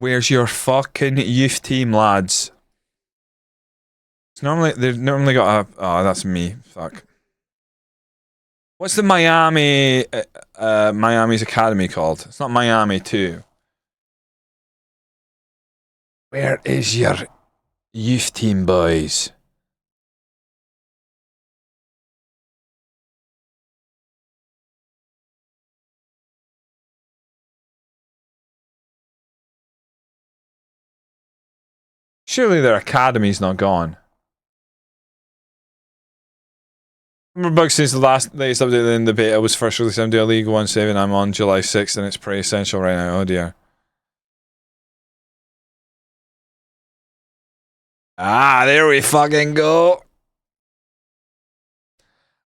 [SPEAKER 1] Where's your fucking youth team, lads? It's normally... They've normally got a... Oh, that's me. Fuck. What's the Miami... Miami's academy called? It's not Miami 2. Where is your youth team, boys? Surely their academy's not gone. Number of bugs since the latest update in the beta was first released on League 1 saving. I'm on July 6th and it's pretty essential right now. Oh dear. Ah, there we fucking go.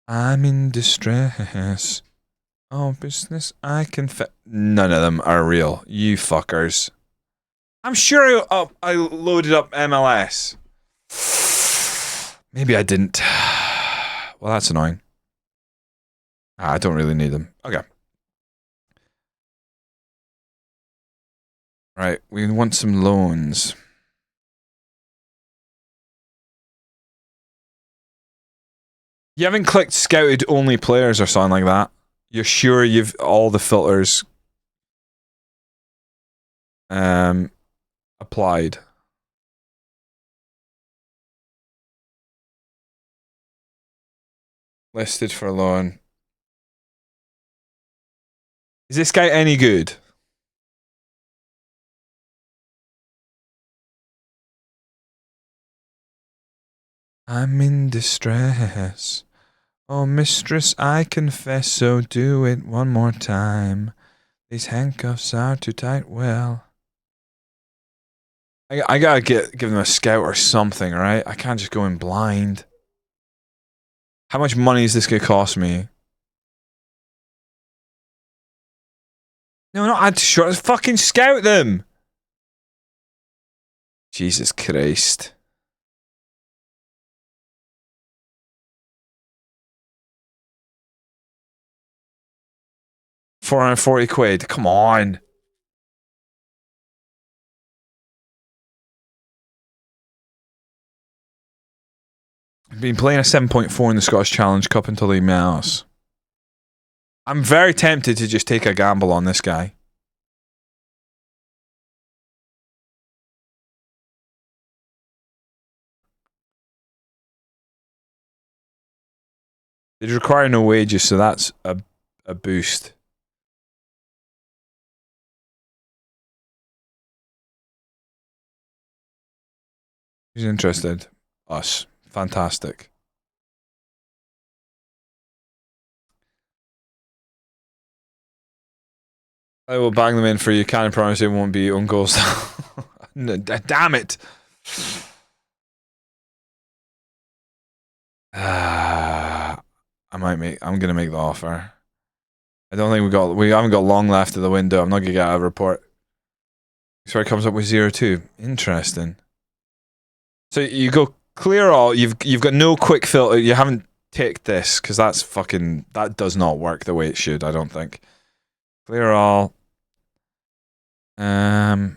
[SPEAKER 1] I'm in distress. Oh, business, I confess. None of them are real. You fuckers. I'm sure I loaded up MLS. Maybe I didn't. Well, that's annoying. I don't really need them. Okay. Right, we want some loans. You haven't clicked scouted only players or something like that? You're sure you've all the filters applied? Listed for loan. Is this guy any good? I'm in distress. Oh, mistress, I confess, so do it one more time. These handcuffs are too tight, well. I gotta give them a scout or something, right? I can't just go in blind. How much money is this gonna cost me? No, not add to short. Fucking scout them! Jesus Christ. £440. Come on. I've been playing a 7.4 in the Scottish Challenge Cup until they mouse. I'm very tempted to just take a gamble on this guy. They require no wages, so that's a boost. Who's interested? Us. Fantastic. I will bang them in for you. Can't promise it won't be own goals. Damn it. I'm gonna make the offer. I don't think we haven't got long left of the window. I'm not gonna get a report. So it comes up with 0-2. Interesting. So you go clear all. You've got no quick filter. You haven't ticked this because that does not work the way it should. I don't think. Clear all. I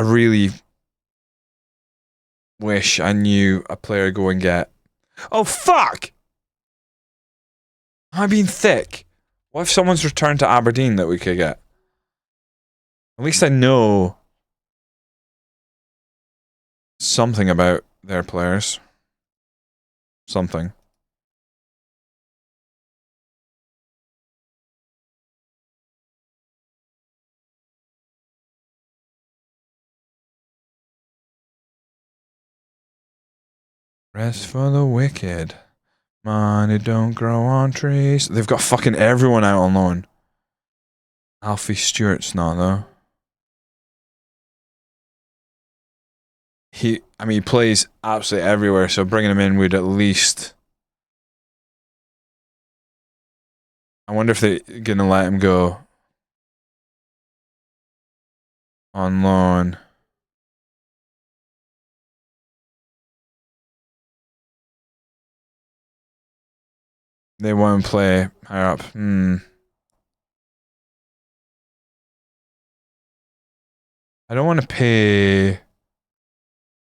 [SPEAKER 1] really wish I knew a player go and get. Oh fuck! Am I being thick? What if someone's returned to Aberdeen that we could get? At least I know something about their players. Something. Rest for the wicked. Money don't grow on trees. They've got fucking everyone out on loan. Alfie Stewart's not though. He plays absolutely everywhere, so bringing him in would at least. I wonder if they're gonna let him go on loan. They won't play higher up. I don't want to pay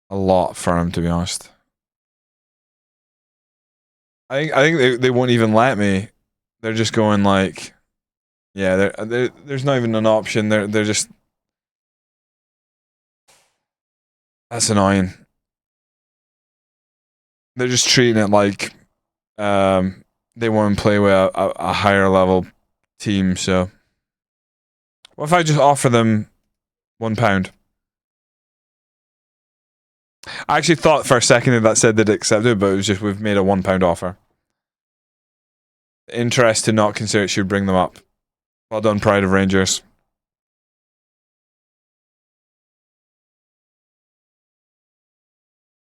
[SPEAKER 1] a lot for him, to be honest. I think they won't even let me. They're just going like, yeah. There's not even an option. They're just. That's annoying. They're just treating it like, they want to play with a higher level team. So, what if I just offer them £1? I actually thought for a second that said they'd accepted, but it was just we've made a £1 offer. Interest to not consider it should bring them up. Well done, Pride of Rangers.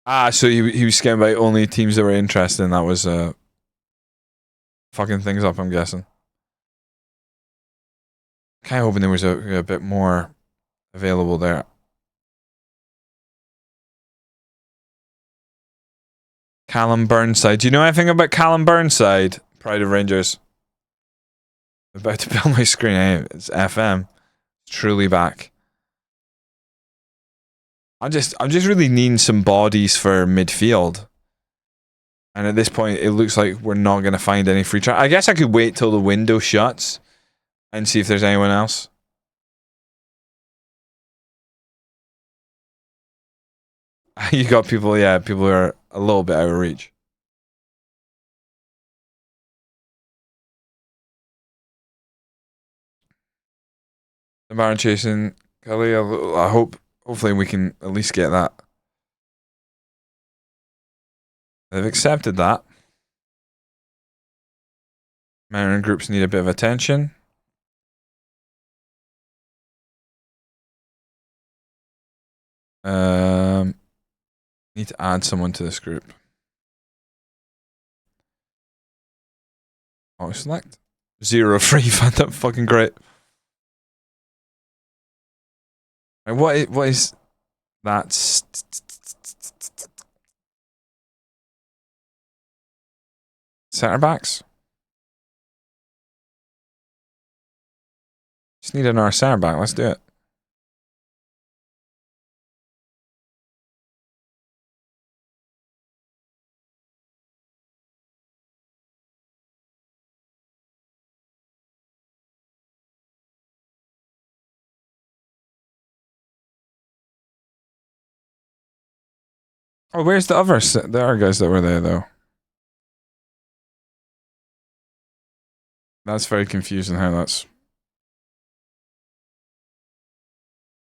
[SPEAKER 1] Ah, so he was scared by only teams that were interested, and that was fucking things up, I'm guessing. Kind of hoping there was a bit more available there. Callum Burnside. Do you know anything about Callum Burnside? Pride of Rangers. I'm about to build my screen. Hey, it's FM. It's truly back. I'm just really needing some bodies for midfield. And at this point, it looks like we're not going to find any free transfer. I guess I could wait till the window shuts and see if there's anyone else. You got people, yeah, people who are a little bit out of reach. Dumbarton chasing Kelly. I hope, hopefully we can at least get that. They've accepted that. Manor groups need a bit of attention. Need to add someone to this group. Oh, select 0 free. Find that fucking great. What is that? Centre backs. Just need another centre back. Let's do it. Oh, where's the others? There are guys that were there though. That's very confusing how that's...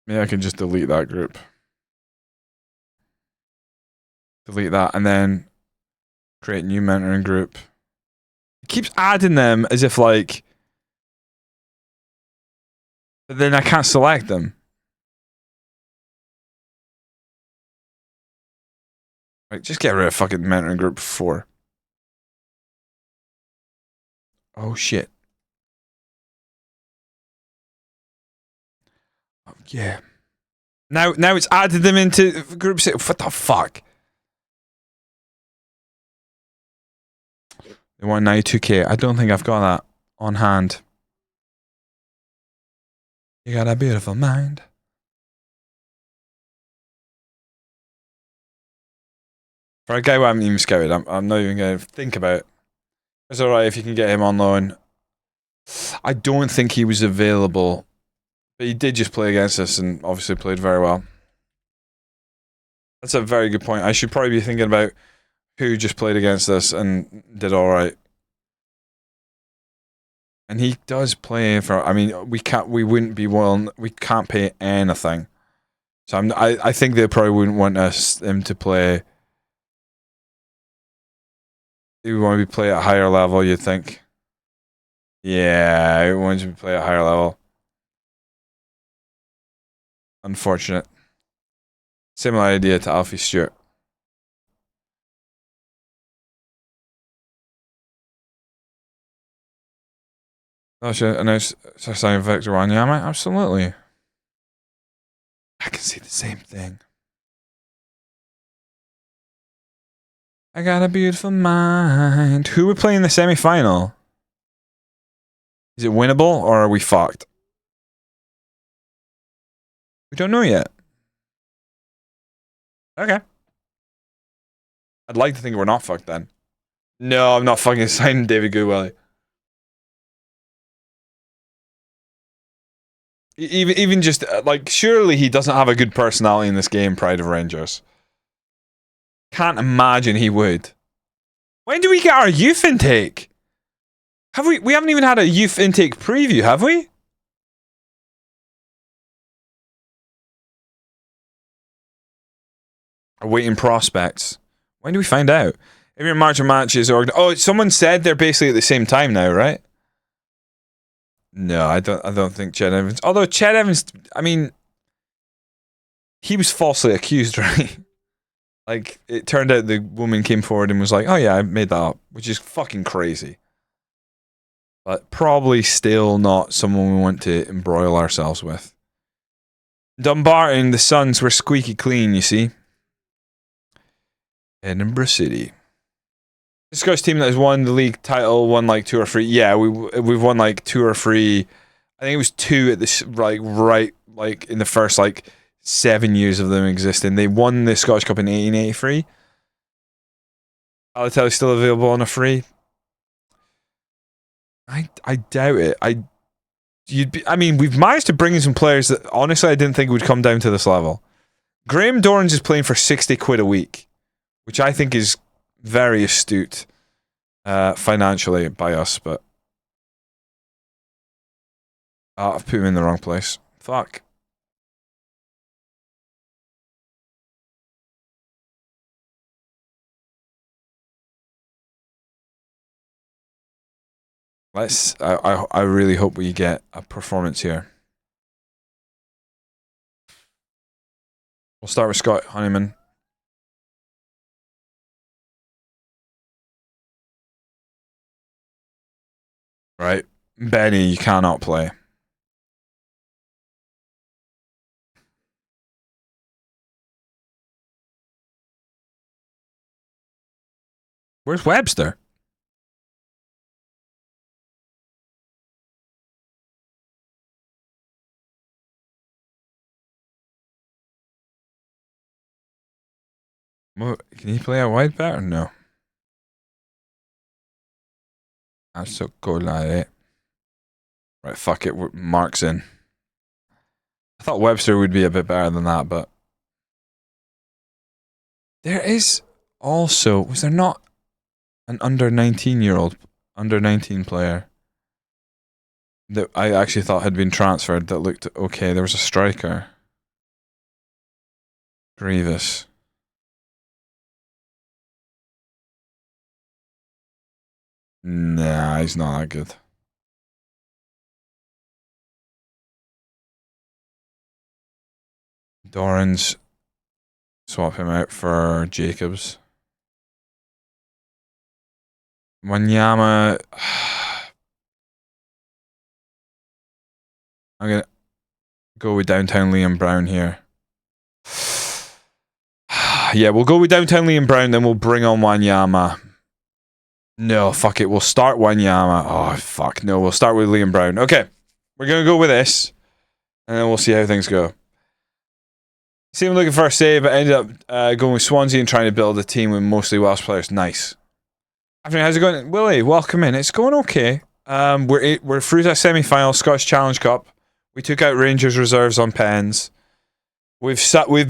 [SPEAKER 1] Maybe I can just delete that group. Delete that and then create new mentoring group. It keeps adding them as if like... But then I can't select them. Right, just get rid of fucking mentoring group 4. Oh shit. Oh, yeah. Now it's added them into group 6. What the fuck? They want 92k. I don't think I've got that on hand. You got a beautiful mind. For a guy who I haven't even scouted, I'm not even going to think about it. It's alright if you can get him on loan. I don't think he was available. But he did just play against us and obviously played very well. That's a very good point. I should probably be thinking about who just played against us and did alright. And he does play for... I mean, we wouldn't be willing... We can't pay anything. So I think they probably wouldn't want him to play... He would want to play at a higher level, you'd think. Yeah, he wants to play at a higher level. Unfortunate. Similar idea to Alfie Stewart. Oh shit, announce signing Victor Wanyama? Absolutely. I can see the same thing. I got a beautiful mind. Who would play in the semi-final? Is it winnable or are we fucked? We don't know yet. Okay. I'd like to think we're not fucked then. No, I'm not fucking signing David Goodwillie. Even just, like, surely he doesn't have a good personality in this game, Pride of Rangers. Can't imagine he would. When do we get our youth intake? We haven't even had a youth intake preview, have we? Awaiting prospects. When do we find out? Every March matches oh, someone said they're basically at the same time now, right? No, I don't think Chet Evans. Although Chet Evans, I mean, he was falsely accused, right? Like, it turned out the woman came forward and was like, "Oh yeah, I made that up," which is fucking crazy. But probably still not someone we want to embroil ourselves with. Dumbarton, the Suns were squeaky clean, you see. Edinburgh City. The Scottish team that has won the league title, won like 2 or 3. Yeah, we've won like 2 or 3. I think it was 2 at this right in the first 7 years of them existing. They won the Scottish Cup in 1883. Balotelli's still available on a free. I doubt it. I mean, we've managed to bring in some players that honestly I didn't think would come down to this level. Graham Dorrans is playing for 60 quid a week, which I think is very astute financially by us, but I've put him in the wrong place. Fuck. I really hope we get a performance here. We'll start with Scott Honeyman. Right. Benny, you cannot play. Where's Webster? Can he play out wide better? No. That's so cool, like. Right, fuck it. Mark's in. I thought Webster would be a bit better than that, but there is also, was there not an under 19 player that I actually thought had been transferred that looked okay? There was a striker. Grievous. Nah, he's not that good. Dorrans. Swap him out for Jacobs. Wanyama. I'm going to go with downtown Liam Brown here. Yeah, we'll go with downtown Liam Brown, then we'll bring on Wanyama. No, fuck it. We'll start Wanyama. Oh, fuck. No, we'll start with Liam Brown. Okay. We're going to go with this. And then we'll see how things go. See him looking for a save, but ended up going with Swansea and trying to build a team with mostly Welsh players. Nice. Afternoon, how's it going? Willie, welcome in. It's going okay. We're through to a semi-final, Scottish Challenge Cup. We took out Rangers reserves on pens. We've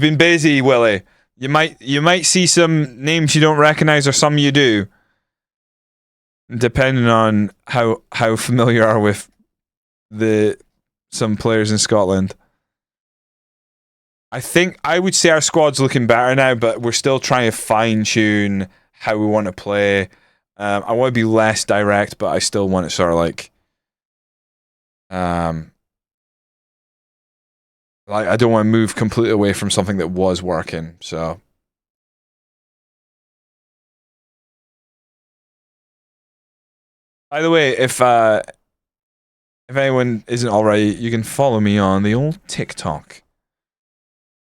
[SPEAKER 1] been busy, Willie. You might see some names you don't recognise or some you do. Depending on how familiar you are with some players in Scotland. I think I would say our squad's looking better now, but we're still trying to fine tune how we want to play. I want to be less direct, but I still want it sort of like I don't want to move completely away from something that was working. So by the way, if anyone isn't already, you can follow me on the old TikTok.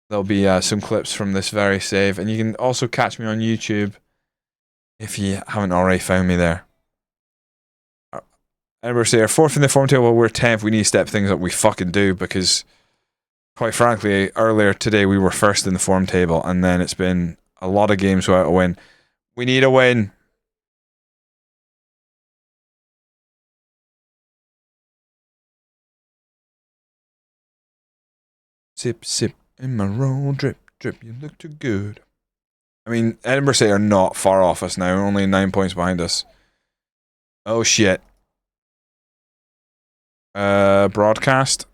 [SPEAKER 1] There'll be some clips from this very save, and you can also catch me on YouTube if you haven't already found me there. And we're saying 4th in the form table, we're 10th. We need to step things up. We fucking do, because quite frankly, earlier today we were 1st in the form table, and then it's been a lot of games without a win. We need a win. Sip, sip, in my roll, drip, drip, you look too good. I mean, Edinburgh City are not far off us now, only 9 points behind us. Oh shit. Broadcast.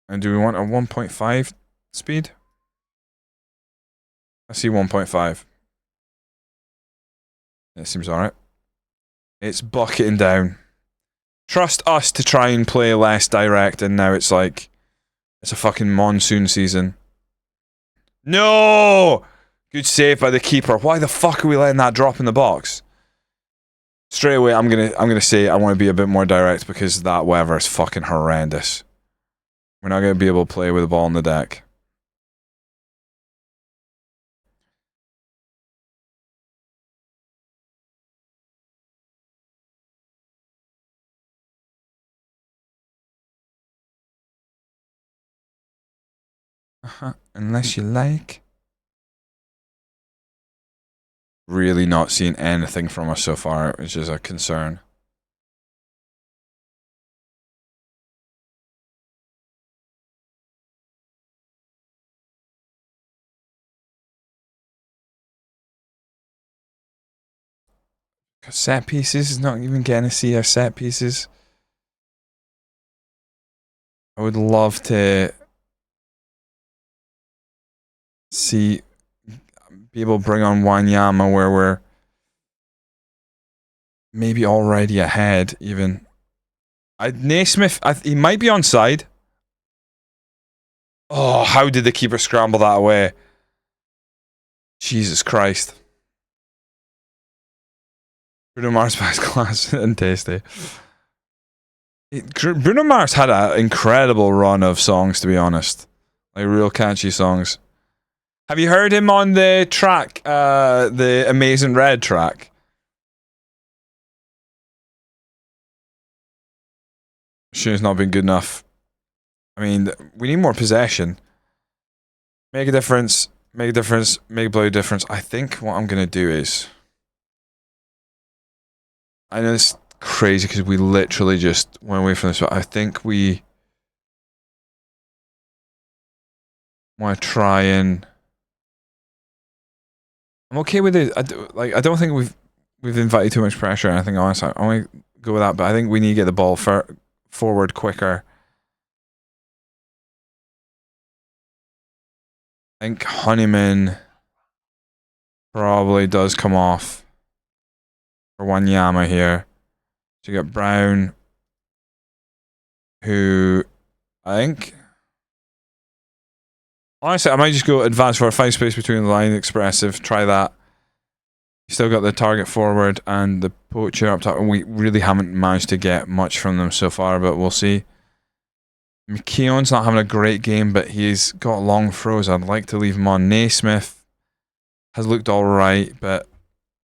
[SPEAKER 1] And do we want a 1.5 speed? I see 1.5. It seems alright. It's bucketing down. Trust us to try and play less direct, and now it's like it's a fucking monsoon season. No! Good save by the keeper. Why the fuck are we letting that drop in the box? Straight away, I'm gonna say I want to be a bit more direct because that weather is fucking horrendous. We're not gonna be able to play with the ball on the deck. Unless you like. Really not seeing anything from us so far, which is a concern. Set pieces, not even getting to see our set pieces. I would love to see, be able to bring on Wanyama where we're maybe already ahead even. Naismith, he might be onside. Oh, how did the keeper scramble that away? Jesus Christ. Bruno Mars by class and tasty. Bruno Mars had an incredible run of songs, to be honest. Like, real catchy songs. Have you heard him on the track, the Amazing Red track? Sure, it's not been good enough. I mean, we need more possession. Make a difference. Make a difference. Make a bloody difference. I think what I'm going to do is... I know it's crazy because we literally just went away from this, but I think we want to try and... I'm okay with it. I don't think we've invited too much pressure or anything, honestly. I want to go with that, but I think we need to get the ball forward quicker. I think Honeyman probably does come off for Wanyama here. So you got Brown, who I think... Honestly, I might just go advance for a find space between the line, expressive, try that. You still got the target forward and the poacher up top, and we really haven't managed to get much from them so far, but we'll see. McKeown's not having a great game, but he's got long throws. I'd like to leave him on. Naismith has looked alright, but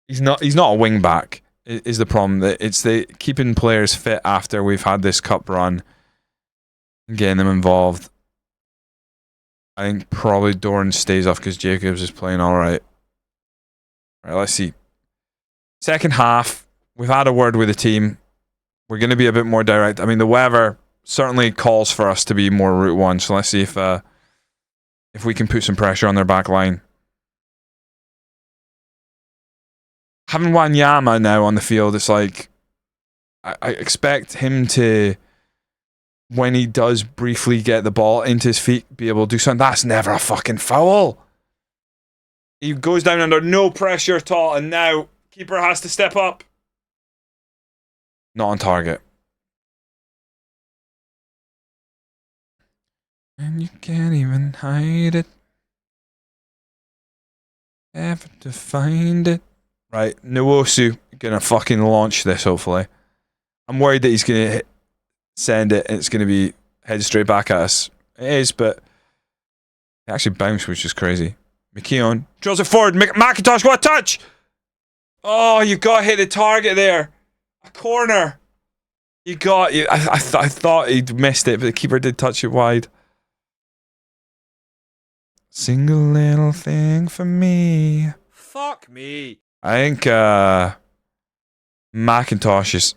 [SPEAKER 1] he's not a wing back, is the problem. It's the keeping players fit after we've had this cup run and getting them involved. I think probably Doran stays off because Jacobs is playing alright. Right, let's see. Second half, we've had a word with the team. We're going to be a bit more direct. I mean, the weather certainly calls for us to be more route one, so let's see if we can put some pressure on their back line. Having Wanyama now on the field, it's like I expect him to, when he does briefly get the ball into his feet, be able to do something. That's never a fucking foul. He goes down under no pressure at all, and now keeper has to step up. Not on target. And you can't even hide it. Ever to find it. Right, Nwosu gonna fucking launch this, hopefully. I'm worried that he's gonna send it and it's gonna be head straight back at us. It is, but it actually bounced, which is crazy. McKeown draws it forward. McIntosh, what a touch! Oh, you got to hit the target there. A corner. You got... I thought he'd missed it, but the keeper did touch it wide. Single little thing for me.
[SPEAKER 4] Fuck me.
[SPEAKER 1] I think McIntosh is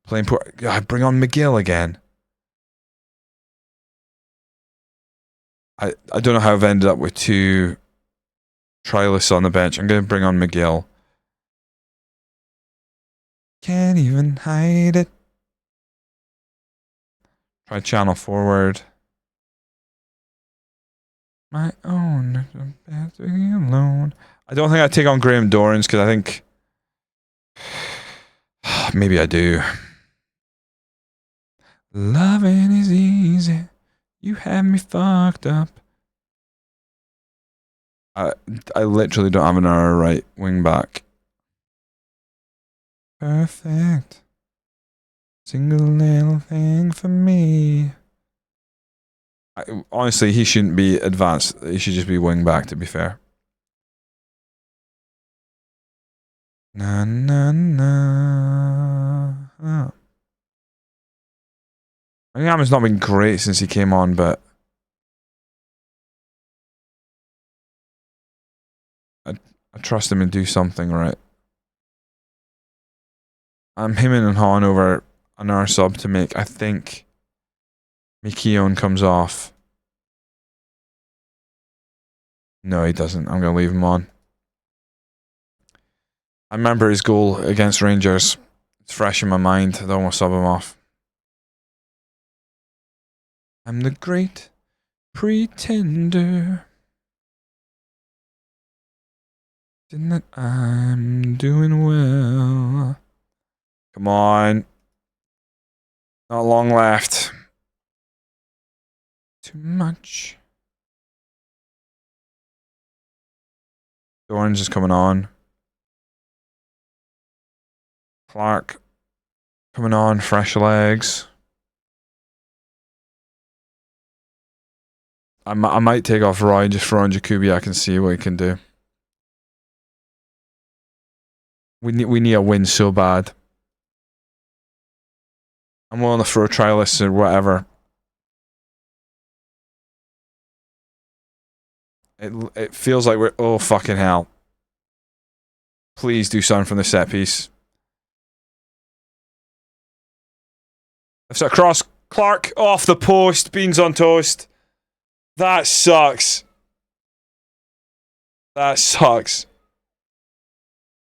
[SPEAKER 1] playing poor. God, bring on McGill again. I don't know how I've ended up with two trialists on the bench. I'm going to bring on McGill. Can't even hide it. Try channel forward. My own. Alone. I don't think I'd take on Graham Dorrans because I think maybe I do. Loving is easy. You have me fucked up. I literally don't have another right wing back. Perfect. Single little thing for me. Honestly, he shouldn't be advanced. He should just be wing back, to be fair. Na na na. Oh. I think Ammon's not been great since he came on, but I trust him to do something right. I'm him and Han over another sub to make. I think Mikion comes off. No, he doesn't. I'm going to leave him on. I remember his goal against Rangers. It's fresh in my mind. I don't want to sub him off. I'm the great pretender. In that I'm doing well. Come on. Not long left. Too much. The orange is coming on. Clark coming on. Fresh legs. I might take off Roy just for on Jacoby. I can see what he can do. We need a win so bad. I'm willing to throw trialists or whatever. It feels like we're... Oh, fucking hell. Please do something from the set piece. It's across. Clark off the post. Beans on toast. That sucks. That sucks.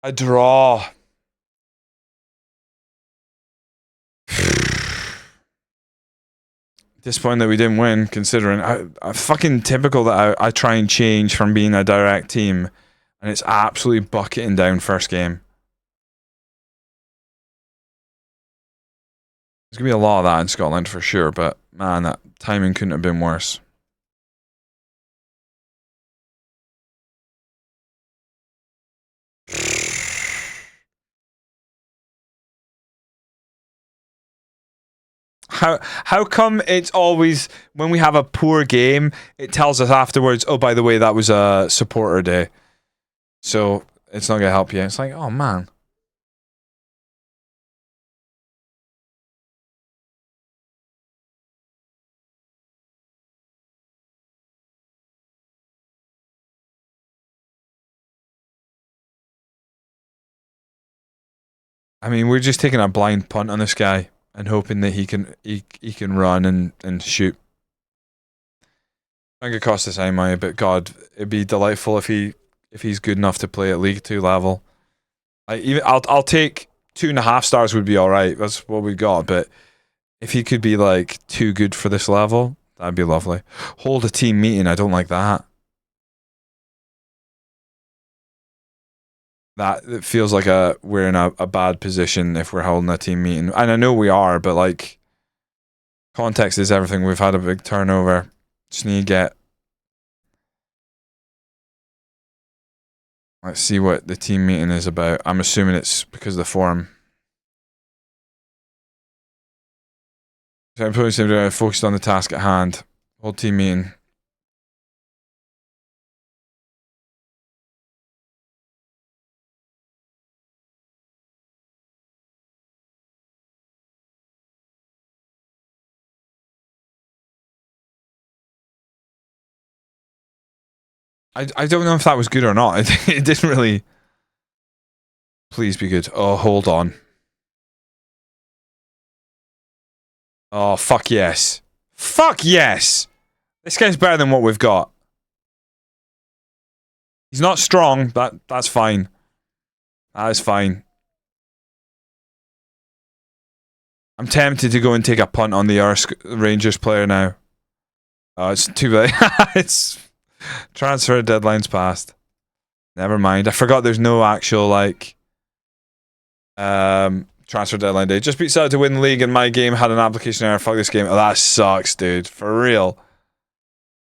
[SPEAKER 1] A draw. Disappointing that we didn't win, considering I fucking typical that I try and change from being a direct team, and it's absolutely bucketing down first game. There's gonna be a lot of that in Scotland for sure, but man, that timing couldn't have been worse. How come it's always when we have a poor game, it tells us afterwards, oh, by the way, that was a supporter day, so it's not gonna help you. It's like, oh man. I mean, we're just taking a blind punt on this guy and hoping that he can run and shoot. I think it cost us any money, but God, it'd be delightful if he's good enough to play at League 2 level. I'll take 2.5 stars would be all right. That's what we got. But if he could be like too good for this level, that'd be lovely. Hold a team meeting. I don't like that. That it feels like we're in a bad position if we're holding a team meeting, and I know we are, but like context is everything. We've had a big turnover. Just need to get. Let's see what the team meeting is about. I'm assuming it's because of the forum. So I'm focused on the task at hand. Hold team meeting. I don't know if that was good or not. It didn't really. Please be good. Oh, hold on. Oh, fuck yes. Fuck yes! This guy's better than what we've got. He's not strong. That's fine. That is fine. I'm tempted to go and take a punt on the Rangers player now. Oh, it's too late. It's Transfer deadline's passed. Never mind. I forgot there's no actual like transfer deadline day. Just beat Saturday to win the league and my game had an application error. Fuck this game. Oh, that sucks, dude. For real.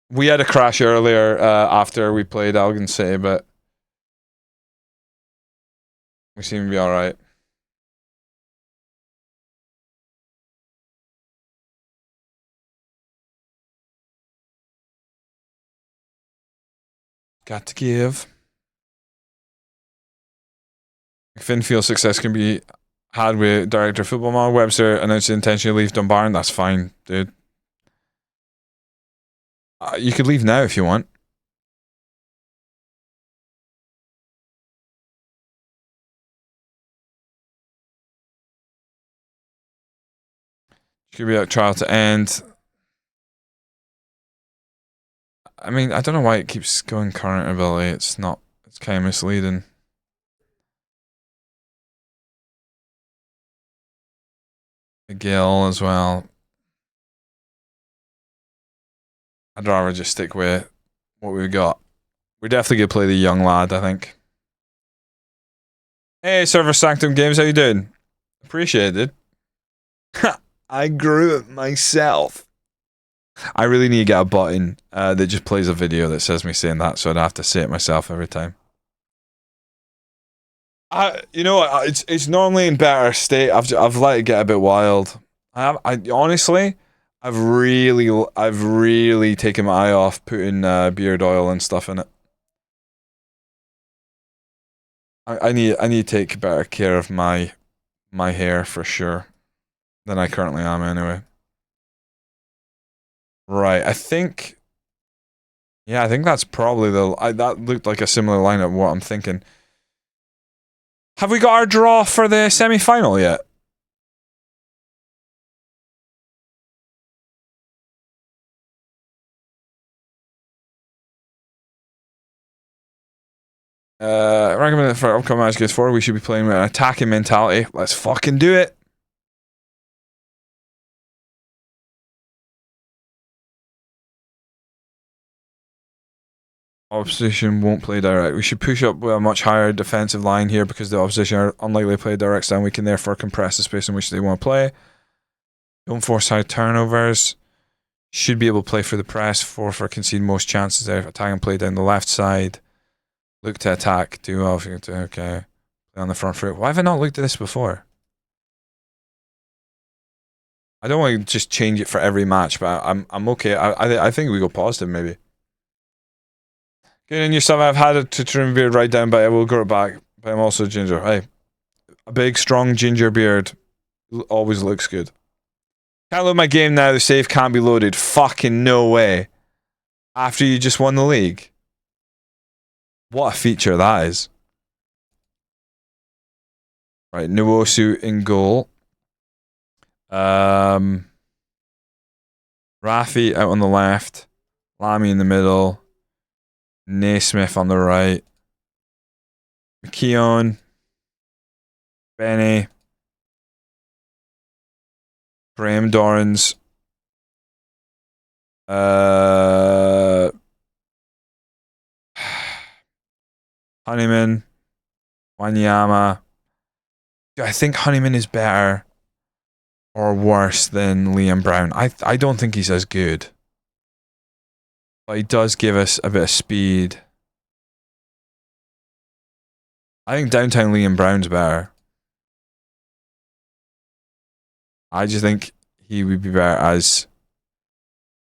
[SPEAKER 1] We had a crash earlier after we played Elgin City, but we seem to be alright. Got to give. Finn feels success can be had with director of football Mark Webster announced the intention to leave Dumbarton. That's fine, dude. You could leave now if you want. Could be a trial to end. I mean, I don't know why it keeps going current ability. It's not. It's kind of misleading. Gill as well. I'd rather just stick with what we've got. We're definitely gonna play the young lad, I think. Hey, Server Sanctum Games, how you doing? Appreciate it. I grew it myself. I really need to get a button that just plays a video that says me saying that, so I'd have to say it myself every time. You know what? It's normally in better state. I've let it get a bit wild. I honestly, I've really taken my eye off putting beard oil and stuff in it. I need to take better care of my hair for sure than I currently am anyway. Right, I think. Yeah, I think that's probably that looked like a similar lineup. What I'm thinking. Have we got our draw for the semi-final yet? Recommend it for upcoming match against 4. We should be playing with an attacking mentality. Let's fucking do it. Opposition won't play direct. We should push up with a much higher defensive line here because the opposition are unlikely to play direct stand. We can therefore compress the space in which they want to play. Don't force high turnovers. Should be able to play for the press. For concede most chances there. Attack and play down the left side. Look to attack. Do well if you can. Okay. Play on the front foot. Why have I not looked at this before? I don't want to just change it for every match, but I'm okay. I think we go positive maybe. Getting yourself, I've had it to trim beard right down, but I will grow it back. But I'm also ginger. Hey, a big, strong ginger beard always looks good. Can't load my game now. The save can't be loaded. Fucking no way. After you just won the league. What a feature that is. Right, Nwosu in goal. Rafi out on the left. Lamy in the middle. Naismith on the right. McKeown. Benny. Graham Dorrans. Honeyman. Wanyama. I think Honeyman is better or worse than Liam Brown. I don't think he's as good. But he does give us a bit of speed. I think downtown Liam Brown's better. I just think he would be better as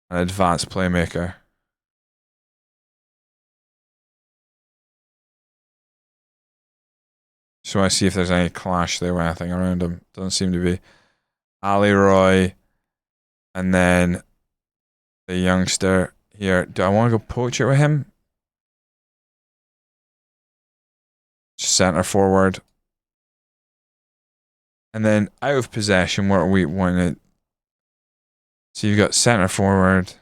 [SPEAKER 1] an advanced playmaker. Just want to see if there's any clash there or anything around him. Doesn't seem to be. Ali Roy. And then the youngster here. Do I want to go poach it with him? Center forward. And then out of possession, what are we wanting? So you've got center forward.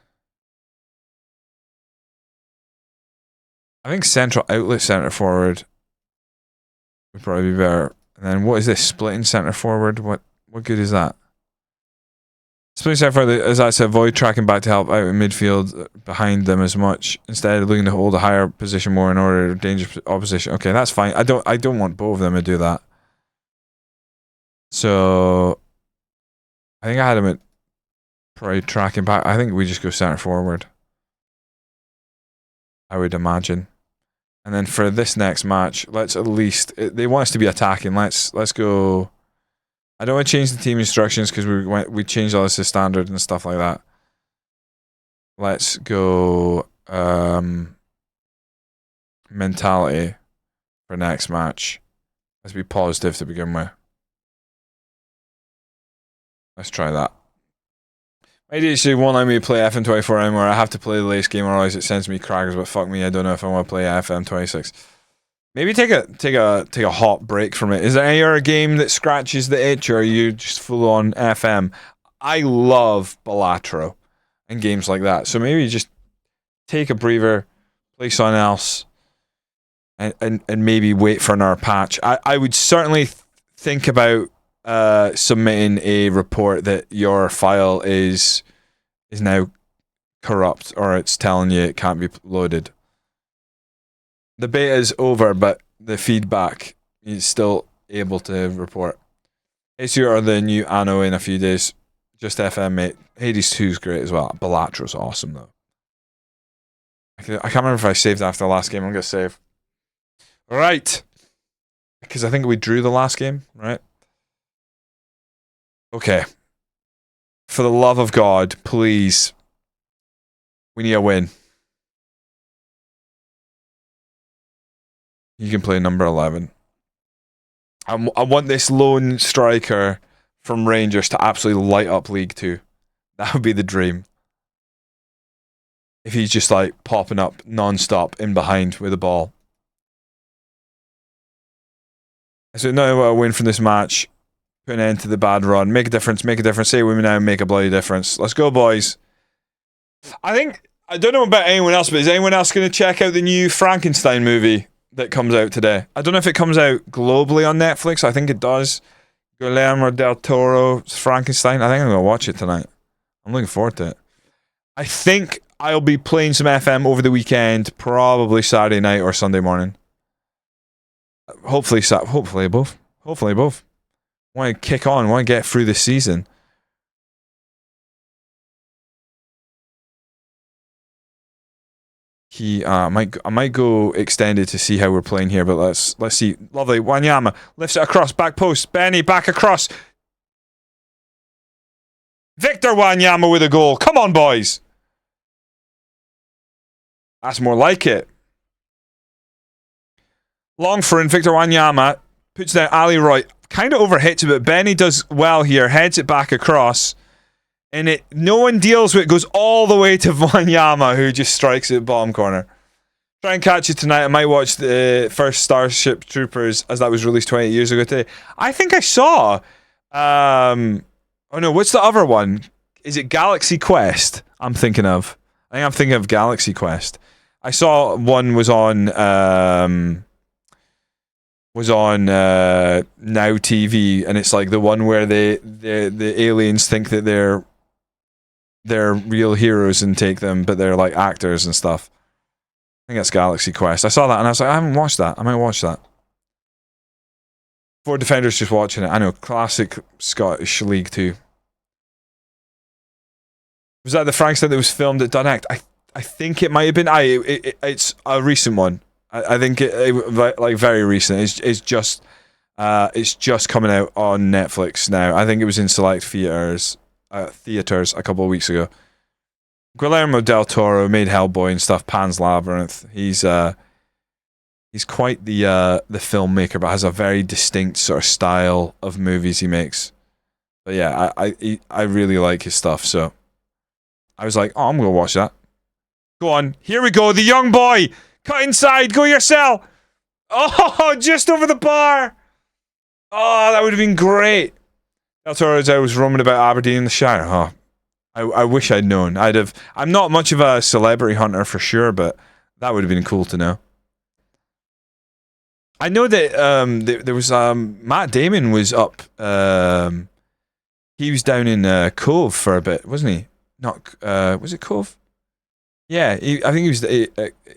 [SPEAKER 1] I think central outlet center forward would probably be better. And then what is this? Splitting center forward? What good is that? Especially as I said, avoid tracking back to help out in midfield behind them as much. Instead, looking to hold a higher position more in order to dangerous opposition. Okay, that's fine. I don't want both of them to do that. So I think I had him at probably tracking back. I think we just go centre forward, I would imagine. And then for this next match, let's at least, they want us to be attacking. Let's go. I don't want to change the team instructions because we changed all this to standard and stuff like that. Let's go mentality for next match. Let's be positive to begin with. Let's try that. My ADHD won't let me play FM24 anymore. I have to play the latest game, or otherwise it sends me crackers. But fuck me, I don't know if I want to play FM26. Maybe take a hot break from it. Is there any other game that scratches the itch, or are you just full on FM? I love Balatro and games like that. So maybe just take a breather, play something else, and maybe wait for another patch. I would certainly think about submitting a report that your file is now corrupt, or it's telling you it can't be loaded. The beta is over, but the feedback is still able to report. ACU are the new Anno in a few days. Just FM, mate. Hades 2 is great as well. Balatra's awesome, though. I can't remember if I saved after the last game. I'm going to save. Right. Because I think we drew the last game, right? Okay. For the love of God, please. We need a win. You can play number 11. I want this lone striker from Rangers to absolutely light up League 2. That would be the dream. If he's just like popping up non-stop in behind with the ball. So now a win from this match. Put an end to the bad run. Make a difference, make a difference. Say women now, make a bloody difference. Let's go, boys. I don't know about anyone else, but is anyone else going to check out the new Frankenstein movie that comes out today? I don't know if it comes out globally on Netflix. I think it does. Guillermo del Toro's Frankenstein. I think I'm going to watch it tonight. I'm looking forward to it. I think I'll be playing some FM over the weekend, probably Saturday night or Sunday morning. Hopefully both. Hopefully both. Want to kick on. Want to get through this season. I might go extended to see how we're playing here, but let's see. Lovely. Wanyama lifts it across, back post. Benny back across. Victor Wanyama with a goal. Come on, boys. That's more like it. Longford, Victor Wanyama puts down Ali Roy. Kind of overhits it, but Benny does well here. Heads it back across. And no one deals with it. Goes all the way to Wanyama, who just strikes it bottom corner. Try and catch it tonight. I might watch the first Starship Troopers, as that was released 28 years ago today. I think I saw... oh no, what's the other one? Is it Galaxy Quest I'm thinking of? I think I'm thinking of Galaxy Quest. I saw one was on Now TV, and it's like the one where the aliens think that they're real heroes and take them, but they're like actors and stuff. I think that's Galaxy Quest. I saw that and I was like, I haven't watched that. I might watch that. Four defenders just watching it. I know, classic Scottish League 2. Was that the Frankenstein that was filmed at Dunact? I think it might have been. It's a recent one. I think it like very recent. It's just coming out on Netflix now. I think it was in select theaters a couple of weeks ago. Guillermo del Toro made Hellboy and stuff. Pan's Labyrinth. He's quite the filmmaker, but has a very distinct sort of style of movies he makes. But yeah, I really like his stuff. So I was like, oh, I'm gonna watch that. Go on, here we go. The young boy. Cut inside, go yourself. Oh, just over the bar. Oh, that would have been great. That's where I was roaming about Aberdeen in the Shire. Oh, I wish I'd known. I'm not much of a celebrity hunter for sure, but that would have been cool to know. I know that there was Matt Damon was up. He was down in Cove for a bit, wasn't he? Not was it Cove? Yeah, I think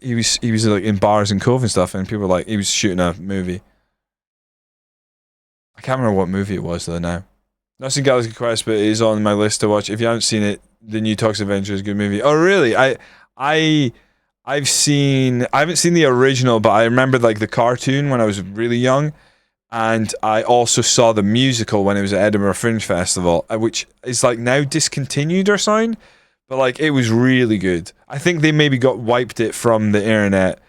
[SPEAKER 1] he was like in bars in Cove and stuff, and people were like he was shooting a movie. I can't remember what movie it was though now. Not seen Galaxy Quest, but it is on my list to watch. If you haven't seen it, the new Toxic Avenger is a good movie. Oh really? I haven't seen the original, but I remember like the cartoon when I was really young. And I also saw the musical when it was at Edinburgh Fringe Festival, which is like now discontinued or something. But like it was really good. I think they maybe wiped it from the internet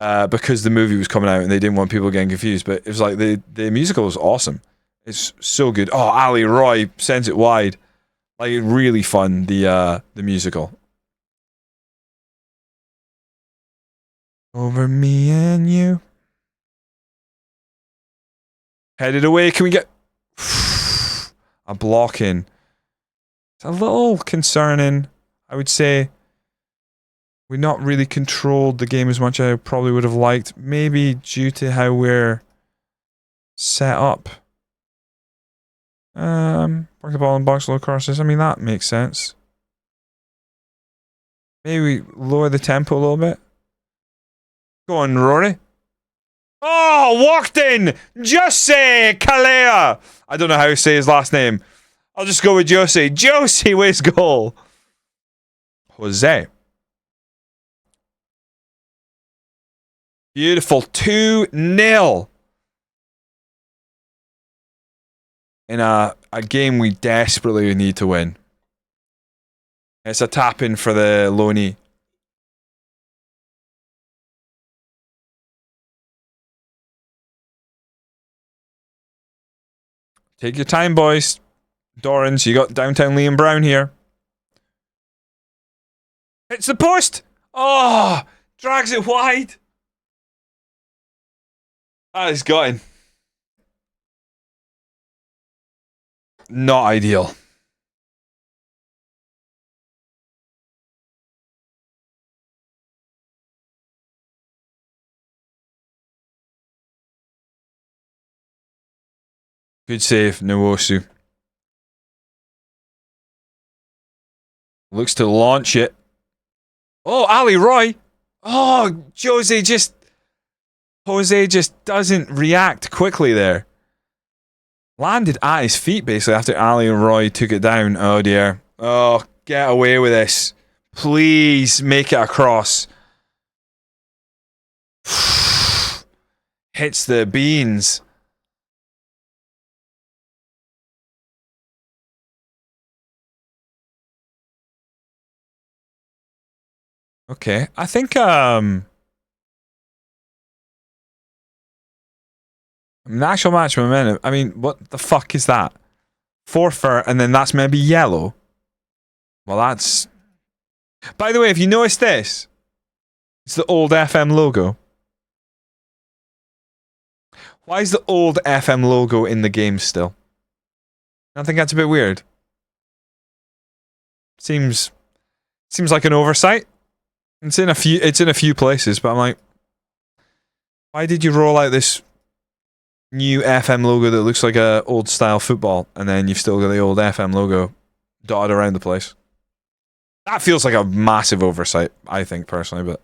[SPEAKER 1] because the movie was coming out and they didn't want people getting confused. But it was like the musical was awesome. It's so good. Oh, Ali Roy sends it wide. Like really fun. The musical. Over me and you. Headed away. Can we get a block in? It's a little concerning, I would say. We not really controlled the game as much as I probably would have liked. Maybe due to how we're set up. Park the ball and box low crosses. I mean, that makes sense. Maybe we lower the tempo a little bit. Go on, Rory. Oh, walked in! Jose Calea! I don't know how to say his last name. I'll just go with Jose. Jose with his goal. Jose. Beautiful. 2-0. In a game we desperately need to win. It's a tap-in for the loanee. Take your time, boys. Dorrans, you got downtown Liam Brown here. Hits the post! Oh! Drags it wide. That is gutting. Not ideal. Good save, Nwosu. Looks to launch it. Oh, Ali Roy. Oh, Jose just doesn't react quickly there. Landed at his feet basically after Ali Roy took it down. Oh dear. Oh, get away with this. Please make it across. Hits the beans. Okay, I think an actual match momentum. I mean, what the fuck is that? Forfeit, and then that's maybe yellow. Well, that's. By the way, if you notice this, it's the old FM logo. Why is the old FM logo in the game still? I think that's a bit weird. Seems like an oversight. It's in a few places, but I'm like, why did you roll out this new FM logo that looks like a old style football, and then you've still got the old FM logo dotted around the place? That feels like a massive oversight, I think personally, but.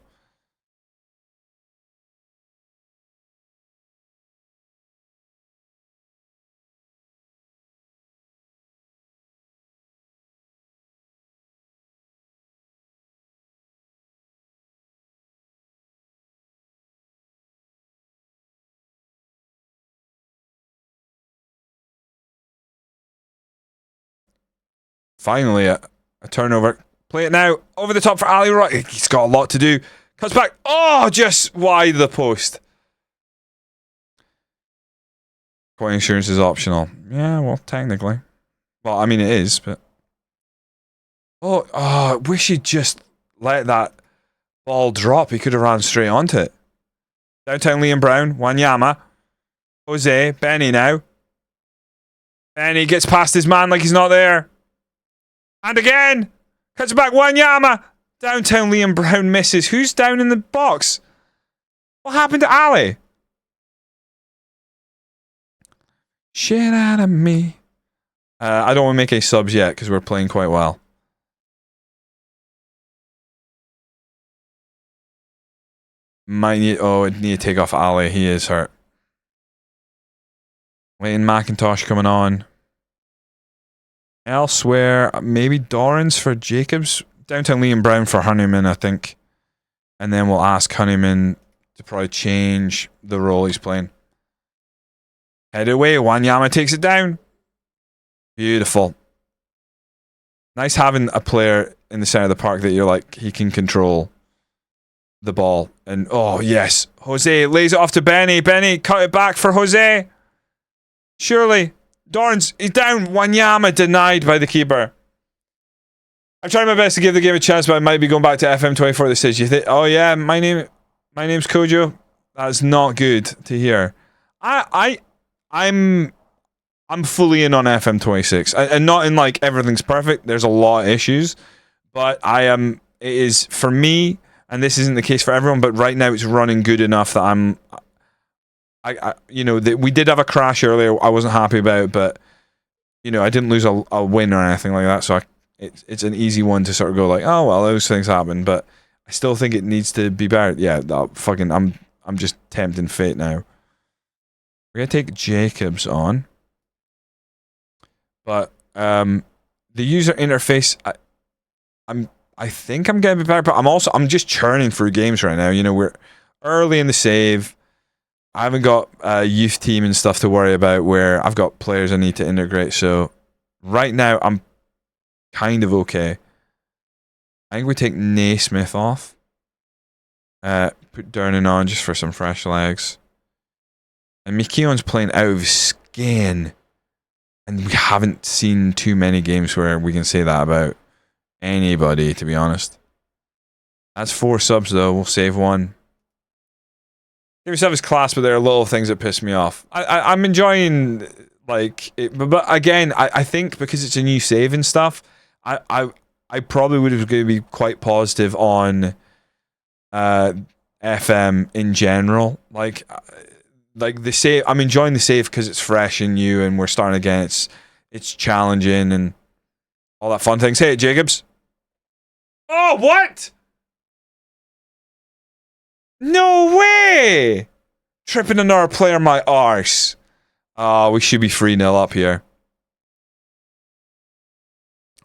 [SPEAKER 1] Finally, a turnover. Play it now. Over the top for Ali Roy. He's got a lot to do. Cuts back. Oh, just wide the post. Point insurance is optional. Yeah, well, technically. Well, I mean, it is, but. Oh, I wish he'd just let that ball drop. He could have ran straight onto it. Downtown Liam Brown. Wanyama. Jose. Benny now. Benny gets past his man like he's not there. And again, cuts back Wanyama. Downtown Liam Brown misses. Who's down in the box? What happened to Ali? Shit out of me. I don't want to make any subs yet because we're playing quite well. Might need. Oh, I need to take off Ali. He is hurt. Wayne McIntosh coming on. Elsewhere, maybe Dorrans for Jacobs. Downtown Liam Brown for Honeyman, I think. And then we'll ask Honeyman to probably change the role he's playing. Head away. Wanyama takes it down. Beautiful. Nice having a player in the center of the park that you're like, he can control the ball. And oh, yes. Jose lays it off to Benny. Benny, cut it back for Jose. Surely. Dorrans, he's down. Wanyama denied by the keeper. I'm trying my best to give the game a chance, but I might be going back to FM26 that says, you think, oh yeah, my name's Kojo. That's not good to hear. I'm fully in on FM26, and not in like everything's perfect. There's a lot of issues, but it is for me, and this isn't the case for everyone. But right now, it's running good enough that we did have a crash earlier. I wasn't happy about, but I didn't lose a win or anything like that. So it's an easy one to sort of go like, oh well, those things happen, but I still think it needs to be better. Yeah, I'm just tempting fate now. We're gonna take Jacobs on, but the user interface, I think I'm getting better, but I'm just churning through games right now. We're early in the save. I haven't got a youth team and stuff to worry about where I've got players I need to integrate. So right now I'm kind of okay. I think we take Naismith off. Put Durnan on just for some fresh legs. And Mikion's playing out of his skin. And we haven't seen too many games where we can say that about anybody, to be honest. That's 4 subs though. We'll save 1. Give yourself his class, but there are little things that piss me off. I'm enjoying like it, but again, I think because it's a new save and stuff, I probably would have going to be quite positive on FM in general. Like the save, I'm enjoying the save because it's fresh and new, and we're starting again. It's challenging and all that fun things. Hey, Jacobs. Oh, what? No way! Tripping another player, my arse. Oh, we should be 3-0 up here.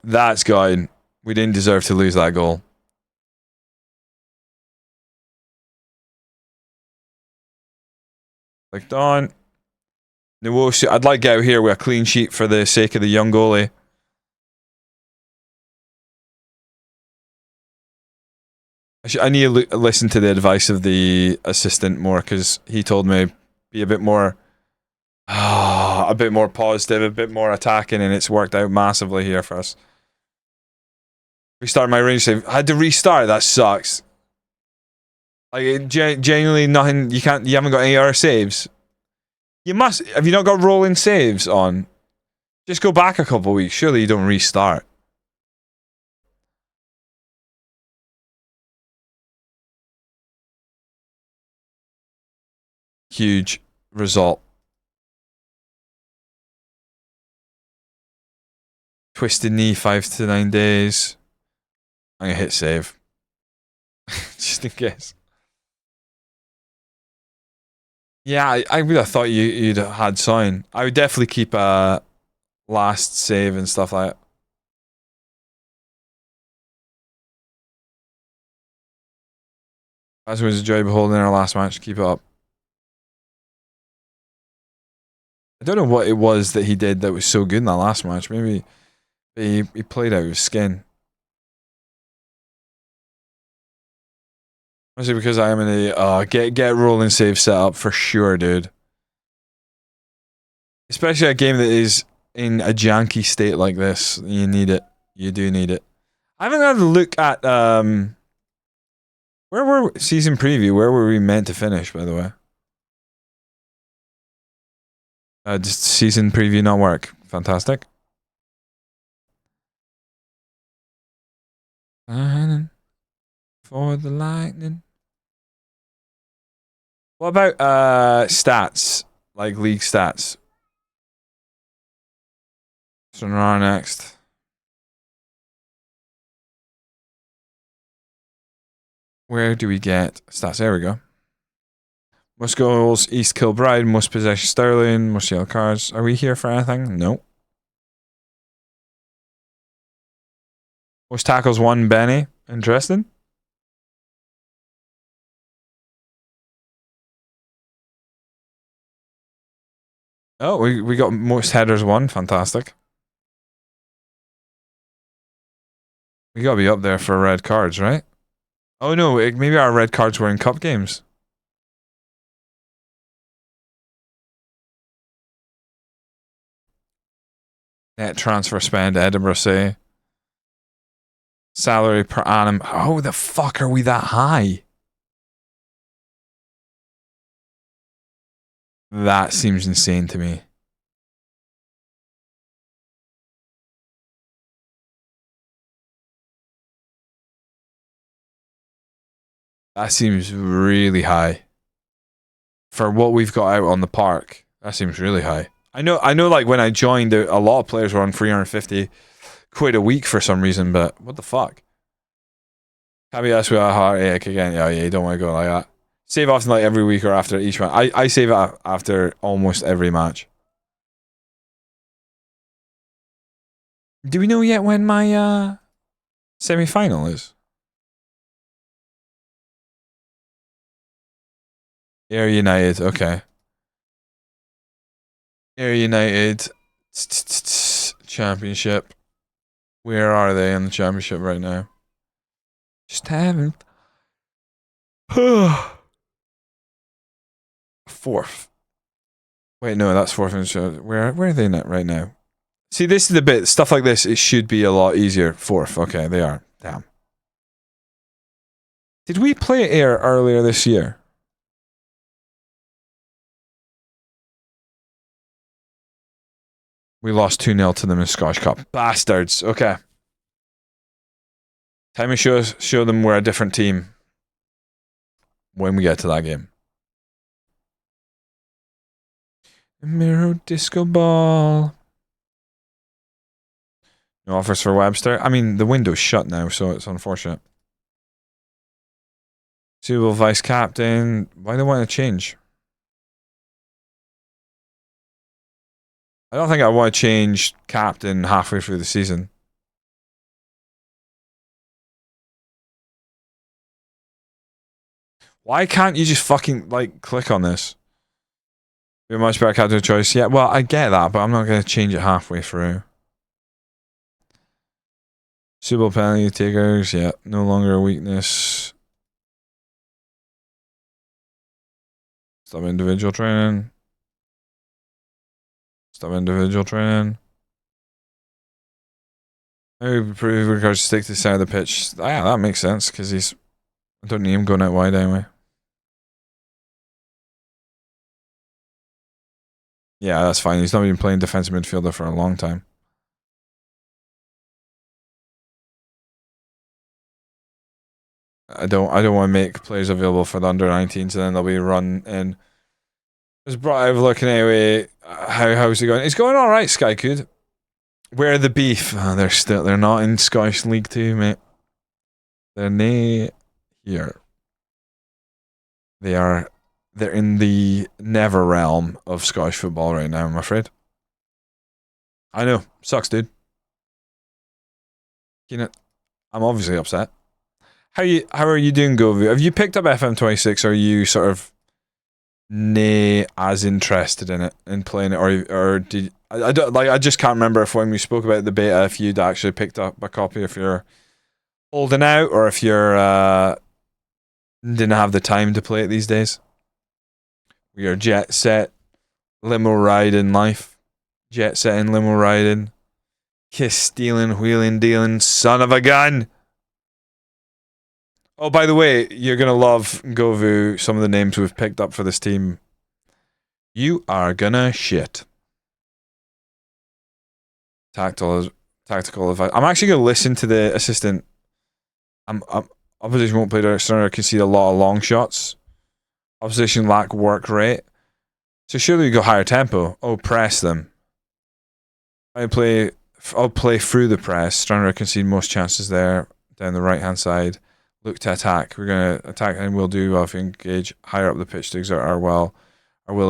[SPEAKER 1] That's good. We didn't deserve to lose that goal. Clicked on. Nwosu, I'd like to get out here with a clean sheet for the sake of the young goalie. I need to listen to the advice of the assistant more, because he told me be a bit more positive, a bit more attacking, and it's worked out massively here for us. Restart my range save. I had to restart. That sucks. Like genuinely nothing. You haven't got any other saves. You must. Have you not got rolling saves on? Just go back a couple of weeks. Surely you don't restart. Huge result. Twisted knee, 5 to 9 days. I'm gonna hit save. Just in case. Yeah, I would have thought you'd have had sign. I would definitely keep a last save and stuff like that. As was enjoyable holding our last match. Keep it up. I don't know what it was that he did that was so good in that last match. Maybe he played out of his skin. Mostly because I am in a get rolling save set up for sure, dude. Especially a game that is in a janky state like this. You need it. You do need it. I haven't had a look at where were season preview? Where were we meant to finish, by the way? Just season preview not work. Fantastic. For the lightning. What about stats? Like league stats? So our next. Where do we get stats? There we go. Most goals, East Kilbride. Most possession, Sterling. Most yellow cards. Are we here for anything? No. Most tackles, 1 Benny. Interesting. Oh, we got most headers, 1. Fantastic. We gotta be up there for red cards, right? Oh no, maybe our red cards were in cup games. Net transfer spend, Edinburgh say. Salary per annum. How the fuck are we that high? That seems insane to me. That seems really high. For what we've got out on the park, that seems really high. I know like when I joined, a lot of players were on 350 quid a week for some reason, but what the fuck? Caveats with a heartache again. Yeah, you don't want to go like that. Save often like every week or after each match. I save it after almost every match. Do we know yet when my semi-final is? Air United, okay. Air United Championship. Where are they in the championship right now? Just haven't. 4th. Wait, no, that's 4th. Where are they right now? See, this is the bit. Stuff like this, it should be a lot easier. 4th. Okay, they are. Damn. Did we play Air earlier this year? We lost 2-0 to them in Scottish Cup. Bastards. Okay. Time to show them we're a different team when we get to that game. Mirror disco ball. No offers for Webster. I mean, the window's shut now, so it's unfortunate. Suitable vice captain. Why do they want to change? I don't think I want to change captain halfway through the season. Why can't you just fucking, like, click on this? Be a much better captain choice. Yeah, well, I get that, but I'm not going to change it halfway through. Suitable penalty takers. Yeah, no longer a weakness. Stop individual training. Stop individual training. Maybe prove regards to stick to the side of the pitch. Yeah, that makes sense because he's. I don't need him going out wide anyway. Yeah, that's fine. He's not been playing defensive midfielder for a long time. I don't want to make players available for the under 19s and then they'll be run in. Just brought over looking anyway. How's he going? He's going all right, Skycood. Where are the beef? Oh, they're not in Scottish League 2, mate. They're nae here. They're in the never realm of Scottish football right now, I'm afraid. I know. Sucks, dude. You know, I'm obviously upset. How are you doing, Govu? Have you picked up FM26 or are you sort of nay as interested in it, in playing it, or did I don't like? I just can't remember if when we spoke about the beta, if you'd actually picked up a copy, if you're holding out, or if you're didn't have the time to play it these days. We are jet set, limo riding life, jet setting, limo riding, kiss stealing, wheeling dealing, son of a gun. Oh, by the way, you're gonna love Govu. Some of the names we've picked up for this team. You are gonna shit. Tactical advice. I'm actually gonna listen to the assistant. Opposition won't play direct center. Concede a lot of long shots. Opposition lack work rate. So surely we go higher tempo. Oh, press them. I play I'll play through the press, trying to concede most chances there down the right hand side. Look to attack. We're gonna attack, and we'll do well if we engage higher up the pitch to exert our will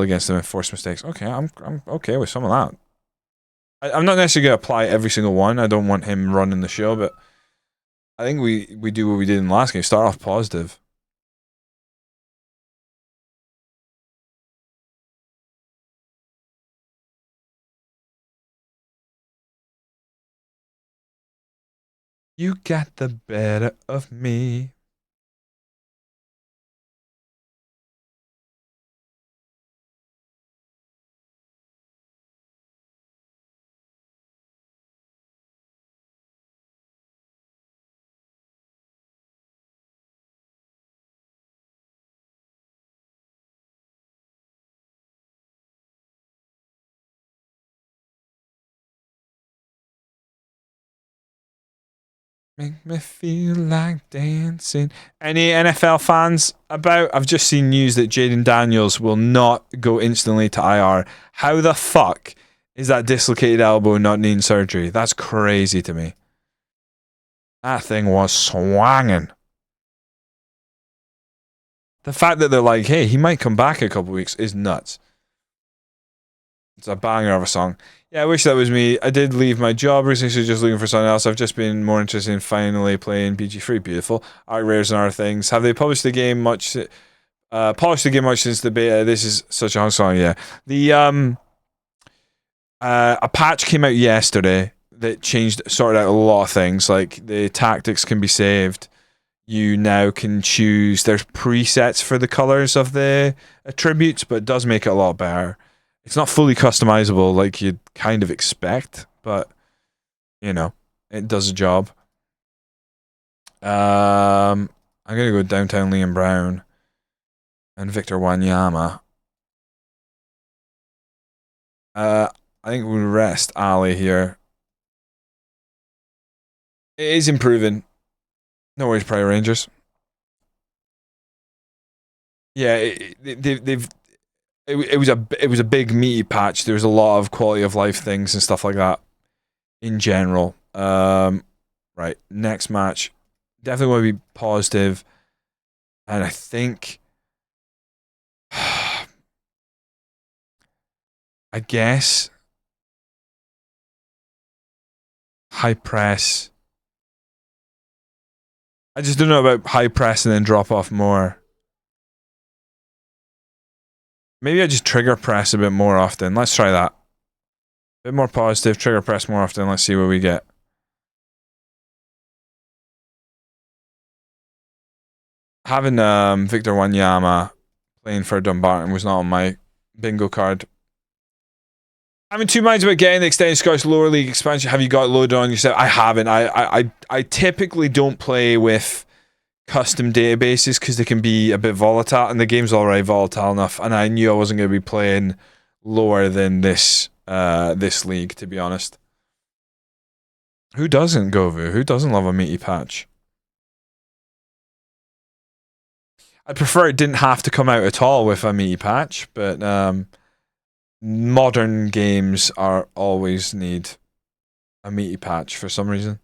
[SPEAKER 1] against them and force mistakes. Okay, I'm okay with some of that. I'm not necessarily gonna apply every single one. I don't want him running the show, but I think we do what we did in the last game. Start off positive. You got the better of me. Make me feel like dancing. Any NFL fans about? I've just seen news that Jaden Daniels will not go instantly to IR. How the fuck is that dislocated elbow not needing surgery? That's crazy to me. That thing was swanging. The fact that they're like, hey, he might come back in a couple of weeks is nuts. It's a banger of a song. Yeah, I wish that was me. I did leave my job recently, so just looking for something else. I've just been more interested in finally playing BG3. Beautiful. Art rares and other things. Have they published the game much? Polished the game much since the beta? This is such a hung song. Yeah. The a patch came out yesterday that sorted out a lot of things. Like the tactics can be saved. You now can choose. There's presets for the colors of the attributes, but it does make it a lot better. It's not fully customizable like you'd kind of expect, but you know, it does a job. I'm gonna go downtown Liam Brown and Victor Wanyama. I think we'll rest Ali here. It is improving. No worries, Prior Rangers. Yeah, it was a big meaty patch. There was a lot of quality of life things and stuff like that in general. Right, next match, definitely want to be positive, and I think, I guess, high press. I just don't know about high press and then drop off more. Maybe I just trigger press a bit more often. Let's try that. A bit more positive, trigger press more often. Let's see what we get. Having Victor Wanyama playing for Dumbarton was not on my bingo card. I'm in two minds about getting the extended Scottish lower league expansion. Have you got it loaded on yourself? I haven't. I typically don't play with custom databases because they can be a bit volatile, and the game's already volatile enough, and I knew I wasn't going to be playing lower than this league, to be honest. Who doesn't, Govu? Who doesn't love a meaty patch? I'd prefer it didn't have to come out at all with a meaty patch, but modern games always need a meaty patch for some reason.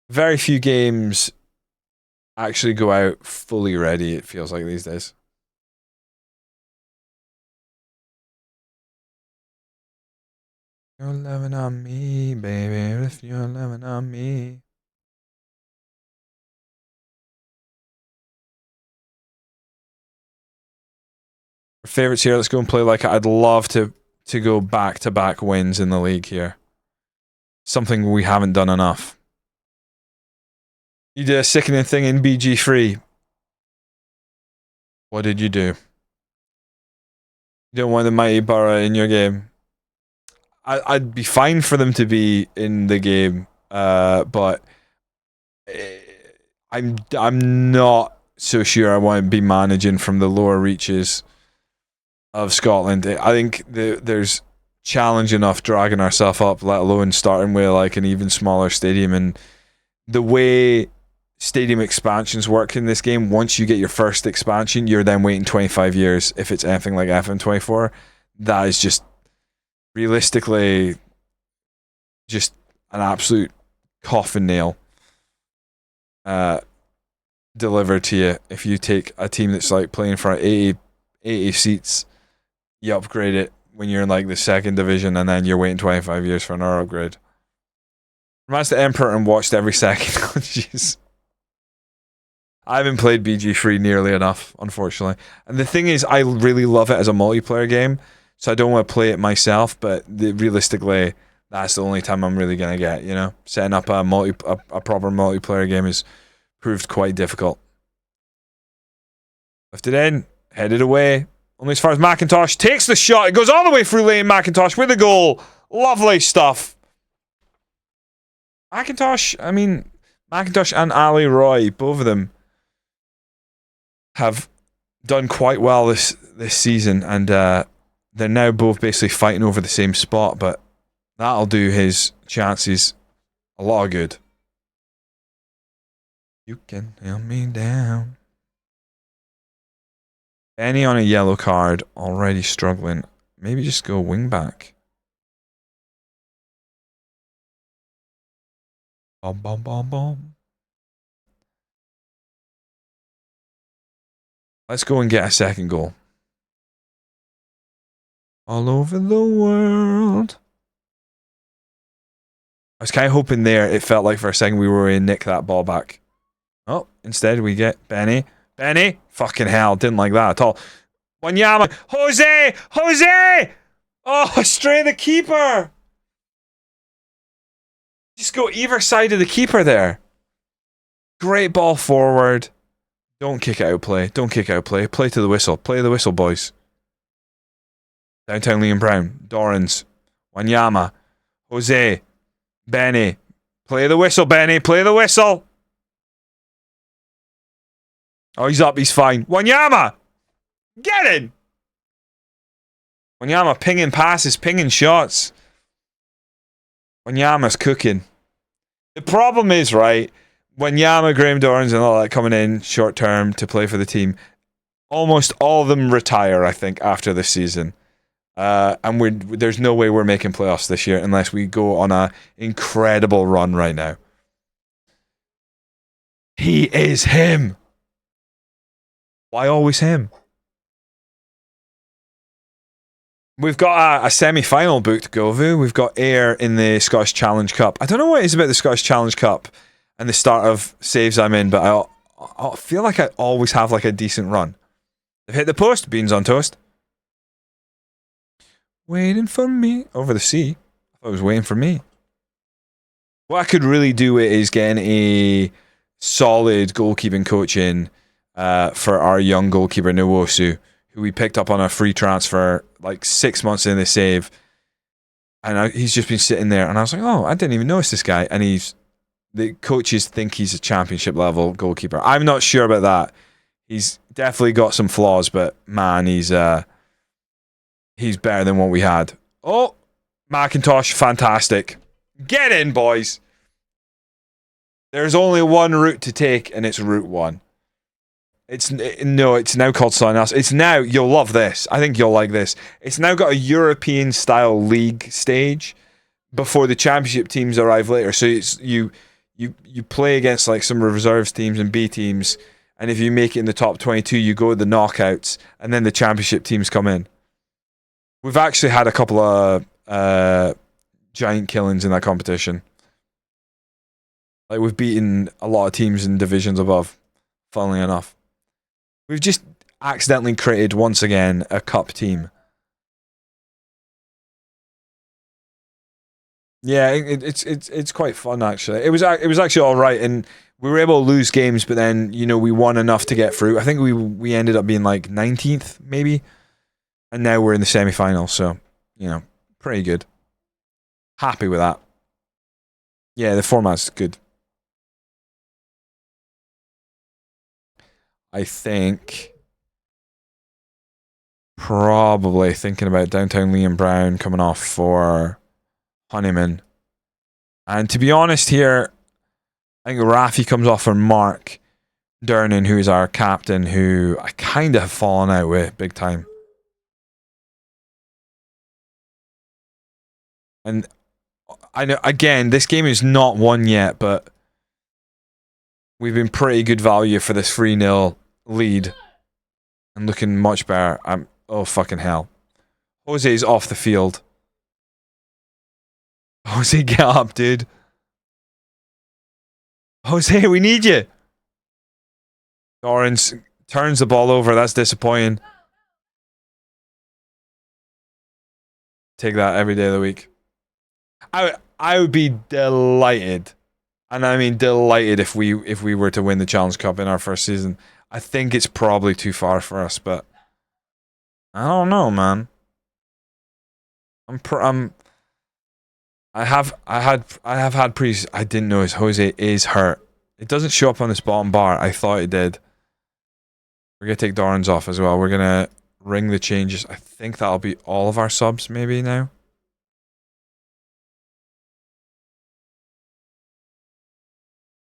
[SPEAKER 1] Very few games actually go out fully ready, it feels like these days. You're loving on me, baby, if you're loving on me. Favorites here, let's go and play like it. I'd love to go back-to-back wins in the league here. Something we haven't done enough. You did a sickening thing in BG3. What did you do? You don't want the Mighty Borough in your game. I'd be fine for them to be in the game, but I'm not so sure I want to be managing from the lower reaches of Scotland. I think there's challenge enough dragging ourselves up, let alone starting with like an even smaller stadium. And the way stadium expansions work in this game, once you get your first expansion, you're then waiting 25 years if it's anything like FM24. That is just realistically just an absolute coffin nail delivered to you. If you take a team that's like playing for 80 seats, you upgrade it when you're in like the second division, and then you're waiting 25 years for another upgrade. Reminds the Emperor and watched every second. Jeez. I haven't played BG3 nearly enough, unfortunately. And the thing is, I really love it as a multiplayer game, so I don't want to play it myself, but realistically, that's the only time I'm really going to get, you know? Setting up a proper multiplayer game has proved quite difficult. Lifted in, headed away. Only as far as McIntosh takes the shot. It goes all the way through lane. McIntosh with a goal. Lovely stuff. McIntosh and Ali Roy, both of them have done quite well this season, and they're now both basically fighting over the same spot, but that'll do his chances a lot of good. You can nail me down. Benny on a yellow card, already struggling. Maybe just go wing back. Bom, bom, bom, bom. Let's go and get a second goal. All over the world. I was kind of hoping there, it felt like for a second we were going to nick that ball back. Oh, instead we get Benny. Benny? Fucking hell, didn't like that at all. Wanyama. Jose! Jose! Oh, straight the keeper. Just go either side of the keeper there. Great ball forward. Don't kick out play. Don't kick out play. Play to the whistle. Play the whistle, boys. Downtown Liam Brown. Dorans. Wanyama. Jose. Benny. Play the whistle, Benny. Play the whistle. Oh, he's up. He's fine. Wanyama! Get in! Wanyama pinging passes, pinging shots. Wanyama's cooking. The problem is, right, Wanyama, Graham Dorrans and all that coming in short term to play for the team, almost all of them retire, I think, after this season. And there's no way we're making playoffs this year unless we go on an incredible run right now. He is him. Why always him? We've got a semi-final booked, Govu. We've got Ayr in the Scottish Challenge Cup. I don't know what it is about the Scottish Challenge Cup and the start of saves I'm in, but I feel like I always have like a decent run. They've hit the post. Beans on toast. Waiting for me. Over the sea. I thought it was waiting for me. What I could really do is getting a solid goalkeeping coach in for our young goalkeeper, Nwosu, who we picked up on a free transfer like 6 months in the save. And he's just been sitting there. And I was like, oh, I didn't even notice this guy. And the coaches think he's a championship level goalkeeper. I'm not sure about that. He's definitely got some flaws, but man, he's better than what we had. Oh, McIntosh, fantastic. Get in, boys. There's only one route to take, and it's Route 1. It's now called something else. It's now, you'll love this. I think you'll like this. It's now got a European-style league stage before the championship teams arrive later. So you play against like some reserves teams and B teams, and if you make it in the top 22, you go to the knockouts, and then the championship teams come in. We've actually had a couple of giant killings in that competition. Like, we've beaten a lot of teams in divisions above, funnily enough. We've just accidentally created, once again, a cup team. Yeah, it's quite fun, actually. It was actually all right, and we were able to lose games, but then, we won enough to get through. I think we ended up being like 19th, maybe, and now we're in the semi-final, so, pretty good. Happy with that. Yeah, the format's good. I think probably thinking about downtown Liam Brown coming off for Honeyman. And to be honest here, I think Rafi comes off for Mark Durnan, who is our captain, who I kind of have fallen out with big time. And I know, again, this game is not won yet, but we've been pretty good value for this 3-0 lead. And looking much better. Oh, fucking hell. Jose's off the field. Jose, get up, dude. Jose, we need you. Dorrance turns the ball over. That's disappointing. Take that every day of the week. I would be delighted, and I mean delighted, if we were to win the Challenge Cup in our first season. I think it's probably too far for us, but I don't know, man. I have had pre. I didn't know Jose is hurt. It doesn't show up on this bottom bar. I thought it did. We're gonna take Dorrans off as well. We're gonna ring the changes. I think that'll be all of our subs maybe now.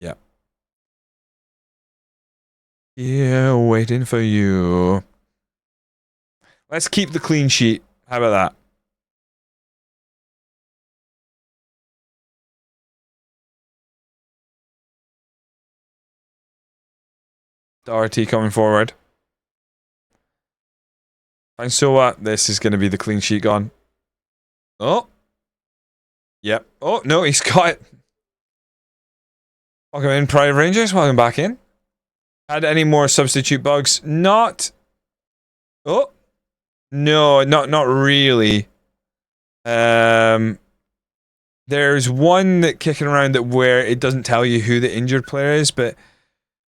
[SPEAKER 1] Yeah. Yeah, waiting for you. Let's keep the clean sheet. How about that? Doherty coming forward. And so what? This is going to be the clean sheet gone. Oh. Yep. Oh, no, he's got it. Welcome in, Pride Rangers. Welcome back in. Had any more substitute bugs? Not. Oh. No, not really. There's one that kicking around that where it doesn't tell you who the injured player is, but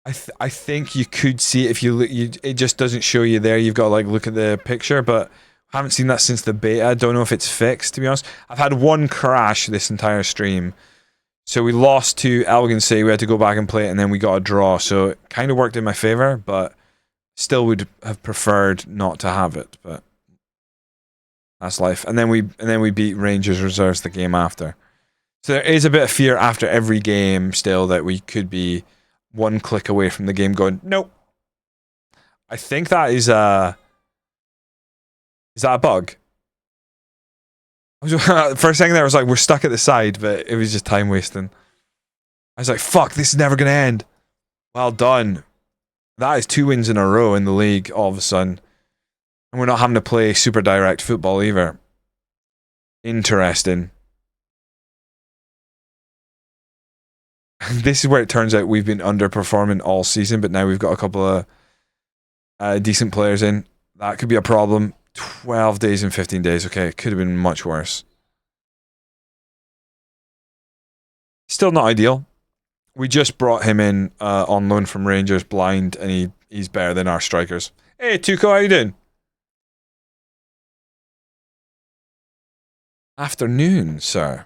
[SPEAKER 1] I think you could see it if you look. It just doesn't show you there. You've got to like look at the picture, but I haven't seen that since the beta. I don't know if it's fixed, to be honest. I've had one crash this entire stream. So we lost to Elgin. We had to go back and play it, and then we got a draw. So it kind of worked in my favor, but still would have preferred not to have it. But that's life. And then we beat Rangers Reserves the game after. So there is a bit of fear after every game still that we could be one click away from the game going, nope. I think that is that a bug? For a second there I was like, we're stuck at the side, but it was just time wasting. I was like, fuck, this is never going to end. Well done. That is 2 wins in a row in the league all of a sudden. And we're not having to play super direct football either. Interesting. This is where it turns out we've been underperforming all season, but now we've got a couple of decent players in. That could be a problem. 12 days and 15 days. Okay, it could have been much worse. Still not ideal. We just brought him in on loan from Rangers blind, and he's better than our strikers. Hey, Tuco, how you doing? Afternoon, sir.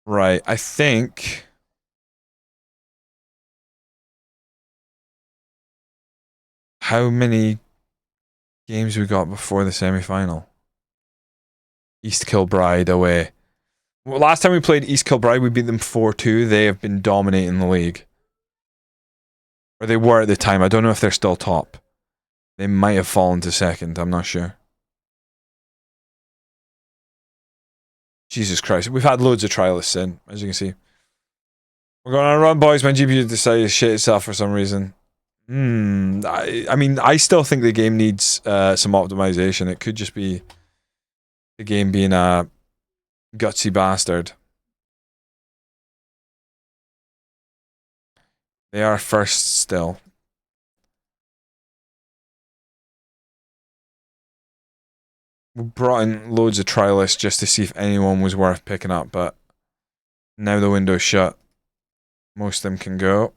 [SPEAKER 1] Right, I think... How many games we got before the semi-final? East Kilbride away. Well, last time we played East Kilbride, we beat them 4-2. They have been dominating the league. Or they were at the time. I don't know if they're still top. They might have fallen to second. I'm not sure. Jesus Christ. We've had loads of trialists in, as you can see. We're going on a run, boys. My GPU decided to shit itself for some reason. I mean, I still think the game needs some optimization. It could just be the game being a gutsy bastard. They are first still. We brought in loads of trialists just to see if anyone was worth picking up, but now the window's shut. Most of them can go.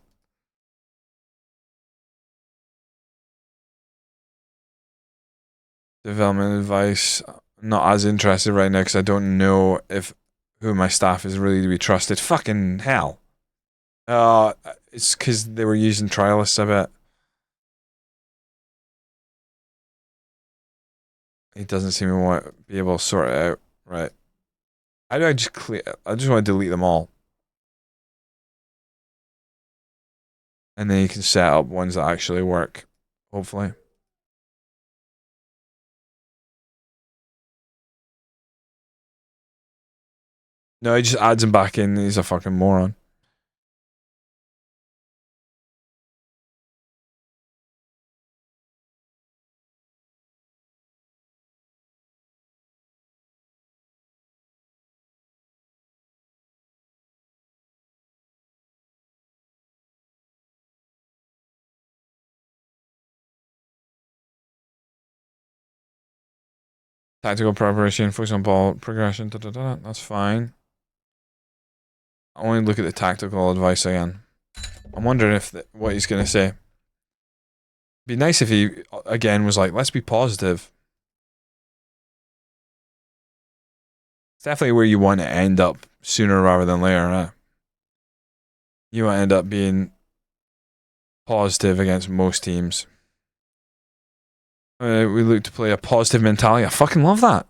[SPEAKER 1] Development advice. Not as interested right now because I don't know if who my staff is really to be trusted. Fucking hell. It's because they were using trialists, I bet. He doesn't seem to want to be able to sort it out. Right. How do I just clear? I just want to delete them all. And then you can set up ones that actually work. Hopefully. No, he just adds him back in. He's a fucking moron. Tactical preparation, focus on ball progression. That's fine. I only look at the tactical advice again. I'm wondering if what he's gonna say. Be nice if he again was like, "Let's be positive." It's definitely where you want to end up sooner rather than later, right? You want to end up being positive against most teams. We look to play a positive mentality. I fucking love that.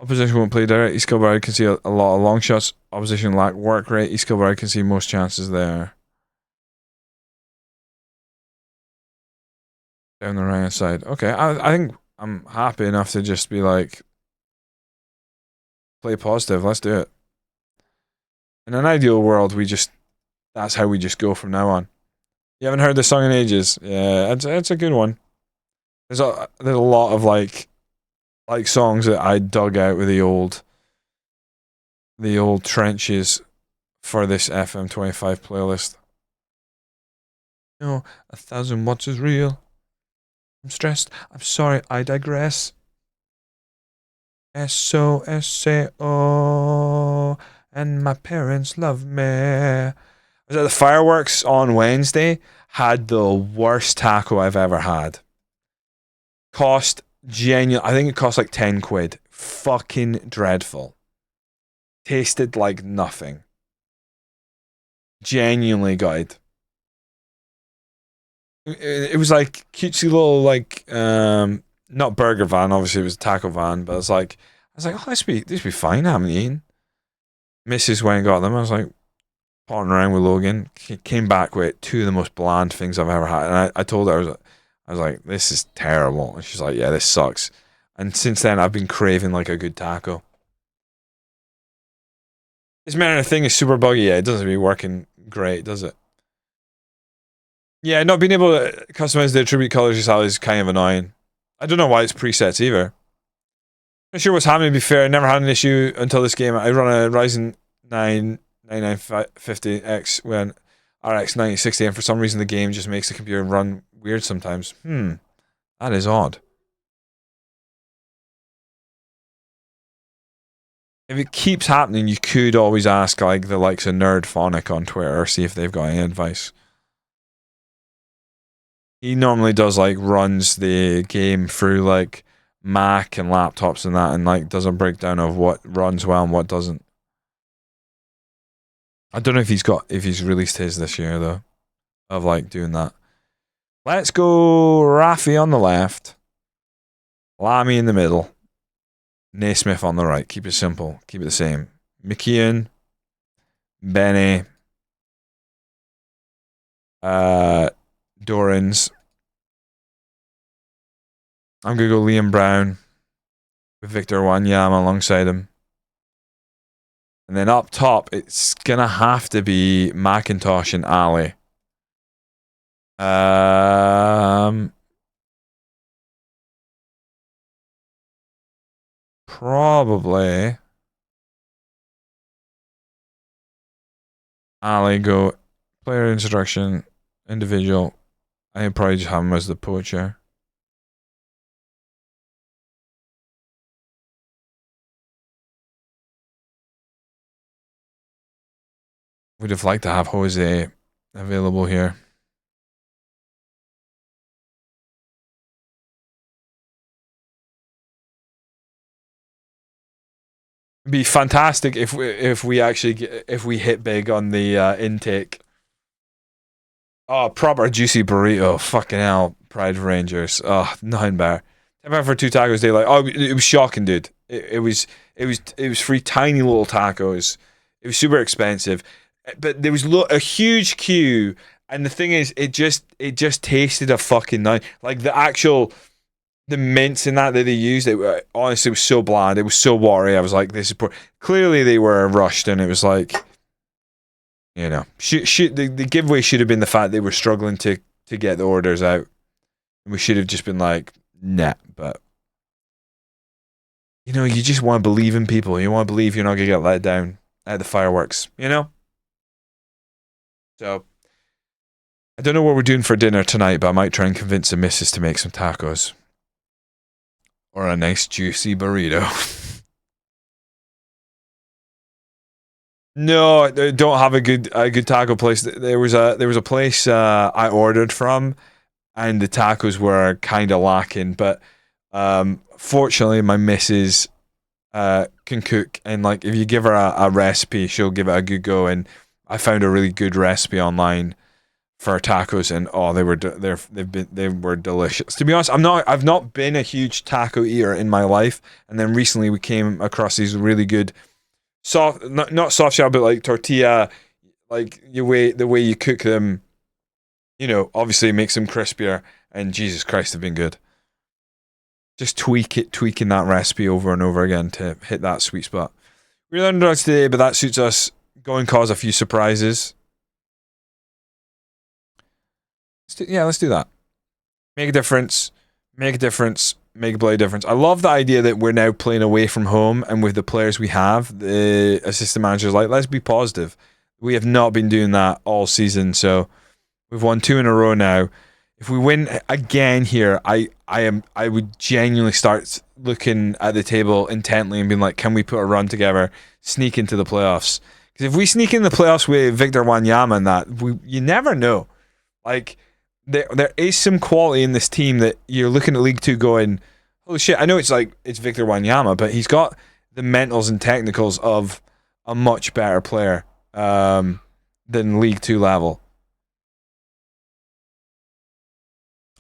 [SPEAKER 1] Opposition won't play direct. East Kilbride can see a lot of long shots. Opposition lack work rate. East Kilbride can see most chances there. Down the right hand side. Okay, I think I'm happy enough to just be like, play positive. Let's do it. In an ideal world, that's how we just go from now on. You haven't heard this song in ages. Yeah, it's a good one. There's a lot of like songs that I dug out with the old trenches for this FM25 playlist. No, 1,000 watts is real. I'm stressed. I'm sorry. I digress. SOSAO, and my parents love me. Was that the fireworks on Wednesday? Had the worst taco I've ever had. Cost genuine. I think it cost like 10 quid. Fucking dreadful. Tasted like nothing. Genuinely gutted. It was like cutesy little like not burger van, obviously it was a taco van, but I was like, oh, this be fine. I haven't eaten. Mrs. went and got them. I was like, potting around with Logan. Came back with two of the most bland things I've ever had, and I told her I was like, this is terrible, and she's like, yeah, this sucks. And since then, I've been craving like a good taco. This Mariner thing is super buggy. Yeah, it doesn't be working great, does it? Yeah, not being able to customize the attribute colors yourself is kind of annoying. I don't know why it's presets either. Not sure what's happening, to be fair. I never had an issue until this game. I run a Ryzen 9 9950X when RX 9060, and for some reason the game just makes the computer run weird sometimes. That is odd. If it keeps happening, you could always ask like the likes of Nerdphonic on Twitter, or see if they've got any advice. He normally does like runs the game through like Mac and laptops and that, and like does a breakdown of what runs well and what doesn't. I don't know if he's released his this year though, of like doing that. Let's go Rafi on the left, Lamy in the middle, Naismith on the right. Keep it simple. Keep it the same. McKeon, Benny, Dorans. I'm gonna go Liam Brown with Victor Wanyama alongside him. And then up top, it's gonna have to be McIntosh and Ali. Probably Ali go player introduction, individual. I'd probably just have him as the poacher. Would have liked to have Jose available here. It'd be fantastic if we hit big on the intake. Oh, proper juicy burrito. Fucking hell, Pride Rangers. Oh, nothing better. $10 for 2 tacos day. Like, oh, it was shocking, dude. It was 3 tiny little tacos. It was super expensive, but there was a huge queue. And the thing is, it just tasted a fucking night. Like the the mints in that they used, it honestly was so bland. It was so watery. I was like, this is poor. Clearly they were rushed, and it was like, you know, the giveaway should have been the fact they were struggling to get the orders out. We should have just been like, nah. But you know, you just want to believe in people. You want to believe you're not gonna get let down at the fireworks. You know. So I don't know what we're doing for dinner tonight, but I might try and convince the missus to make some tacos. Or a nice juicy burrito. No, they don't have a good taco place. There was a place I ordered from, and the tacos were kind of lacking. But fortunately, my missus can cook, and like if you give her a recipe, she'll give it a good go. And I found a really good recipe online for tacos, and they were delicious. To be honest, I've not been a huge taco eater in my life, and then recently we came across these really good soft, not soft shell, but like tortilla, like the way you cook them, you know, obviously it makes them crispier, and Jesus Christ, they've been good. Just tweaking that recipe over and over again to hit that sweet spot. We're underdogs today, but that suits us. Go and cause a few surprises. Let's do that. Make a difference. Make a bloody difference. I love the idea that we're now playing away from home, and with the players we have, the assistant manager's like, let's be positive. We have not been doing that all season, so we've won 2 in a row now. If we win again here, I would genuinely start looking at the table intently and being like, can we put a run together, sneak into the playoffs? Because if we sneak in the playoffs with Victor Wanyama and that, you never know. Like, there is some quality in this team that you're looking at League 2 going, holy shit, I know it's Victor Wanyama, but he's got the mentals and technicals of a much better player than League 2 level.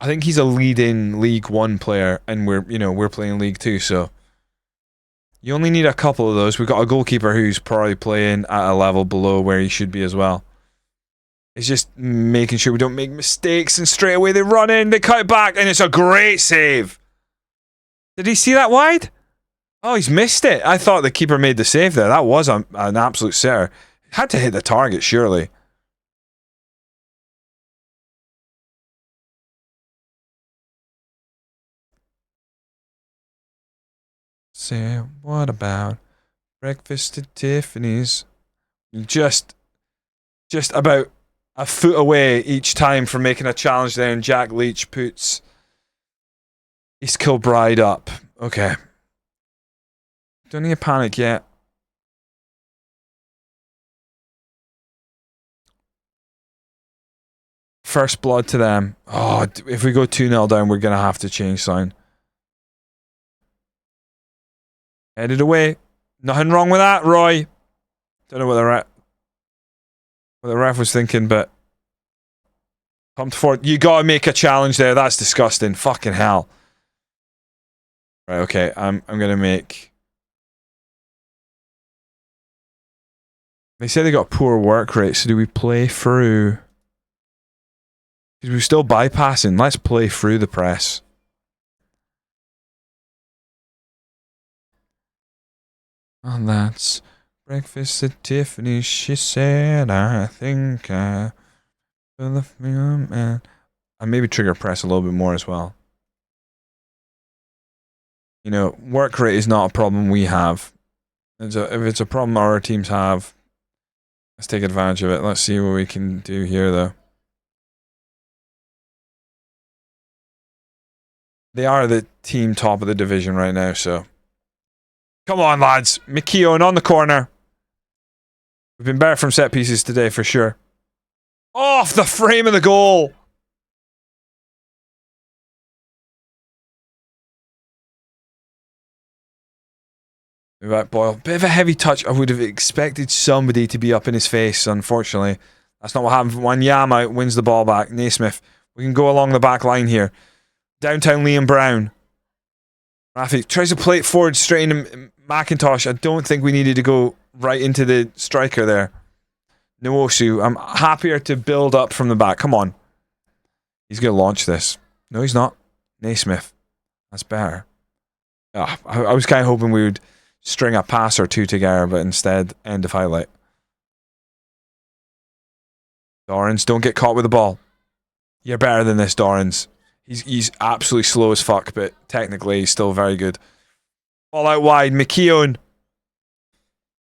[SPEAKER 1] I think he's a leading League 1 player, and we're playing League 2, so you only need a couple of those. We've got a goalkeeper who's probably playing at a level below where he should be as well. It's just making sure we don't make mistakes, and straight away they run in, they cut it back, and it's a great save. Did he see that wide? Oh, he's missed it. I thought the keeper made the save there. That was an absolute sitter. Had to hit the target, surely. Say, what about breakfast at Tiffany's? Just about a foot away each time from making a challenge there, and Jack Leach puts East Kilbride up. Okay. Don't need to panic yet. First blood to them. Oh, if we go 2-0 down, we're going to have to change sign. Headed away. Nothing wrong with that, Roy. Don't know what the ref was thinking, but pumped forward. You gotta make a challenge there. That's disgusting. Fucking hell. Right, okay. I'm gonna make. They say they got poor work rate, so do we play through? Because we're still bypassing. Let's play through the press. And that's breakfast at Tiffany's. She said, I think I feel the film, and maybe trigger press a little bit more as well. You know, work rate is not a problem we have. If it's a problem our teams have, let's take advantage of it. Let's see what we can do here, though. They are the team top of the division right now, so. Come on, lads. McKeown on the corner. We've been better from set pieces today, for sure. Off the frame of the goal. Right, Boyle. Bit of a heavy touch. I would have expected somebody to be up in his face, unfortunately. That's not what happened. Wanyama wins the ball back. Naismith. We can go along the back line here. Downtown Liam Brown. Rafi tries to play it forward straight into McIntosh. I don't think we needed to go right into the striker there. Nwosu. I'm happier to build up from the back. Come on. He's going to launch this. No, he's not. Naismith. That's better. Oh, I was kind of hoping we would string a pass or two together, but instead, end of highlight. Dorrans, don't get caught with the ball. You're better than this, Dorrans. He's absolutely slow as fuck, but technically he's still very good. All out wide, McKeown.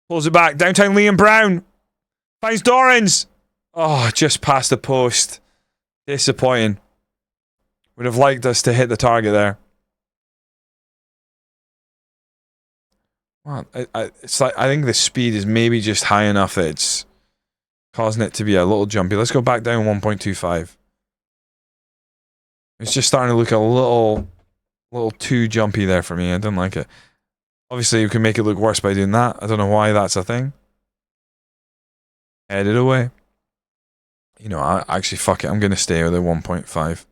[SPEAKER 1] Pulls it back. Downtown Liam Brown. Finds Dorrans. Oh, just past the post. Disappointing. Would have liked us to hit the target there. Well, it's like I think the speed is maybe just high enough that it's causing it to be a little jumpy. Let's go back down 1.25. It's just starting to look a little too jumpy there for me. I don't like it. Obviously, you can make it look worse by doing that. I don't know why that's a thing. Head it away. You know, actually, fuck it. I'm going to stay with the 1.5.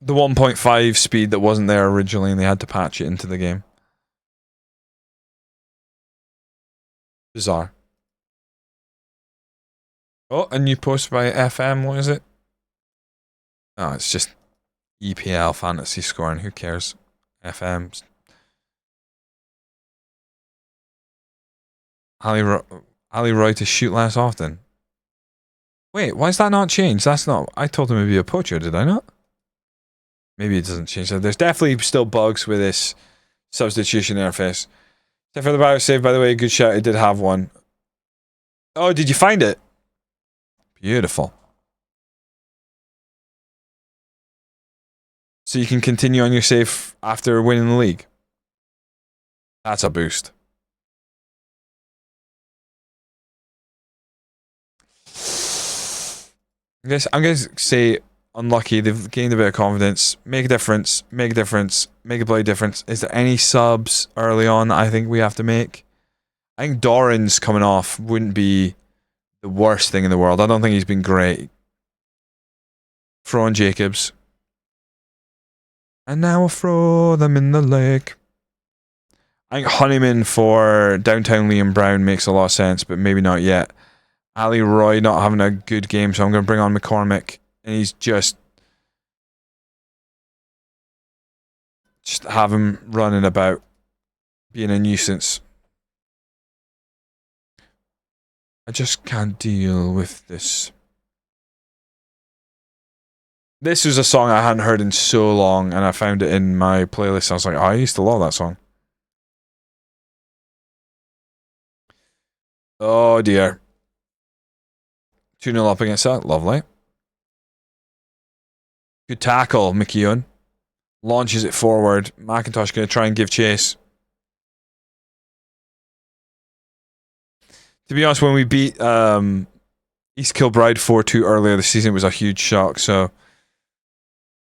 [SPEAKER 1] The 1.5 speed that wasn't there originally, and they had to patch it into the game. Bizarre. Oh, a new post by FM. What is it? Oh, it's just EPL fantasy scoring. Who cares? FM's. Ali Roy to shoot less often. Wait, why is that not changed? That's not. I told him to be a poacher, did I not? Maybe it doesn't change. So there's definitely still bugs with this substitution interface. Except for the bio save, by the way, good shout. I did have one. Oh, did you find it? Beautiful. So you can continue on your save after winning the league. That's a boost. I'm gonna say unlucky. They've gained a bit of confidence. Make a difference. Make a difference. Make a bloody difference. Is there any subs early on that I think we have to make? I think Dorrans coming off wouldn't be the worst thing in the world. I don't think he's been great. Throw on Jacobs. And now we'll throw them in the lake. I think Honeyman for downtown Liam Brown makes a lot of sense, but maybe not yet. Ali Roy not having a good game, so I'm going to bring on McCormick. And he's just have him running about, being a nuisance. I just can't deal with this. This was a song I hadn't heard in so long, and I found it in my playlist. I was like, oh, I used to love that song. Oh dear. 2-0 up against that. Lovely. Good tackle, McKeown. Launches it forward. McIntosh going to try and give chase. To be honest, when we beat East Kilbride 4-2 earlier this season, it was a huge shock, so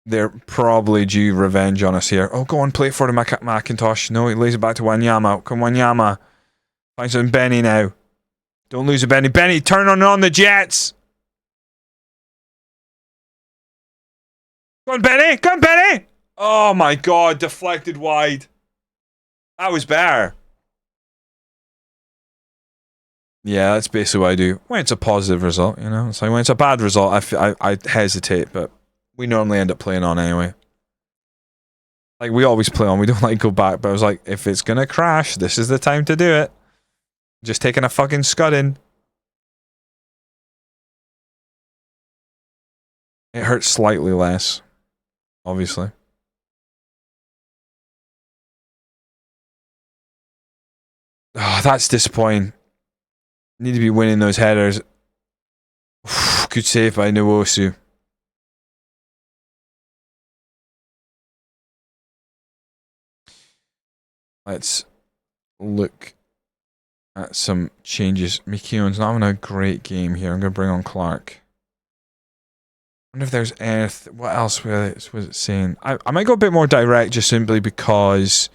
[SPEAKER 1] they're probably due revenge on us here. Oh, go on, play it for the McIntosh. No, he lays it back to Wanyama. Come Wanyama. Finds it in Benny now. Don't lose it, Benny. Benny, turn on the Jets. Go on, Benny. Go on, Benny. Oh, my God. Deflected wide. That was better. Yeah, that's basically what I do. When it's a positive result, you know. It's like when it's a bad result, I hesitate, but we normally end up playing on anyway. Like, we always play on. We don't like go back, but I was like, if it's going to crash, this is the time to do it. Just taking a fucking scudding. It hurts slightly less, obviously. Oh, that's disappointing. Need to be winning those headers. Good save by Nwosu. Let's look at some changes. McKeown's not having a great game here. I'm going to bring on Clark. I wonder if there's anything. What else was it saying? I might go a bit more direct just simply because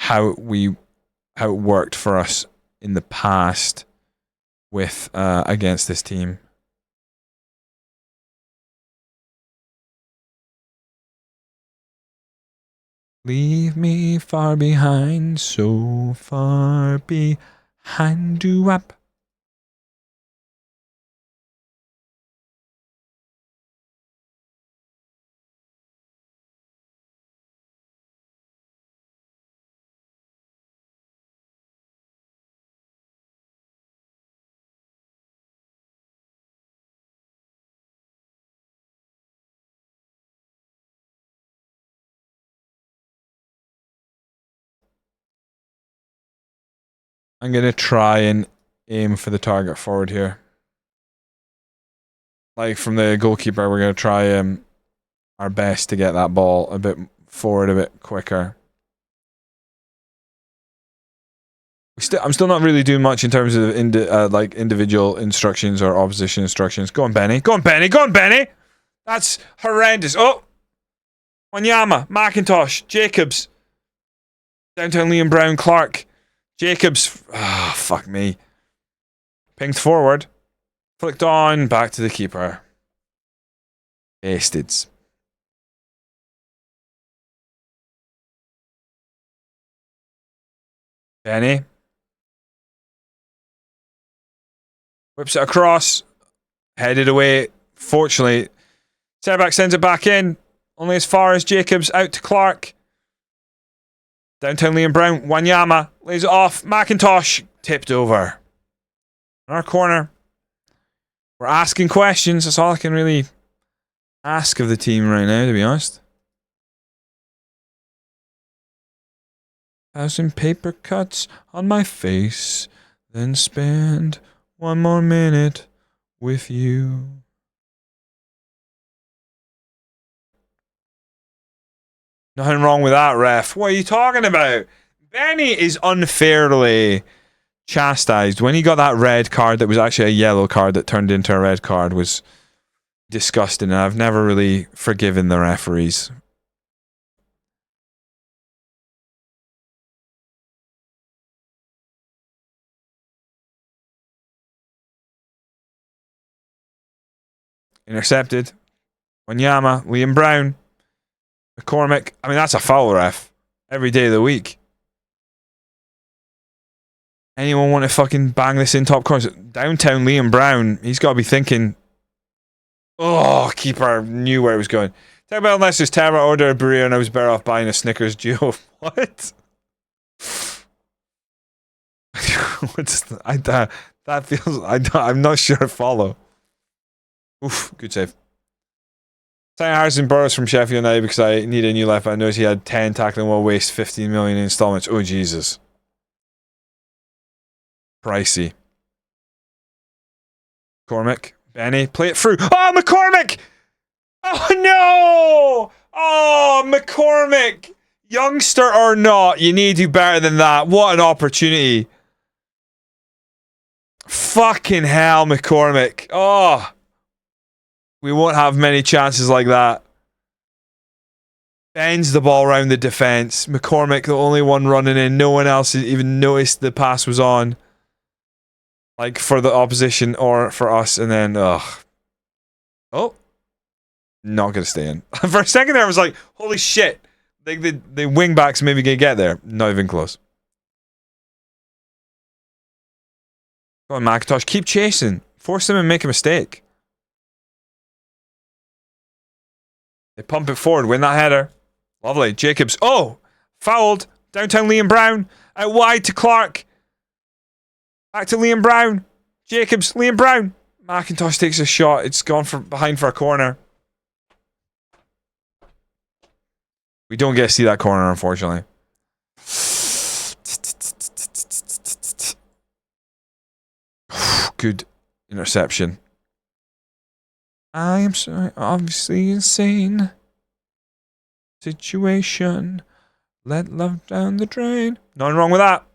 [SPEAKER 1] how it worked for us in the past with against this team. Leave me far behind, so far behind, do up. I'm going to try and aim for the target forward here. Like from the goalkeeper, we're going to try our best to get that ball a bit forward, a bit quicker. I'm still not really doing much in terms of individual instructions or opposition instructions. Go on, Benny. Go on, Benny. Go on, Benny. That's horrendous. Oh! Wanyama, McIntosh, Jacobs. Downtown Liam Brown, Clark. Jacobs. Ah, fuck me. Pinged forward. Flicked on. Back to the keeper. Basteds. Benny. Whips it across. Headed away. Fortunately, Serback sends it back in. Only as far as Jacobs. Out to Clark. Downtown Liam Brown. Wanyama. Lays it off. McIntosh. Tipped over. In our corner. We're asking questions. That's all I can really ask of the team right now, to be honest. 1,000 paper cuts on my face. Then spend one more minute with you. Nothing wrong with that, ref. What are you talking about? Benny is unfairly chastised. When he got that red card that was actually a yellow card that turned into a red card was disgusting. And I've never really forgiven the referees. Intercepted. Wanyama, Liam Brown, McCormick. I mean, that's a foul, ref. Every day of the week. Anyone want to fucking bang this in top corners? Downtown Liam Brown, he's got to be thinking, oh, keeper knew where it was going. Talk about unless there's Terra, order a burrito, and I was better off buying a Snickers Duo. What? What's that feels, I'm not sure I follow. Oof, good save. Signing Harrison Burroughs from Sheffield United because I need a new left back. I noticed he had 10 tackling will waste 15 million in installments. Oh, Jesus. Pricey. McCormick. Benny. Play it through. Oh, McCormick! Oh, no! Oh, McCormick! Youngster or not, you need to do better than that. What an opportunity. Fucking hell, McCormick. Oh. We won't have many chances like that. Bends the ball around the defense. McCormick, the only one running in. No one else even noticed the pass was on. Like for the opposition or for us. And then, ugh. Oh. Not going to stay in. For a second there, I was like, holy shit. The wing backs maybe going to get there. Not even close. Go on, McIntosh. Keep chasing. Force them and make a mistake. They pump it forward, win that header. Lovely. Jacobs. Oh! Fouled. Downtown Liam Brown. Out wide to Clark. Back to Liam Brown. Jacobs. Liam Brown. McIntosh takes a shot. It's gone from behind for a corner. We don't get to see that corner, unfortunately. Good interception. I am so obviously insane. Situation. Let love down the drain. Nothing wrong with that.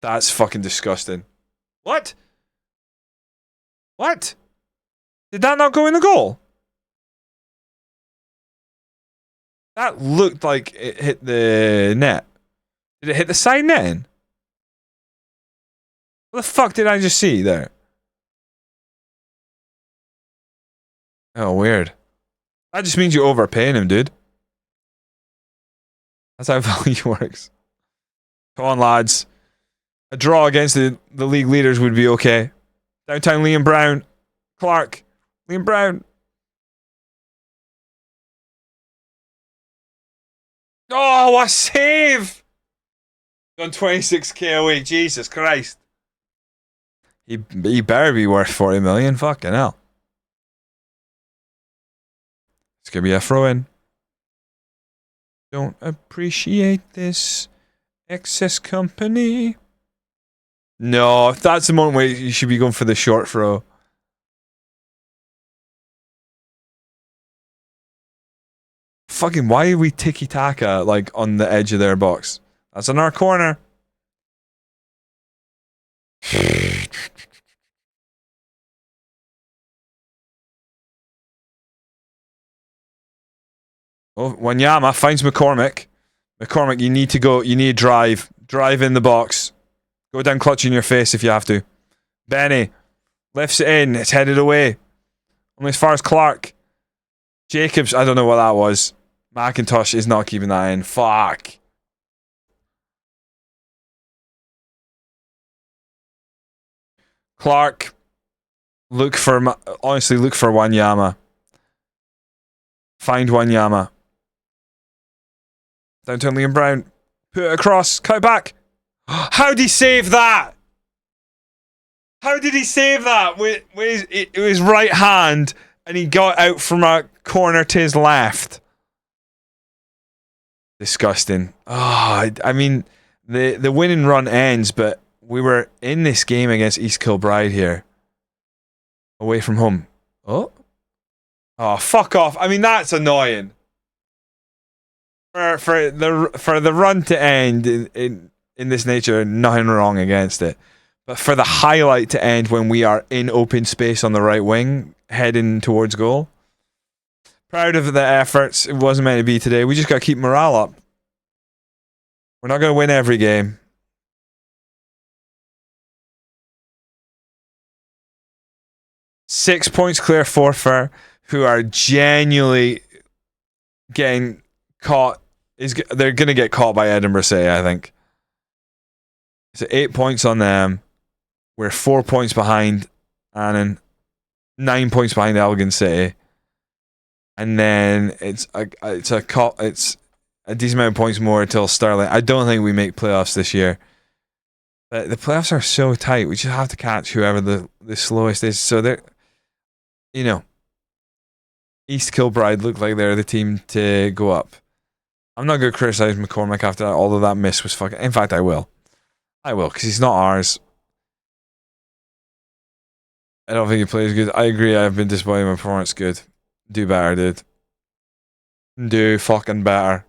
[SPEAKER 1] That's fucking disgusting. What? What? Did that not go in the goal? That looked like it hit the net. Did it hit the side netting? What the fuck did I just see there? Oh, weird. That just means you're overpaying him, dude. That's how value works. Come on, lads. A draw against the league leaders would be okay. Downtown Liam Brown. Clark. Liam Brown. Oh, what a save! Done 26k a week. Jesus Christ. He better be worth 40 million. Fucking hell. It's going to be a throw-in. Don't appreciate this excess company. No, that's the moment where you should be going for the short throw. Fucking, why are we tiki-taka, like, on the edge of their box? That's in our corner. Oh, Wanyama finds McCormick. McCormick, you need to go. You need to drive. Drive in the box. Go down clutching your face if you have to. Benny lifts it in. It's headed away. Only as far as Clark. Jacobs, I don't know what that was. McIntosh is not keeping that in. Fuck. Clark, honestly, look for Wanyama. Find Wanyama. Down to Liam Brown. Put it across. Cut it back. How did he save that? How did he save that? With his right hand, and he got out from a corner to his left. Disgusting. Oh, I mean, the winning run ends, but we were in this game against East Kilbride here. Away from home. Oh, fuck off. I mean, that's annoying. For the run to end in this nature, nothing wrong against it. But for the highlight to end when we are in open space on the right wing, heading towards goal. Proud of the efforts. It wasn't meant to be today. We just got to keep morale up. We're not going to win every game. Six points clear Forfar, who are genuinely getting caught. They're going to get caught by Edinburgh City, I think. So 8 points on them. We're 4 points behind Annan, 9 points behind Elgin City, and then it's a decent amount of points more until Stirling. I don't think we make playoffs this year. But the playoffs are so tight. We just have to catch whoever the slowest is. So they're, East Kilbride look like they're the team to go up. I'm not going to criticize McCormick after that, although that miss was fucking. In fact, I will. Because he's not ours. I don't think he plays good. I agree. I've been disappointed in my performance. Good. Do better, dude. Do fucking better.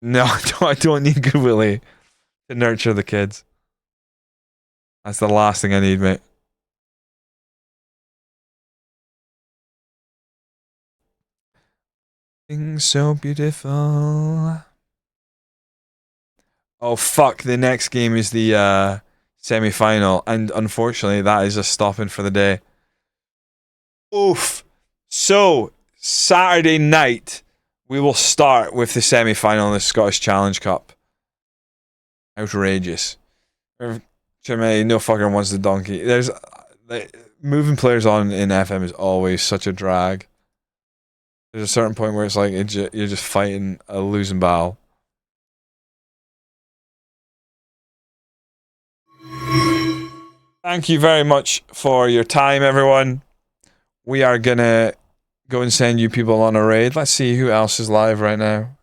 [SPEAKER 1] No, I don't need good Willie to nurture the kids. That's the last thing I need, mate. Things so beautiful. Oh, fuck. The next game is the semi-final, and unfortunately that is just stopping for the day. Oof. So Saturday night we will start with the semi-final in the Scottish Challenge Cup. Outrageous. Jermaine, no fucker wants the donkey. There's moving players on in FM is always such a drag. There's a certain point where it's like you're just fighting a losing battle. Thank you very much for your time, everyone. We are gonna go and send you people on a raid. Let's see who else is live right now.